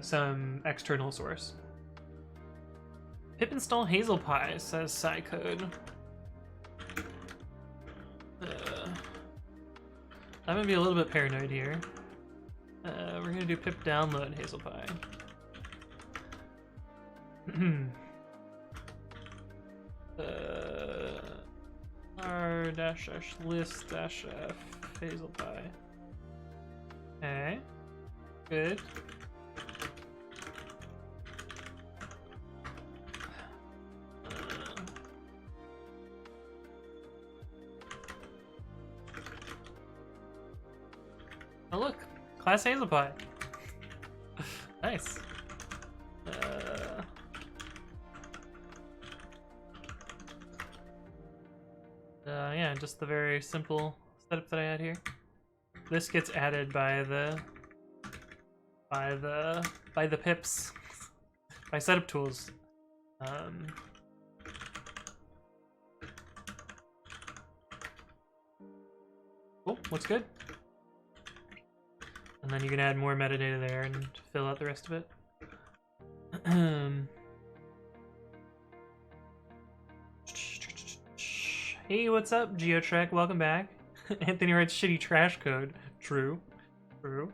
S1: some external source. Pip install Hazel Pie, says SciCode. I'm gonna be a little bit paranoid here. We're gonna do pip download Hazel Pie. r-list-f Hazel Pie. Okay, good. Oh look, class Hazel Pie. Nice. Yeah, just the very simple setup that I had here. This gets added by the pips, by setup tools. Cool, looks good. And then you can add more metadata there and fill out the rest of it. Hey, what's up, GeoTrek? Welcome back. Anthony writes shitty trash code. True. True.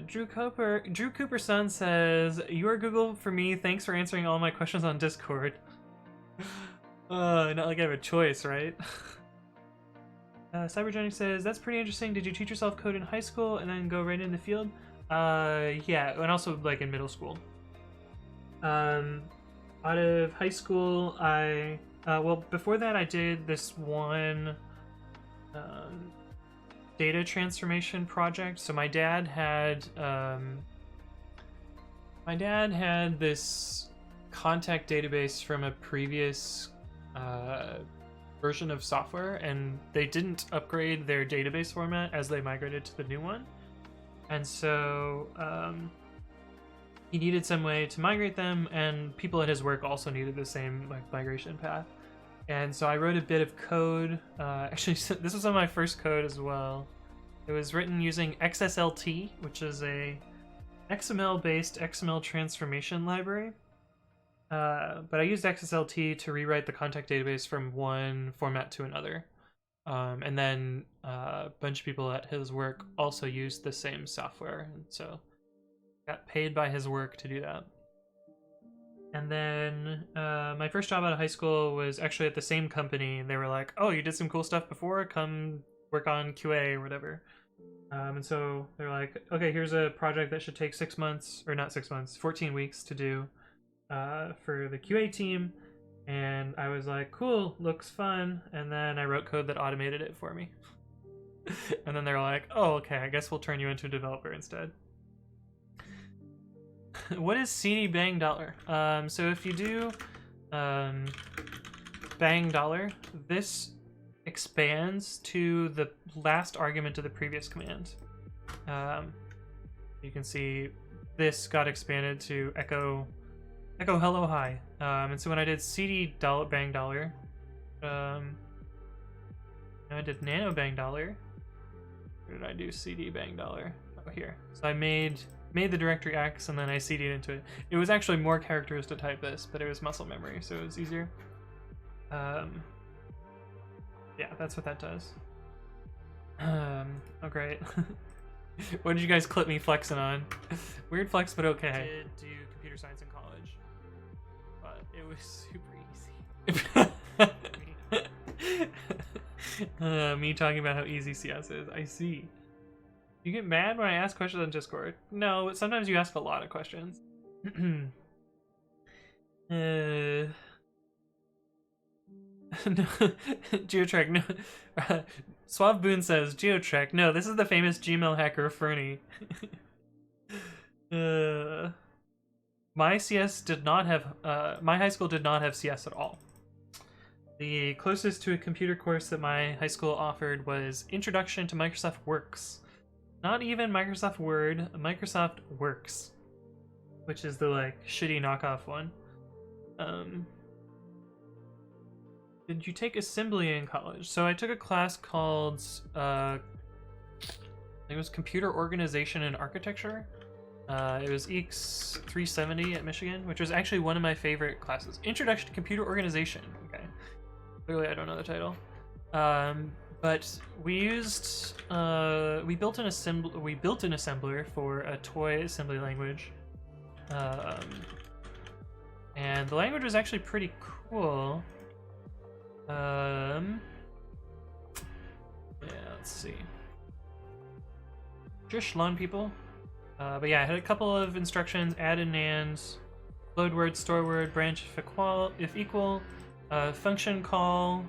S1: Drew Cooper's son says, you are Google for me. Thanks for answering all my questions on Discord. Not like I have a choice, right? Cybergenic says, that's pretty interesting. Did you teach yourself code in high school and then go right in the field? Yeah, and also like in middle school. Out of high school, well, before that I did this one data transformation project. So my dad had this contact database from a previous version of software, and they didn't upgrade their database format as they migrated to the new one. And so he needed some way to migrate them, and people at his work also needed the same migration path. And so I wrote a bit of code. Actually, this was on my first code as well. It was written using XSLT, which is a XML-based XML transformation library. But I used XSLT to rewrite the contact database from one format to another. And then a bunch of people at his work also used the same software, and so got paid by his work to do that. And then my first job out of high school was actually at the same company. They were like, oh, you did some cool stuff before, come work on QA or whatever. And so they're like, okay, here's a project that should take 6 months, or not 6 months, 14 weeks to do for the QA team. And I was like, cool, looks fun. And then I wrote code that automated it for me. And then they're like, oh, okay, I guess we'll turn you into a developer instead. What is CD bang dollar? So if you do bang dollar, this expands to the last argument of the previous command. You can see this got expanded to echo hello hi. And so when I did CD bang dollar, I did nano bang dollar. Where did I do CD bang dollar? Oh, here. So I made the directory X, and then I CD'd into it. It was actually more characters to type this, but it was muscle memory, so it was easier. Yeah, that's what that does. Oh, great. What did you guys clip me flexing on? Weird flex, but okay. I did do computer science in college, but it was super easy. Me talking about how easy CS is. I see. You get mad when I ask questions on Discord? No, but sometimes you ask a lot of questions. No. Geotrek, no. Suave Boone says, Geotrek, no, this is the famous Gmail hacker Fernie. My CS did not have, my high school did not have CS at all. The closest to a computer course that my high school offered was Introduction to Microsoft Works. Not even Microsoft Word, Microsoft Works, which is the like shitty knockoff one. Did you take assembly in college? So I took a class called it was Computer Organization and Architecture. It was EECS 370 at Michigan, which was actually one of my favorite classes. Introduction to Computer Organization. Okay, clearly I don't know the title. But we used we built an assembler for a toy assembly language, and the language was actually pretty cool. Yeah, let's see. Just learn people. But yeah, I had a couple of instructions: add and nands, load word, store word, branch if equal, function call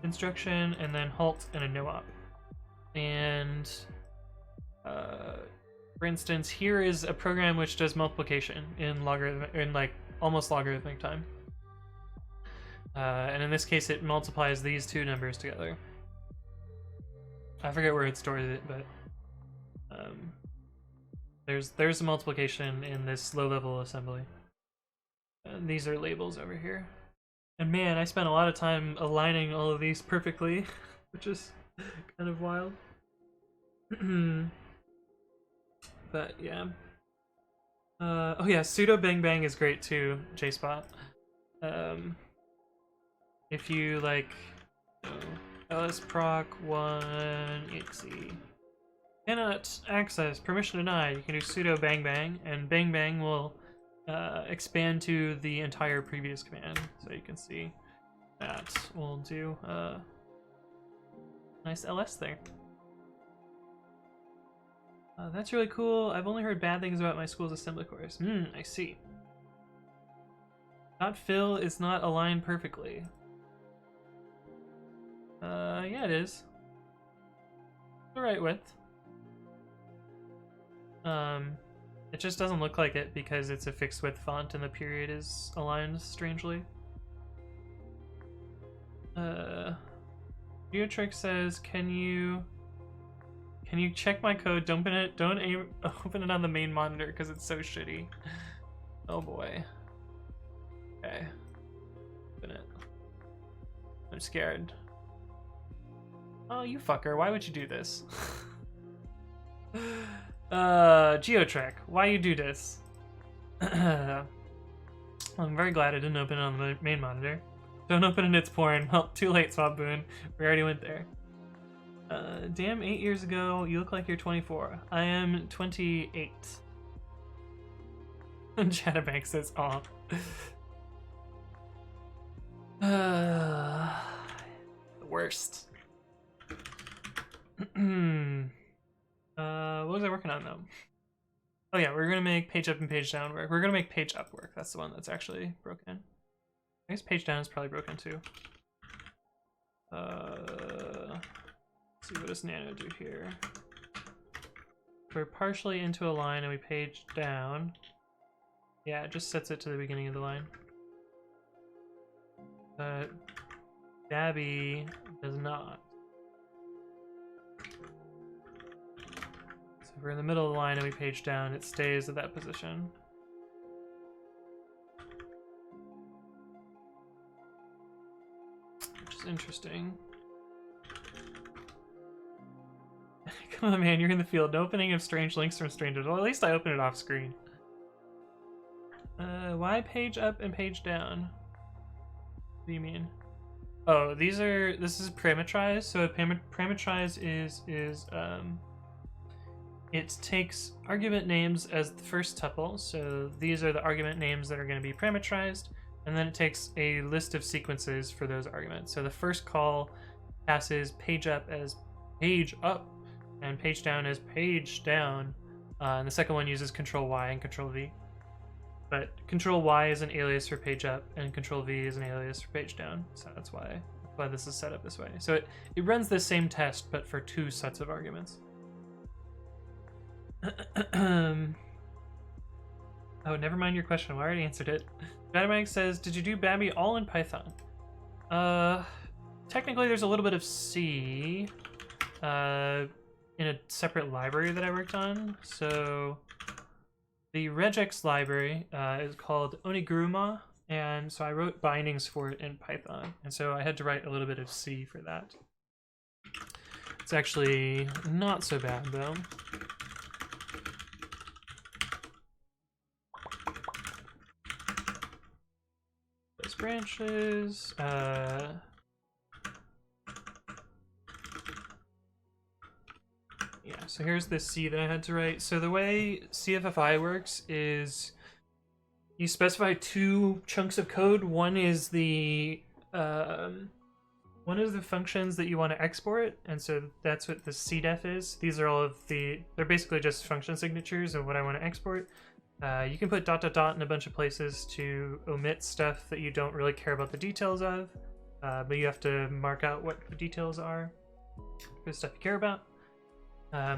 S1: instruction, and then halt and a no op. And for instance, here is a program which does multiplication in like almost logarithmic time. And in this case, it multiplies these two numbers together. I forget where it stores it, but there's a multiplication in this low-level assembly. And these are labels over here. And man, I spent a lot of time aligning all of these perfectly, which is kind of wild. But yeah. Oh yeah, sudo bang bang is great too, JSpot. If you like, lsproc 1exe cannot access, permission denied, you can do sudo bang bang, and bang bang will expand to the entire previous command. So you can see that will do a nice ls thing. That's really cool. I've only heard bad things about my school's assembly course. I see. .fill is not aligned perfectly. Yeah, it is. The right width. It just doesn't look like it because it's a fixed width font and the period is aligned strangely. Geotrick says, can you check my code? Don't open it on the main monitor because it's so shitty. Oh boy. Okay. Open it. I'm scared. Oh, you fucker, why would you do this? Geotrek, why you do this? I'm very glad I didn't open it on the main monitor. Don't open it, it's porn. Well, too late, Swap Boon. We already went there. Damn, 8 years ago, you look like you're 24. I am 28. Chatterbank says, aw. The worst. What was I working on though? Oh yeah, we're gonna make page up and page down work. We're gonna make page up work. That's the one that's actually broken. I guess page down is probably broken too. Let's see, what does Nano do here? We're partially into a line and we page down. Yeah, it just sets it to the beginning of the line. But babi does not. So if we're in the middle of the line and we page down, it stays at that position. Which is interesting. Come on, man, you're in the field. No opening of strange links from strangers. Well, at least I open it off screen. Why page up and page down? What do you mean? Oh, this is parameterized. So parameterized is it takes argument names as the first tuple. So these are the argument names that are going to be parameterized, and then it takes a list of sequences for those arguments. So the first call passes page up as page up, and page down is page down. And the second one uses Control Y and Control V. But Control Y is an alias for page up, and Control V is an alias for page down. So that's why this is set up this way. So it runs the same test, but for 2 sets of arguments. Oh, never mind your question. I already answered it. Dynamag says, did you do Babi all in Python? Technically there's a little bit of C in a separate library that I worked on. So the regex library is called oniguruma, and so I wrote bindings for it in Python. And so I had to write a little bit of C for that. It's actually not so bad though. Those branches, yeah, so here's the C that I had to write. So the way CFFI works is you specify 2 chunks of code. One is the functions that you want to export, and so that's what the cdef is. These are all of they're basically just function signatures of what I want to export. You can put ... in a bunch of places to omit stuff that you don't really care about the details of, but you have to mark out what the details are for the stuff you care about.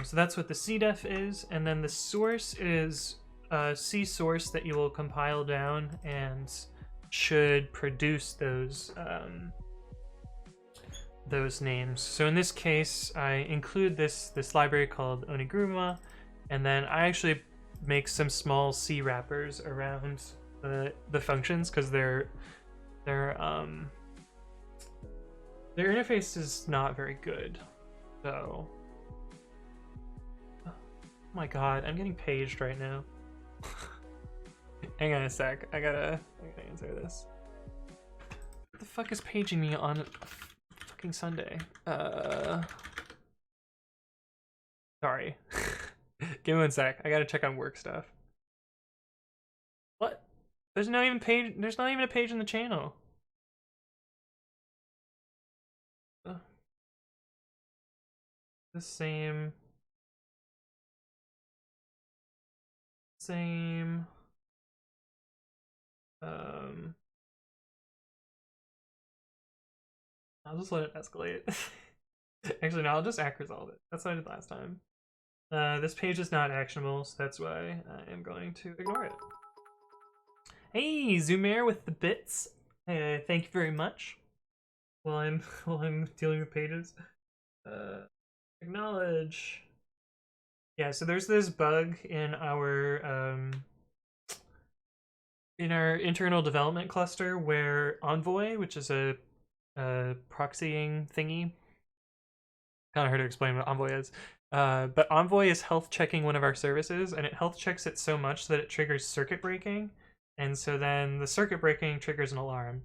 S1: So that's what the cdef is, and then the source is a C source that you will compile down and should produce those names. So in this case, I include this library called oniguruma, and then I actually make some small C wrappers around the functions because their interface is not very good. So, oh my god, I'm getting paged right now. Hang on a sec, I gotta answer this. What the fuck is paging me on fucking Sunday? Sorry. Give me 1 sec. I gotta check on work stuff. What? There's not even a page in the channel. The same. I'll just let it escalate. Actually, no, I'll just act resolve it. That's what I did last time. This page is not actionable, so that's why I am going to ignore it. Hey, Zumair with the bits. Thank you very much. While I'm dealing with pages. Acknowledge. Yeah, so there's this bug in our internal development cluster where Envoy, which is a proxying thingy. Kind of hard to explain what Envoy is. But Envoy is health checking one of our services, and it health checks it so much that it triggers circuit breaking, and so then the circuit breaking triggers an alarm,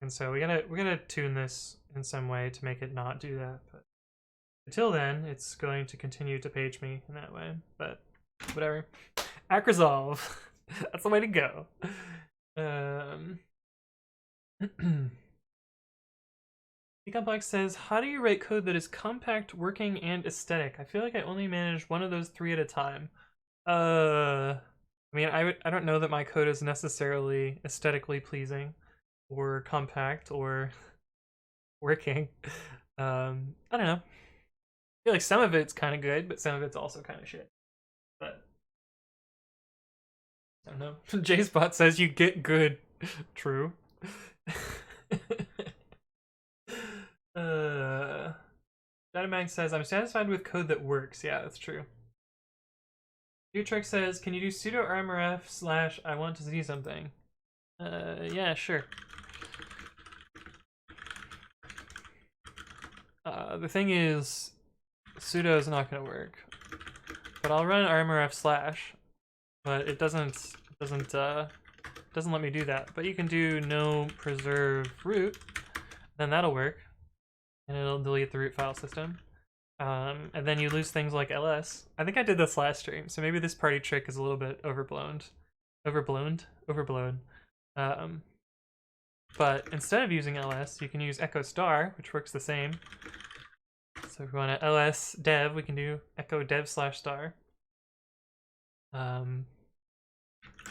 S1: and so we gotta tune this in some way to make it not do that. But until then, it's going to continue to page me in that way. But whatever. Act resolve. That's the way to go. Complex says, how do you write code that is compact, working, and aesthetic? I feel like I only manage one of those 3 at a time. I mean, I don't know that my code is necessarily aesthetically pleasing or compact or working. I don't know. I feel like some of it's kind of good, but some of it's also kind of shit. But I don't know. JSpot says you get good. True. Dynamag says, I'm satisfied with code that works. Yeah, that's true. Utrek says, can you do sudo rmrf / I want to see something? Yeah, sure. The thing is, sudo is not going to work. But I'll run rmrf /, but it doesn't let me do that. But you can do no preserve root, then that'll work. And it'll delete the root file system. And then you lose things like ls. I think I did this last stream, so maybe this party trick is a little bit overblown. But instead of using ls, you can use echo star, which works the same. So So if we want to ls dev, we can do echo dev /star. And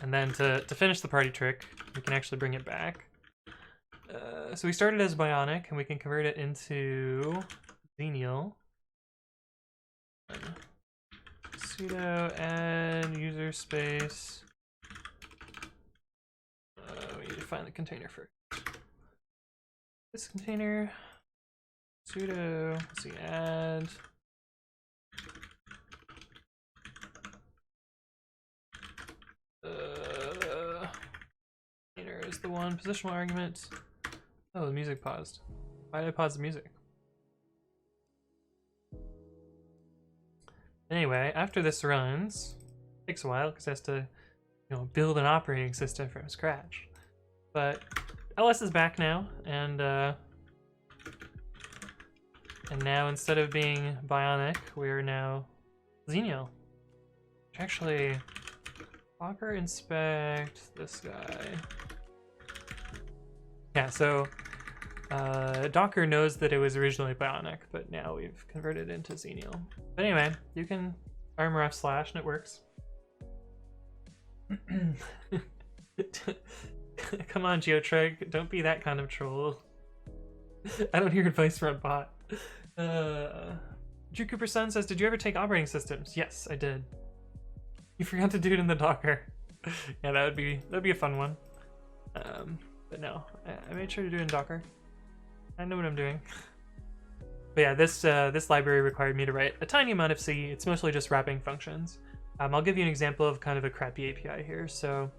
S1: then to finish the party trick, we can actually bring it back. So we started as Bionic, and we can convert it into Xenial. Sudo add user space. We need to find the container first. This container. Sudo, let's see, add. Container is the one. Positional argument. Oh, the music paused. Why did I pause the music? Anyway, after this runs, it takes a while because it has to, build an operating system from scratch. But LS is back now, and now instead of being Bionic, we are now Xenial. Actually, Docker inspect this guy. Yeah, so Docker knows that it was originally Bionic, but now we've converted it into Xenial. But anyway, you can armor / and it works. Come on, Geotreg, don't be that kind of troll. I don't hear advice from a bot. Drew Cooper Son says, did you ever take operating systems? Yes, I did. You forgot to do it in the Docker. Yeah, that'd be a fun one. But no, I made sure to do it in Docker. I know what I'm doing. But yeah, this library required me to write a tiny amount of C. It's mostly just wrapping functions. I'll give you an example of kind of a crappy API here. So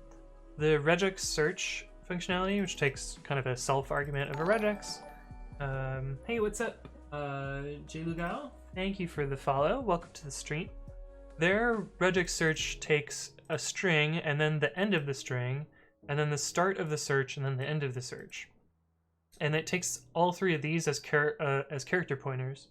S1: the regex search functionality, which takes kind of a self argument of a regex. Hey, what's up? Jlugao, thank you for the follow. Welcome to the stream. Their regex search takes a string and then the end of the string, and then the start of the search and then the end of the search. And it takes all three of these as character pointers.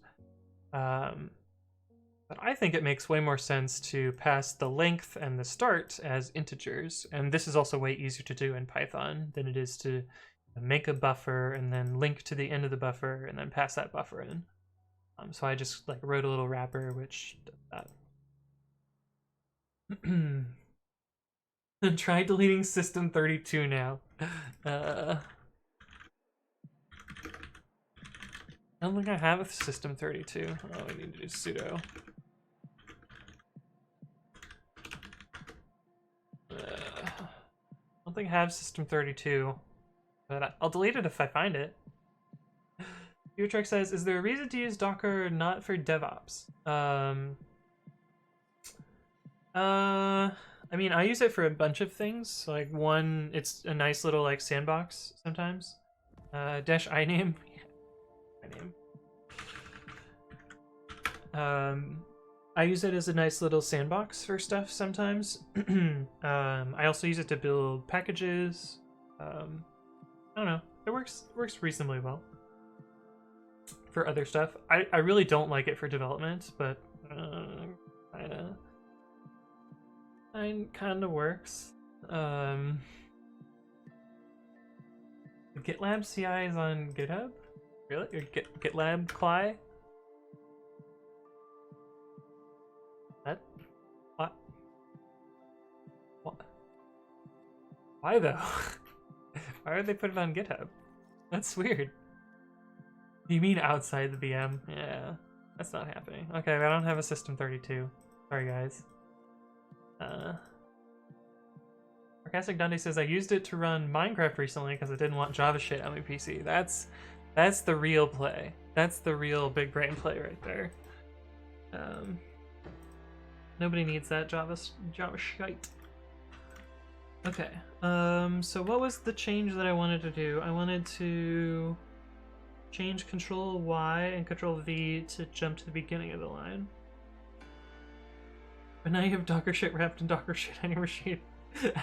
S1: But I think it makes way more sense to pass the length and the start as integers. And this is also way easier to do in Python than it is to make a buffer and then link to the end of the buffer and then pass that buffer in. So I just wrote a little wrapper which does that. Try deleting system32 now. I don't think I have a system32. Oh, I need to do sudo. I don't think I have system32, but I'll delete it if I find it. Futrek says, is there a reason to use Docker not for DevOps? I mean, I use it for a bunch of things. One, it's a nice little sandbox sometimes. Dash iname. I use it as a nice little sandbox for stuff sometimes. I also use it to build packages. I don't know. It works reasonably well for other stuff. I really don't like it for development, but kinda works. GitLab CI is on GitHub? Really? Or GitLab CLI? What? Why though? Why would they put it on GitHub? That's weird. You mean outside the VM? Yeah, that's not happening. Okay, I don't have a system32. Sorry, guys. Sarcastic Dundee says, I used it to run Minecraft recently because I didn't want Java shit on my PC. That's the real play. That's the real big brain play right there. Nobody needs that Java shite. Okay. So what was the change that I wanted to do? I wanted to change Control Y and Control V to jump to the beginning of the line. But now you have Docker shit wrapped in Docker shit on your machine.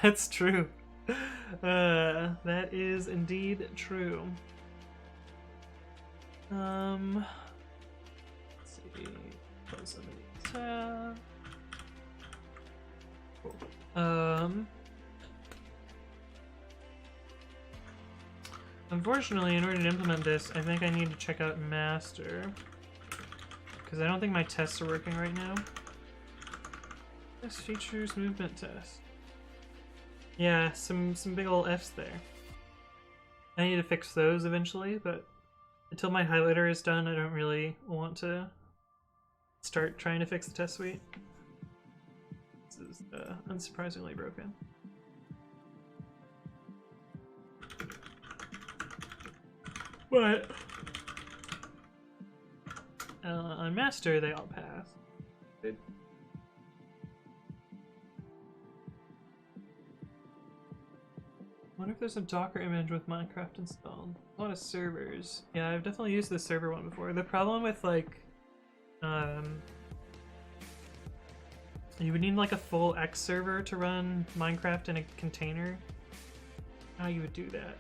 S1: That's true. That is indeed true. Let's see. Close the tab. Cool. Unfortunately, in order to implement this, I think I need to check out master. because I don't think my tests are working right now. Test features, movement test. Yeah, some big ol' F's there. I need to fix those eventually, but until my highlighter is done, I don't really want to start trying to fix the test suite. This is unsurprisingly broken. But on master, they all pass. Good. I wonder if there's a Docker image with Minecraft installed. A lot of servers. Yeah, I've definitely used the server one before. The problem with like, you would need like a full X server to run Minecraft in a container. How you would do that?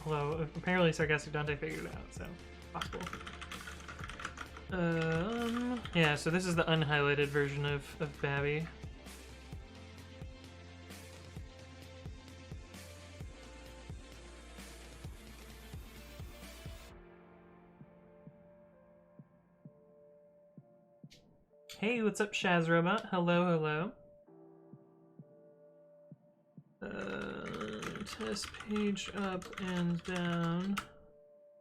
S1: Although apparently Sarcastic Dante figured it out, so possible. Yeah, so this is the unhighlighted version of Babi. Hey, what's up, Shazrobot? Hello, hello. Test page up and down.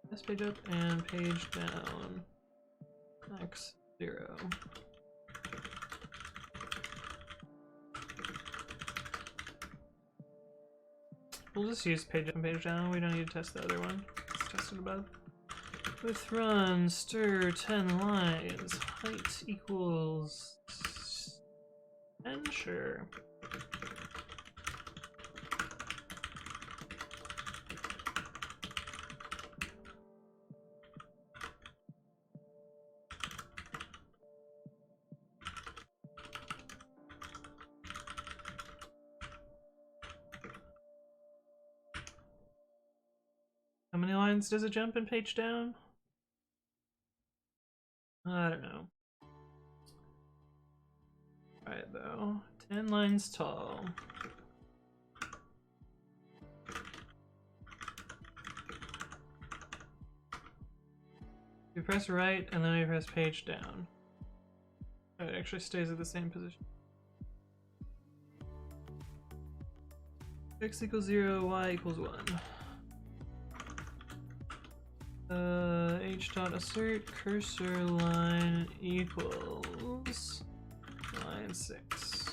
S1: Test page up and page down. X0. We'll just use page up and page down. We don't need to test the other one. Let's test it above. With run, stir 10 lines. Height equals 10, sure. How many lines does it jump and page down? I don't know. Alright though, 10 lines tall. You press right and then you press page down. It actually stays at the same position. X equals 0, Y equals 1. H dot assert cursor line equals line 6.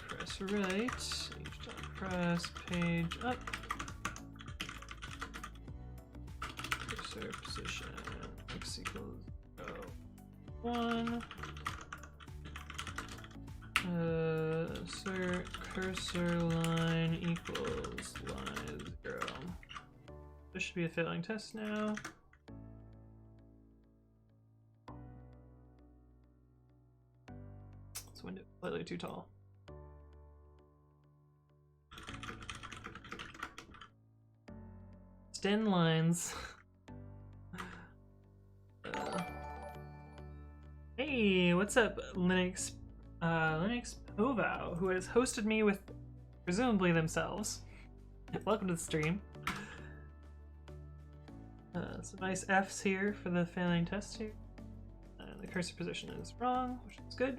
S1: Press right. H dot press page up. Cursor position x equals 0, 1. Assert cursor line equals line 0. This should be a failing test now. This window is slightly too tall. It's 10 lines. Hey, what's up, Linux Povow, who has hosted me with presumably themselves. Welcome to the stream. Some nice F's here for the failing test here. The cursor position is wrong, which is good.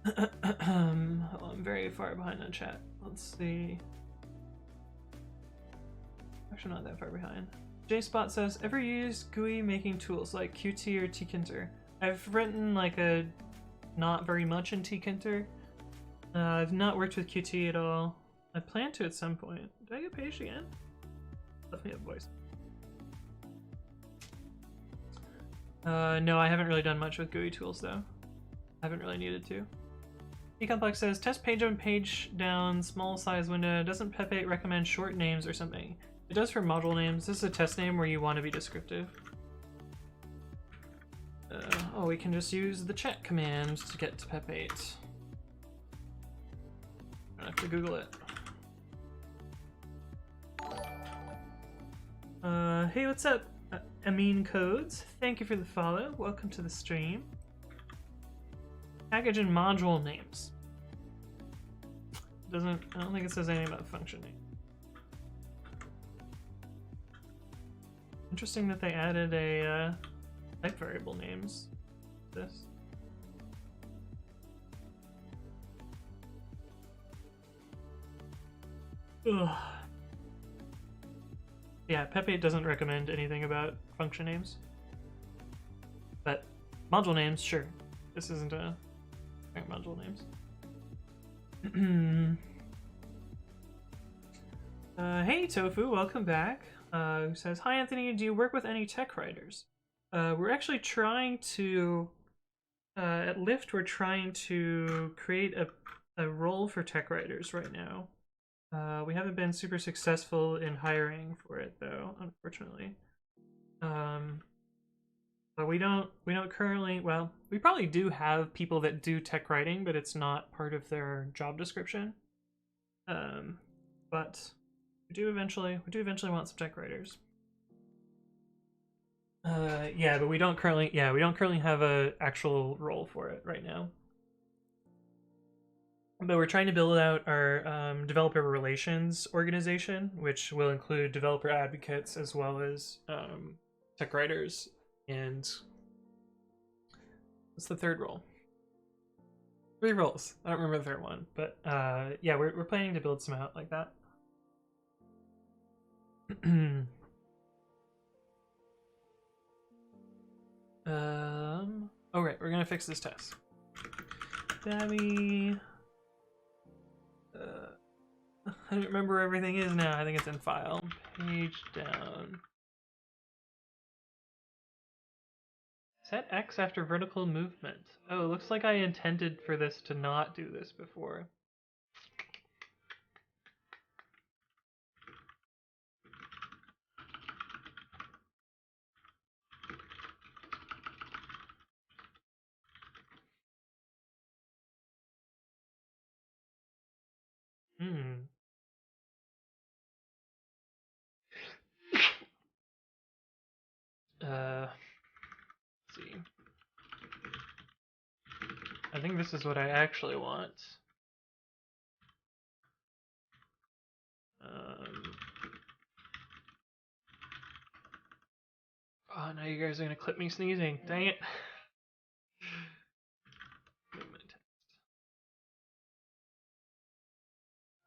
S1: Oh, I'm very far behind on chat. Let's see. Actually, not that far behind. JSpot says, ever used GUI making tools like Qt or tkinter? I've written like a not very much in tkinter. I've not worked with Qt at all. I plan to at some point. Did I get paged again? Left me a voice. No, I haven't really done much with GUI tools though. I haven't really needed to. eComplex says, test page up and page down, small size window. Doesn't Pepe recommend short names or something? It does for module names. This is a test name where you want to be descriptive. Oh, we can just use the check command to get to pep8. I don't have to Google it. Hey, what's up, Amin Codes? Thank you for the follow. Welcome to the stream. Package and module names. doesn't. I don't think it says anything about functioning. Interesting that they added a type variable names. This. Ugh. Yeah, Pepe doesn't recommend anything about function names. But module names, sure. This isn't a module names. Hey Tofu, welcome back. Who says, hi Anthony, do you work with any tech writers? We're actually trying to, at Lyft, we're trying to create a role for tech writers right now. We haven't been super successful in hiring for it though, unfortunately. But we don't currently, well, we probably do have people that do tech writing, but it's not part of their job description. But we do eventually want some tech writers. Yeah, but we don't currently have a actual role for it right now. But we're trying to build out our developer relations organization, which will include developer advocates as well as tech writers. And what's the third role? 3 roles. I don't remember the third one, but yeah, we're planning to build some out like that. Oh right, we're gonna fix this test. Babi. I don't remember where everything is now. I think it's in file. Page down. Set X after vertical movement. Oh, looks like I intended for this to not do this before. Let's see. I think this is what I actually want. Oh, now you guys are gonna clip me sneezing. Dang it. Movement test.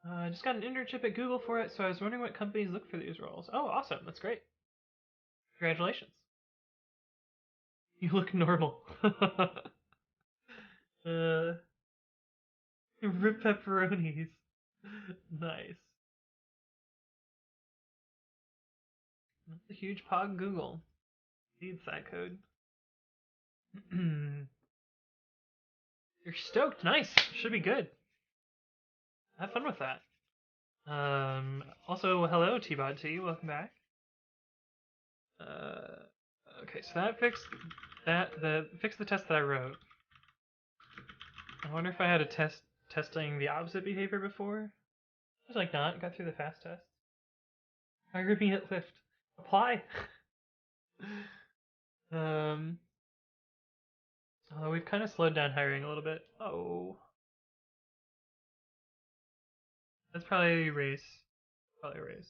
S1: I just got an internship at Google for it, so I was wondering what companies look for these roles. Oh, awesome. That's great. Congratulations. You look normal. Rip pepperonis. Nice. That's a huge pog Google. Needs that code. You're stoked. Nice. Should be good. Have fun with that. Also, hello, T-Bot T. Welcome back. Okay, so that fixed fixed the test that I wrote. I wonder if I had a test testing the opposite behavior before. I was like, not. Got through the fast test. Hire me at Lyft. Apply. Although we've kind of slowed down hiring a little bit. Oh, that's probably race. Probably race.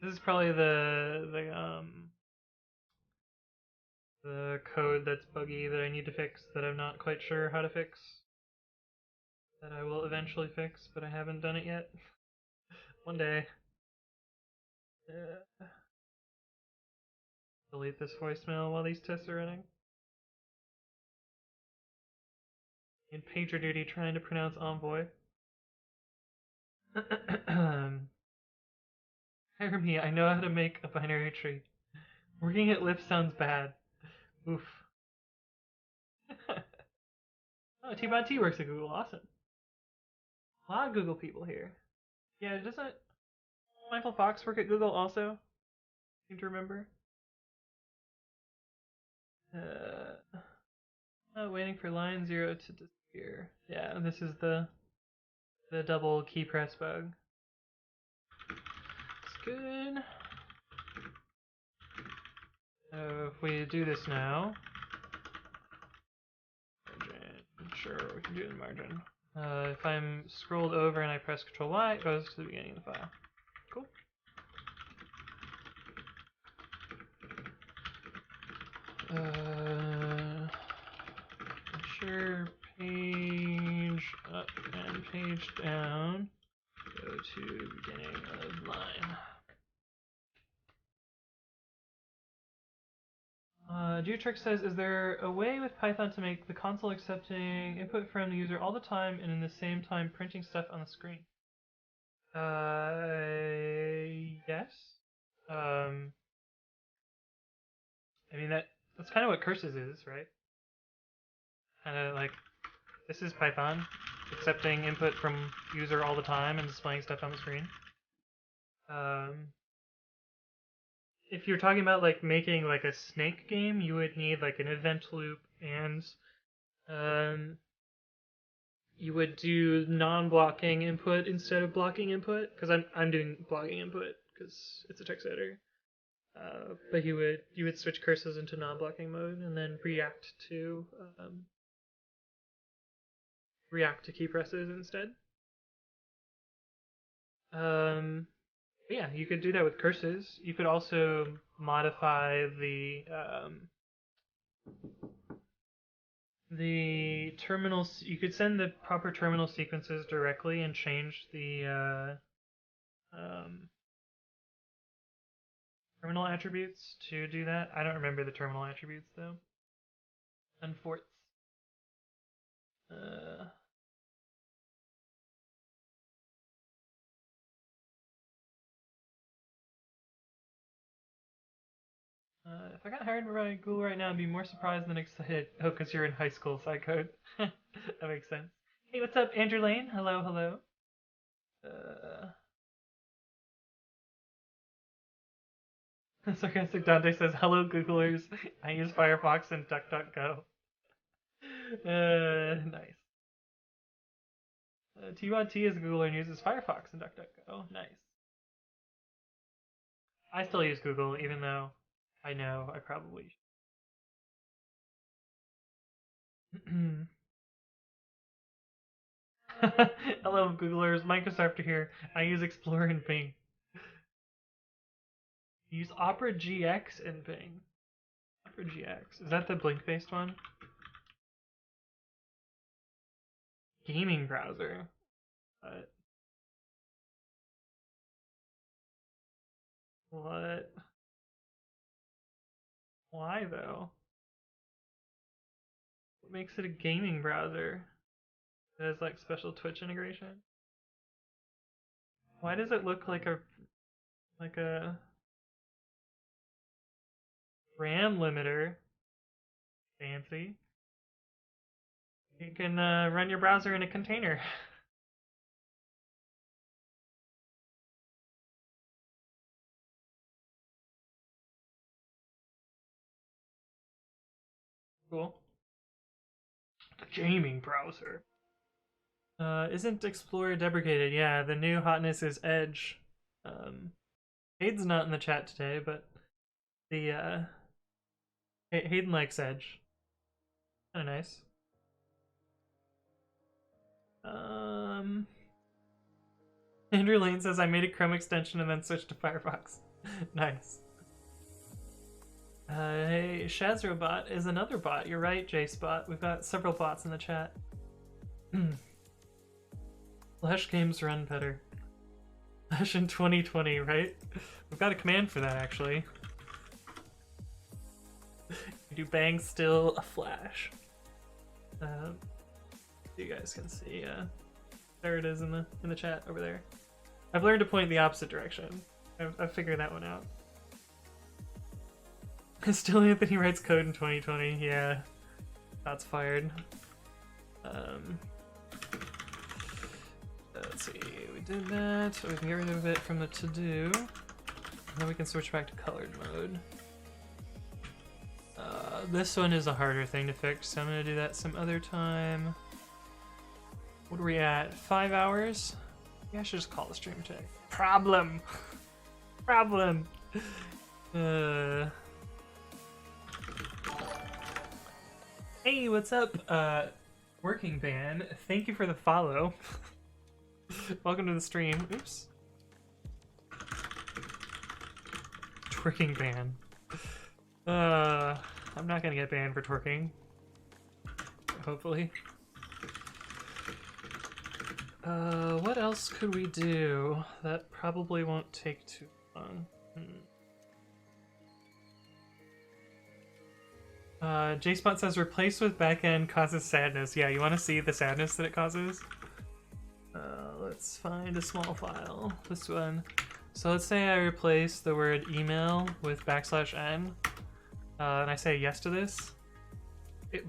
S1: This is probably the code that's buggy that I need to fix that I'm not quite sure how to fix. That I will eventually fix, but I haven't done it yet. One day. Delete this voicemail while these tests are running. In PagerDuty trying to pronounce envoy. Hire me, I know how to make a binary tree. Working at Lyft sounds bad. Oof. Oh, T-Bot T works at Google, awesome. A lot of Google people here. Yeah, doesn't Michael Fox work at Google also? Seem to remember. Oh, waiting for line 0 to disappear. Yeah, this is the double key press bug. It's good. If we do this now, margin, sure, we can do the margin. If I'm scrolled over and I press Ctrl Y, it goes to the beginning of the file. Cool. Sure, page up and page down. Go to beginning of line. Geotrick says, is there a way with Python to make the console accepting input from the user all the time and in the same time printing stuff on the screen? Yes. I mean, that's kind of what curses is, right? Kind of like, this is Python, accepting input from user all the time and displaying stuff on the screen. If you're talking about like making like a snake game, you would need like an event loop, and you would do non-blocking input instead of blocking input, because I'm doing blocking input because it's a text editor. But you would switch curses into non-blocking mode and then react to key presses instead. Yeah, you could do that with curses. You could also modify the terminal. You could send the proper terminal sequences directly and change the terminal attributes to do that. I don't remember the terminal attributes though. Unforts. If I got hired by Google right now, I'd be more surprised than excited. Oh, because you're in high school, psychode. That makes sense. Hey, what's up, Andrew Lane? Hello, hello. Sarcastic Dante says, hello, Googlers. I use Firefox and DuckDuckGo. Nice. T-Rod-T is a Googler and uses Firefox and DuckDuckGo. Nice. I still use Google, even though I know I probably should. Hello, Googlers. Microsoft here. I use Explorer and Bing. Use Opera GX in Bing. Opera GX. Is that the Blink-based one? Gaming browser. What? Why though? What makes it a gaming browser? It has like special Twitch integration? Why does it look like a RAM limiter? Fancy. You can run your browser in a container. Cool. The gaming browser. Isn't Explorer deprecated? Yeah, the new hotness is Edge. Hayden's not in the chat today, but the Hayden likes Edge. Kind of nice. Andrew Lane says I made a Chrome extension and then switched to Firefox. Nice. Hey, Shazrobot is another bot. You're right, JSpot. We've got several bots in the chat. Flash games run better. Flash in 2020, right? We've got a command for that, actually. You do bang still a flash. You guys can see. There it is in the chat over there. I've learned to point the opposite direction. I've figured that one out. Still Anthony writes code in 2020. Yeah, that's fired. Let's see. We did that. So we can get rid of it from the to-do. Then we can switch back to colored mode. This one is a harder thing to fix, so I'm gonna do that some other time. What are we at? 5 hours? Yeah, I should just call the stream today. Problem! Problem! Hey, what's up? Working ban, thank you for the follow. Welcome to the stream. Oops. Twerking ban. I'm not gonna get banned for twerking. Hopefully. What else could we do? That probably won't take too long. J-Spot says replace with backend causes sadness. Yeah, you want to see the sadness that it causes? Let's find a small file. This one. So let's say I replace the word email with \n, and I say yes to this. It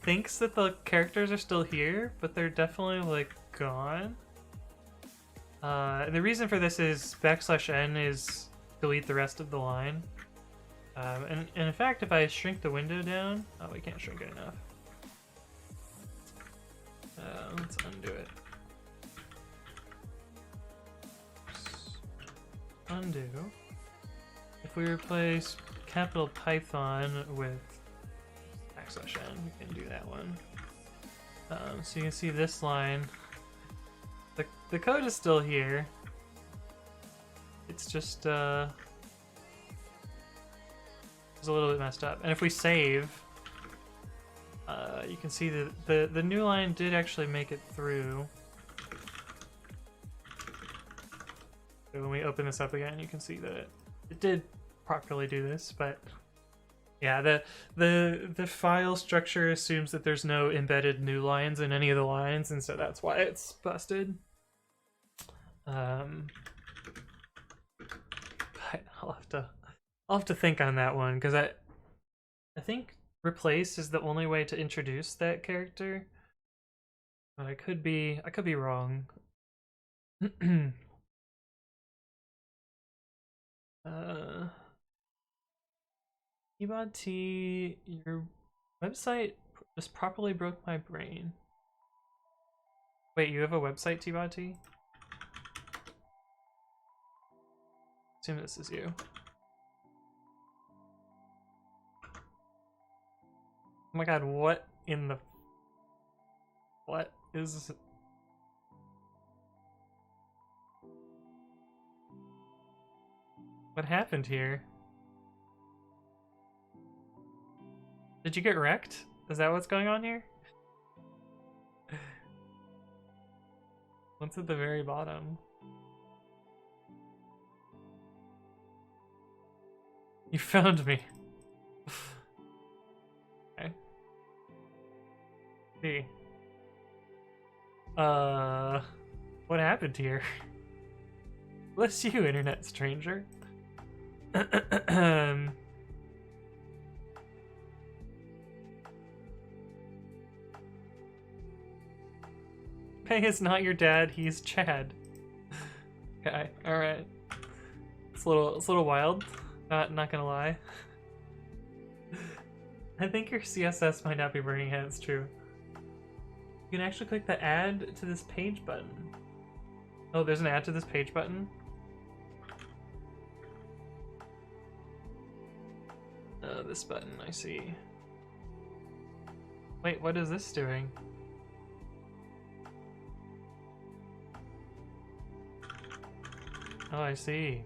S1: thinks that the characters are still here, but they're definitely like gone. And the reason for this is \n is delete the rest of the line. And in fact, if I shrink the window down, oh, we can't shrink it enough. Let's undo it. Undo. If we replace capital Python with \n, we can do that one. So you can see this line. The code is still here. It's just it's a little bit messed up. And if we save, you can see that the new line did actually make it through. So when we open this up again, you can see that it did properly do this, but yeah, the file structure assumes that there's no embedded new lines in any of the lines, and so that's why it's busted. But I'll have to think on that one, because I think replace is the only way to introduce that character. But I could be wrong. Ebod T, your website just properly broke my brain. Wait, you have a website, T-Bod T? Assume this is you. Oh my god, what in the... What is... What happened here? Did you get wrecked? Is that what's going on here? What's at the very bottom? You found me. Okay. See. What happened here? Bless you, internet stranger. Pei is not your dad, he's Chad. Okay, alright. It's a little wild, not gonna lie. I think your CSS might not be burning it, it's true. You can actually click the add to this page button. Oh, there's an add to this page button? This button, I see. Wait, what is this doing? Oh, I see.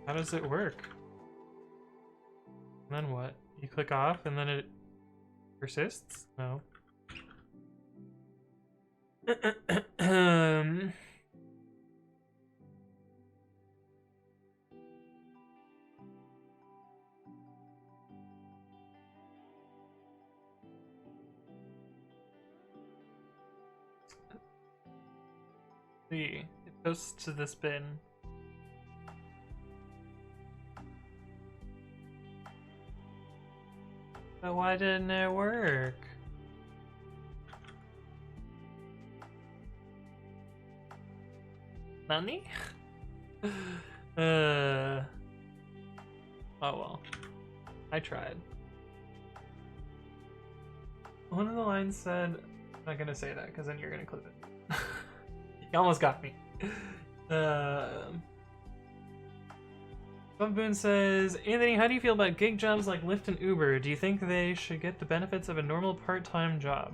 S1: How does it work? And then what? You click off and then it persists? No. See, it goes to this bin. But why didn't it work? Nani? Oh well. I tried. One of the lines said, I'm not gonna say that because then you're gonna clip it. You almost got me. So Boone says, Anthony, how do you feel about gig jobs like Lyft and Uber? Do you think they should get the benefits of a normal part-time job?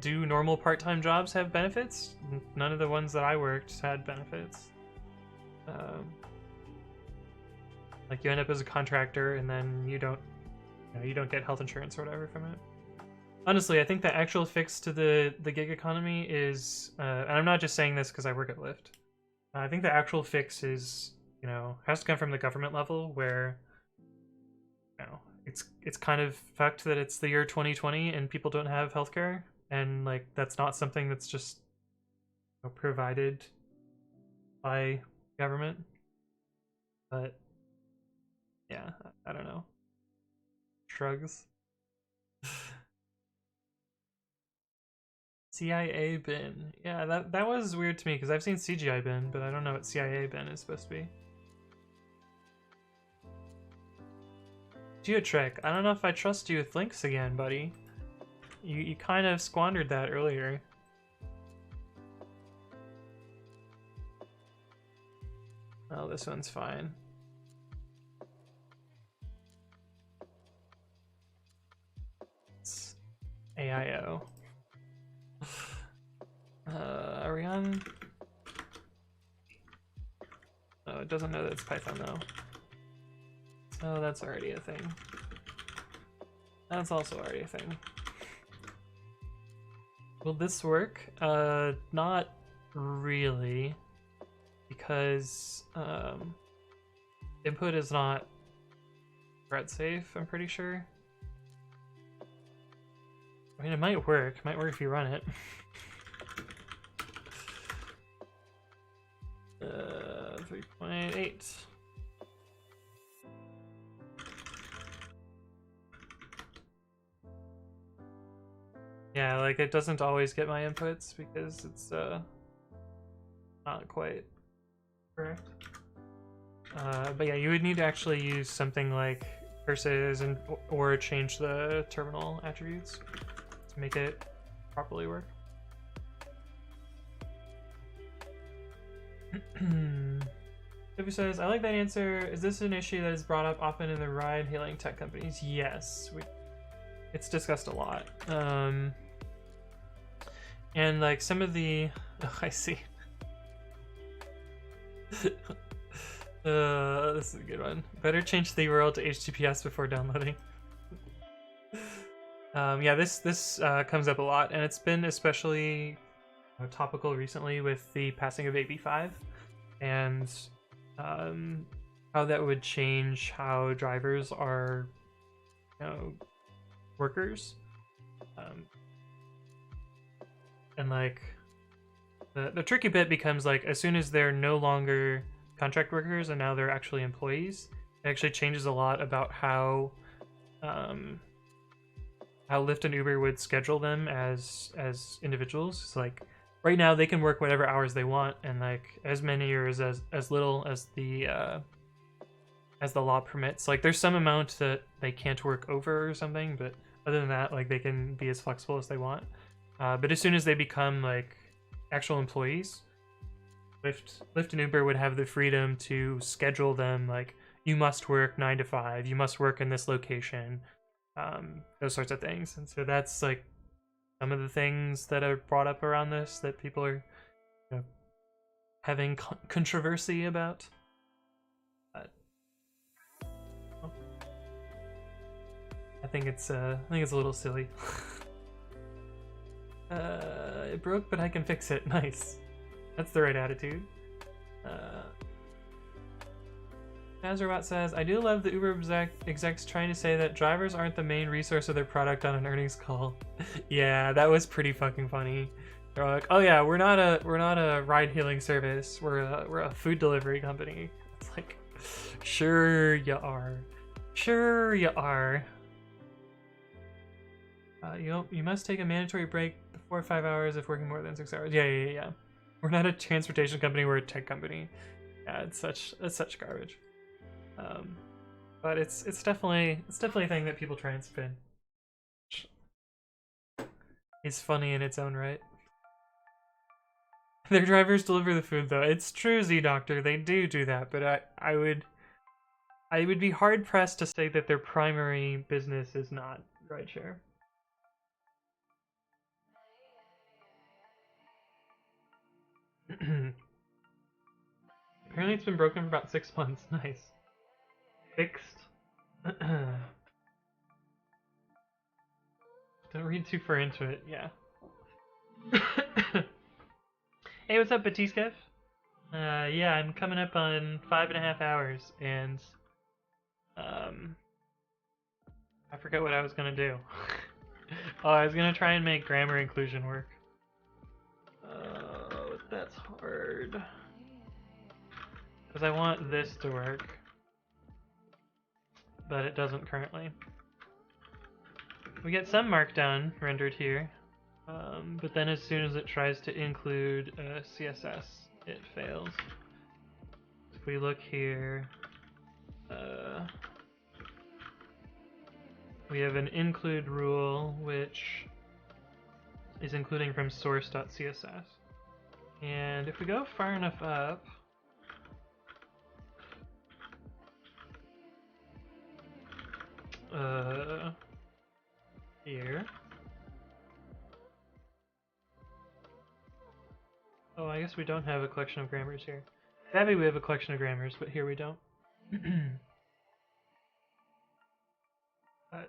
S1: Do normal part-time jobs have benefits? None of the ones that I worked had benefits. Like you end up as a contractor and then you don't get health insurance or whatever from it. Honestly, I think the actual fix to the gig economy is, and I'm not just saying this because I work at Lyft. I think the actual fix is, has to come from the government level where, it's kind of fucked that it's the year 2020 and people don't have healthcare, and like that's not something that's just provided by government. But yeah, I don't know. Shrugs. CIA bin. Yeah, that was weird to me because I've seen CGI bin, but I don't know what CIA bin is supposed to be. Geotrek, I don't know if I trust you with links again, buddy. You kind of squandered that earlier. Oh, this one's fine. It's AIO. Are we on? Oh, it doesn't know that it's Python though. Oh, that's already a thing. That's also already a thing. Will this work? Not really, because input is not thread safe, I'm pretty sure. I mean, it might work. It might work if you run it. 3.8. Yeah, like it doesn't always get my inputs because it's not quite correct. But yeah, you would need to actually use something like curses and or change the terminal attributes to make it properly work. Sophie says, I like that answer. Is this an issue that is brought up often in the ride-hailing tech companies? Yes, it's discussed a lot. And like some of the, oh, I see. This is a good one. Better change the URL to HTTPS before downloading. Yeah, this comes up a lot, and it's been especially topical recently with the passing of AB5 and how that would change how drivers are, workers. And like the tricky bit becomes like as soon as they're no longer contract workers and now they're actually employees, it actually changes a lot about how Lyft and Uber would schedule them as individuals. It's like right now they can work whatever hours they want and like as many or as little as the law permits. Like there's some amount that they can't work over or something, but other than that, like they can be as flexible as they want. But as soon as they become like actual employees, Lyft and Uber would have the freedom to schedule them like you must work 9 to 5, you must work in this location, those sorts of things. And so that's like some of the things that are brought up around this that people are having controversy about. I think it's a little silly. It broke, but I can fix it. Nice. That's the right attitude. Nazarobot says, I do love the Uber execs trying to say that drivers aren't the main resource of their product on an earnings call. Yeah, that was pretty fucking funny. They're like, oh yeah, we're not a ride-hailing service. We're a food delivery company. It's like, sure you are. Sure you are. You must take a mandatory break before 5 hours if working more than 6 hours. Yeah. We're not a transportation company. We're a tech company. Yeah, it's such garbage. But it's definitely a thing that people try and spin. It's funny in its own right. Their drivers deliver the food, though. It's true, Z-Doctor. They do that, but I would be hard pressed to say that their primary business is not rideshare. Apparently, it's been broken for about 6 months. Nice. Fixed. Don't read too far into it. Yeah. Hey, what's up, Batiskev? Yeah, I'm coming up on 5.5 hours, and I forget what I was gonna do. Oh, I was gonna try and make grammar inclusion work. Oh, that's hard. Because I want this to work, but it doesn't currently. We get some markdown rendered here, but then as soon as it tries to include CSS, it fails. If we look here, we have an include rule, which is including from source.css. And if we go far enough up, here. Oh, I guess we don't have a collection of grammars here. Babi, we have a collection of grammars, but here we don't. But I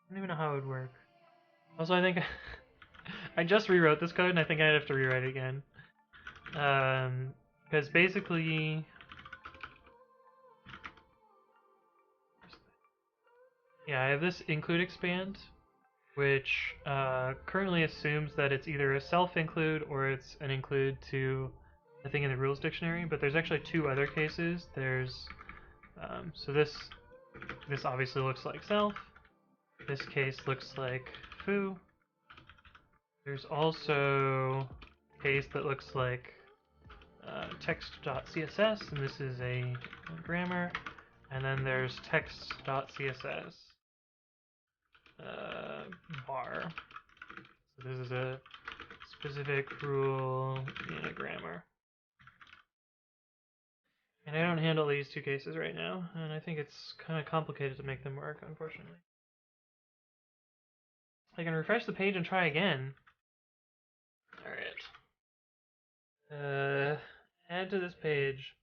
S1: don't even know how it would work. Also, I think I just rewrote this code, and I think I'd have to rewrite it again. Because basically, yeah, I have this include expand, which currently assumes that it's either a self-include or it's an include to a thing in the rules dictionary, but there's actually two other cases. There's, so this obviously looks like self. This case looks like foo. There's also a case that looks like text.css, and this is a grammar. And then there's text.css bar. So this is a specific rule in a grammar. And I don't handle these two cases right now, and I think it's kind of complicated to make them work, unfortunately. I can refresh the page and try again. Alright. Add to this page.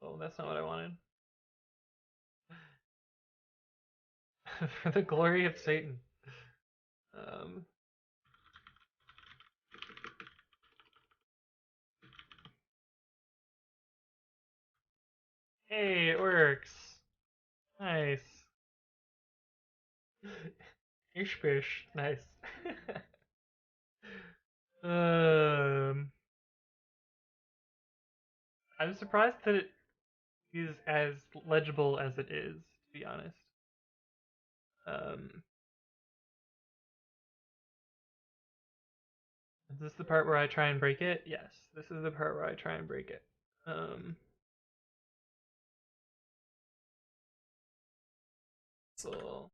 S1: Oh, that's not what I wanted. For the glory of Satan. Hey, it works. Nice. Ishpish. Nice. I'm surprised that it is as legible as it is, to be honest. Is this the part where I try and break it? Yes, this is the part where I try and break it. So,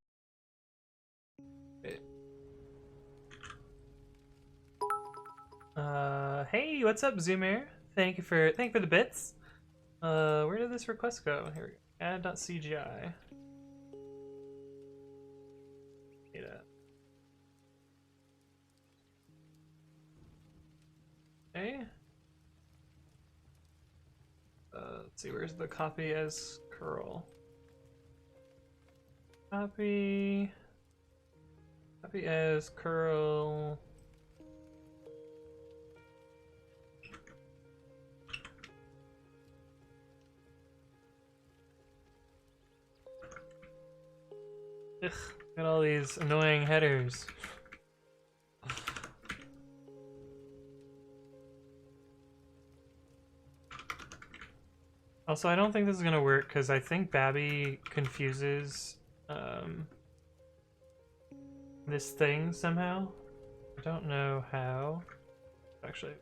S1: hey, what's up, Zoomer? Thank you for the bits. Where did this request go? Here we go. Add.cgi. Data. Okay. Let's see, where's the copy as curl? Copy as curl. Ugh, got all these annoying headers. Also, I don't think this is gonna work because I think Babi confuses this thing somehow. I don't know how. Actually,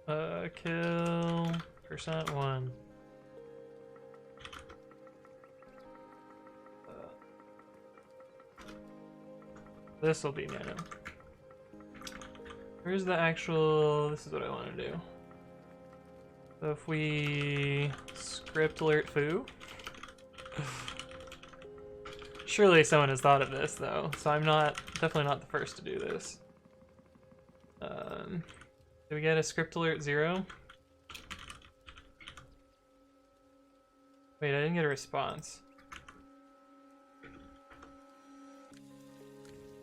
S1: kill %1. This will be nano. Where's the actual... This is what I want to do. So if we script alert foo. Surely someone has thought of this though, so I'm definitely not the first to do this. Did we get a script alert 0? Wait, I didn't get a response.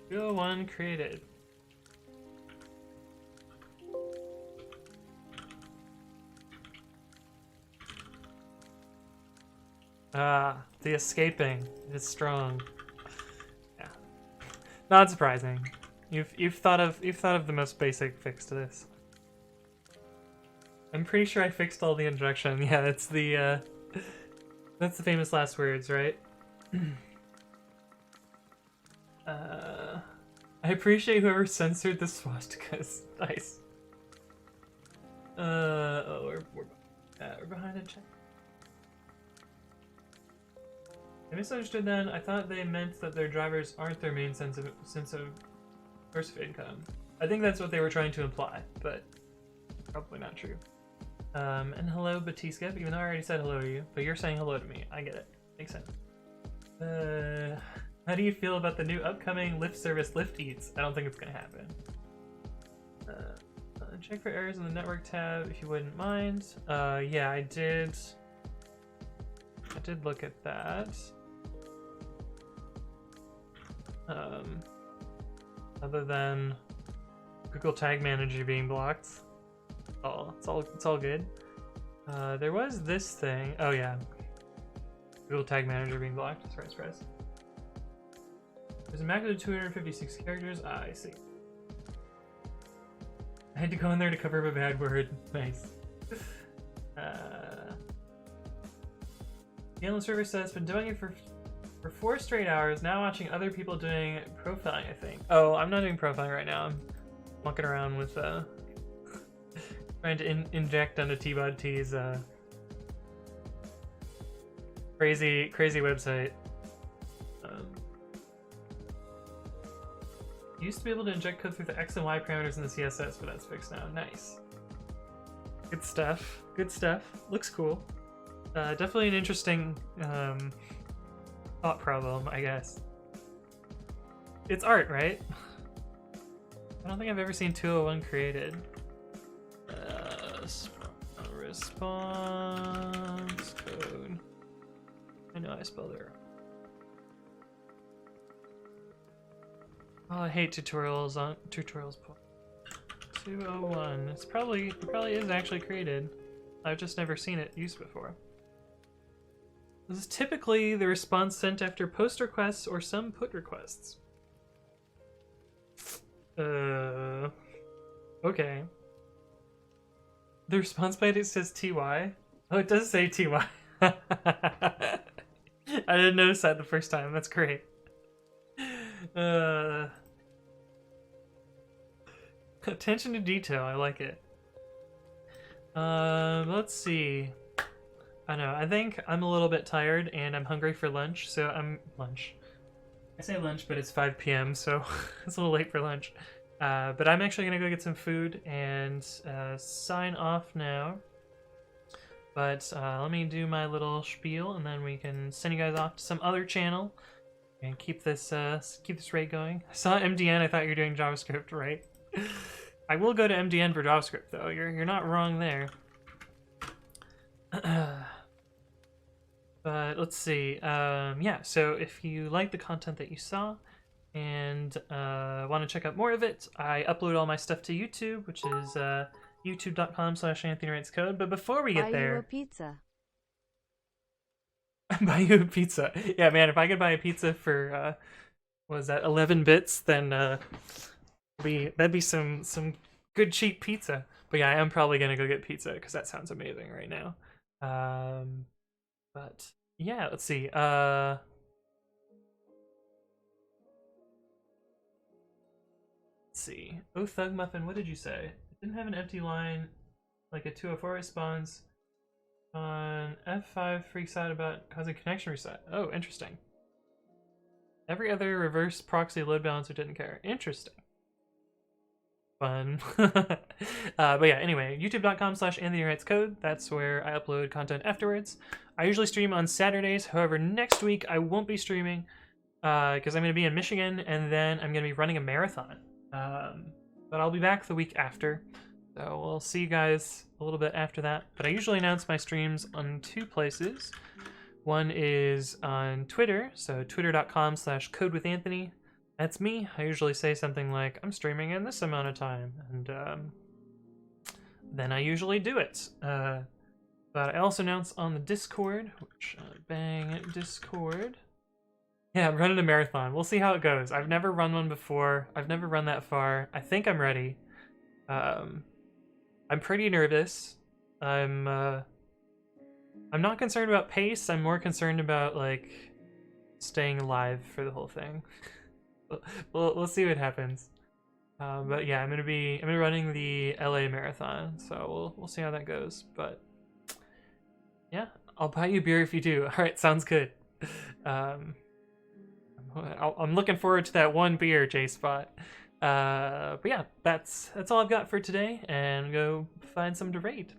S1: 201 created. Ah, the escaping is strong. Yeah, not surprising. You've thought of the most basic fix to this. I'm pretty sure I fixed all the injection. Yeah, it's the that's the famous last words, right? I appreciate whoever censored the swastikas. Nice. Oh, we're behind a check. I misunderstood then. I thought they meant that their drivers aren't their main source of income. I think that's what they were trying to imply, but probably not true. And hello, Batiska, even though I already said hello to you, but you're saying hello to me. I get it. Makes sense. How do you feel about the new upcoming Lyft service, Lyft Eats? I don't think it's gonna happen. Check for errors in the network tab if you wouldn't mind. Yeah, I did look at that. Other than Google Tag Manager being blocked, it's all good. There was this thing. Oh yeah, Google Tag Manager being blocked. Surprise. There's a max of 256 characters. Ah, I see. I had to go in there to cover up a bad word. Nice. The analyst server says, been doing it for 4 straight hours, now watching other people doing profiling, I think. Oh, I'm not doing profiling right now. I'm walking around with, trying to inject onto T-Bod T's, crazy website. You used to be able to inject code through the X and Y parameters in the CSS, but that's fixed now. Nice. Good stuff. Good stuff. Looks cool. Definitely an interesting thought problem, I guess. It's art, right? I don't think I've ever seen 201 created. Response code. I know I spelled it wrong. Oh, I hate tutorials on tutorials. 201. It probably is actually created. I've just never seen it used before. This is typically the response sent after post requests or some put requests. Okay. The response byte says TY. Oh, it does say TY. I didn't notice that the first time. That's great. Attention to detail. I like it. Let's see. I know. I think I'm a little bit tired and I'm hungry for lunch, so I say lunch, but it's 5 p.m., so it's a little late for lunch. But I'm actually gonna go get some food and sign off now. But let me do my little spiel, and then we can send you guys off to some other channel and keep this rate going. I saw MDN. I thought you were doing JavaScript, right? I will go to MDN for JavaScript, though. You're not wrong there. But let's see. Yeah. So if you like the content that you saw and want to check out more of it, I upload all my stuff to YouTube, which is youtube.com/AnthonyWritesCode. But before we get there,
S2: buy you a pizza.
S1: Buy you a pizza. Yeah, man. If I could buy a pizza for what was that, 11 bits, then that'd be some good cheap pizza. But yeah, I am probably gonna go get pizza because that sounds amazing right now. But yeah, let's see. Let's see. Oh, Thug Muffin, what did you say? It didn't have an empty line like a 204 response on F5 freaks out about causing connection reset. Oh, interesting. Every other reverse proxy load balancer didn't care. Interesting. Fun. But yeah, anyway, youtube.com/AnthonyWritesCode. That's where I upload content afterwards. I usually stream on Saturdays. However, next week I won't be streaming because I'm going to be in Michigan, and then I'm going to be running a marathon. But I'll be back the week after. So we'll see you guys a little bit after that. But I usually announce my streams on 2 places. One is on Twitter, so twitter.com/codewithanthony. That's me. I usually say something like, I'm streaming in this amount of time, and then I usually do it. But I also announce on the Discord, which, bang, Discord. Yeah, I'm running a marathon. We'll see how it goes. I've never run one before. I've never run that far. I think I'm ready. I'm pretty nervous. I'm not concerned about pace. I'm more concerned about, like, staying alive for the whole thing. We'll see what happens. But yeah, I'm gonna be running the LA marathon, so we'll see how that goes. But yeah, I'll buy you beer if you do. All right, sounds good. I'm looking forward to that one beer, J-Spot. But yeah, that's all I've got for today, and go find some to raid.